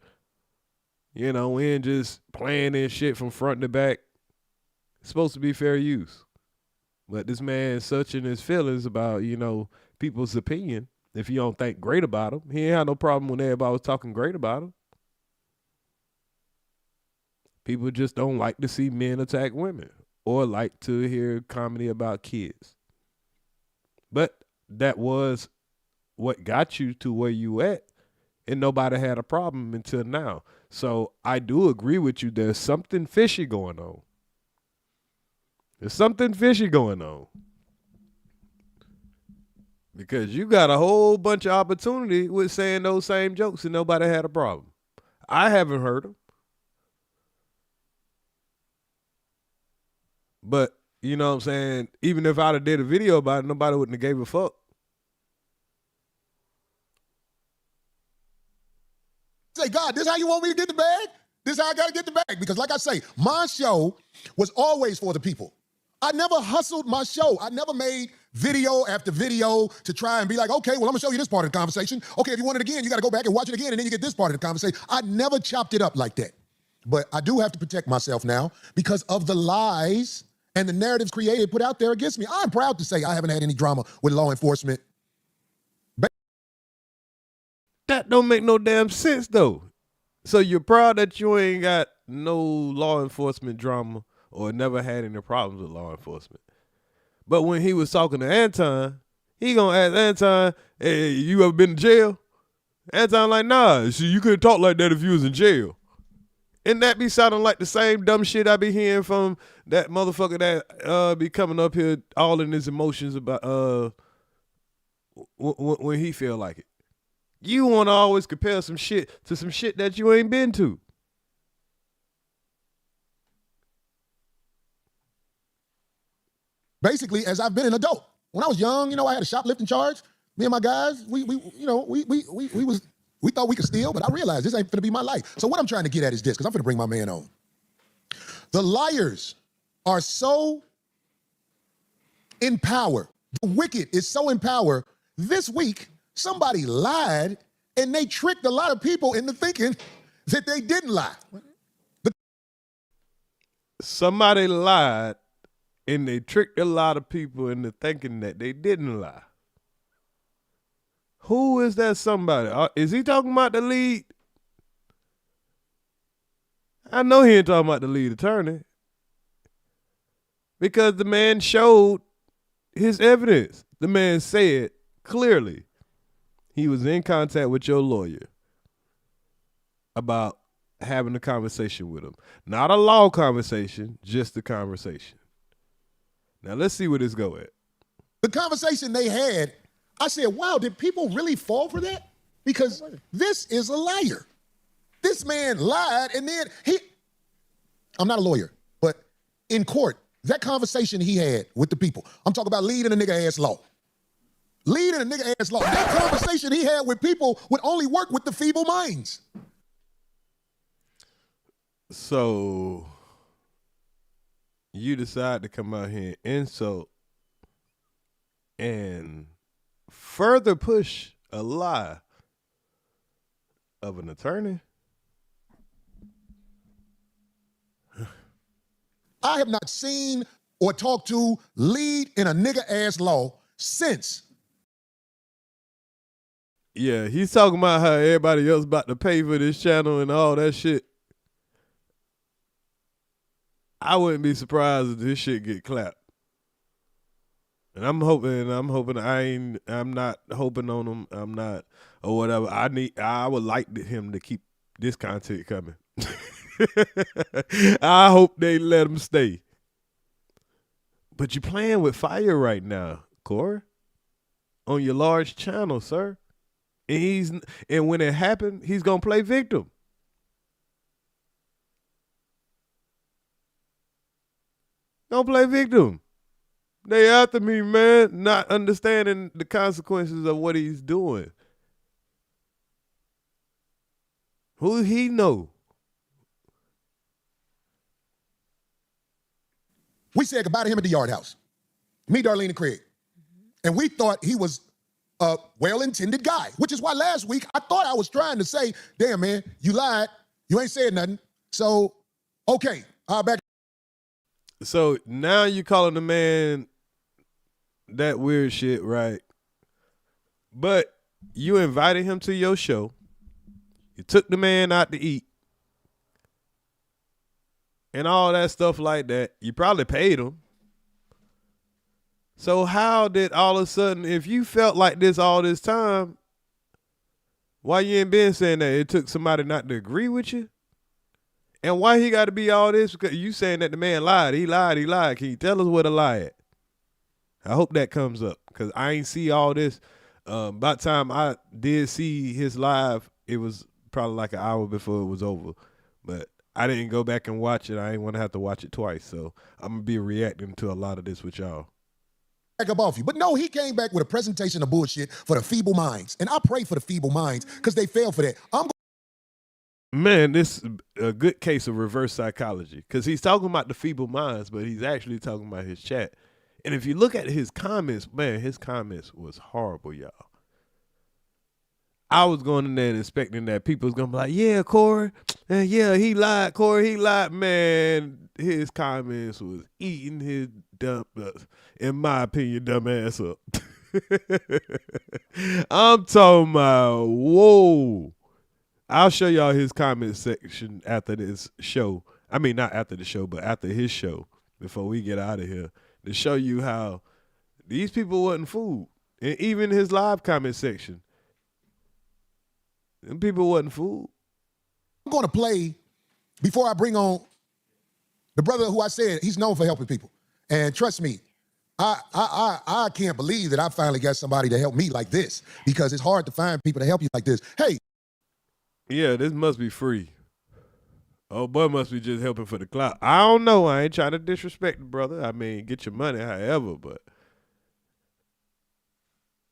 We ain't just playing this shit from front to back. It's supposed to be fair use. But this man is such in his feelings about, people's opinion. If you don't think great about him, he ain't had no problem when everybody was talking great about him. People just don't like to see men attack women or like to hear comedy about kids. But that was what got you to where you at, and nobody had a problem until now. So I do agree with you. There's something fishy going on. There's something fishy going on. Because you got a whole bunch of opportunity with saying those same jokes and nobody had a problem. I haven't heard them. But, you know what I'm saying? Even if I'd have did a video about it, nobody wouldn't have gave a fuck. Say, God, this how you want me to get the bag? This how I got to get the bag? Because like I say, my show was always for the people. I never hustled my show. I never made video after video to try and be like, okay, well, I'm gonna show you this part of the conversation. Okay, if you want it again, you gotta go back and watch it again, and then you get this part of the conversation. I never chopped it up like that. But I do have to protect myself now because of the lies and the narratives put out there against me. I'm proud to say I haven't had any drama with law enforcement. That don't make no damn sense, though. So you're proud that you ain't got no law enforcement drama or never had any problems with law enforcement. But when he was talking to Anton, he gonna ask Anton, hey, you ever been to jail? Anton like, nah, see, you couldn't talk like that if you was in jail. And that be sounding like the same dumb shit I be hearing from that motherfucker that be coming up here all in his emotions about when he feel like it. You want to always compare some shit to some shit that you ain't been to. Basically, as I've been an adult. When I was young, I had a shoplifting charge. Me and my guys, we thought we could steal, but I realized this ain't gonna be my life. So what I'm trying to get at is this, because I'm gonna bring my man on. The liars are so in power. The wicked is so in power. This week, somebody lied and they tricked a lot of people into thinking that they didn't lie. Somebody lied and they tricked a lot of people into thinking that they didn't lie. Who is that somebody? Is he talking about the lead? I know he ain't talking about the lead attorney. Because the man showed his evidence. The man said clearly he was in contact with your lawyer about having a conversation with him. Not a law conversation, just a conversation. Now let's see where this go at. The conversation they had, I said, wow, did people really fall for that? Because this is a liar. This man lied, and then I'm not a lawyer, but in court, that conversation he had with the people, I'm talking about leading a nigga-ass law. Leading a nigga-ass law. That conversation he had with people would only work with the feeble minds. So you decide to come out here and insult and further push a lie of an attorney? I have not seen or talked to lead in a nigga-ass law since. Yeah, he's talking about how everybody else about to pay for this channel and all that shit. I wouldn't be surprised if this shit get clapped. And I'm hoping I'm not hoping on him. I'm not, or whatever. I would like him to keep this content coming. I hope they let him stay. But you're playing with fire right now, Corey, on your large channel, sir. And when it happened, he's gonna play victim. Don't play victim. They after me, man, not understanding the consequences of what he's doing. Who he know? We said goodbye to him at the Yard House. Me, Darlene, and Craig. And we thought he was a well-intended guy, which is why last week I thought I was trying to say, damn, man, you lied. You ain't said nothing. So, okay, back. So now you calling the man that weird shit, right? But you invited him to your show. You took the man out to eat. And all that stuff like that. You probably paid him. So how did all of a sudden, if you felt like this all this time, why you ain't been saying that it took somebody not to agree with you? And why he got to be all this? Because you saying that the man lied. He lied. Can you tell us where the lie at? I hope that comes up because I ain't see all this. By the time I did see his live, it was probably like an hour before it was over. But I didn't go back and watch it. I ain't want to have to watch it twice. So I'm going to be reacting to a lot of this with y'all. Back up off you. But no, he came back with a presentation of bullshit for the feeble minds. And I pray for the feeble minds because they fail for that. Man, this is a good case of reverse psychology because he's talking about the feeble minds, but he's actually talking about his chat. And if you look at his comments, man, his comments was horrible, y'all. I was going in there and expecting that people was going to be like, yeah, Corey, yeah, he lied, Corey, he lied. Man, his comments was eating his dumb, in my opinion, dumb ass up. I'm talking about, whoa. I'll show y'all his comment section after this show. I mean, not after the show, but after his show, before we get out of here, to show you how these people wasn't fooled. And even his live comment section, them people wasn't fooled. I'm going to play, before I bring on the brother who I said, he's known for helping people. And trust me, I can't believe that I finally got somebody to help me like this because it's hard to find people to help you like this. Hey. Yeah, this must be free. Oh, boy must be just helping for the clout. I don't know. I ain't trying to disrespect the brother. I mean, get your money however, but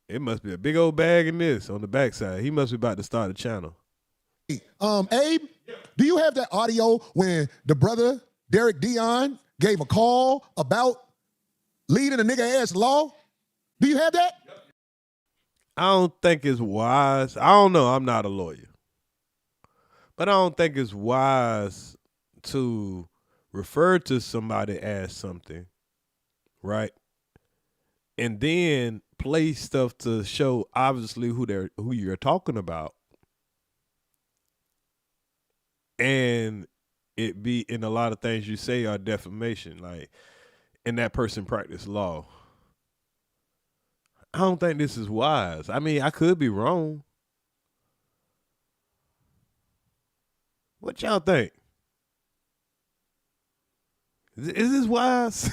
it must be a big old bag in this on the backside. He must be about to start a channel. Abe, do you have that audio when the brother, Derek Dion, gave a call about leading a nigga-ass law? Do you have that? I don't think it's wise. I don't know. I'm not a lawyer. But I don't think it's wise to refer to somebody as something, right? And then play stuff to show obviously who you're talking about. And it be in a lot of things you say are defamation, like, and that person practice law. I don't think this is wise. I mean, I could be wrong. What y'all think? Is this wise?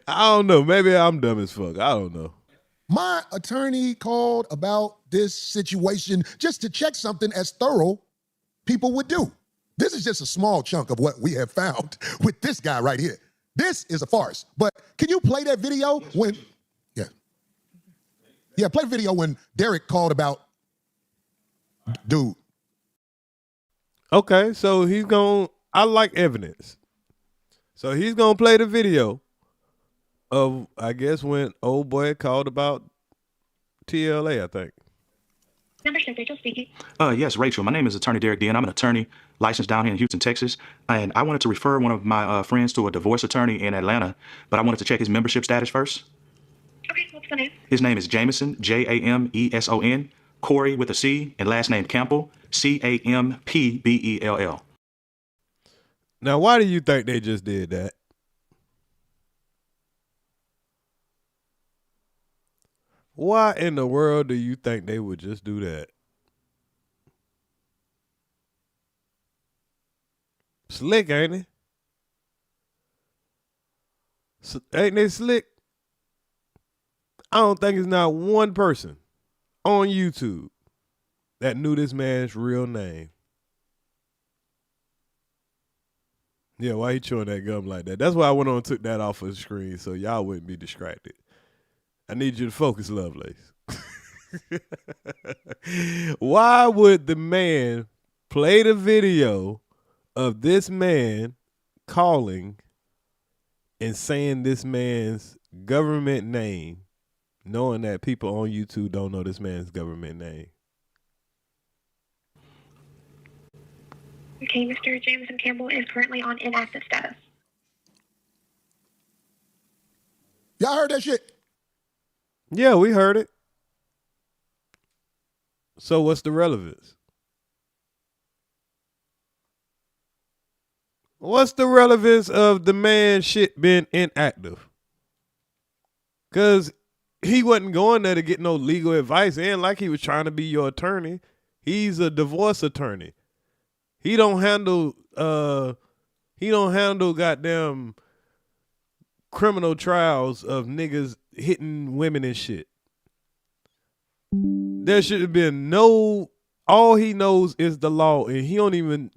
I don't know. Maybe I'm dumb as fuck. I don't know. My attorney called about this situation just to check something as thorough people would do. This is just a small chunk of what we have found with this guy right here. This is a farce. But can you play that video when, yeah, play the video when Derek called about dude. Okay, so I like evidence. So he's going to play the video of, I guess, when old boy called about TLA, I think. Membership, Rachel speaking. Yes, Rachel. My name is Attorney Derek D, and I'm an attorney licensed down here in Houston, Texas. And I wanted to refer one of my friends to a divorce attorney in Atlanta, but I wanted to check his membership status first. Okay, what's the name? His name is Jameson, Jameson, Corey with a C, and last name Campbell, Campbell. Now, why do you think they just did that? Why in the world do you think they would just do that? Slick, ain't it? Ain't they slick? I don't think it's not one person on YouTube that knew this man's real name. Yeah, why he chewing that gum like that? That's why I went on and took that off of the screen so y'all wouldn't be distracted. I need you to focus, Lovelace. Why would the man play the video of this man calling and saying this man's government name, knowing that people on YouTube don't know this man's government name? Okay, Mr. Jameson Campbell is currently on inactive status. Y'all heard that shit? Yeah, we heard it. So what's the relevance? What's the relevance of the man shit being inactive? Because he wasn't going there to get no legal advice. And like he was trying to be your attorney. He's a divorce attorney. He don't handle goddamn criminal trials of niggas hitting women and shit. There should have been all he knows is the law, and he don't even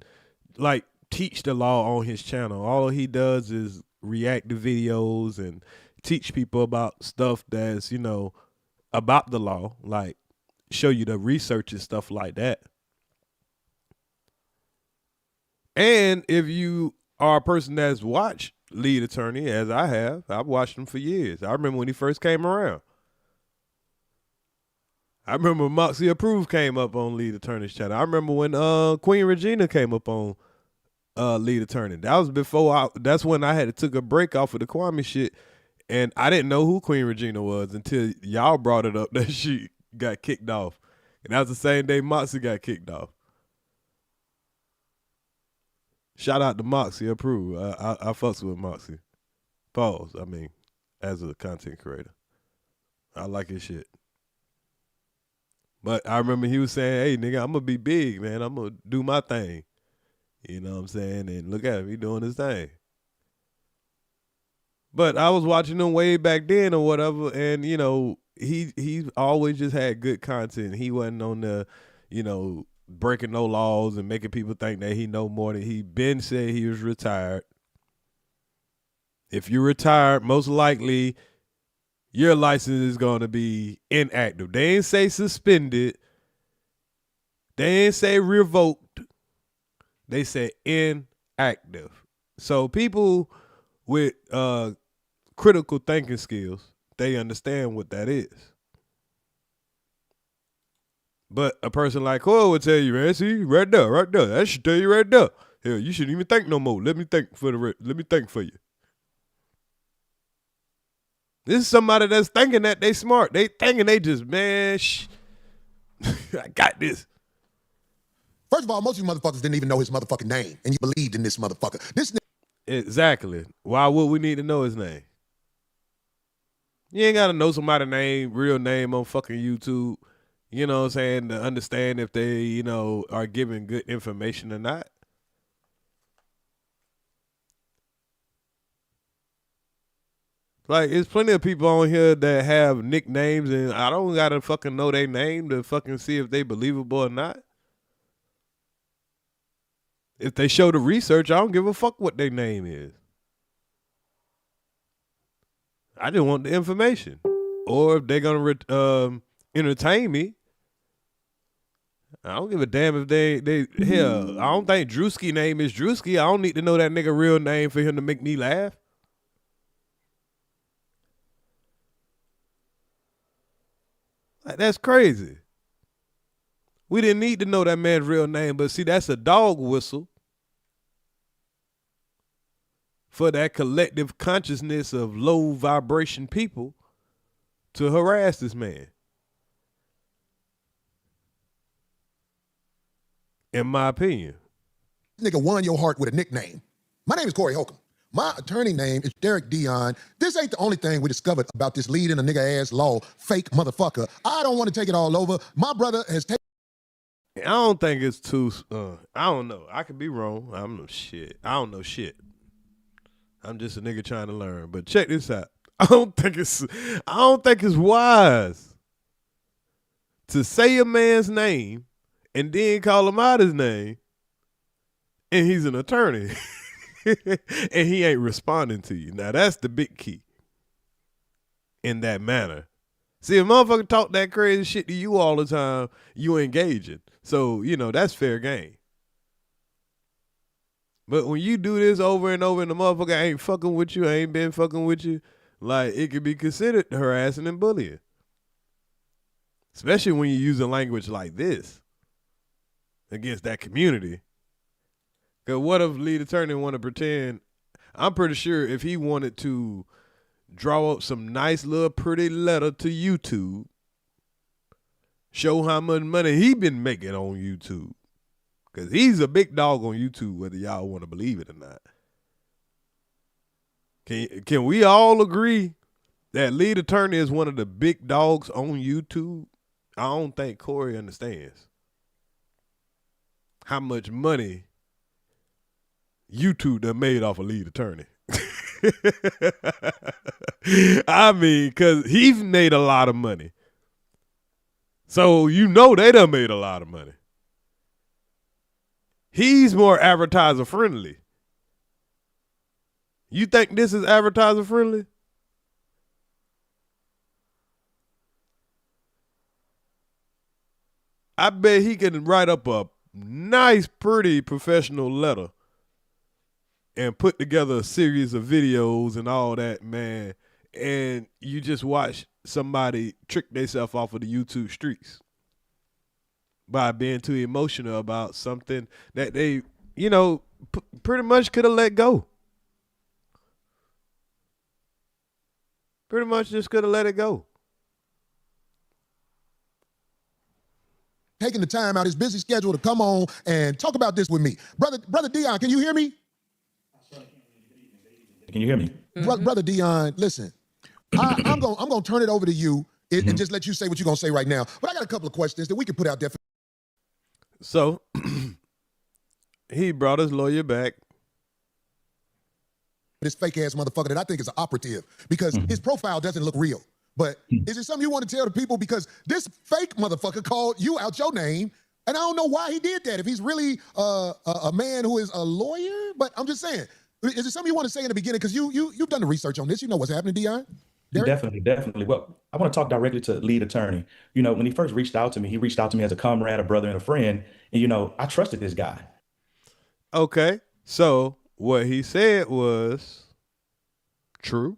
like teach the law on his channel. All he does is react to videos and teach people about stuff that's, about the law, like show you the research and stuff like that. And if you are a person that's watched Lead Attorney, as I have, I've watched him for years. I remember when he first came around. I remember Moxie Approved came up on Lead Attorney's channel. I remember when Queen Regina came up on Lead Attorney. That was that's when I had to took a break off of the Kwame shit, and I didn't know who Queen Regina was until y'all brought it up that she got kicked off. And that was the same day Moxie got kicked off. Shout out to Moxie Approved. I fucks with Moxie. Pause. I mean, as a content creator. I like his shit. But I remember he was saying, hey, nigga, I'm going to be big, man. I'm going to do my thing. You know what I'm saying? And look at him. He doing his thing. But I was watching him way back then or whatever, and, he always just had good content. He wasn't on the, breaking no laws and making people think that he know more than he been said he was retired. If you're retired, most likely your license is going to be inactive. They ain't say suspended. They ain't say revoked. They say inactive. So people with critical thinking skills, they understand what that is. But a person like Cole would tell you, man, see, right there. That should tell you right there. Hell, you shouldn't even think no more. Let me think for you. This is somebody that's thinking that they smart. They thinking they just, man, I got this. First of all, most of you motherfuckers didn't even know his motherfucking name, and you believed in this motherfucker. This Exactly. Why would we need to know his name? You ain't gotta know somebody's name, real name on fucking YouTube. You know what I'm saying? To understand if they, you know, are giving good information or not. Like, there's plenty of people on here that have nicknames, and I don't gotta fucking know their name to fucking see if they believable or not. If they show the research, I don't give a fuck what their name is. I just want the information. Or if they're gonna entertain me, I don't give a damn if they hell. I don't think Drewski name is Drewski. I don't need to know that nigga real name for him to make me laugh. Like, that's crazy. We didn't need to know that man's real name, but see, that's a dog whistle for that collective consciousness of low vibration people to harass this man. In my opinion. nigga won your heart with a nickname. My name is Cory Holcomb. My attorney name is Derek Dion. This ain't the only thing we discovered about this lead in a nigga-ass law, fake motherfucker. I don't want to take it all over. My brother has taken... I don't think it's too... I don't know. I could be wrong. I don't know shit. I don't know shit. I'm just a nigga trying to learn. But check this out. I don't think it's wise to say a man's name and then call him out his name and he's an attorney. And he ain't responding to you. Now, that's the big key in that manner. See, if a motherfucker talk that crazy shit to you all the time, you engaging. So, you know, that's fair game. But when you do this over and over and the motherfucker ain't fucking with you, ain't been fucking with you, like, it could be considered harassing and bullying. Especially when you use a language like this against that community. Because what if lead attorney want to pretend? I'm pretty sure if he wanted to draw up some nice little pretty letter to YouTube, show how much money he been making on YouTube. Because he's a big dog on YouTube, whether y'all want to believe it or not. Can we all agree that lead attorney is one of the big dogs on YouTube? I don't think Corey understands how much money YouTube done made off a lead attorney. I mean, because he's made a lot of money. So you know they done made a lot of money. He's more advertiser friendly. You think this is advertiser friendly? I bet he can write up a nice, pretty professional letter and put together a series of videos and all that, man. And you just watch somebody trick themselves off of the YouTube streets by being too emotional about something that they, you know, pretty much could have let go. Pretty much just could have let it go. Taking the time out his busy schedule to come on and talk about this with me. Brother Dion, can you hear me? Can you hear me? Brother Dion, listen, I'm gonna turn it over to you and just let you say what you're gonna say right now. But I got a couple of questions that we can put out there. So he brought his lawyer back. This fake ass motherfucker that I think is an operative because his profile doesn't look real. But is it something you want to tell the people? Because this fake motherfucker called you out your name, and I don't know why he did that. If he's really a man who is a lawyer, but I'm just saying, is it something you want to say in the beginning? Because you've done the research on this. You know what's happening, Dion. Definitely. Well, I want to talk directly to the lead attorney. You know, when he first reached out to me, he reached out to me as a comrade, a brother, and a friend. And, you know, I trusted this guy. Okay. So what he said was true.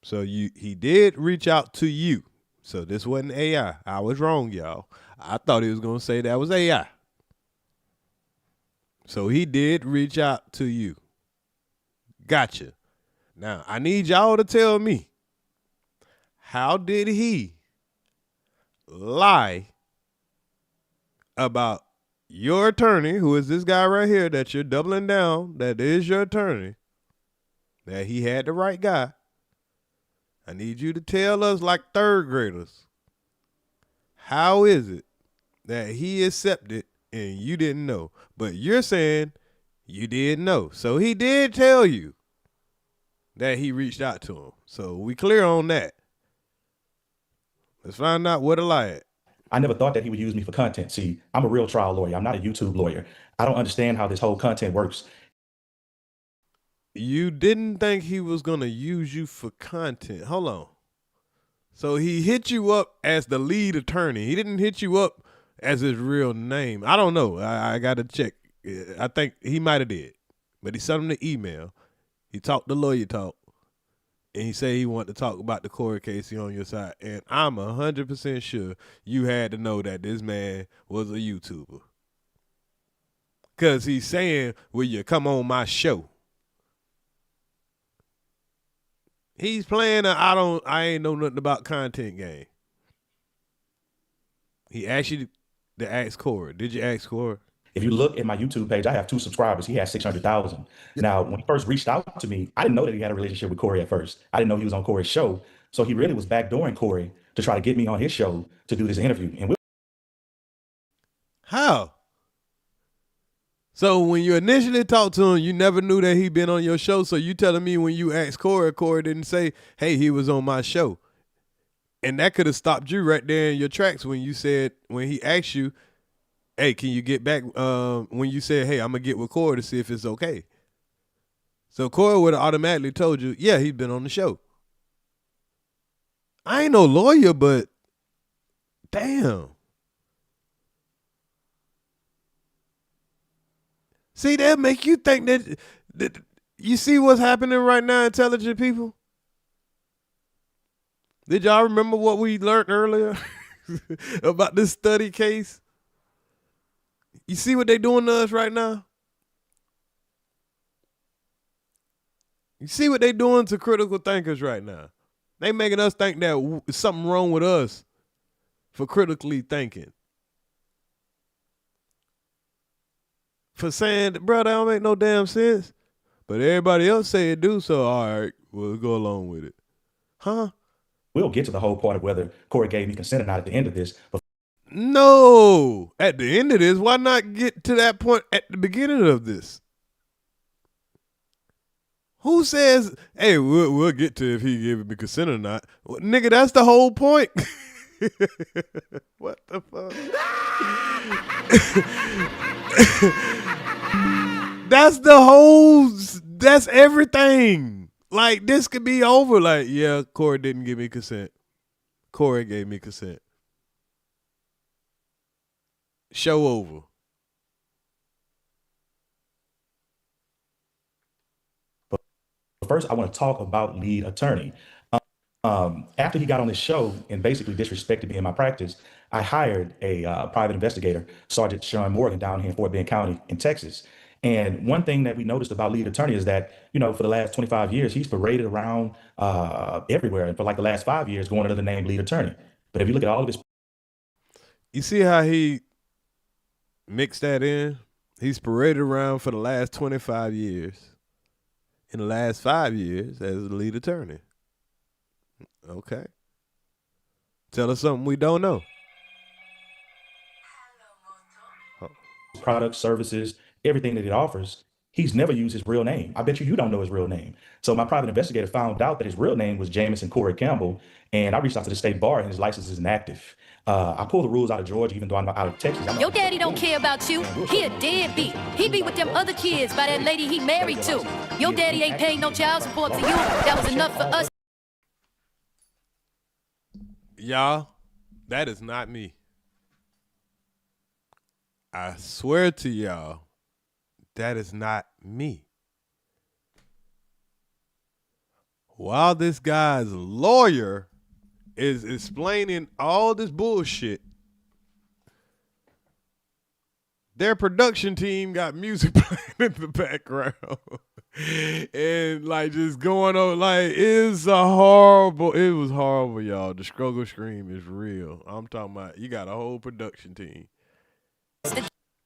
So he did reach out to you. So this wasn't AI. I was wrong, y'all. I thought he was going to say that was AI. So he did reach out to you. Gotcha. Now, I need y'all to tell me, how did he lie about your attorney, who is this guy right here that you're doubling down, that is your attorney, that he had the right guy. I need you to tell us, like third graders, how is it that he accepted and you didn't know? But you're saying you did know. So he did tell you that he reached out to him. So we clear on that. Let's find out where the lie at. I never thought that he would use me for content. See, I'm a real trial lawyer. I'm not a YouTube lawyer. I don't understand how this whole content works. You didn't think he was going to use you for content. Hold on. So he hit you up as the lead attorney. He didn't hit you up as his real name. I don't know. I got to check. I think he might have did. But he sent him the email. He talked the lawyer talk. And he said he wanted to talk about the Corey case on your side. And I'm 100% sure you had to know that this man was a YouTuber. Because he's saying, will you come on my show? He's playing I ain't know nothing about content game. He asked you to ask Corey. Did you ask Corey? If you look at my YouTube page, I have 2 subscribers. He has 600,000. Now, when he first reached out to me, I didn't know that he had a relationship with Corey at first. I didn't know he was on Corey's show. So he really was backdooring Corey to try to get me on his show to do this interview. And how? So when you initially talked to him, you never knew that he'd been on your show. So you telling me when you asked Corey, Corey didn't say, hey, he was on my show. And that could have stopped you right there in your tracks when you said, when he asked you, hey, can you get back, when you said, hey, I'm going to get with Corey to see if it's okay. So Corey would have automatically told you, yeah, he's been on the show. I ain't no lawyer, but damn. See, that make you think that you see what's happening right now, intelligent people? Did y'all remember what we learned earlier about this study case? You see what they doing to us right now? You see what they doing to critical thinkers right now? They making us think that something wrong with us for critically thinking. For saying, bro, that don't make no damn sense. But everybody else say it do, so all right, we'll go along with it. Huh? We'll get to the whole part of whether Corey gave me consent or not at the end of this. But no, at the end of this, why not get to that point at the beginning of this? Who says, hey, we'll get to if he gave me consent or not? Well, nigga, that's the whole point. What the fuck? That's everything. Like, this could be over. Like, yeah, Corey didn't give me consent. Corey gave me consent. Show over. But first, I want to talk about lead attorney. After he got on this show and basically disrespected me in my practice, I hired a private investigator, Sergeant Sean Morgan, down here in Fort Bend County in Texas. And one thing that we noticed about lead attorney is that, you know, for the last 25 years, he's paraded around everywhere. And for like the last 5 years, going under the name lead attorney. But if you look at all of his... You see how he mixed that in? He's paraded around for the last 25 years. In the last 5 years as the lead attorney. Okay. Tell us something we don't know. Products, services, everything that it offers, he's never used his real name. I bet you don't know his real name. So my private investigator found out that his real name was Jamison Cory Campbell, and I reached out to the state bar, and his license is inactive. I pulled the rules out of Georgia, even though I'm out of Texas. Your daddy don't care about you. He a deadbeat. He be with them other kids by that lady he married to. Your daddy ain't paying no child support for you. That was enough for us. Y'all, that is not me. I swear to y'all, that is not me. While this guy's lawyer is explaining all this bullshit, their production team got music playing in the background. And like just going on, like it was horrible, y'all. The struggle scream is real. I'm talking about you got a whole production team.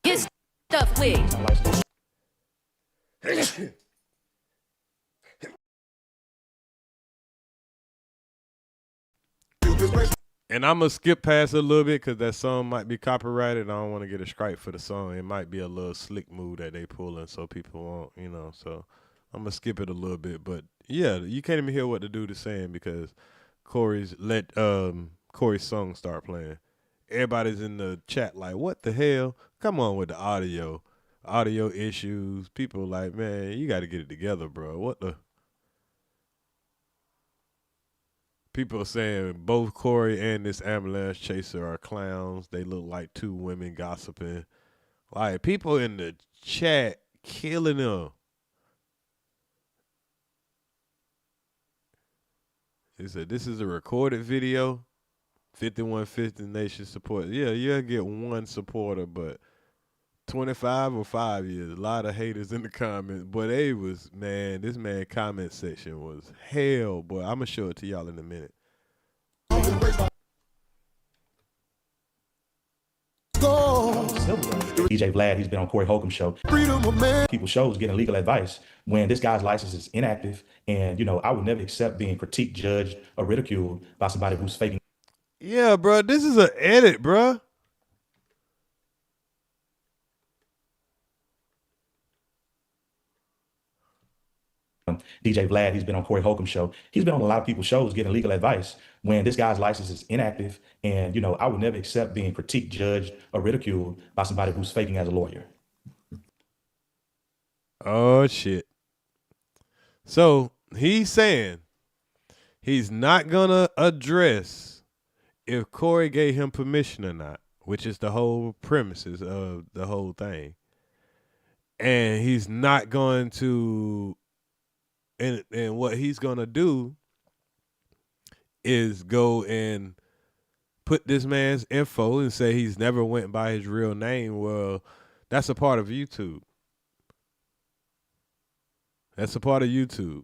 His with. And I'm gonna skip past it a little bit because that song might be copyrighted. I don't want to get a strike for the song. It might be a little slick move that they pulling, so people won't, you know. So I'm gonna skip it a little bit. But yeah, you can't even hear what the dude is saying because Corey's song start playing. Everybody's in the chat like, what the hell? Come on with the audio issues. People like, man, you got to get it together, bro. What the? People are saying both Corey and this ambulance chaser are clowns. They look like two women gossiping. Like, people in the chat killing them. He said, this is a recorded video. 5150 Nation support. Yeah, you'll get one supporter, but 25 or 5 years. A lot of haters in the comments. But they was, man, this man comment section was hell. Boy, I'm going to show it to y'all in a minute. DJ Vlad, he's been on Corey Holcomb show. People's shows getting legal advice when this guy's license is inactive. And, you know, I would never accept being critiqued, judged, or ridiculed by somebody who's faking. Yeah, bro, this is an edit, bro. DJ Vlad, he's been on Corey Holcomb show. He's been on a lot of people's shows getting legal advice when this guy's license is inactive. And, you know, I would never accept being critiqued, judged, or ridiculed by somebody who's faking as a lawyer. Oh, shit. So he's saying he's not going to address if Corey gave him permission or not, which is the whole premises of the whole thing. And he's not going to, and what he's going to do is go and put this man's info and say he's never went by his real name. Well, that's a part of YouTube. That's a part of YouTube.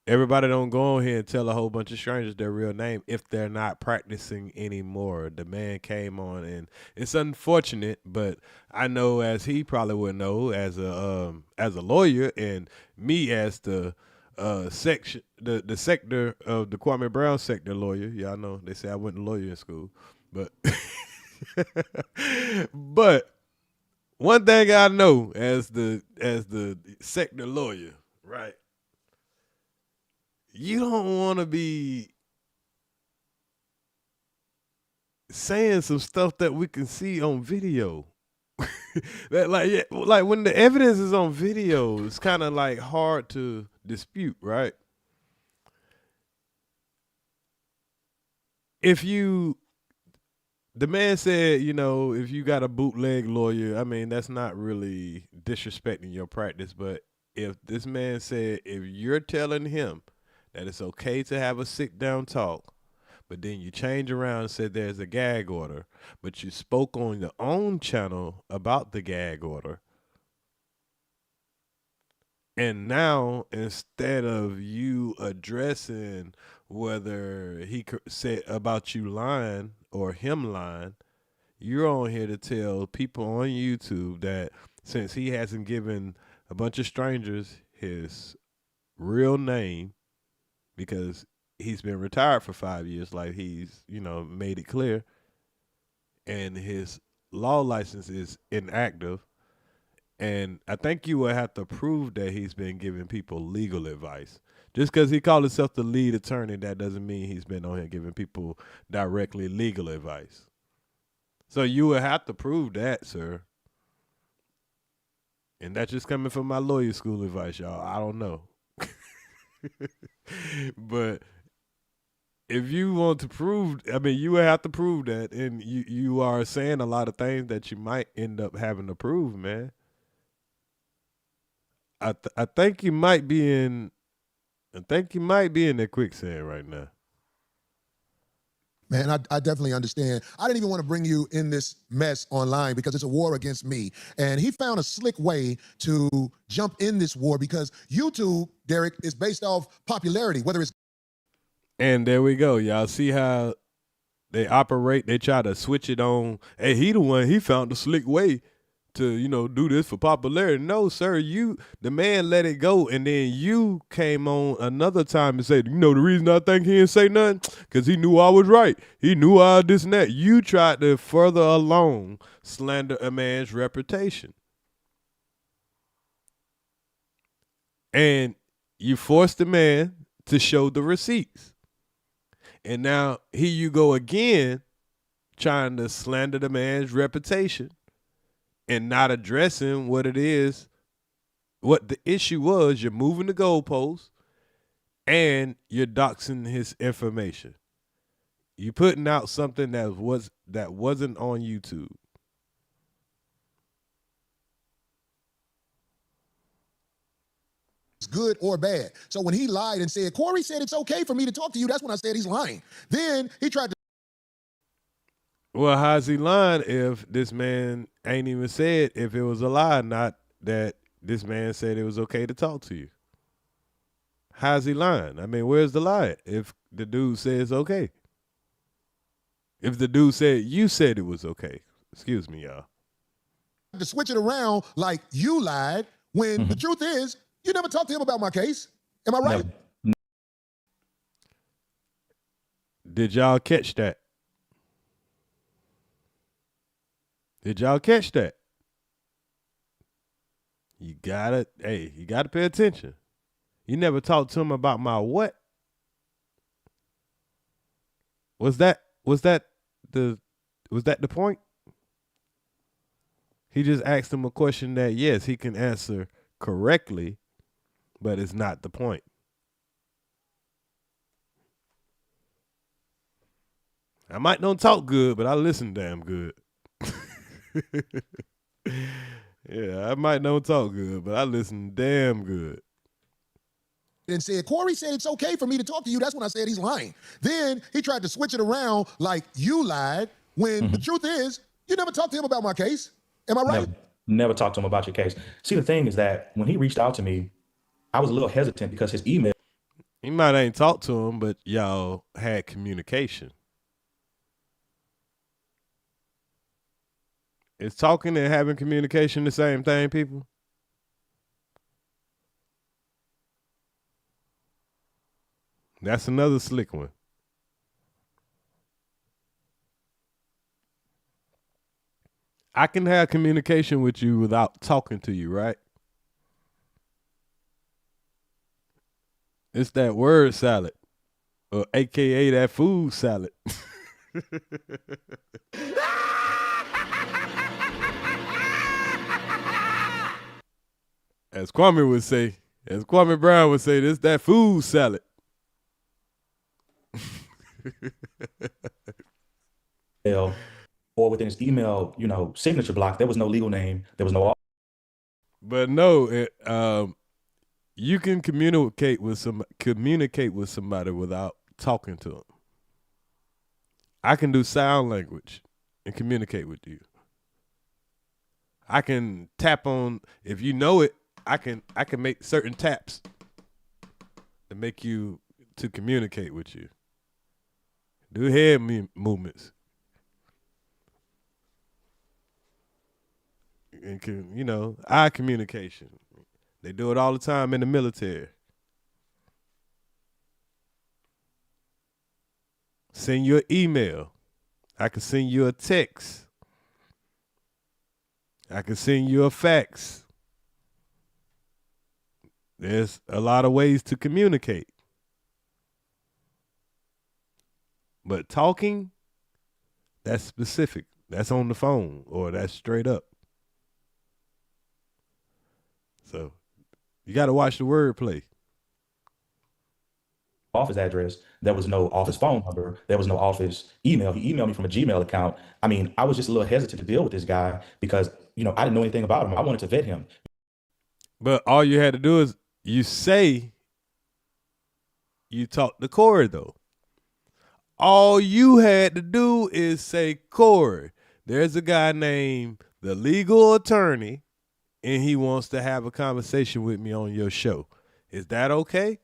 Everybody don't go on here and tell a whole bunch of strangers their real name if they're not practicing anymore. The man came on, and it's unfortunate, but I know, as he probably would know, as a lawyer, and me as the section, the sector of the Kwame Brown sector lawyer. Y'all know they say I went to lawyer in school, but but one thing I know as the sector lawyer, right? You don't want to be saying some stuff that we can see on video. That like when the evidence is on video, it's kind of like hard to dispute, right? The man said, you know, if you got a bootleg lawyer, I mean, that's not really disrespecting your practice, but if this man said, if you're telling him that it's okay to have a sit-down talk, but then you change around and said there's a gag order, but you spoke on your own channel about the gag order, and now instead of you addressing whether he said about you lying or him lying, you're on here to tell people on YouTube that since he hasn't given a bunch of strangers his real name, because he's been retired for 5 years, like he's, you know, made it clear, and his law license is inactive, and I think you will have to prove that he's been giving people legal advice. Just because he called himself the lead attorney, that doesn't mean he's been on here giving people directly legal advice. So you will have to prove that, sir. And that's just coming from my lawyer school advice, y'all. I don't know. But if you want to prove, I mean, you will have to prove that, and you are saying a lot of things that you might end up having to prove, man. I think you might be in the quicksand right now. Man, I definitely understand. I didn't even want to bring you in this mess online because it's a war against me. And he found a slick way to jump in this war because YouTube, Derek, is based off popularity, whether it's... And there we go. Y'all see how they operate? They try to switch it on. Hey, he the one, he found a slick way to do this for popularity. No, sir, the man let it go, and then you came on another time and said, the reason I think he didn't say nothing, because he knew I was right. He knew I this and that. You tried to further along slander a man's reputation. And you forced the man to show the receipts. And now here you go again, trying to slander the man's reputation and not addressing what it is, what the issue was. You're moving the goalposts and you're doxing his information. You putting out something that wasn't on YouTube. Good or bad. So when he lied and said, Corey said it's okay for me to talk to you, that's when I said he's lying. Then he tried to. Well, how's he lying if this man ain't even said if it was a lie, not that this man said it was okay to talk to you? How's he lying? I mean, where's the lie if the dude says okay? If the dude said you said it was okay. Excuse me, y'all. To switch it around like you lied when the truth is, you never talked to him about my case. Am I right? No. Did y'all catch that? Did y'all catch that? You gotta pay attention. You never talked to him about my what? Was that the point? He just asked him a question that, yes, he can answer correctly, but it's not the point. I might not talk good, but I listen damn good. Yeah, I might not talk good, but I listen damn good. And said, Corey said it's okay for me to talk to you. That's when I said he's lying. Then he tried to switch it around like you lied when the truth is, you never talked to him about my case. Am I right? Never talked to him about your case. See, the thing is that when he reached out to me, I was a little hesitant because his email. He might ain't talked to him, but y'all had communication. Is talking and having communication the same thing, people? That's another slick one. I can have communication with you without talking to you, right? It's that word salad, or AKA that food salad. As Kwame would say, as Kwame Brown would say, this that food salad. Or within his email, signature block, there was no legal name. There was no. But no, you can communicate with somebody without talking to them. I can do sign language and communicate with you. I can tap on, if you know it, I can make certain taps to make you to communicate with you. Do head movements. And eye communication. They do it all the time in the military. Send you an email. I can send you a text. I can send you a fax. There's a lot of ways to communicate. But talking, that's specific. That's on the phone or that's straight up. So you got to watch the wordplay. Office address. There was no office phone number. There was no office email. He emailed me from a Gmail account. I mean, I was just a little hesitant to deal with this guy because, I didn't know anything about him. I wanted to vet him. But all you had to do is you say you talked to Corey, though. All you had to do is say, Corey, there's a guy named the legal attorney, and he wants to have a conversation with me on your show. Is that okay?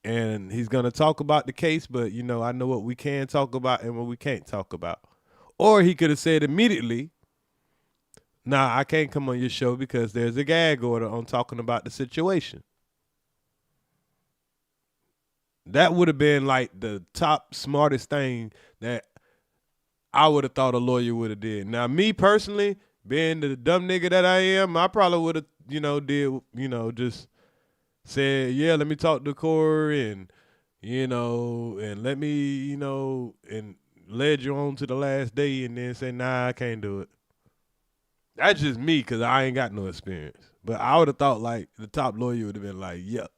And he's going to talk about the case, but, I know what we can talk about and what we can't talk about. Or he could have said immediately, Nah, I can't come on your show because there's a gag order on talking about the situation. That would have been like the top smartest thing that I would have thought a lawyer would have did. Now, me personally, being the dumb nigga that I am, I probably would have, just said, yeah, let me talk to Corey and let me, and led you on to the last day and then say, nah, I can't do it. That's just me because I ain't got no experience. But I would have thought like the top lawyer would have been like, yep,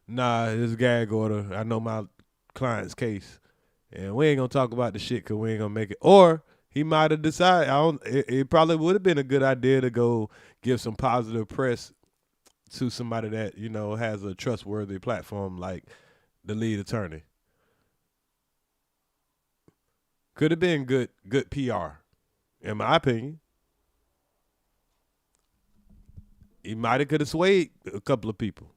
nah, this gag order. I know my client's case. And we ain't going to talk about the shit because we ain't going to make it. Or he might have decided, it probably would have been a good idea to go give some positive press to somebody that, has a trustworthy platform like the lead attorney. Could have been good PR, in my opinion. He might have could have swayed a couple of people.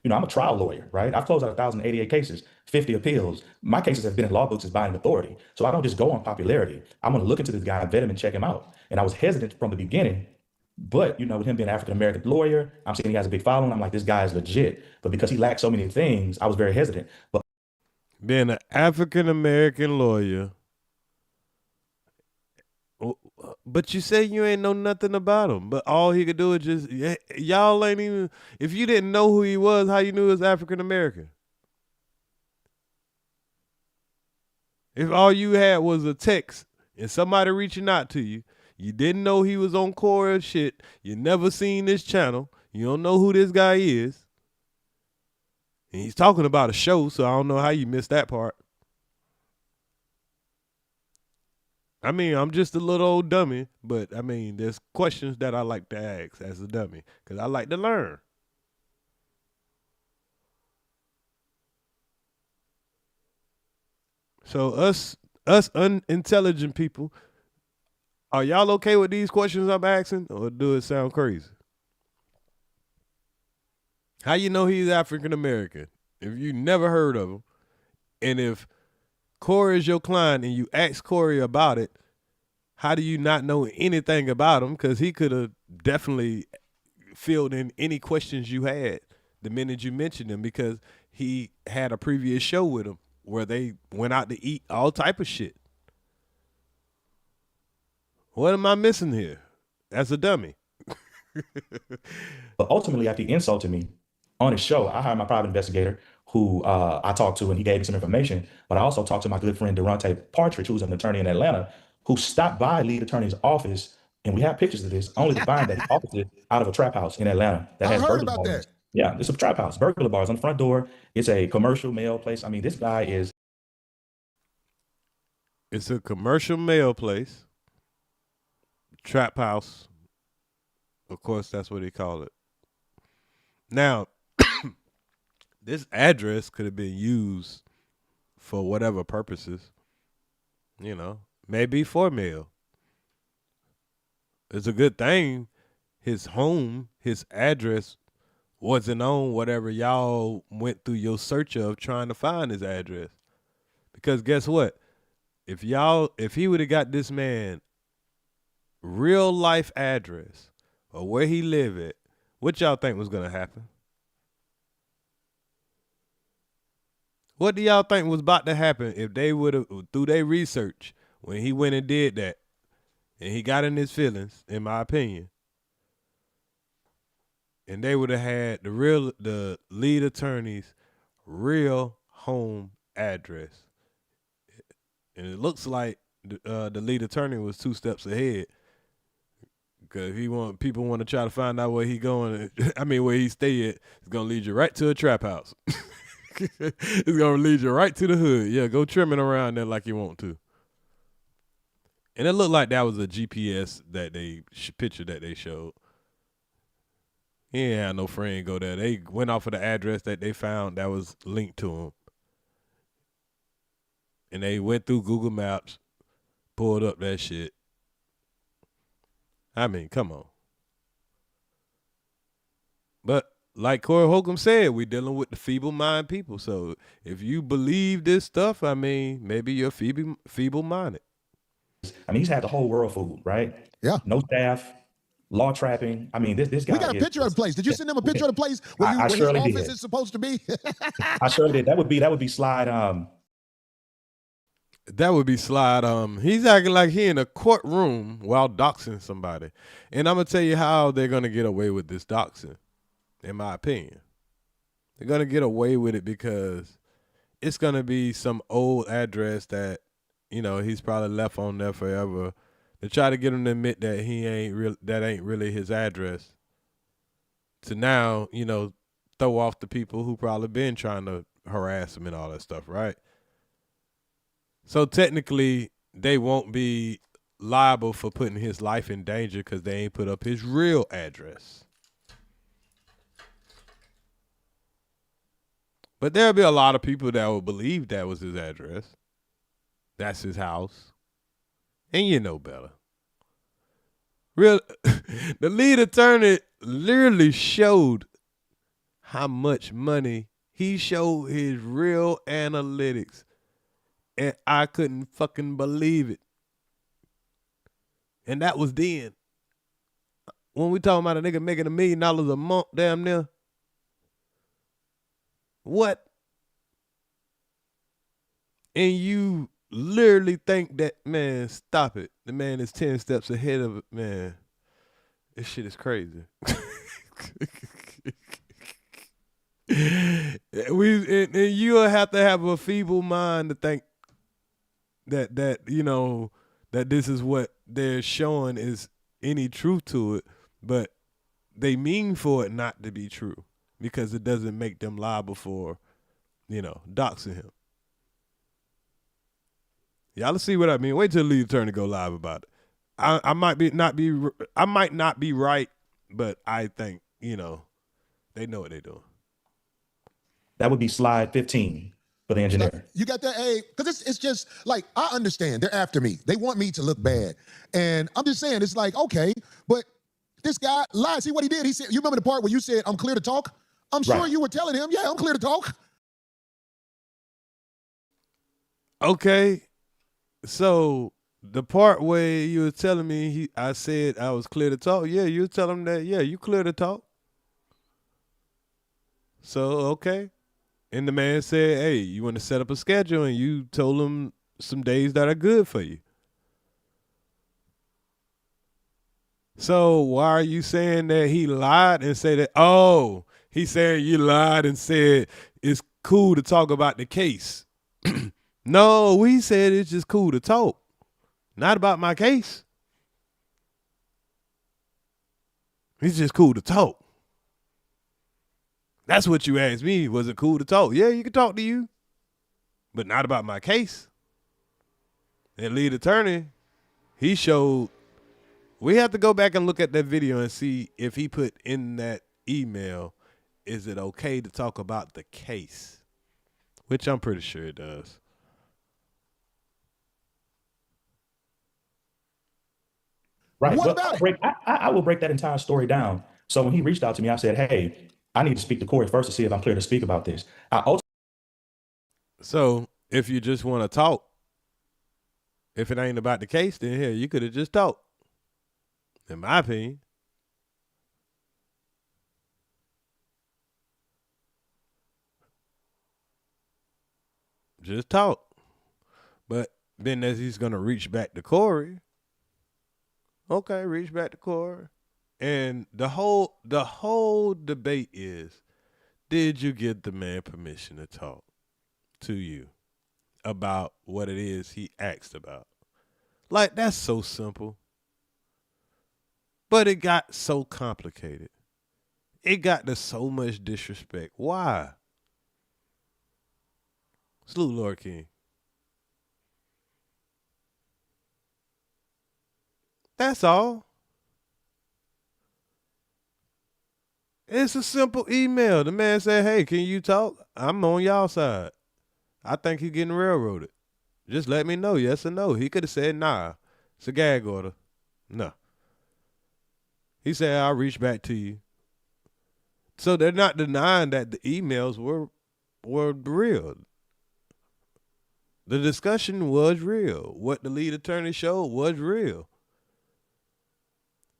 I'm a trial lawyer, right? I've closed out 1,088 cases, 50 appeals. My cases have been in law books as binding authority. So I don't just go on popularity. I'm going to look into this guy, vet him, and check him out. And I was hesitant from the beginning. But, with him being an African-American lawyer, I'm seeing he has a big following. I'm like, this guy is legit. But because he lacked so many things, I was very hesitant. But being an African-American lawyer, but you say you ain't know nothing about him, but all he could do is just, y'all ain't even, if you didn't know who he was, how you knew he was African-American? If all you had was a text and somebody reaching out to you, you didn't know he was on Corey or shit, you never seen this channel, you don't know who this guy is, and he's talking about a show, so I don't know how you missed that part. I mean, I'm just a little old dummy, but I mean, there's questions that I like to ask as a dummy because I like to learn. So us unintelligent people, are y'all okay with these questions I'm asking, or do it sound crazy? How you know he's African American if you never heard of him, and if Corey is your client and you ask Corey about it, how do you not know anything about him? Because he could have definitely filled in any questions you had the minute you mentioned him, because he had a previous show with him where they went out to eat all type of shit. What am I missing here as a dummy? But ultimately, after he insulted me on his show, I hired my private investigator who I talked to, and he gave me some information. But I also talked to my good friend Durante Partridge, who's an attorney in Atlanta, who stopped by lead attorney's office, and we have pictures of this, only to find that he operated out of a trap house in Atlanta that has burglar bars. Yeah, it's a trap house, burglar bars on the front door. It's a commercial mail place. I mean, this guy is. It's a commercial mail place, trap house. Of course, that's what they call it. Now, this address could have been used for whatever purposes, maybe for mail. It's a good thing his home, his address wasn't on whatever y'all went through your search of trying to find his address. Because guess what? If he would have got this man real life address or where he live at, what y'all think was going to happen? What do y'all think was about to happen if they would have, through their research, when he went and did that, and he got in his feelings, in my opinion, and they would have had the lead attorney's real home address? And it looks like the lead attorney was 2 steps ahead, because people want to try to find out where he going. Where he stay at. It's gonna lead you right to a trap house. It's gonna lead you right to the hood. Yeah, go trimming around there like you want to. And it looked like that was a GPS picture that they showed. He ain't had no friend go there. They went off of the address that they found that was linked to him. And they went through Google Maps, pulled up that shit. Come on. But like Cory Holcomb said, we're dealing with the feeble-minded people. So if you believe this stuff, maybe you're feeble-minded. I mean, he's had the whole world fooled, right? Yeah. No staff, law trapping. I mean, this guy. We got a picture of the place. Did you send them a picture of the place where, I where his surely office did. is supposed to be? I surely did. That would be slide. That would be slide. He's acting like he in a courtroom while doxing somebody, and I'm gonna tell you how they're gonna get away with this doxing. In my opinion, they're gonna get away with it because it's gonna be some old address that he's probably left on there forever. To try to get him to admit that that ain't really his address. To now, throw off the people who probably been trying to harass him and all that stuff, right? So technically, they won't be liable for putting his life in danger because they ain't put up his real address. But there'll be a lot of people that will believe that was his address. That's his house. And you know better. The lead attorney literally showed how much money he showed his real analytics. And I couldn't fucking believe it. And that was then. When we talking about a nigga making $1 million a month, damn near. What? And you literally think that, man, stop it. The man is 10 steps ahead of it, man. This shit is crazy. And you'll have to have a feeble mind to think that this is what they're showing is any truth to it, but they mean for it not to be true because it doesn't make them liable for, doxing him. Y'all see what I mean? Wait till the lead attorney go live about it. I might not be right, but I think, they know what they're doing. That would be slide 15 for the engineer. You got that? Hey, because it's just like, I understand. They're after me. They want me to look bad. And I'm just saying, it's like, okay, but this guy lied. See what he did? He said, you remember the part where you said, I'm clear to talk? I'm sure you were telling him, yeah, I'm clear to talk. Okay. So the part where you were telling me, I said I was clear to talk. Yeah, you were telling him that, yeah, you clear to talk. So, okay. And the man said, hey, you want to set up a schedule? And you told him some days that are good for you. So why are you saying that he lied and say that, oh, he's saying you lied and said it's cool to talk about the case? No, we said it's just cool to talk. Not about my case. It's just cool to talk. That's what you asked me. Was it cool to talk? Yeah, you can talk to you, but not about my case. And lead attorney, he showed, we have to go back and look at that video and see if he put in that email, is it okay to talk about the case? Which I'm pretty sure it does. Right. What Well, about it? I will break that entire story down. So when he reached out to me, I said, hey, I need to speak to Corey first to see if I'm clear to speak about this. So if you just want to talk, if it ain't about the case, then here, you could have just talked. In my opinion. Just talk. But then as he's going to reach back to Corey, okay, reach back to Corey. And the whole debate is, did you give the man permission to talk to you about what it is he asked about? Like, that's so simple. But it got so complicated. It got to so much disrespect. Why? Salute Lord King. That's all. It's a simple email. The man said, hey, can you talk? I'm on y'all side. I think he's getting railroaded. Just let me know, yes or no. He could have said, nah, it's a gag order. No. He said, I'll reach back to you. So they're not denying that the emails were real. The discussion was real. What the lead attorney showed was real.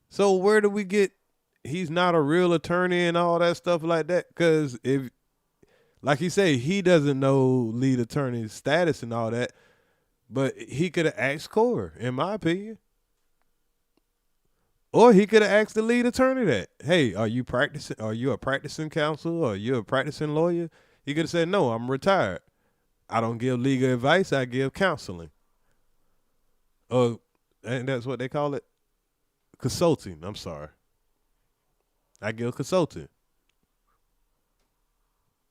So where do we get he's not a real attorney and all that stuff like that? Because if, like he said, he doesn't know lead attorney's status and all that, but he could have asked Corey, in my opinion. Or he could have asked the lead attorney that, hey, are you practicing? Are you a practicing counsel? Are you a practicing lawyer? He could have said, no, I'm retired. I don't give legal advice. I give counseling. And that's what they call it? Consulting. I'm sorry. I give consulting.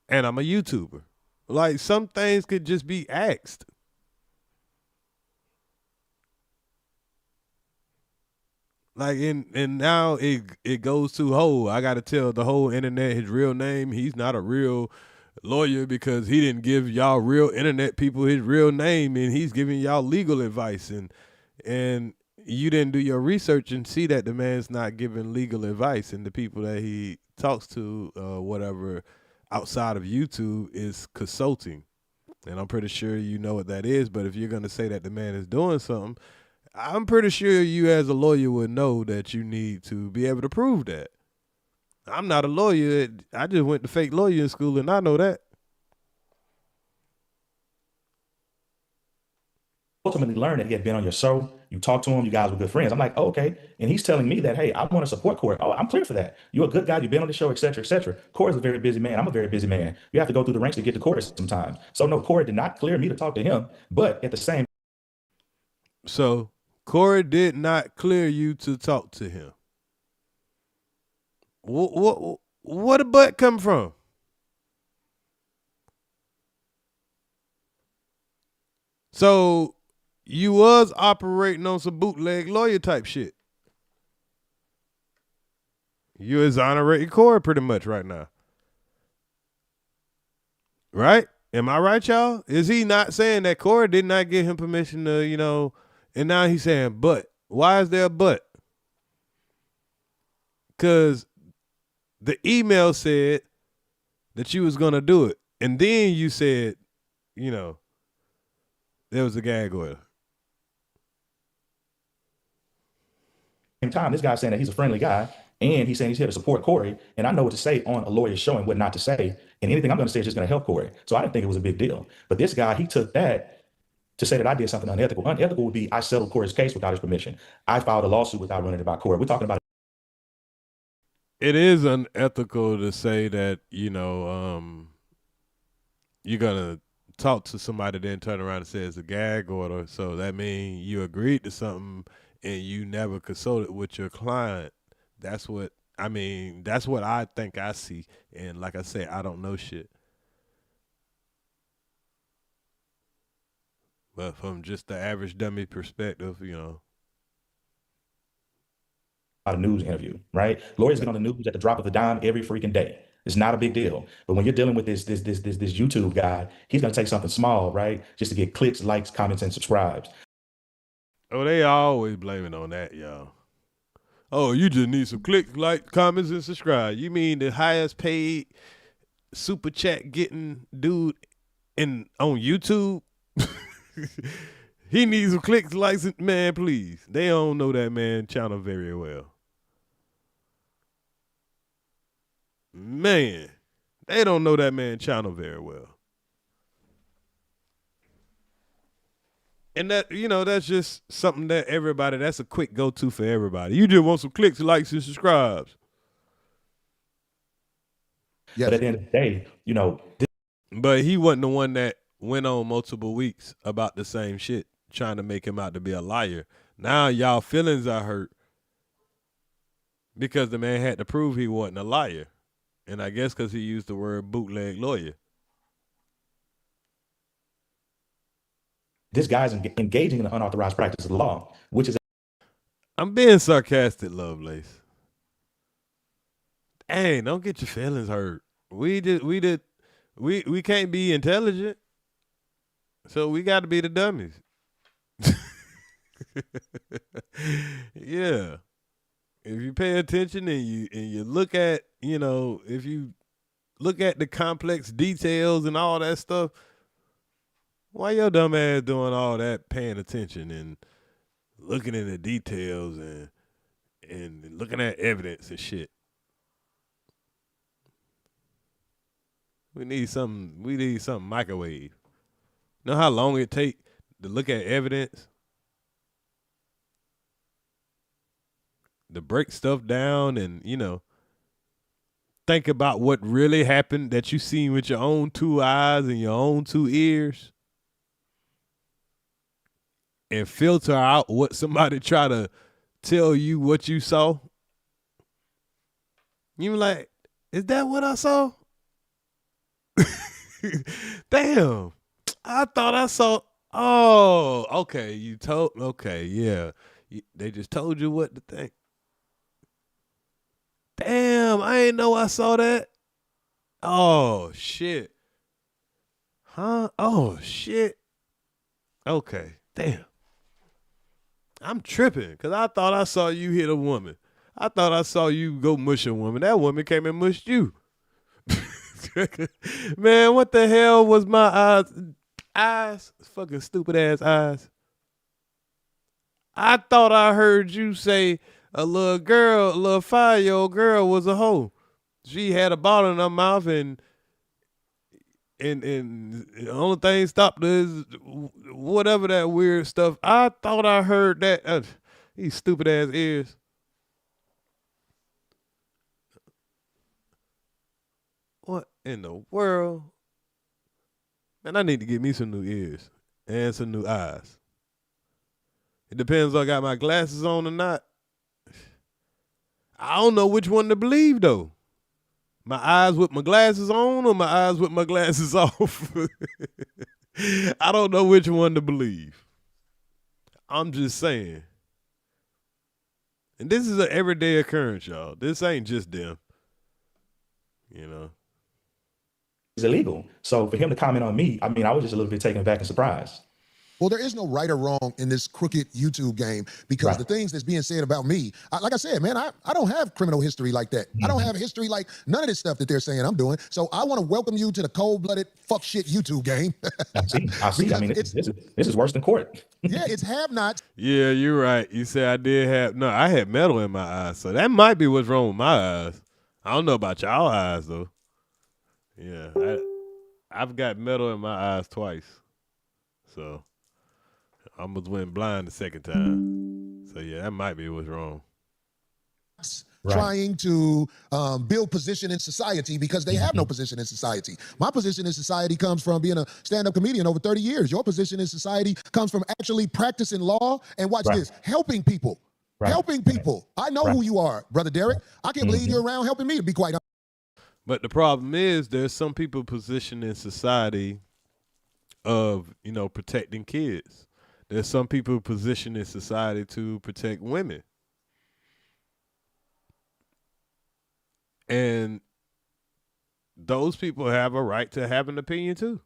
And I'm a YouTuber. Like, some things could just be asked. Like, and now it goes to, I got to tell the whole internet his real name. He's not a real lawyer because he didn't give y'all real internet people his real name, and he's giving y'all legal advice. And you didn't do your research and see that the man's not giving legal advice, and the people that he talks to, whatever, outside of YouTube is consulting. And I'm pretty sure you know what that is, but if you're going to say that the man is doing something, I'm pretty sure you as a lawyer would know that you need to be able to prove that. I'm not a lawyer. I just went to fake lawyer school, and I know that. Ultimately learned that he had been on your show. You talked to him. You guys were good friends. I'm like, oh, okay. And he's telling me that, hey, I want to support Corey. Oh, I'm clear for that. You're a good guy. You've been on the show, et cetera, et cetera. Corey's a very busy man. I'm a very busy man. You have to go through the ranks to get to Corey sometimes. So no, Corey did not clear me to talk to him. But at the same. So Corey did not clear you to talk to him. Where the butt come from? So you was operating on some bootleg lawyer type shit. You exonerating Corey pretty much right now. Right? Am I right, y'all? Is he not saying that Corey did not give him permission to, and now he's saying, but why is there a but? Because the email said that you was going to do it. And then you said, there was a gag order. Same time, this guy's saying that he's a friendly guy, and he's saying he's here to support Corey, and I know what to say on a lawyer's show and what not to say, and anything I'm going to say is just going to help Corey. So I didn't think it was a big deal. But this guy, he took that to say that I did something unethical. Unethical would be I settled Corey's case without his permission. I filed a lawsuit without running it by Corey. We're talking about. It is unethical to say that, you're going to talk to somebody, then turn around and say it's a gag order. So that means you agreed to something and you never consulted with your client. That's what I think I see. And like I said, I don't know shit. But from just the average dummy perspective, A news interview, right? Lawyers get on the news at the drop of a dime every freaking day. It's not a big deal. But when you're dealing with this YouTube guy, he's going to take something small, right? Just to get clicks, likes, comments, and subscribes. Oh, they always blame it on that, y'all. Oh, you just need some clicks, likes, comments, and subscribe. You mean the highest paid super chat getting dude on YouTube? He needs some clicks, likes, man, please. They don't know that man channel very well. Man, they don't know that man channel very well. And that, that's just something that that's a quick go-to for everybody. You just want some clicks, likes, and subscribes. Yeah. But at the end of the day, But he wasn't the one that went on multiple weeks about the same shit, trying to make him out to be a liar. Now y'all feelings are hurt because the man had to prove he wasn't a liar. And I guess because he used the word bootleg lawyer. This guy's engaging in the unauthorized practice of the law, which is. I'm being sarcastic, Lovelace. Dang, don't get your feelings hurt. We can't be intelligent, so we got to be the dummies. Yeah. If you pay attention and you look at, if you look at the complex details and all that stuff, Why your dumb ass doing all that, paying attention and looking into details and looking at evidence and shit? We need something microwave. Know how long it take to look at evidence? To break stuff down and, think about what really happened that you seen with your own 2 eyes and your own 2 ears. And filter out what somebody try to tell you what you saw. You like, is that what I saw? Damn. I thought I saw. Oh, okay. Okay, yeah. They just told you what to think. Damn, I ain't know I saw that. Oh, shit. Huh? Oh, shit. Okay, damn. I'm tripping because I thought I saw you hit a woman. I thought I saw you go mush a woman. That woman came and mushed you. Man, what the hell was my eyes? Fucking stupid ass eyes. I thought I heard you say a little 5-year-old girl was a hoe. She had a bottle in her mouth and the only thing stopped her is whatever that weird stuff. I thought I heard that. These stupid ass ears. What in the world? Man, I need to get me some new ears and some new eyes. It depends if I got my glasses on or not. I don't know which one to believe though. My eyes with my glasses on or my eyes with my glasses off. I don't know which one to believe. I'm just saying. And this is an everyday occurrence, y'all. This ain't just them. It's illegal. So for him to comment on me, I was just a little bit taken aback and surprised. Well, there is no right or wrong in this crooked YouTube game because the things that's being said about me, like I said, man, I don't have criminal history like that. I don't have history like none of this stuff that they're saying I'm doing. So I want to welcome you to the cold-blooded fuck shit YouTube game. I see. This is worse than court. Yeah, it's have-nots. Yeah, you're right. You said I had metal in my eyes. So that might be what's wrong with my eyes. I don't know about y'all eyes though. Yeah, I've got metal in my eyes twice. So I almost went blind the second time. So yeah, that might be what's wrong. Trying to build position in society because they have no position in society. My position in society comes from being a stand-up comedian over 30 years. Your position in society comes from actually practicing law and watch this, helping people. Helping people. I know who you are, Brother Derek. I can't believe you're around helping me, to be quite honest. But the problem is there's some people positioned in society of, protecting kids. There's some people positioned in society to protect women. And those people have a right to have an opinion too.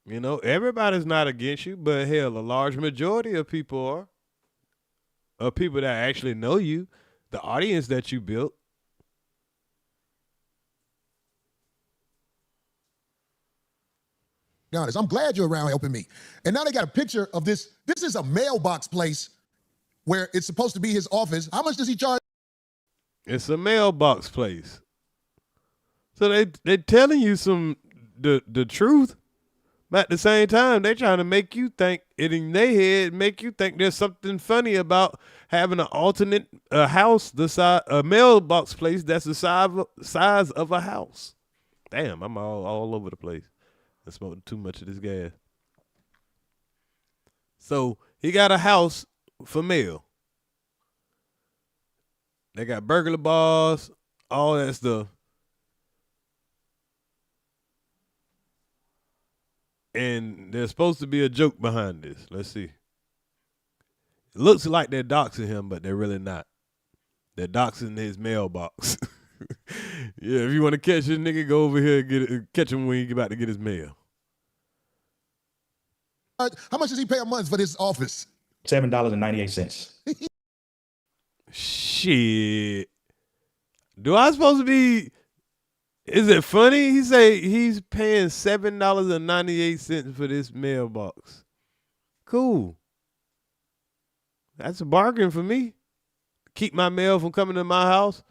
Everybody's not against you, but hell, a large majority of people are. Of people that actually know you, the audience that you built. Honest, I'm glad you're around helping me. And now they got a picture of this. This is a mailbox place where it's supposed to be his office. How much does he charge? It's a mailbox place. So they telling you the truth, but at the same time, they trying to make you think it in their head, make you think there's something funny about having an alternate house, a mailbox place that's the size of a house. Damn, I'm all over the place. I smoked too much of this gas. So he got a house for mail. They got burglar bars, all that stuff. And there's supposed to be a joke behind this. Let's see. It looks like they're doxing him, but they're really not. They're doxing his mailbox. Yeah, if you want to catch this nigga, go over here and catch him when he's about to get his mail. How much does he pay a month for this office? $7.98. Shit. Do I supposed to be Is it funny? He say he's paying $7.98 for this mailbox. Cool. That's a bargain for me. Keep my mail from coming to my house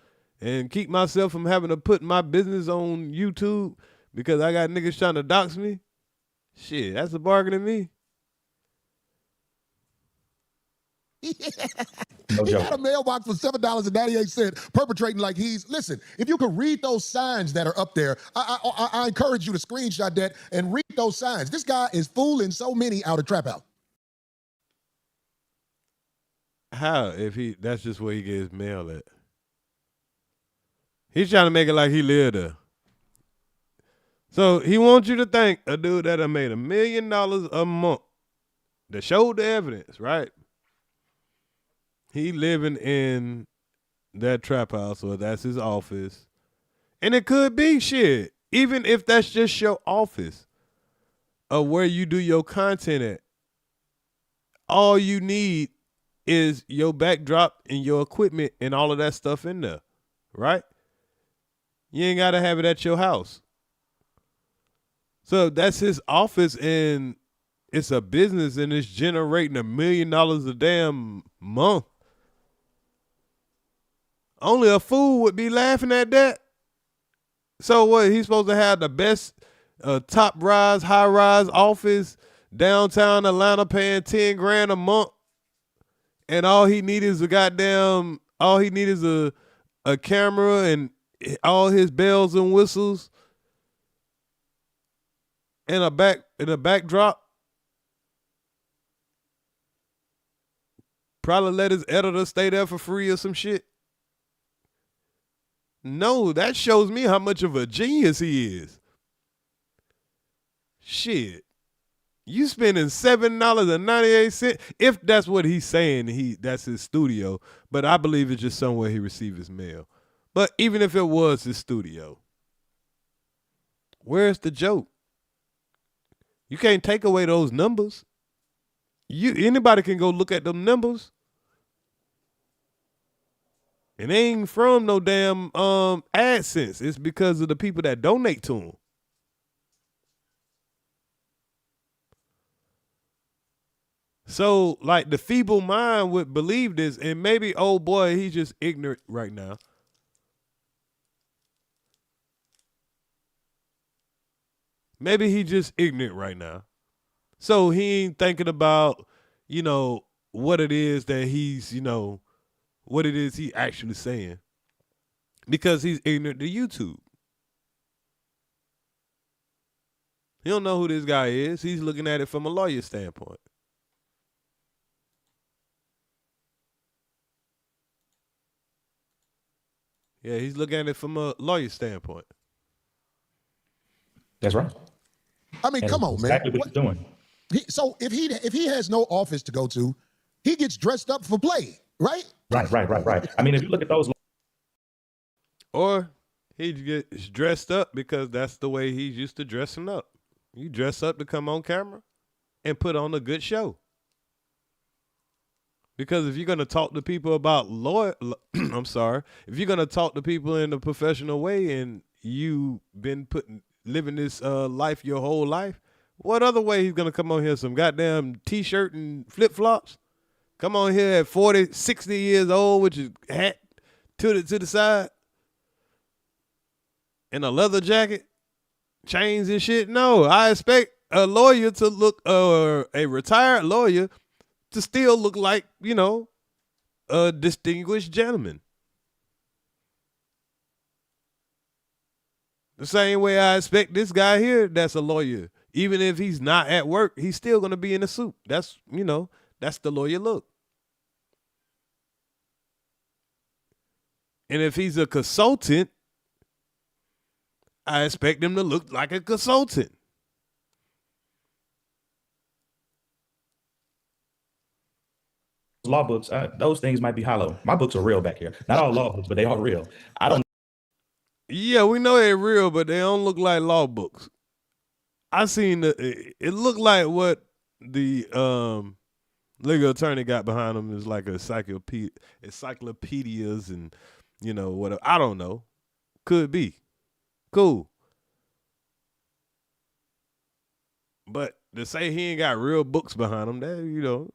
and keep myself from having to put my business on YouTube because I got niggas trying to dox me. Shit, that's a bargain to me. He got a mailbox for $7.98, perpetrating like he's. Listen, if you could read those signs that are up there, I encourage you to screenshot that and read those signs. This guy is fooling so many out of Trap House. How? If that's just where he gets mail at. He's trying to make it like he lived there. So he wants you to think a dude that made $1 million a month that showed the evidence, right? He living in that trap house, or that's his office. And it could be shit. Even if that's just your office of where you do your content at. All you need is your backdrop and your equipment and all of that stuff in there, right? You ain't got to have it at your house. So that's his office, and it's a business, and it's generating $1 million a damn month. Only a fool would be laughing at that. So what? He's supposed to have the best top rise, high rise office downtown Atlanta, paying $10,000 a month, and all he need is a camera and all his bells and whistles and a backdrop. Probably let his editor stay there for free or some shit. No, that shows me how much of a genius he is. Shit. You spending $7.98, if that's what he's saying, that's his studio. But I believe it's just somewhere he received his mail. But even if it was his studio, where's the joke? You can't take away those numbers. Anybody can go look at them numbers. It ain't from no damn AdSense. It's because of the people that donate to him. So, like, the feeble mind would believe this, and maybe, oh boy, he's just ignorant right now. Maybe he just ignorant right now. So he ain't thinking about, what it is that he's, what it is he actually saying. Because he's ignorant to YouTube. He don't know who this guy is. He's looking at it from a lawyer standpoint. Yeah, he's looking at it from a lawyer standpoint. That's right. I mean, come on, man. Exactly what he's doing. So if he has no office to go to, he gets dressed up for play, right? Right. I mean, if you look at those. Or he gets dressed up because that's the way he's used to dressing up. You dress up to come on camera and put on a good show. Because if you're going to talk to people about if you're going to talk to people in a professional way and you've been living this life your whole life, what other way he's going to come on here? Some goddamn t-shirt and flip-flops? Come on here at 40, 60 years old with your hat to the side and a leather jacket, chains and shit? No, I expect a lawyer to look, a retired lawyer to still look like, a distinguished gentleman. The same way I expect this guy here that's a lawyer. Even if he's not at work, he's still going to be in a suit. That's, that's the lawyer look. And if he's a consultant, I expect him to look like a consultant. Law books, those things might be hollow. My books are real back here. Not all law books, but they are real. I don't. Yeah, we know they're real, but they don't look like law books. I seen it looked like what the legal attorney got behind him is like encyclopedias and whatever. I don't know. Could be. cool. But to say he ain't got real books behind him, that, you know,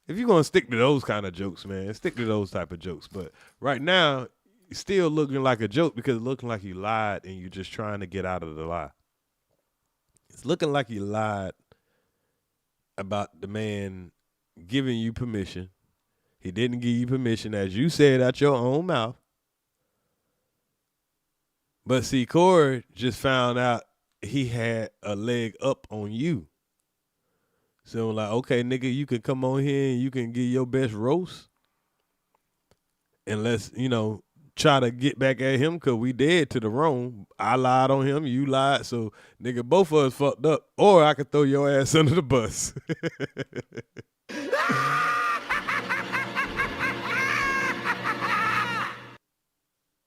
if you're going to stick to those kind of jokes, man, stick to those type of jokes. But right now, it's still looking like a joke because it's looking like you lied and you're just trying to get out of the lie. It's looking like you lied about the man giving you permission. He didn't give you permission, as you said out your own mouth. But see, Corey just found out he had a leg up on you. So I'm like, okay, nigga, you can come on here and you can get your best roast. And let's, you know, try to get back at him because we dead to the wrong. I lied on him, you lied. So, nigga, both of us fucked up. Or I could throw your ass under the bus.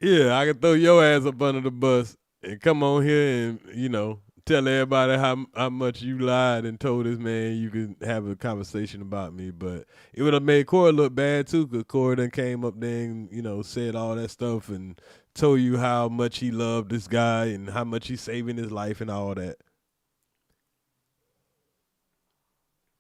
Yeah, I could throw your ass up under the bus and come on here and, you know, tell everybody how much you lied and told this man you could have a conversation about me. But it would have made Corey look bad too, because Corey then came up there and, you know, said all that stuff and told you how much he loved this guy and how much he's saving his life and all that.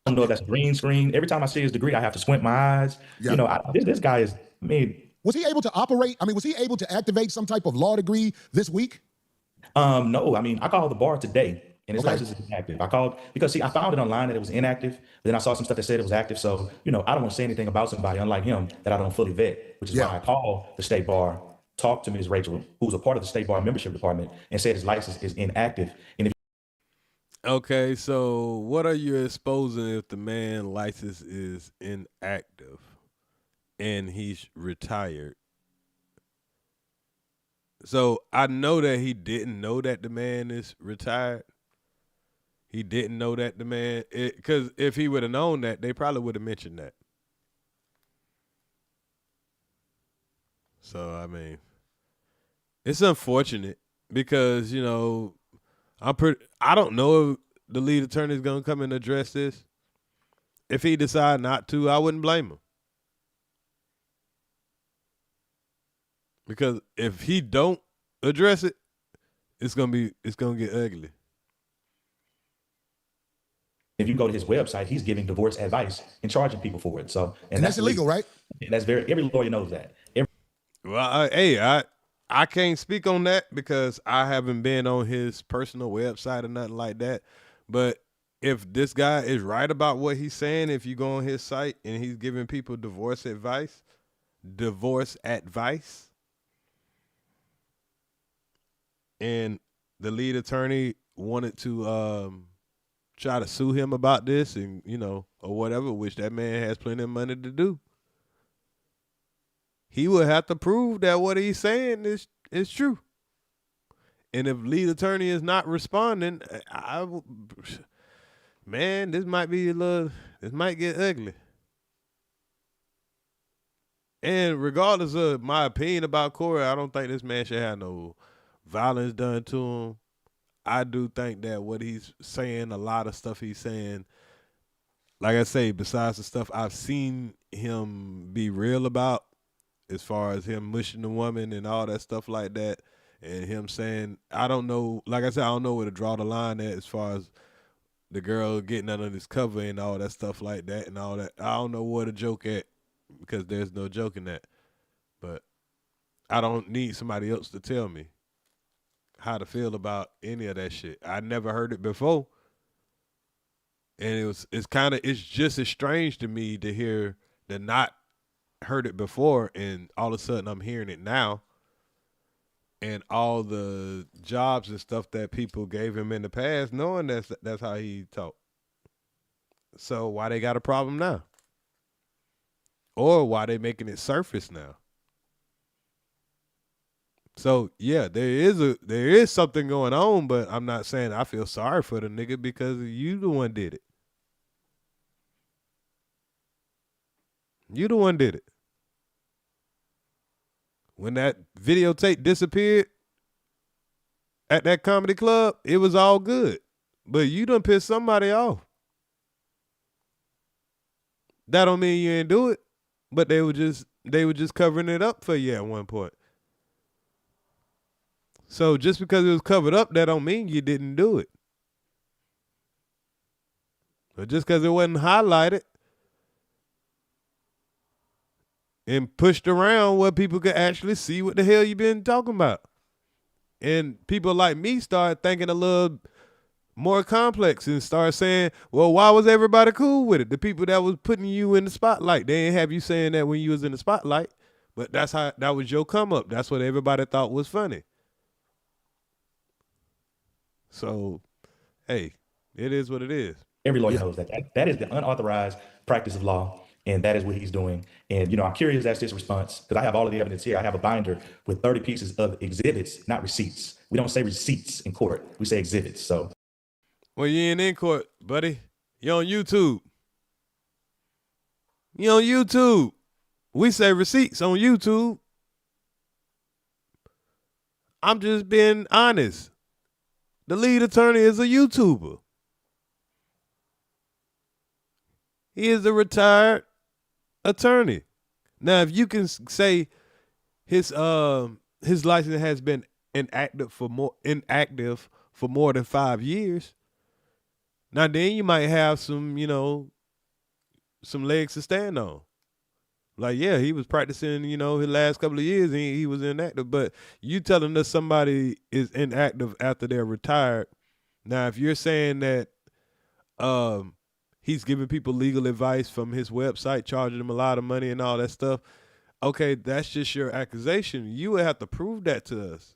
I don't know if that's a green screen. Every time I see his degree, I have to squint my eyes. Yeah. You know, this guy is, I mean. Was he able to operate? I mean, was he able to activate some type of law degree this week? No, I mean, I called the bar today and his Okay. license is inactive. I called because, see, I found it online that it was inactive. Then I saw some stuff that said it was active. So, you know, I don't want to say anything about somebody, unlike him, that I don't fully vet, which is why I called the state bar, talked to Ms. Rachel, who's a part of the state bar membership department, and said his license is inactive. And if Okay, so what are you exposing if the man license is inactive and he's retired? So I know that he didn't know that the man is retired. He didn't know that the man, because if he would have known that, they probably would have mentioned that. So, I mean, it's unfortunate because, you know, I don't know if the lead attorney is going to come and address this. If he decide not to, I wouldn't blame him. Because if he don't address it, it's gonna get ugly. if you go to his website, he's giving divorce advice and charging people for it. So, and that's illegal, right? That's every lawyer knows that. Well, I can't speak on that because I haven't been on his personal website or nothing like that. But if this guy is right about what he's saying, if you go on his site and he's giving people divorce advice, and the lead attorney wanted to try to sue him about this and, or whatever, which that man has plenty of money to do, he would have to prove that what he's saying is true. And if lead attorney is not responding, this might get ugly. And regardless of my opinion about Corey, I don't think this man should have no violence done to him. I do think that what he's saying, a lot of stuff he's saying, like I say, besides the stuff I've seen him be real about, as far as him mushing the woman and all that stuff like that, and him saying, I don't know, like I said, I don't know where to draw the line at as far as the girl getting under this cover and all that stuff like that and all that. I don't know where to joke at because there's no joke in that. But I don't need somebody else to tell me how to feel about any of that shit. I never heard it before. And it's just as strange to me to hear the not heard it before and all of a sudden I'm hearing it now. And all the jobs and stuff that people gave him in the past, knowing that's how he talked. So why they got a problem now? Or why they making it surface now? So yeah, there is something going on, but I'm not saying I feel sorry for the nigga because you the one did it. You the one did it. When that videotape disappeared at that comedy club, it was all good. But you done pissed somebody off. That don't mean you ain't do it, but they were just covering it up for you at one point. So just because it was covered up, that don't mean you didn't do it. But just because it wasn't highlighted and pushed around where people could actually see what the hell you been talking about. And people like me start thinking a little more complex and start saying, well, why was everybody cool with it? The people that was putting you in the spotlight, they didn't have you saying that when you was in the spotlight, but that was your come up. That's what everybody thought was funny. So, hey, it is what it is. Every lawyer knows that that is the unauthorized practice of law, and that is what he's doing. And, I'm curious as to his response, because I have all of the evidence here. I have a binder with 30 pieces of exhibits, not receipts. We don't say receipts in court. We say exhibits. So, well, you ain't in court, buddy. You're on YouTube. You're on YouTube. We say receipts on YouTube. I'm just being honest. The lead attorney is a YouTuber. He is a retired attorney. Now, if you can say his license has been inactive for more than 5 years, now then you might have some, some legs to stand on. Like, yeah, he was practicing, his last couple of years and he was inactive. But you telling us somebody is inactive after they're retired. Now, if you're saying that he's giving people legal advice from his website, charging them a lot of money and all that stuff, okay, that's just your accusation. You would have to prove that to us.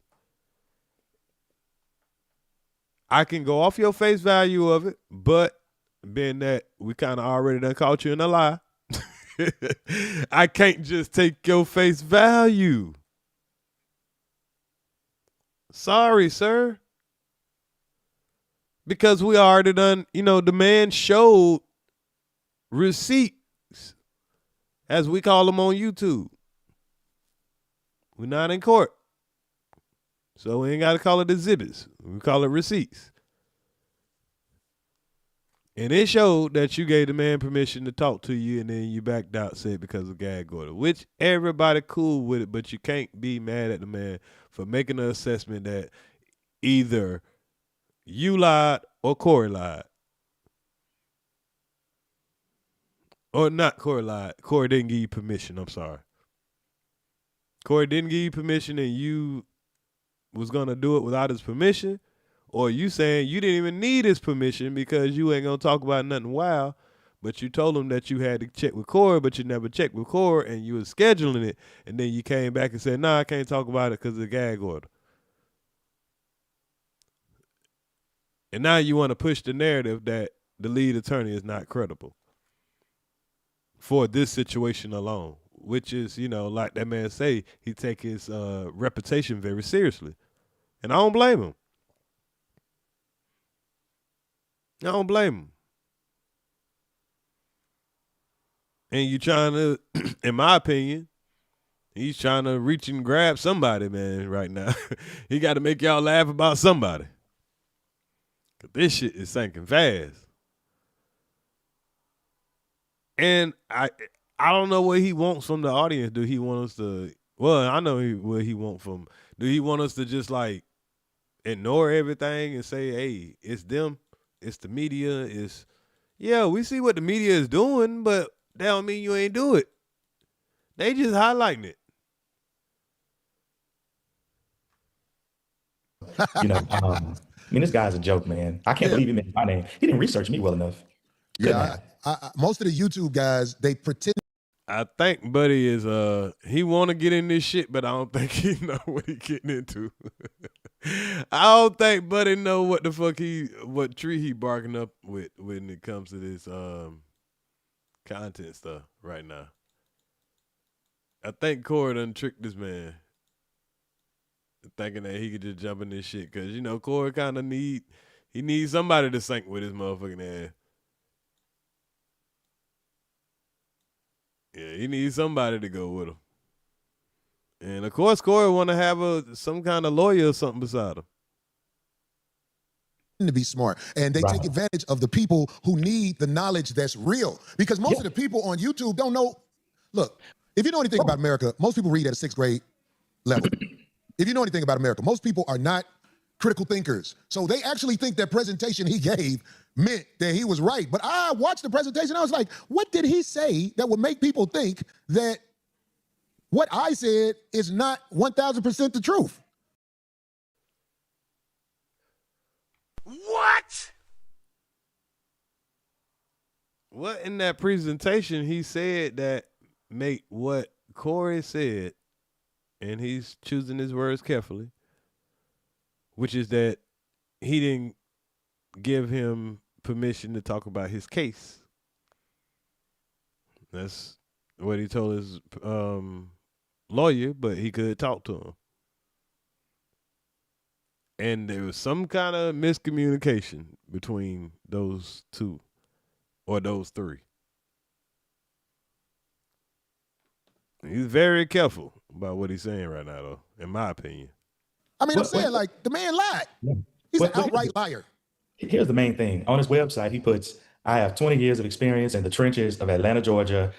I can go off your face value of it, but being that we kind of already done caught you in a lie, I can't just take your face value. Sorry, sir. Because we already done, the man showed receipts, as we call them on YouTube. We're not in court. So we ain't got to call it exhibits. We call it receipts. And it showed that you gave the man permission to talk to you, and then you backed out, said because of gag order, which everybody cool with it, but you can't be mad at the man for making an assessment that either you lied or Corey lied. Or not Corey lied. Corey didn't give you permission. I'm sorry. Corey didn't give you permission and you was going to do it without his permission. Or you saying you didn't even need his permission because you ain't going to talk about nothing wild, but you told him that you had to check with Corey, but you never checked with Corey and you was scheduling it. And then you came back and said, nah, I can't talk about it because of the gag order. And now you want to push the narrative that the lead attorney is not credible for this situation alone, which is, like that man say, he take his reputation very seriously. And I don't blame him. I don't blame him. And you trying to, in my opinion, he's trying to reach and grab somebody, man, right now. He got to make y'all laugh about somebody. Cause this shit is sinking fast. And I don't know what he wants from the audience. Do he want us to, well, I know what he wants from, do he want us to just like ignore everything and say, hey, it's them, it's the media, yeah, we see what the media is doing, but that don't mean you ain't do it. They just highlighting it. This guy's a joke, man. I can't believe he mentioned my name. He didn't research me well enough. Yeah, most of the YouTube guys, they pretend. I think Buddy is he want to get in this shit, but I don't think he know what he getting into. I don't think Buddy know what the fuck what tree he barking up with when it comes to this content stuff right now. I think Corey done tricked this man, thinking that he could just jump in this shit because Corey kind of needs somebody to sync with his motherfucking ass. Yeah, he needs somebody to go with him. And of course, Corey want to have some kind of lawyer or something beside him. To be smart, and they take advantage of the people who need the knowledge that's real, because most of the people on YouTube don't know. Look, if you know anything about America, most people read at a 6th grade level. if you know anything about America, most people are not critical thinkers. So they actually think that presentation he gave meant that he was right. But I watched the presentation, I was like, what did he say that would make people think that what I said is not 1,000% the truth? What? What in that presentation he said that make what Corey said, and he's choosing his words carefully, which is that he didn't give him permission to talk about his case. That's what he told his lawyer, but he could talk to him. And there was some kind of miscommunication between those two or those three. He's very careful about what he's saying right now, though, in my opinion. I mean, I'm saying, like, the man lied. He's an outright liar. Here's the main thing. On his website, he puts, I have 20 years of experience in the trenches of Atlanta, Georgia,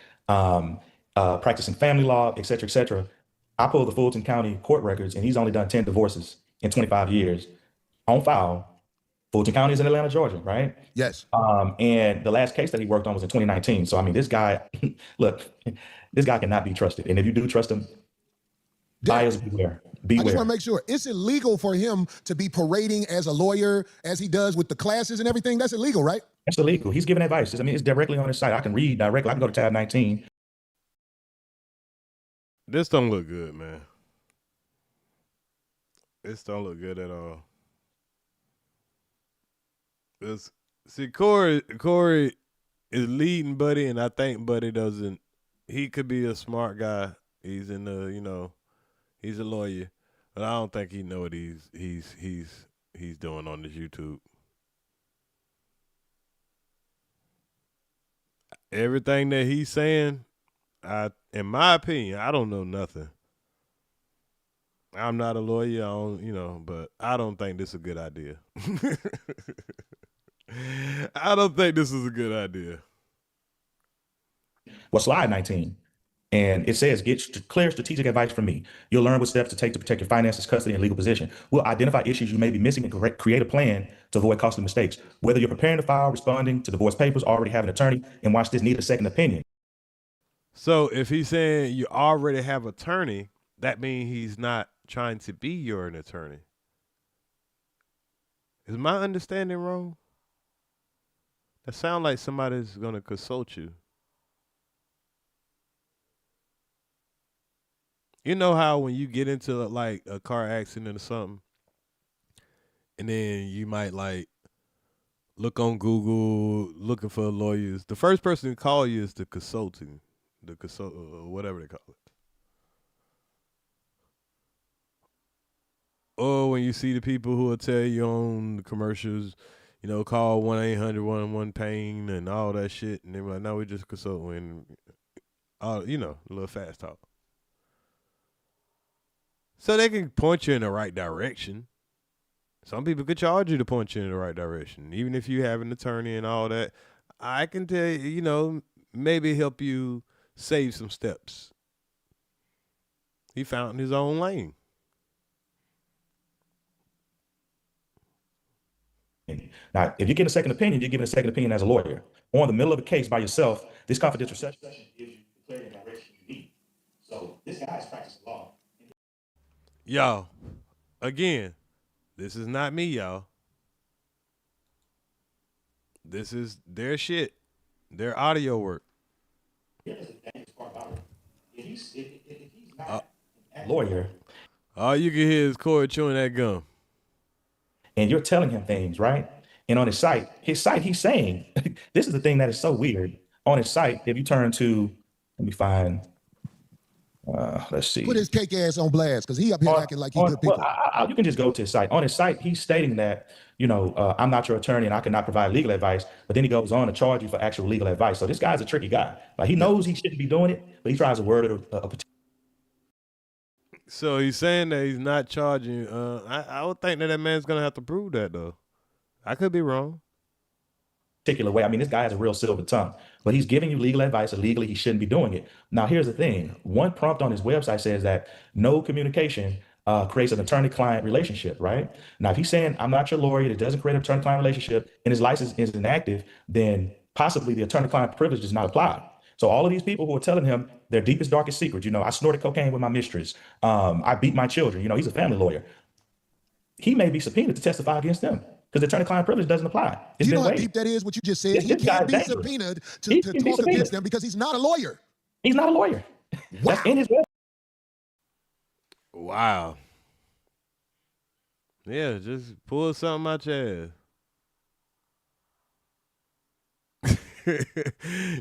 practicing family law, et cetera, et cetera. I pulled the Fulton County court records, and he's only done 10 divorces in 25 years on file. Fulton County is in Atlanta, Georgia, right? Yes. And the last case that he worked on was in 2019. So, I mean, this guy, look, this guy cannot be trusted. And if you do trust him, buyers beware. I just want to make sure it's illegal for him to be parading as a lawyer as he does with the classes and everything. That's illegal, right? That's illegal. He's giving advice. I mean, it's directly on his site. I can read directly. I can go to tab 19. This don't look good, man. This don't look good at all. See, Corey is leading Buddy, and I think Buddy doesn't. He could be a smart guy. He's in the, he's a lawyer, but I don't think he know what he's doing on this YouTube. Everything that he's saying, in my opinion, I don't know nothing. I'm not a lawyer, I don't, but I don't think this is a good idea. I don't think this is a good idea. Well, slide 19. And it says, get clear strategic advice from me. You'll learn what steps to take to protect your finances, custody, and legal position. We'll identify issues you may be missing and create a plan to avoid costly mistakes. Whether you're preparing to file, responding to divorce papers, already have an attorney, and watch this, need a second opinion. So if he's saying you already have an attorney, that means he's not trying to be your attorney. Is my understanding wrong? That sounds like somebody's going to consult you. You know how when you get into like a car accident or something, and then you might like look on Google looking for lawyers. The first person to call you is the consultant, whatever they call it. Or when you see the people who will tell you on the commercials, call 1-800-111-PAIN and all that shit, and they're like, no, we just consulting, a little fast talk. So they can point you in the right direction. Some people could charge you to point you in the right direction. Even if you have an attorney and all that, I can tell you, maybe help you save some steps. He found his own lane. Now, if you get a second opinion, you're giving a second opinion as a lawyer. Or in the middle of a case by yourself, this confidential session gives you the clarity and direction you need. So this guy is practicing law. Y'all, again, this is not me, y'all. This is their shit, their audio work. Here's the dangerous part about it. If he's not a lawyer, all you can hear is Corey chewing that gum. And you're telling him things, right? And on his site, he's saying, this is the thing that is so weird. On his site, if you turn to, let me find, let's see. Put his cake ass on blast, because he up here acting like he's good people. You can just go to his site. On his site, he's stating that, I'm not your attorney and I cannot provide legal advice. But then he goes on to charge you for actual legal advice. So this guy's a tricky guy. Like, he knows he shouldn't be doing it, but he tries to word it a So he's saying that he's not charging. I would think that man's going to have to prove that, though. I could be wrong. particular way. I mean, this guy has a real silver tongue, but he's giving you legal advice, and legally he shouldn't be doing it. Now, here's the thing. One prompt on his website says that no communication creates an attorney-client relationship, right? Now, if he's saying, I'm not your lawyer, it doesn't create an attorney-client relationship, and his license is inactive, then possibly the attorney-client privilege does not apply. So all of these people who are telling him their deepest, darkest secrets, I snorted cocaine with my mistress, I beat my children, he's a family lawyer. He may be subpoenaed to testify against them because the attorney-client privilege doesn't apply. You know how deep that is, what you just said? He can't be subpoenaed to talk against them because he's not a lawyer. He's not a lawyer. Wow. That's in his web. Wow. Yeah, just pull something out your ass.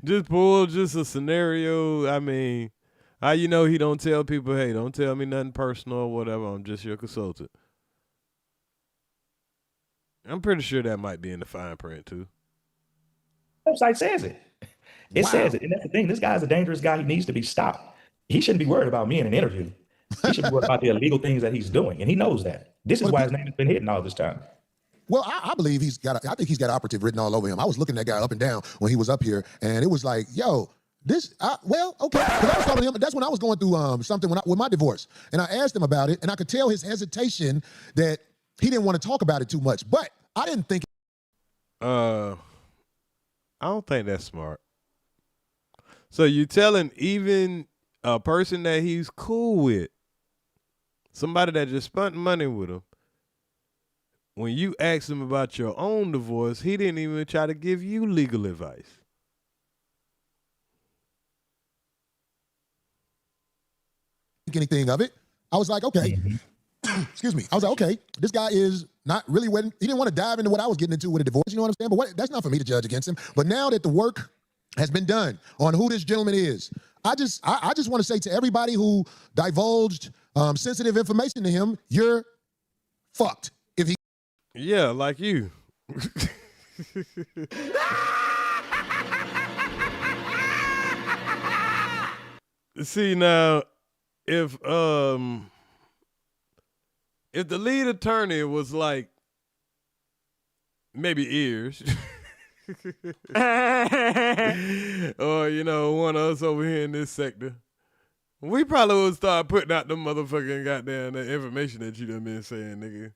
Just pull just a scenario. I mean, how you know he don't tell people, hey, don't tell me nothing personal or whatever. I'm just your consultant. I'm pretty sure that might be in the fine print too. Website says it. It says it. And that's the thing. This guy's a dangerous guy. He needs to be stopped. He shouldn't be worried about me in an interview. He should be worried about the illegal things that he's doing. And he knows that. This is why his name has been hidden all this time. Well, I believe I think he's got operative written all over him. I was looking that guy up and down when he was up here, and it was like, yo, okay. Because I was talking to him, that's when I was going through something with my divorce. And I asked him about it, and I could tell his hesitation that he didn't want to talk about it too much. But I didn't think. I don't think that's smart. So you telling even a person that he's cool with, somebody that just spent money with him, when you asked him about your own divorce, he didn't even try to give you legal advice. Anything of it. I was like, okay. Excuse me. I was like, okay, this guy is not really he didn't want to dive into what I was getting into with a divorce, you know what I'm saying? But that's not for me to judge against him. But now that the work has been done on who this gentleman is, I just want to say to everybody who divulged sensitive information to him, you're fucked. If he Yeah, like you. See now, if the lead attorney was like maybe Earz, or one of us over here in this sector, we probably would start putting out the motherfucking goddamn the information that you done been saying, nigga.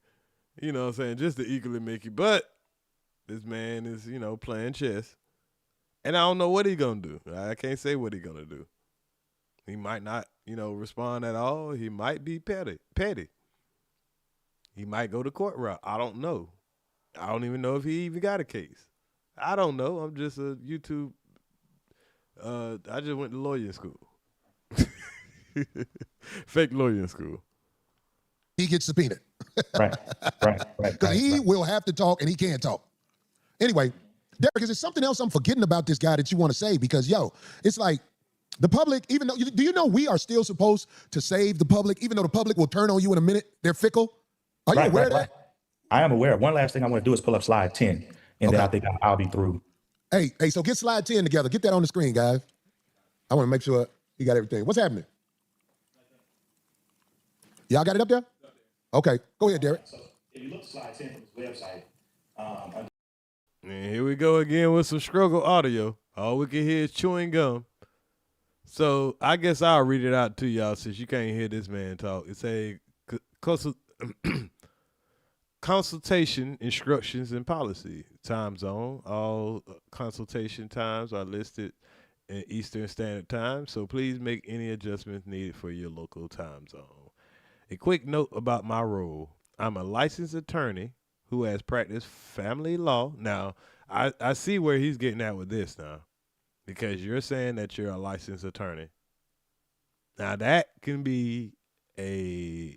You know what I'm saying? Just to equally make you. But this man is, playing chess. And I don't know what he gonna do. I can't say what he gonna do. He might not, respond at all. He might be petty. He might go the court route. I don't know. I don't even know if he even got a case. I don't know. I'm just a YouTube. I just went to lawyering school. Fake lawyering school. He gets subpoenaed. Right. Because he will have to talk and he can't talk. Anyway, Derek, is there something else I'm forgetting about this guy that you want to say? Because, it's like the public, even though, do you know we are still supposed to save the public, even though the public will turn on you in a minute? They're fickle. Are you aware of that? I am aware. One last thing I want to do is pull up slide 10, and then I think I'll be through. Hey, so get slide 10 together. Get that on the screen, guys. I want to make sure you got everything. What's happening? Y'all got it up there? Okay, go ahead, Derek. So if you look at slide 10 from his website, and here we go again with some struggle audio. All we can hear is chewing gum. So I guess I'll read it out to y'all since you can't hear this man talk. It's a consultation instructions and policy. Time zone. All consultation times are listed in Eastern Standard Time, so please make any adjustments needed for your local time zone. A quick note about my role. I'm a licensed attorney who has practiced family law. Now, I see where he's getting at with this now, because you're saying that you're a licensed attorney. Now, that can be a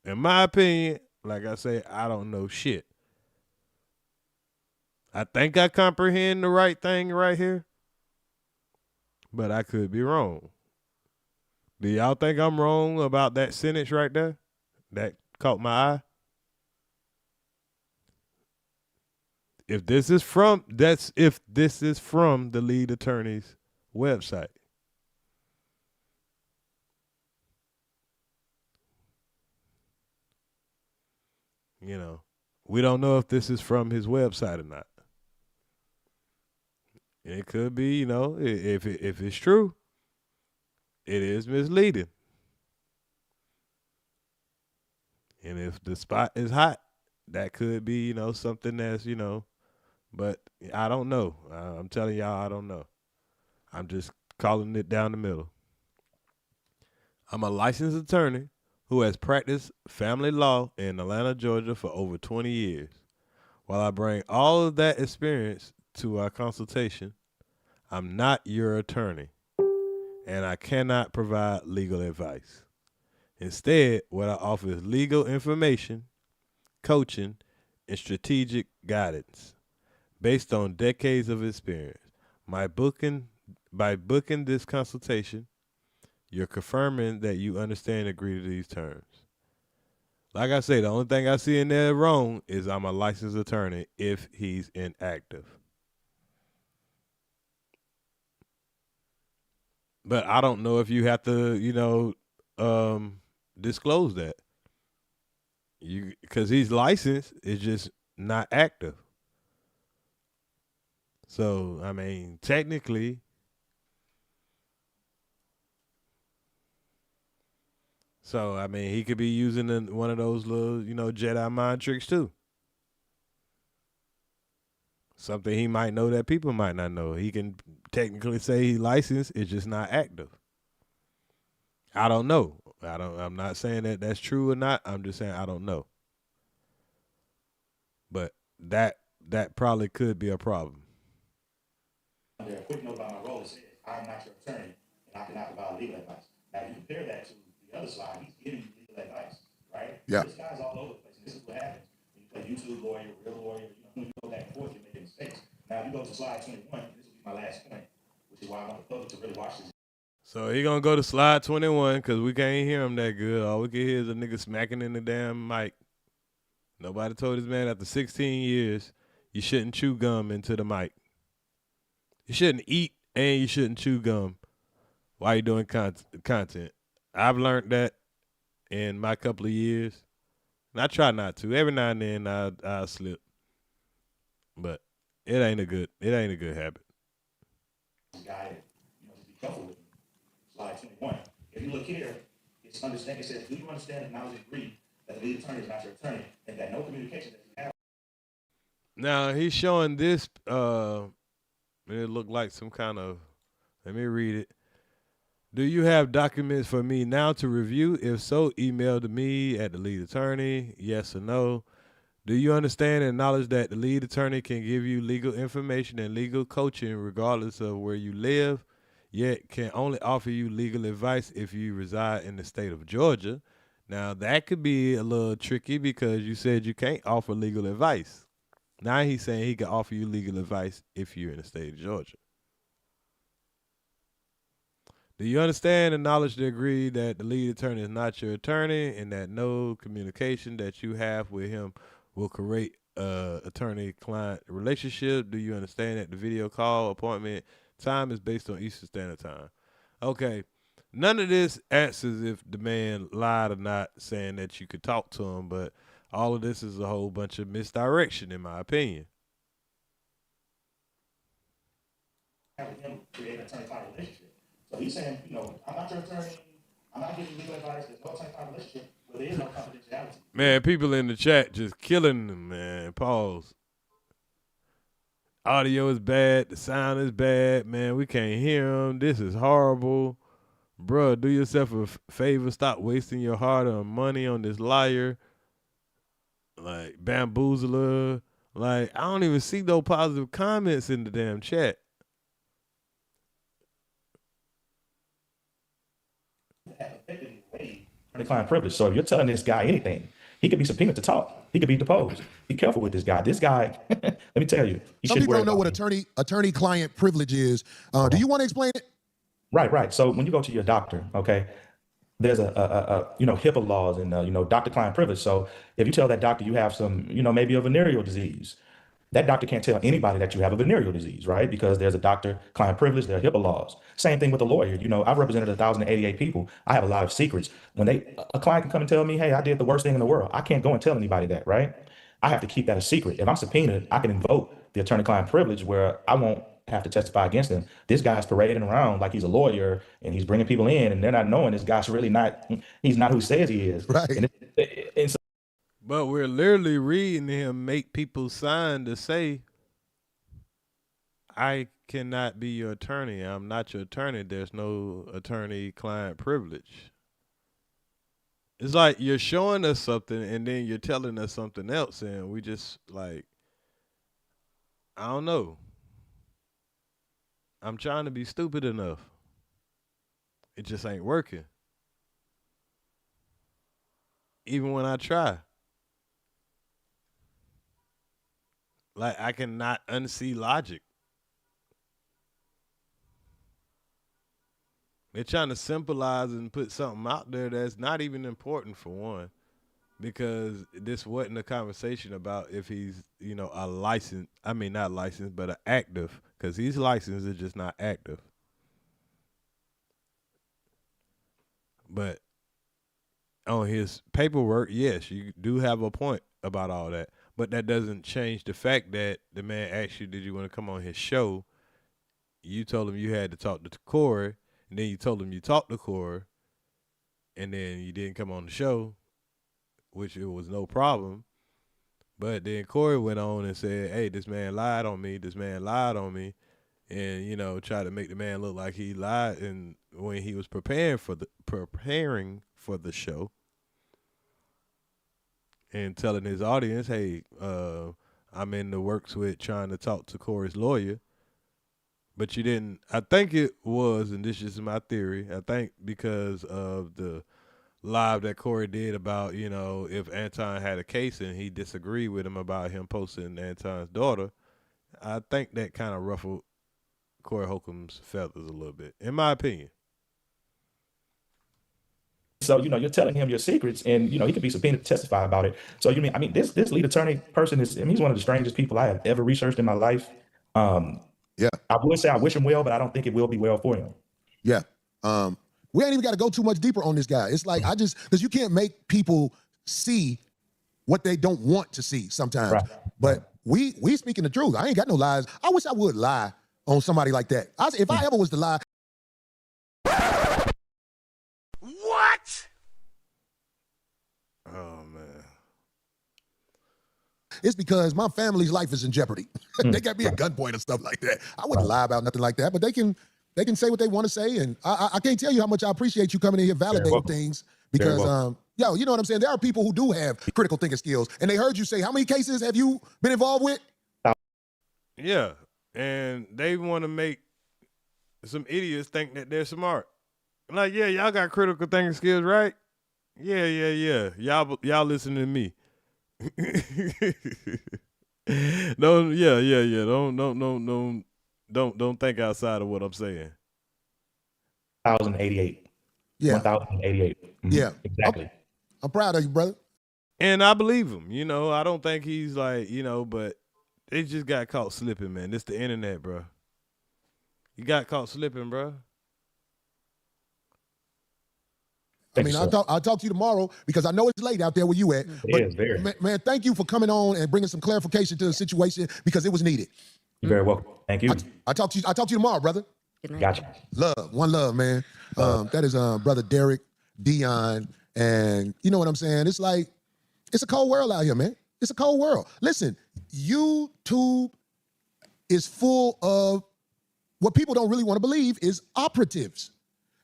in my opinion, like I say, I don't know shit. I think I comprehend the right thing right here, but I could be wrong. Do y'all think I'm wrong about that sentence right there? That caught my eye. If this is from the lead attorney's website. We don't know if this is from his website or not. It could be, if it's true, it is misleading. And if the spot is hot, that could be, you know, something that's, you know, but I don't know. I'm telling y'all, I don't know. I'm just calling it down the middle. I'm a licensed attorney who has practiced family law in Atlanta, Georgia for over 20 years. While I bring all of that experience to our consultation, I'm not your attorney, and I cannot provide legal advice. Instead, what I offer is legal information, coaching, and strategic guidance based on decades of experience. By booking this consultation, you're confirming that you understand and agree to these terms. Like I say, the only thing I see in there wrong is I'm a licensed attorney if he's inactive. But I don't know if you have to, you know, disclose that. Because he's licensed, it's just not active. So, I mean, technically, he could be using one of those little, you know, Jedi mind tricks too. Something he might know that people might not know. He can technically say he's licensed, it's just not active. I don't know. I'm not saying that that's true or not. I'm just saying I don't know. But that probably could be a problem. A quick note about my role is I am not your attorney, and I cannot provide legal advice. Now, if you compare that to the other slide, he's giving you legal advice, right? Yeah. This guy's all over the place, and this is what happens. When you play YouTube lawyer, real lawyer, you know, when you go back and forth, you're making mistakes. Now, if you go to slide 21, and this will be my last point, which is why I want the public to really watch this. So he gonna go to slide 21 because we can't hear him that good. All we can hear is a nigga smacking in the damn mic. Nobody told this man after 16 years you shouldn't chew gum into the mic. You shouldn't eat and you shouldn't chew gum while you're doing content. I've learned that in my couple of years. And I try not to. Every now and then I slip. But it ain't a good habit. Guy, you know, just be careful with him. Slide 21. If you look here, it's understand. It says, do you understand and acknowledge and agree that the lead attorney is not your attorney and that no communication that you have. Now he's showing this. It looked like some kind of. Let me read it. Do you have documents for me now to review? If so, email to me at the lead attorney. Yes or no. Do you understand and acknowledge that the lead attorney can give you legal information and legal coaching regardless of where you live, yet can only offer you legal advice if you reside in the state of Georgia? Now, that could be a little tricky because you said you can't offer legal advice. Now he's saying he can offer you legal advice if you're in the state of Georgia. Do you understand and acknowledge and agree that the lead attorney is not your attorney and that no communication that you have with him will create attorney-client relationship? Do you understand that the video call appointment time is based on Eastern Standard Time? Okay. None of this answers if the man lied or not, saying that you could talk to him, but all of this is a whole bunch of misdirection, in my opinion. Having him create an attorney-client relationship. So he's saying, you know, I'm not your attorney. I'm not giving you legal advice. There's no attorney-client relationship where there is no confidentiality. Man, people in the chat just killing them, man. Pause. Audio is bad. The sound is bad, man. We can't hear them. This is horrible. Bruh, do yourself a favor. Stop wasting your hard-earned money on this liar. Like, bamboozler. Like, I don't even see no positive comments in the damn chat. Attorney-client privilege. So if you're telling this guy anything, he could be subpoenaed to talk. He could be deposed. Be careful with this guy. This guy, let me tell you. Some people don't know what attorney-client privilege is. Do you want to explain it? Right. So when you go to your doctor, okay, there's a HIPAA laws and doctor-client privilege. So if you tell that doctor you have some, maybe a venereal disease, that doctor can't tell anybody that you have a venereal disease, right? Because there's a doctor-client privilege, there are HIPAA laws. Same thing with a lawyer. I've represented 1,088 people. I have a lot of secrets. When a client can come and tell me, hey, I did the worst thing in the world, I can't go and tell anybody that, right? I have to keep that a secret. If I'm subpoenaed, I can invoke the attorney-client privilege where I won't have to testify against him. This guy's parading around like he's a lawyer and he's bringing people in and they're not knowing this guy's really not, he's not who he says he is. Right. And so But we're literally reading him make people sign to say, I cannot be your attorney. I'm not your attorney. There's no attorney-client privilege. It's like you're showing us something and then you're telling us something else, and we just like, I don't know. I'm trying to be stupid enough. It just ain't working. Even when I try. Like, I cannot unsee logic. They're trying to symbolize and put something out there that's not even important, for one, because this wasn't a conversation about if he's, you know, a licensed, I mean, not licensed, but an active, because he's licensed, it's just not active. But on his paperwork, yes, you do have a point about all that, but that doesn't change the fact that the man asked you, did you want to come on his show? You told him you had to talk to Corey. And then you told him you talked to Corey, and then you didn't come on the show, which it was no problem. But then Corey went on and said, hey, this man lied on me. This man lied on me. And, you know, tried to make the man look like he lied and when he was preparing for the show. And telling his audience, hey, I'm in the works with trying to talk to Corey's lawyer. But you didn't, I think it was, and this is my theory, I think because of the live that Corey did about, you know, if Anton had a case and he disagreed with him about him posting Anton's daughter, I think that kind of ruffled Cory Holcomb's feathers a little bit, in my opinion. So, you know, you're telling him your secrets and, you know, he could be subpoenaed to testify about it. So, you mean, I mean, this lead attorney person is, I mean, he's one of the strangest people I have ever researched in my life. Yeah. I would say I wish him well, but I don't think it will be well for him. Yeah. We ain't even got to go too much deeper on this guy. It's like, because you can't make people see what they don't want to see sometimes. Right. But we speaking the truth. I ain't got no lies. I wish I would lie on somebody like that. If I ever was to lie. What? Oh, man. It's because my family's life is in jeopardy. They got me at gunpoint and stuff like that. I wouldn't lie about nothing like that, but they can say what they want to say. And I can't tell you how much I appreciate you coming in here validating things because, yo, you know what I'm saying? There are people who do have critical thinking skills, and they heard you say, how many cases have you been involved with? Yeah, and they want to make some idiots think that they're smart. Like, yeah, y'all got critical thinking skills, right? Yeah. Y'all listen to me. Don't think outside of what I'm saying. 1,088. Yeah. 1,088. Yeah. Exactly. I'm proud of you, brother. And I believe him. You know, I don't think he's like, you know, but they just got caught slipping, man. It's the internet, bro. You got caught slipping, bro. I mean, I'll talk to you tomorrow because I know it's late out there where you at. It is very. Man, thank you for coming on and bringing some clarification to the situation because it was needed. You're very welcome. Thank you. I'll talk to you tomorrow, brother. Gotcha. Love, one love, man. That is brother Derek, Dion, and you know what I'm saying? It's like, it's a cold world out here, man. It's a cold world. Listen, YouTube is full of what people don't really want to believe is operatives.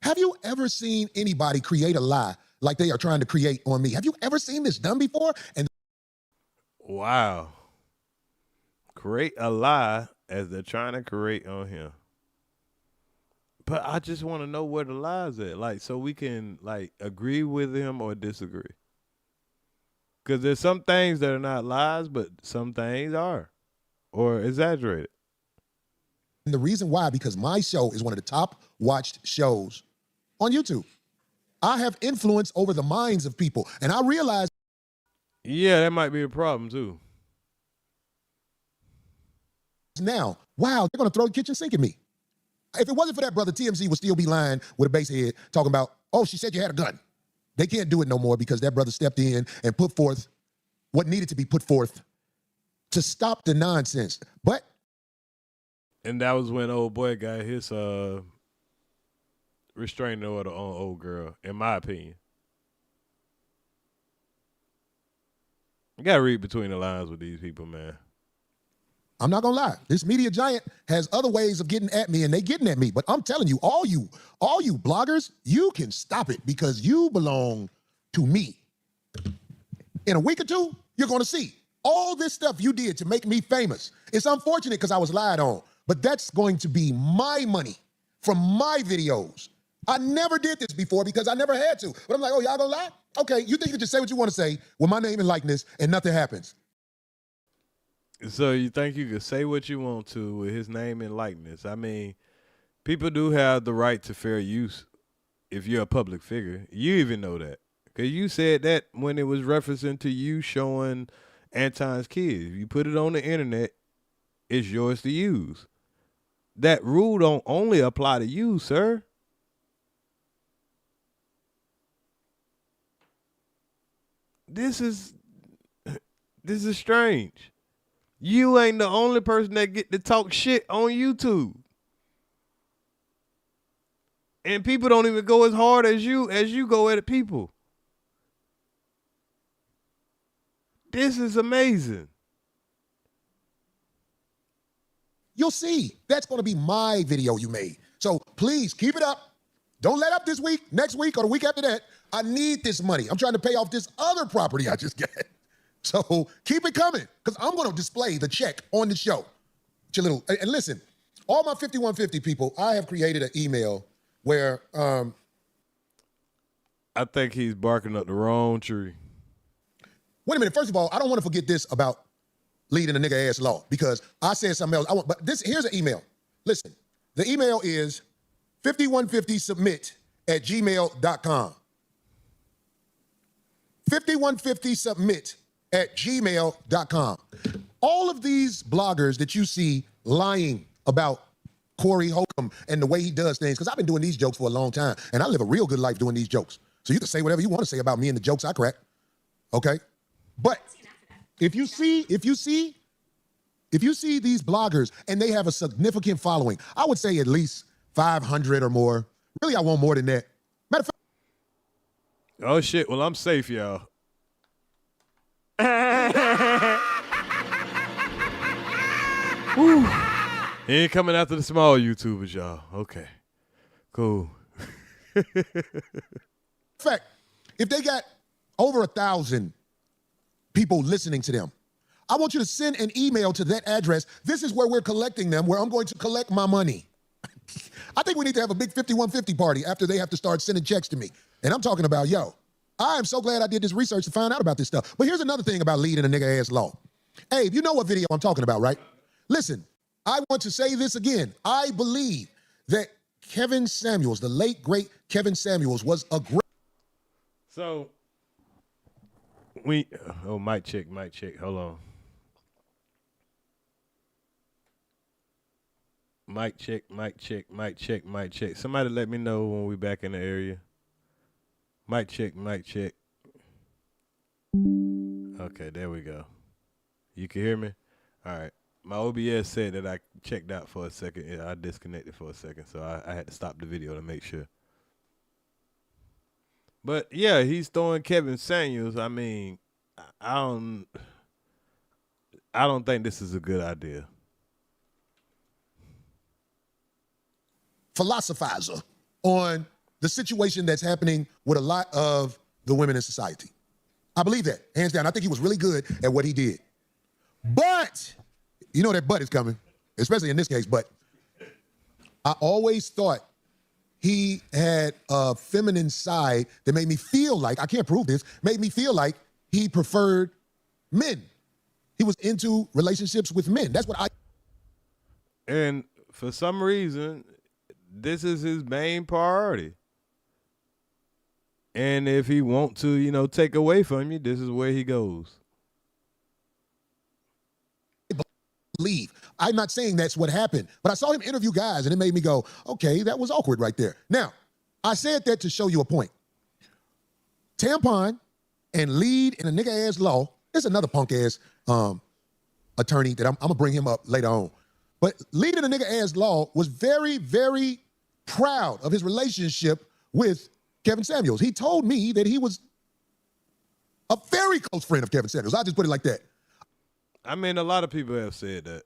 Have you ever seen anybody create a lie like they are trying to create on me? Have you ever seen this done before? And wow. Create a lie as they're trying to create on him. But I just want to know where the lie's at, like, so we can like agree with him or disagree. Because there's some things that are not lies, but some things are, or exaggerated. And the reason why, because my show is one of the top watched shows on YouTube. I have influence over the minds of people, and I realize. Yeah, that might be a problem too. Now, wow, they're gonna throw the kitchen sink at me. If it wasn't for that, brother, TMZ would still be lying with a base head talking about, oh, she said you had a gun. They can't do it no more because that brother stepped in and put forth what needed to be put forth to stop the nonsense. But. And that was when old boy got his restraining order on old girl, in my opinion. You gotta read between the lines with these people, man. I'm not gonna lie. This media giant has other ways of getting at me, and they getting at me. But I'm telling you, all you bloggers, you can stop it because you belong to me. In a week or two, you're gonna see all this stuff you did to make me famous. It's unfortunate because I was lied on, but that's going to be my money from my videos. I never did this before because I never had to. But I'm like, oh, y'all gonna lie? Okay, you think you can just say what you want to say with my name and likeness and nothing happens. So you think you could say what you want to with his name and likeness? I mean, people do have the right to fair use if you're a public figure. You even know that. Because you said that when it was referencing to you showing Anton's kids. If you put it on the internet, it's yours to use. That rule don't only apply to you, sir. This is strange. You ain't the only person that get to talk shit on YouTube. And people don't even go as hard as you go at people. This is amazing. You'll see. That's going to be my video you made. So please keep it up. Don't let up this week, next week, or the week after that. I need this money. I'm trying to pay off this other property I just got. So keep it coming, because I'm going to display the check on the show. And listen, all my 5150 people, I have created an email where I think he's barking up the wrong tree. Wait a minute. First of all, I don't want to forget this about leading a nigga ass law, because I said something else. But here's an email. Listen, the email is 5150submit@gmail.com. 5150submit@gmail.com. All of these bloggers that you see lying about Cory Holcomb and the way he does things, because I've been doing these jokes for a long time, and I live a real good life doing these jokes. So you can say whatever you want to say about me and the jokes I crack. Okay? But if you see these bloggers and they have a significant following, I would say at least 500 or more. Really, I want more than that. Matter of fact. Oh shit, well I'm safe, y'all. Woo. He ain't coming after the small YouTubers, y'all. Okay, cool. In fact, if they got over 1,000 people listening to them, I want you to send an email to that address. This is where we're collecting them, where I'm going to collect my money. I think we need to have a big 5150 party after they have to start sending checks to me. And I'm talking about, yo, I am so glad I did this research to find out about this stuff. But here's another thing about leading a nigga ass law. Abe, you know what video I'm talking about, right? Listen, I want to say this again. I believe that Kevin Samuels, the late, great Kevin Samuels, was a great... So, mic check, hold on. Mic check. Somebody let me know when we back in the area. Mic check. Okay, there we go. You can hear me? All right. My OBS said that I checked out for a second. I disconnected for a second, so I had to stop the video to make sure. But yeah, he's throwing Kevin Samuels. I mean, I don't think this is a good idea. Philosophizer on the situation that's happening with a lot of the women in society. I believe that, hands down. I think he was really good at what he did. But, you know that but is coming, especially in this case, but I always thought he had a feminine side that made me feel like, I can't prove this, made me feel like he preferred men. He was into relationships with men. That's what I... And for some reason, this is his main priority. And if he want to, take away from you, this is where he goes. Leave. I'm not saying that's what happened, but I saw him interview guys and it made me go, okay, that was awkward right there. Now, I said that to show you a point. Tampon and lead in a nigga ass law, there's another punk ass attorney that I'm gonna bring him up later on. But lead in a nigga ass law was very, very proud of his relationship with Kevin Samuels. He told me that he was A very close friend of Kevin Samuels. I'll just put it like that. I mean, a lot of people have said that.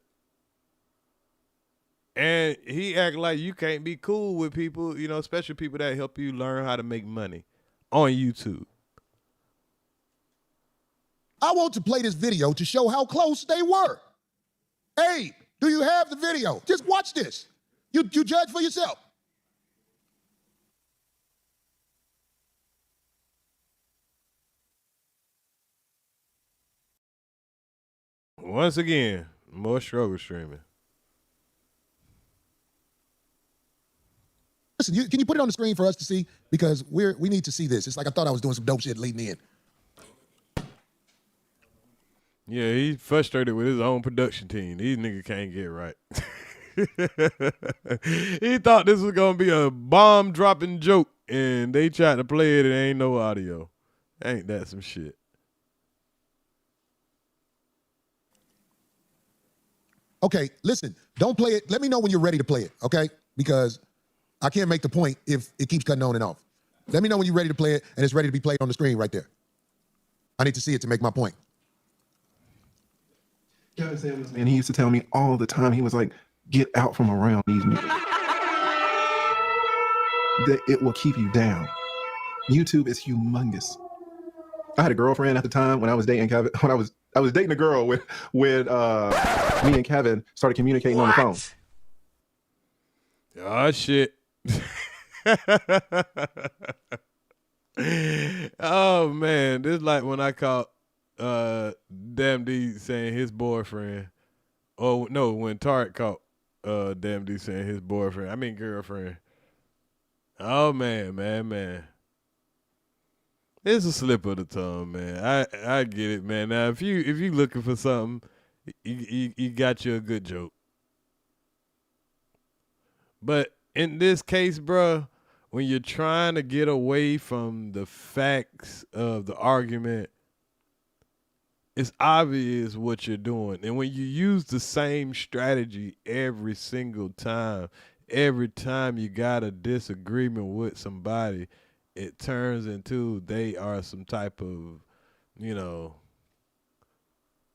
And he act like you can't be cool with people, you know, especially people that help you learn how to make money on YouTube. I want to play this video to show how close they were. Hey, do you have the video? Just watch this. You judge for yourself. Once again, more struggle streaming. Listen, can you put it on the screen for us to see? Because we need to see this. It's like I thought I was doing some dope shit leading in. Yeah, he's frustrated with his own production team. These niggas can't get right. He thought this was going to be a bomb-dropping joke, and they tried to play it and ain't no audio. Ain't that some shit? Okay, listen, don't play it. Let me know when you're ready to play it, okay? Because I can't make the point if it keeps cutting on and off. Let me know when you're ready to play it and it's ready to be played on the screen right there. I need to see it to make my point. Kevin Samuels, man, he used to tell me all the time, he was like, get out from around these niggas. That it will keep you down. YouTube is humongous. I had a girlfriend at the time when I was dating Kevin, when I was dating a girl when me and Kevin started communicating on the phone. Oh, shit. Oh, man. This is like when I caught Damn D saying his boyfriend. Oh, no, when Tarek caught Damn D saying his boyfriend. I mean girlfriend. Oh, man. It's a slip of the tongue, man. I get it, man. Now, if you looking for something, you got you a good joke. But in this case, bro, when you're trying to get away from the facts of the argument, it's obvious what you're doing. And when you use the same strategy every single time, every time you got a disagreement with somebody, it turns into they are some type of, you know,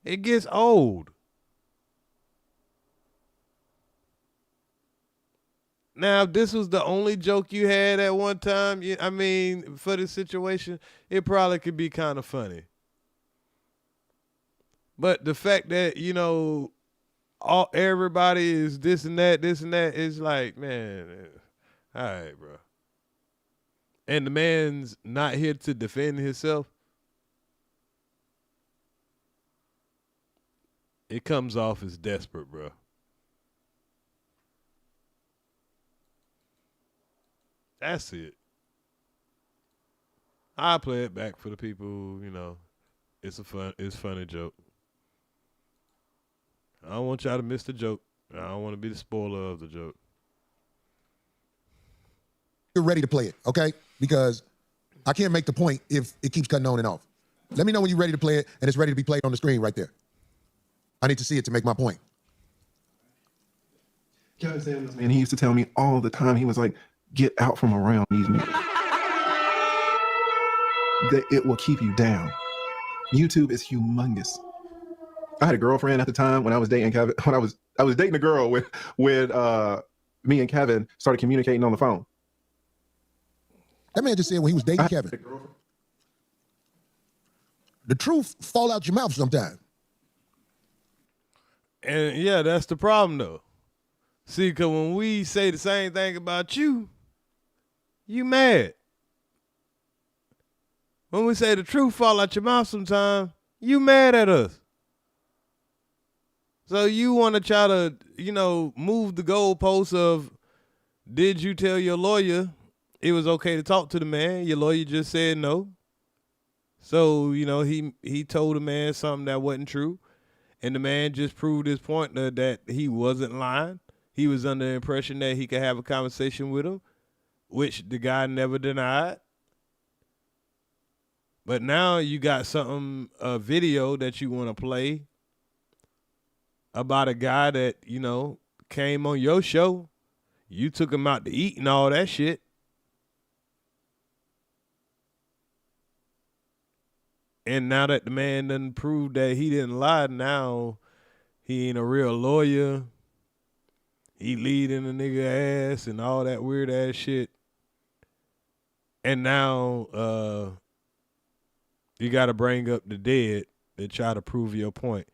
it gets old. Now, if this was the only joke you had at one time, I mean, for this situation, it probably could be kind of funny. But the fact that, you know, everybody is this and that, is like, man, all right, bro. And the man's not here to defend himself. It comes off as desperate, bro. That's it. I'll play it back for the people, you know. It's funny joke. I don't want y'all to miss the joke. I don't want to be the spoiler of the joke. You're ready to play it, okay? Because I can't make the point if it keeps cutting on and off. Let me know when you're ready to play it and it's ready to be played on the screen right there. I need to see it to make my point. Kevin Samuels, man, he used to tell me all the time, he was like, get out from around these niggas. That it will keep you down. YouTube is humongous. I had a girlfriend at the time when I was dating Kevin, when I was dating a girl when me and Kevin started communicating on the phone. That man just said when he was dating Kevin. The truth fall out your mouth sometime. And yeah, that's the problem though. See, because when we say the same thing about you, you mad. When we say the truth fall out your mouth sometime, you mad at us. So you want to try to, you know, move the goalposts of, did you tell your lawyer it was okay to talk to the man? Your lawyer just said no. So, you know, he told the man something that wasn't true. And the man just proved his point that he wasn't lying. He was under the impression that he could have a conversation with him, which the guy never denied. But now you got a video that you want to play about a guy that, you know, came on your show. You took him out to eat and all that shit. And now that the man done proved that he didn't lie, now he ain't a real lawyer. He leading a nigga ass and all that weird ass shit. And now you got to bring up the dead to try to prove your point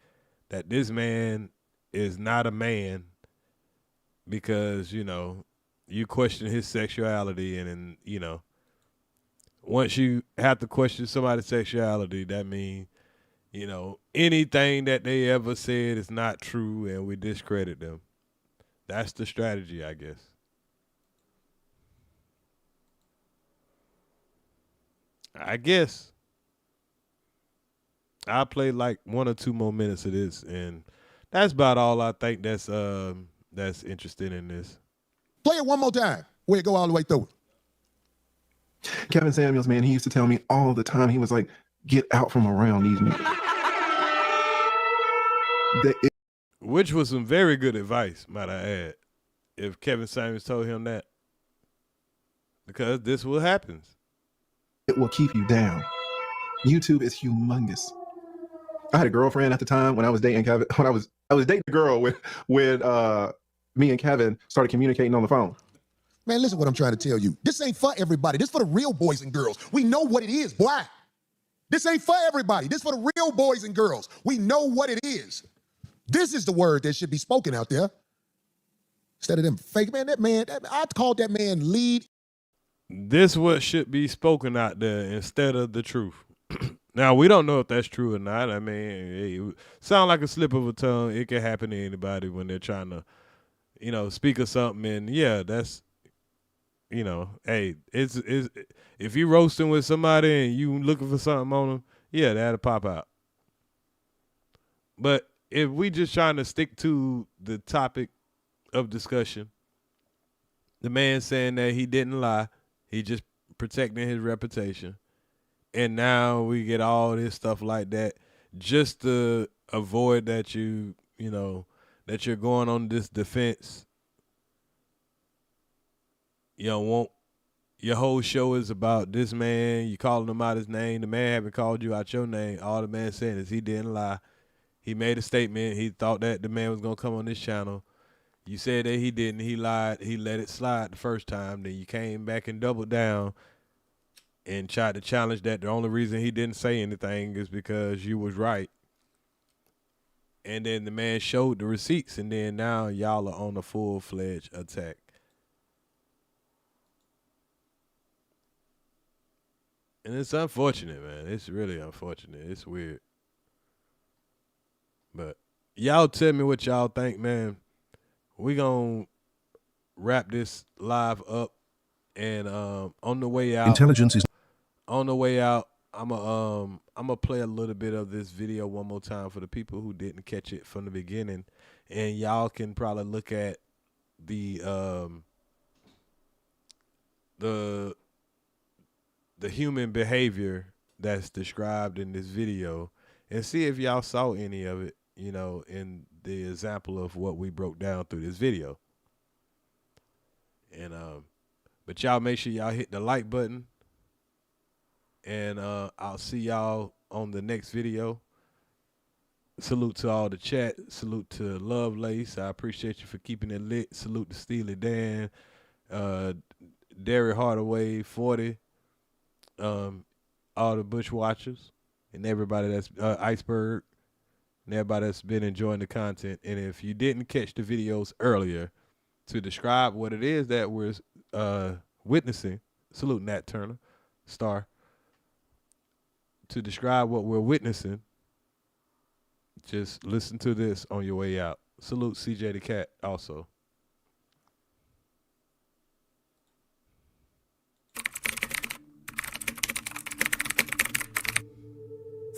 that this man is not a man because, you know, you question his sexuality and you know, once you have to question somebody's sexuality, that means, you know, anything that they ever said is not true and we discredit them. That's the strategy, I guess. I played like 1 or 2 more minutes of this, and that's about all I think that's interesting in this. Play it one more time. Where it go all the way through it. Kevin Samuels, man, he used to tell me all the time, he was like, get out from around these niggas. Which was some very good advice, might I add, if Kevin Samuels told him that. Because this is what happens. It will keep you down. YouTube is humongous. I had a girlfriend at the time when I was dating Kevin. When I was dating a girl when me and Kevin started communicating on the phone. Man, listen what I'm trying to tell you. This ain't for everybody. This for the real boys and girls. We know what it is, boy. This ain't for everybody. This for the real boys and girls. We know what it is. This is the word that should be spoken out there. Instead of them fake, I called that man lead. This what should be spoken out there instead of the truth. Now, we don't know if that's true or not. I mean, it sound like a slip of a tongue. It can happen to anybody when they're trying to, you know, speak of something. And yeah, that's, you know, hey, it's if you roasting with somebody and you looking for something on them, yeah, that'll pop out. But if we just trying to stick to the topic of discussion, the man saying that he didn't lie, he just protecting his reputation. And now we get all this stuff like that just to avoid that you know, that you're going on this defense. You know, your whole show is about this man. You calling him out his name. The man haven't called you out your name. All the man saying is he didn't lie. He made a statement. He thought that the man was going to come on this channel. You said that he didn't. He lied. He let it slide the first time. Then you came back and doubled down and tried to challenge that. The only reason he didn't say anything is because you was right. And then the man showed the receipts, and then now y'all are on a full-fledged attack. And it's unfortunate, man. It's really unfortunate. It's weird. But y'all tell me what y'all think, man. We gonna wrap this live up, and on the way out, intelligence is on the way out. I'm gonna play a little bit of this video one more time for the people who didn't catch it from the beginning, and y'all can probably look at the human behavior that's described in this video and see if y'all saw any of it, you know, in the example of what we broke down through this video. And but y'all make sure y'all hit the like button, and I'll see y'all on the next video. Salute to all the chat. Salute to Lovelace. I appreciate you for keeping it lit. Salute to Steely Dan, Derry Hardaway 40, all the Bush Watchers, and everybody that's Iceberg, and everybody that's been enjoying the content. And if you didn't catch the videos earlier, to describe what it is that we're witnessing, salute Nat Turner, Star. To describe what we're witnessing, just listen to this on your way out. Salute CJ the Cat also.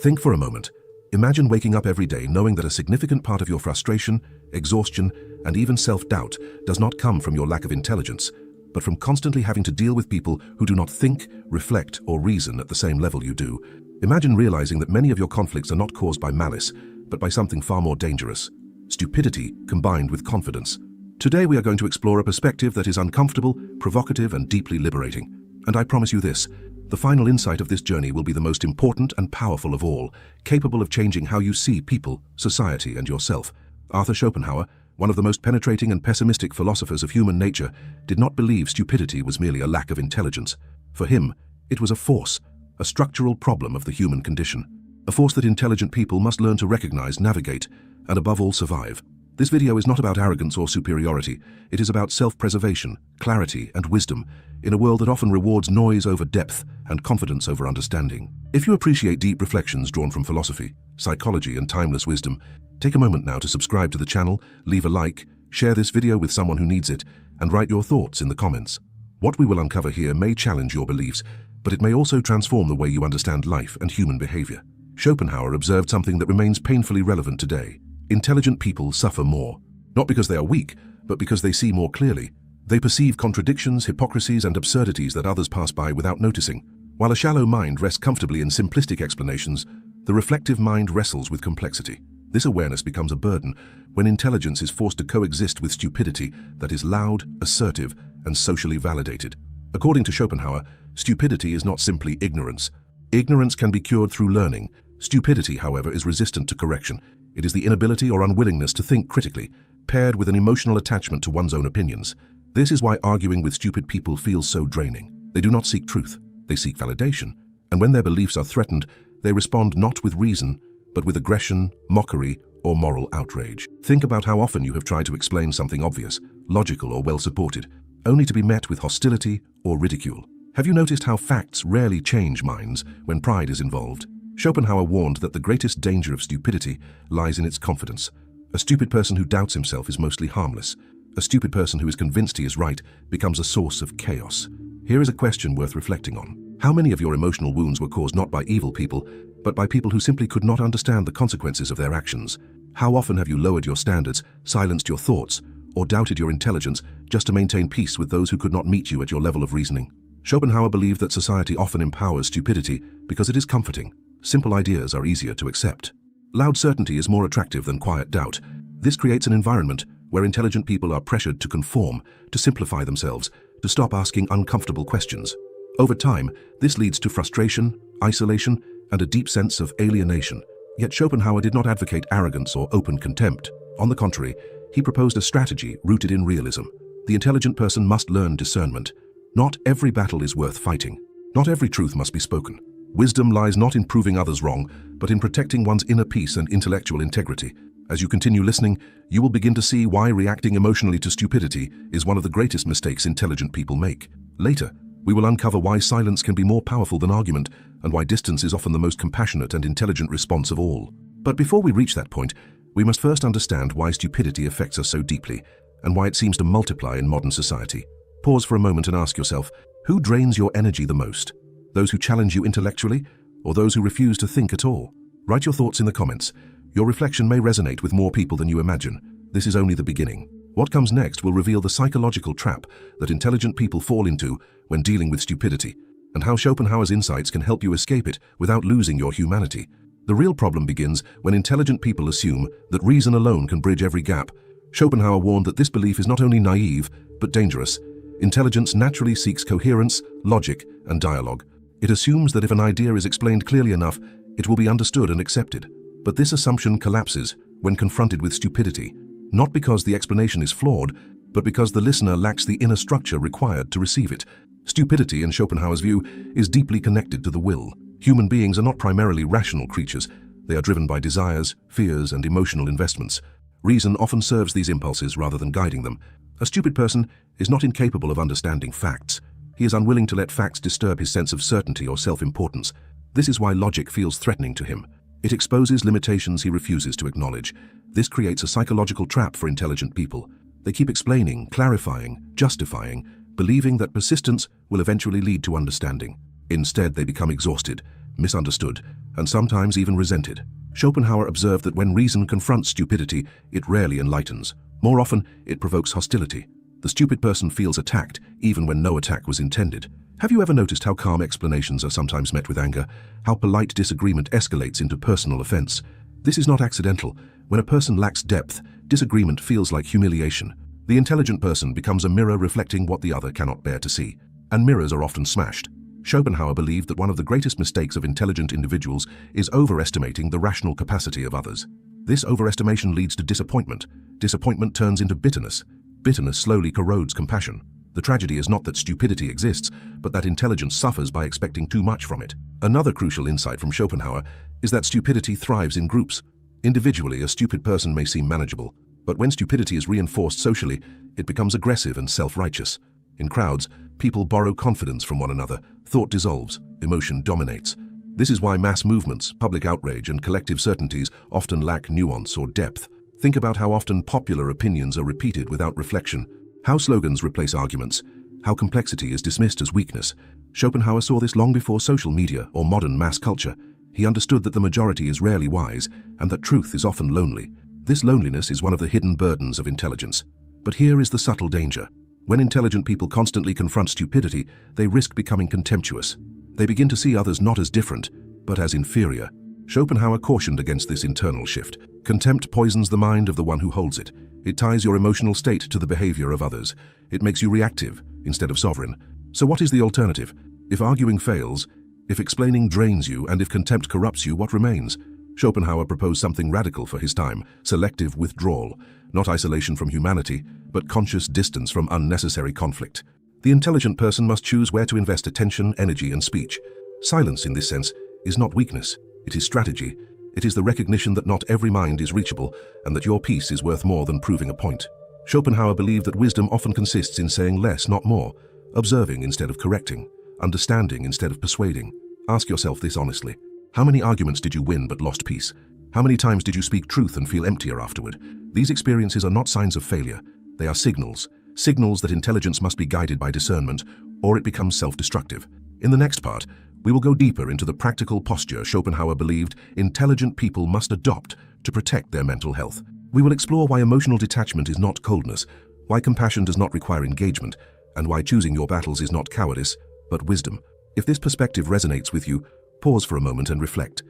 Think for a moment. Imagine waking up every day knowing that a significant part of your frustration, exhaustion, and even self-doubt does not come from your lack of intelligence, but from constantly having to deal with people who do not think, reflect, or reason at the same level you do. Imagine realizing that many of your conflicts are not caused by malice, but by something far more dangerous: stupidity combined with confidence. Today we are going to explore a perspective that is uncomfortable, provocative, and deeply liberating. And I promise you this: The final insight of this journey will be the most important and powerful of all, capable of changing how you see people, society, and yourself. Arthur Schopenhauer, one of the most penetrating and pessimistic philosophers of human nature, did not believe stupidity was merely a lack of intelligence. For him, it was a force, a structural problem of the human condition. A force that intelligent people must learn to recognize, navigate, and above all survive. This video is not about arrogance or superiority. It is about self-preservation, clarity, and wisdom in a world that often rewards noise over depth and confidence over understanding. If you appreciate deep reflections drawn from philosophy, psychology, and timeless wisdom, take a moment now to subscribe to the channel, leave a like, share this video with someone who needs it, and write your thoughts in the comments. What we will uncover here may challenge your beliefs, but it may also transform the way you understand life and human behavior. Schopenhauer observed something that remains painfully relevant today. Intelligent people suffer more, not because they are weak, but because they see more clearly. They perceive contradictions, hypocrisies, and absurdities that others pass by without noticing. While a shallow mind rests comfortably in simplistic explanations, the reflective mind wrestles with complexity. This awareness becomes a burden when intelligence is forced to coexist with stupidity that is loud, assertive, and socially validated. According to Schopenhauer, stupidity is not simply ignorance. Ignorance can be cured through learning. Stupidity, however, is resistant to correction. It is the inability or unwillingness to think critically, paired with an emotional attachment to one's own opinions. This is why arguing with stupid people feels so draining. They do not seek truth, they seek validation. And when their beliefs are threatened, they respond not with reason, but with aggression, mockery, or moral outrage. Think about how often you have tried to explain something obvious, logical, or well-supported, only to be met with hostility or ridicule. Have you noticed how facts rarely change minds when pride is involved? Schopenhauer warned that the greatest danger of stupidity lies in its confidence. A stupid person who doubts himself is mostly harmless. A stupid person who is convinced he is right becomes a source of chaos. Here is a question worth reflecting on. How many of your emotional wounds were caused not by evil people, but by people who simply could not understand the consequences of their actions? How often have you lowered your standards, silenced your thoughts, or doubted your intelligence just to maintain peace with those who could not meet you at your level of reasoning? Schopenhauer believed that society often empowers stupidity because it is comforting. Simple ideas are easier to accept. Loud certainty is more attractive than quiet doubt. This creates an environment where intelligent people are pressured to conform, to simplify themselves, to stop asking uncomfortable questions. Over time, this leads to frustration, isolation, and a deep sense of alienation. Yet Schopenhauer did not advocate arrogance or open contempt. On the contrary, he proposed a strategy rooted in realism. The intelligent person must learn discernment. Not every battle is worth fighting. Not every truth must be spoken. Wisdom lies not in proving others wrong, but in protecting one's inner peace and intellectual integrity. As you continue listening, you will begin to see why reacting emotionally to stupidity is one of the greatest mistakes intelligent people make. Later, we will uncover why silence can be more powerful than argument, and why distance is often the most compassionate and intelligent response of all. But before we reach that point, we must first understand why stupidity affects us so deeply, and why it seems to multiply in modern society. Pause for a moment and ask yourself, who drains your energy the most? Those who challenge you intellectually, or those who refuse to think at all? Write your thoughts in the comments. Your reflection may resonate with more people than you imagine. This is only the beginning. What comes next will reveal the psychological trap that intelligent people fall into when dealing with stupidity, and how Schopenhauer's insights can help you escape it without losing your humanity. The real problem begins when intelligent people assume that reason alone can bridge every gap. Schopenhauer warned that this belief is not only naive, but dangerous. Intelligence naturally seeks coherence, logic, and dialogue. It assumes that if an idea is explained clearly enough, it will be understood and accepted. But this assumption collapses when confronted with stupidity, not because the explanation is flawed, but because the listener lacks the inner structure required to receive it. Stupidity, in Schopenhauer's view, is deeply connected to the will. Human beings are not primarily rational creatures. They are driven by desires, fears, and emotional investments. Reason often serves these impulses rather than guiding them. A stupid person is not incapable of understanding facts. He is unwilling to let facts disturb his sense of certainty or self-importance. This is why logic feels threatening to him. It exposes limitations he refuses to acknowledge. This creates a psychological trap for intelligent people. They keep explaining, clarifying, justifying, believing that persistence will eventually lead to understanding. Instead, they become exhausted, misunderstood, and sometimes even resented. Schopenhauer observed that when reason confronts stupidity, it rarely enlightens. More often, it provokes hostility. The stupid person feels attacked, even when no attack was intended. Have you ever noticed how calm explanations are sometimes met with anger? How polite disagreement escalates into personal offense? This is not accidental. When a person lacks depth, disagreement feels like humiliation. The intelligent person becomes a mirror reflecting what the other cannot bear to see. And mirrors are often smashed. Schopenhauer believed that one of the greatest mistakes of intelligent individuals is overestimating the rational capacity of others. This overestimation leads to disappointment. Disappointment turns into bitterness. Bitterness slowly corrodes compassion. The tragedy is not that stupidity exists, but that intelligence suffers by expecting too much from it. Another crucial insight from Schopenhauer is that stupidity thrives in groups. Individually, a stupid person may seem manageable, but when stupidity is reinforced socially, it becomes aggressive and self-righteous. In crowds, people borrow confidence from one another, thought dissolves, emotion dominates. This is why mass movements, public outrage, and collective certainties often lack nuance or depth. Think about how often popular opinions are repeated without reflection, how slogans replace arguments, how complexity is dismissed as weakness. Schopenhauer saw this long before social media or modern mass culture. He understood that the majority is rarely wise and that truth is often lonely. This loneliness is one of the hidden burdens of intelligence. But here is the subtle danger. When intelligent people constantly confront stupidity, they risk becoming contemptuous. They begin to see others not as different, but as inferior. Schopenhauer cautioned against this internal shift. Contempt poisons the mind of the one who holds it. It ties your emotional state to the behavior of others. It makes you reactive instead of sovereign. So what is the alternative? If arguing fails, if explaining drains you, and if contempt corrupts you, what remains? Schopenhauer proposed something radical for his time: selective withdrawal. Not isolation from humanity, but conscious distance from unnecessary conflict. The intelligent person must choose where to invest attention, energy, and speech. Silence, in this sense, is not weakness. It is strategy. It is the recognition that not every mind is reachable, and that your peace is worth more than proving a point. Schopenhauer believed that wisdom often consists in saying less, not more, observing instead of correcting, understanding instead of persuading. Ask yourself this honestly. How many arguments did you win but lost peace? How many times did you speak truth and feel emptier afterward? These experiences are not signs of failure. They are signals. Signals that intelligence must be guided by discernment, or it becomes self-destructive. In the next part, we will go deeper into the practical posture Schopenhauer believed intelligent people must adopt to protect their mental health. We will explore why emotional detachment is not coldness, why compassion does not require engagement, and why choosing your battles is not cowardice, but wisdom. If this perspective resonates with you, pause for a moment and reflect.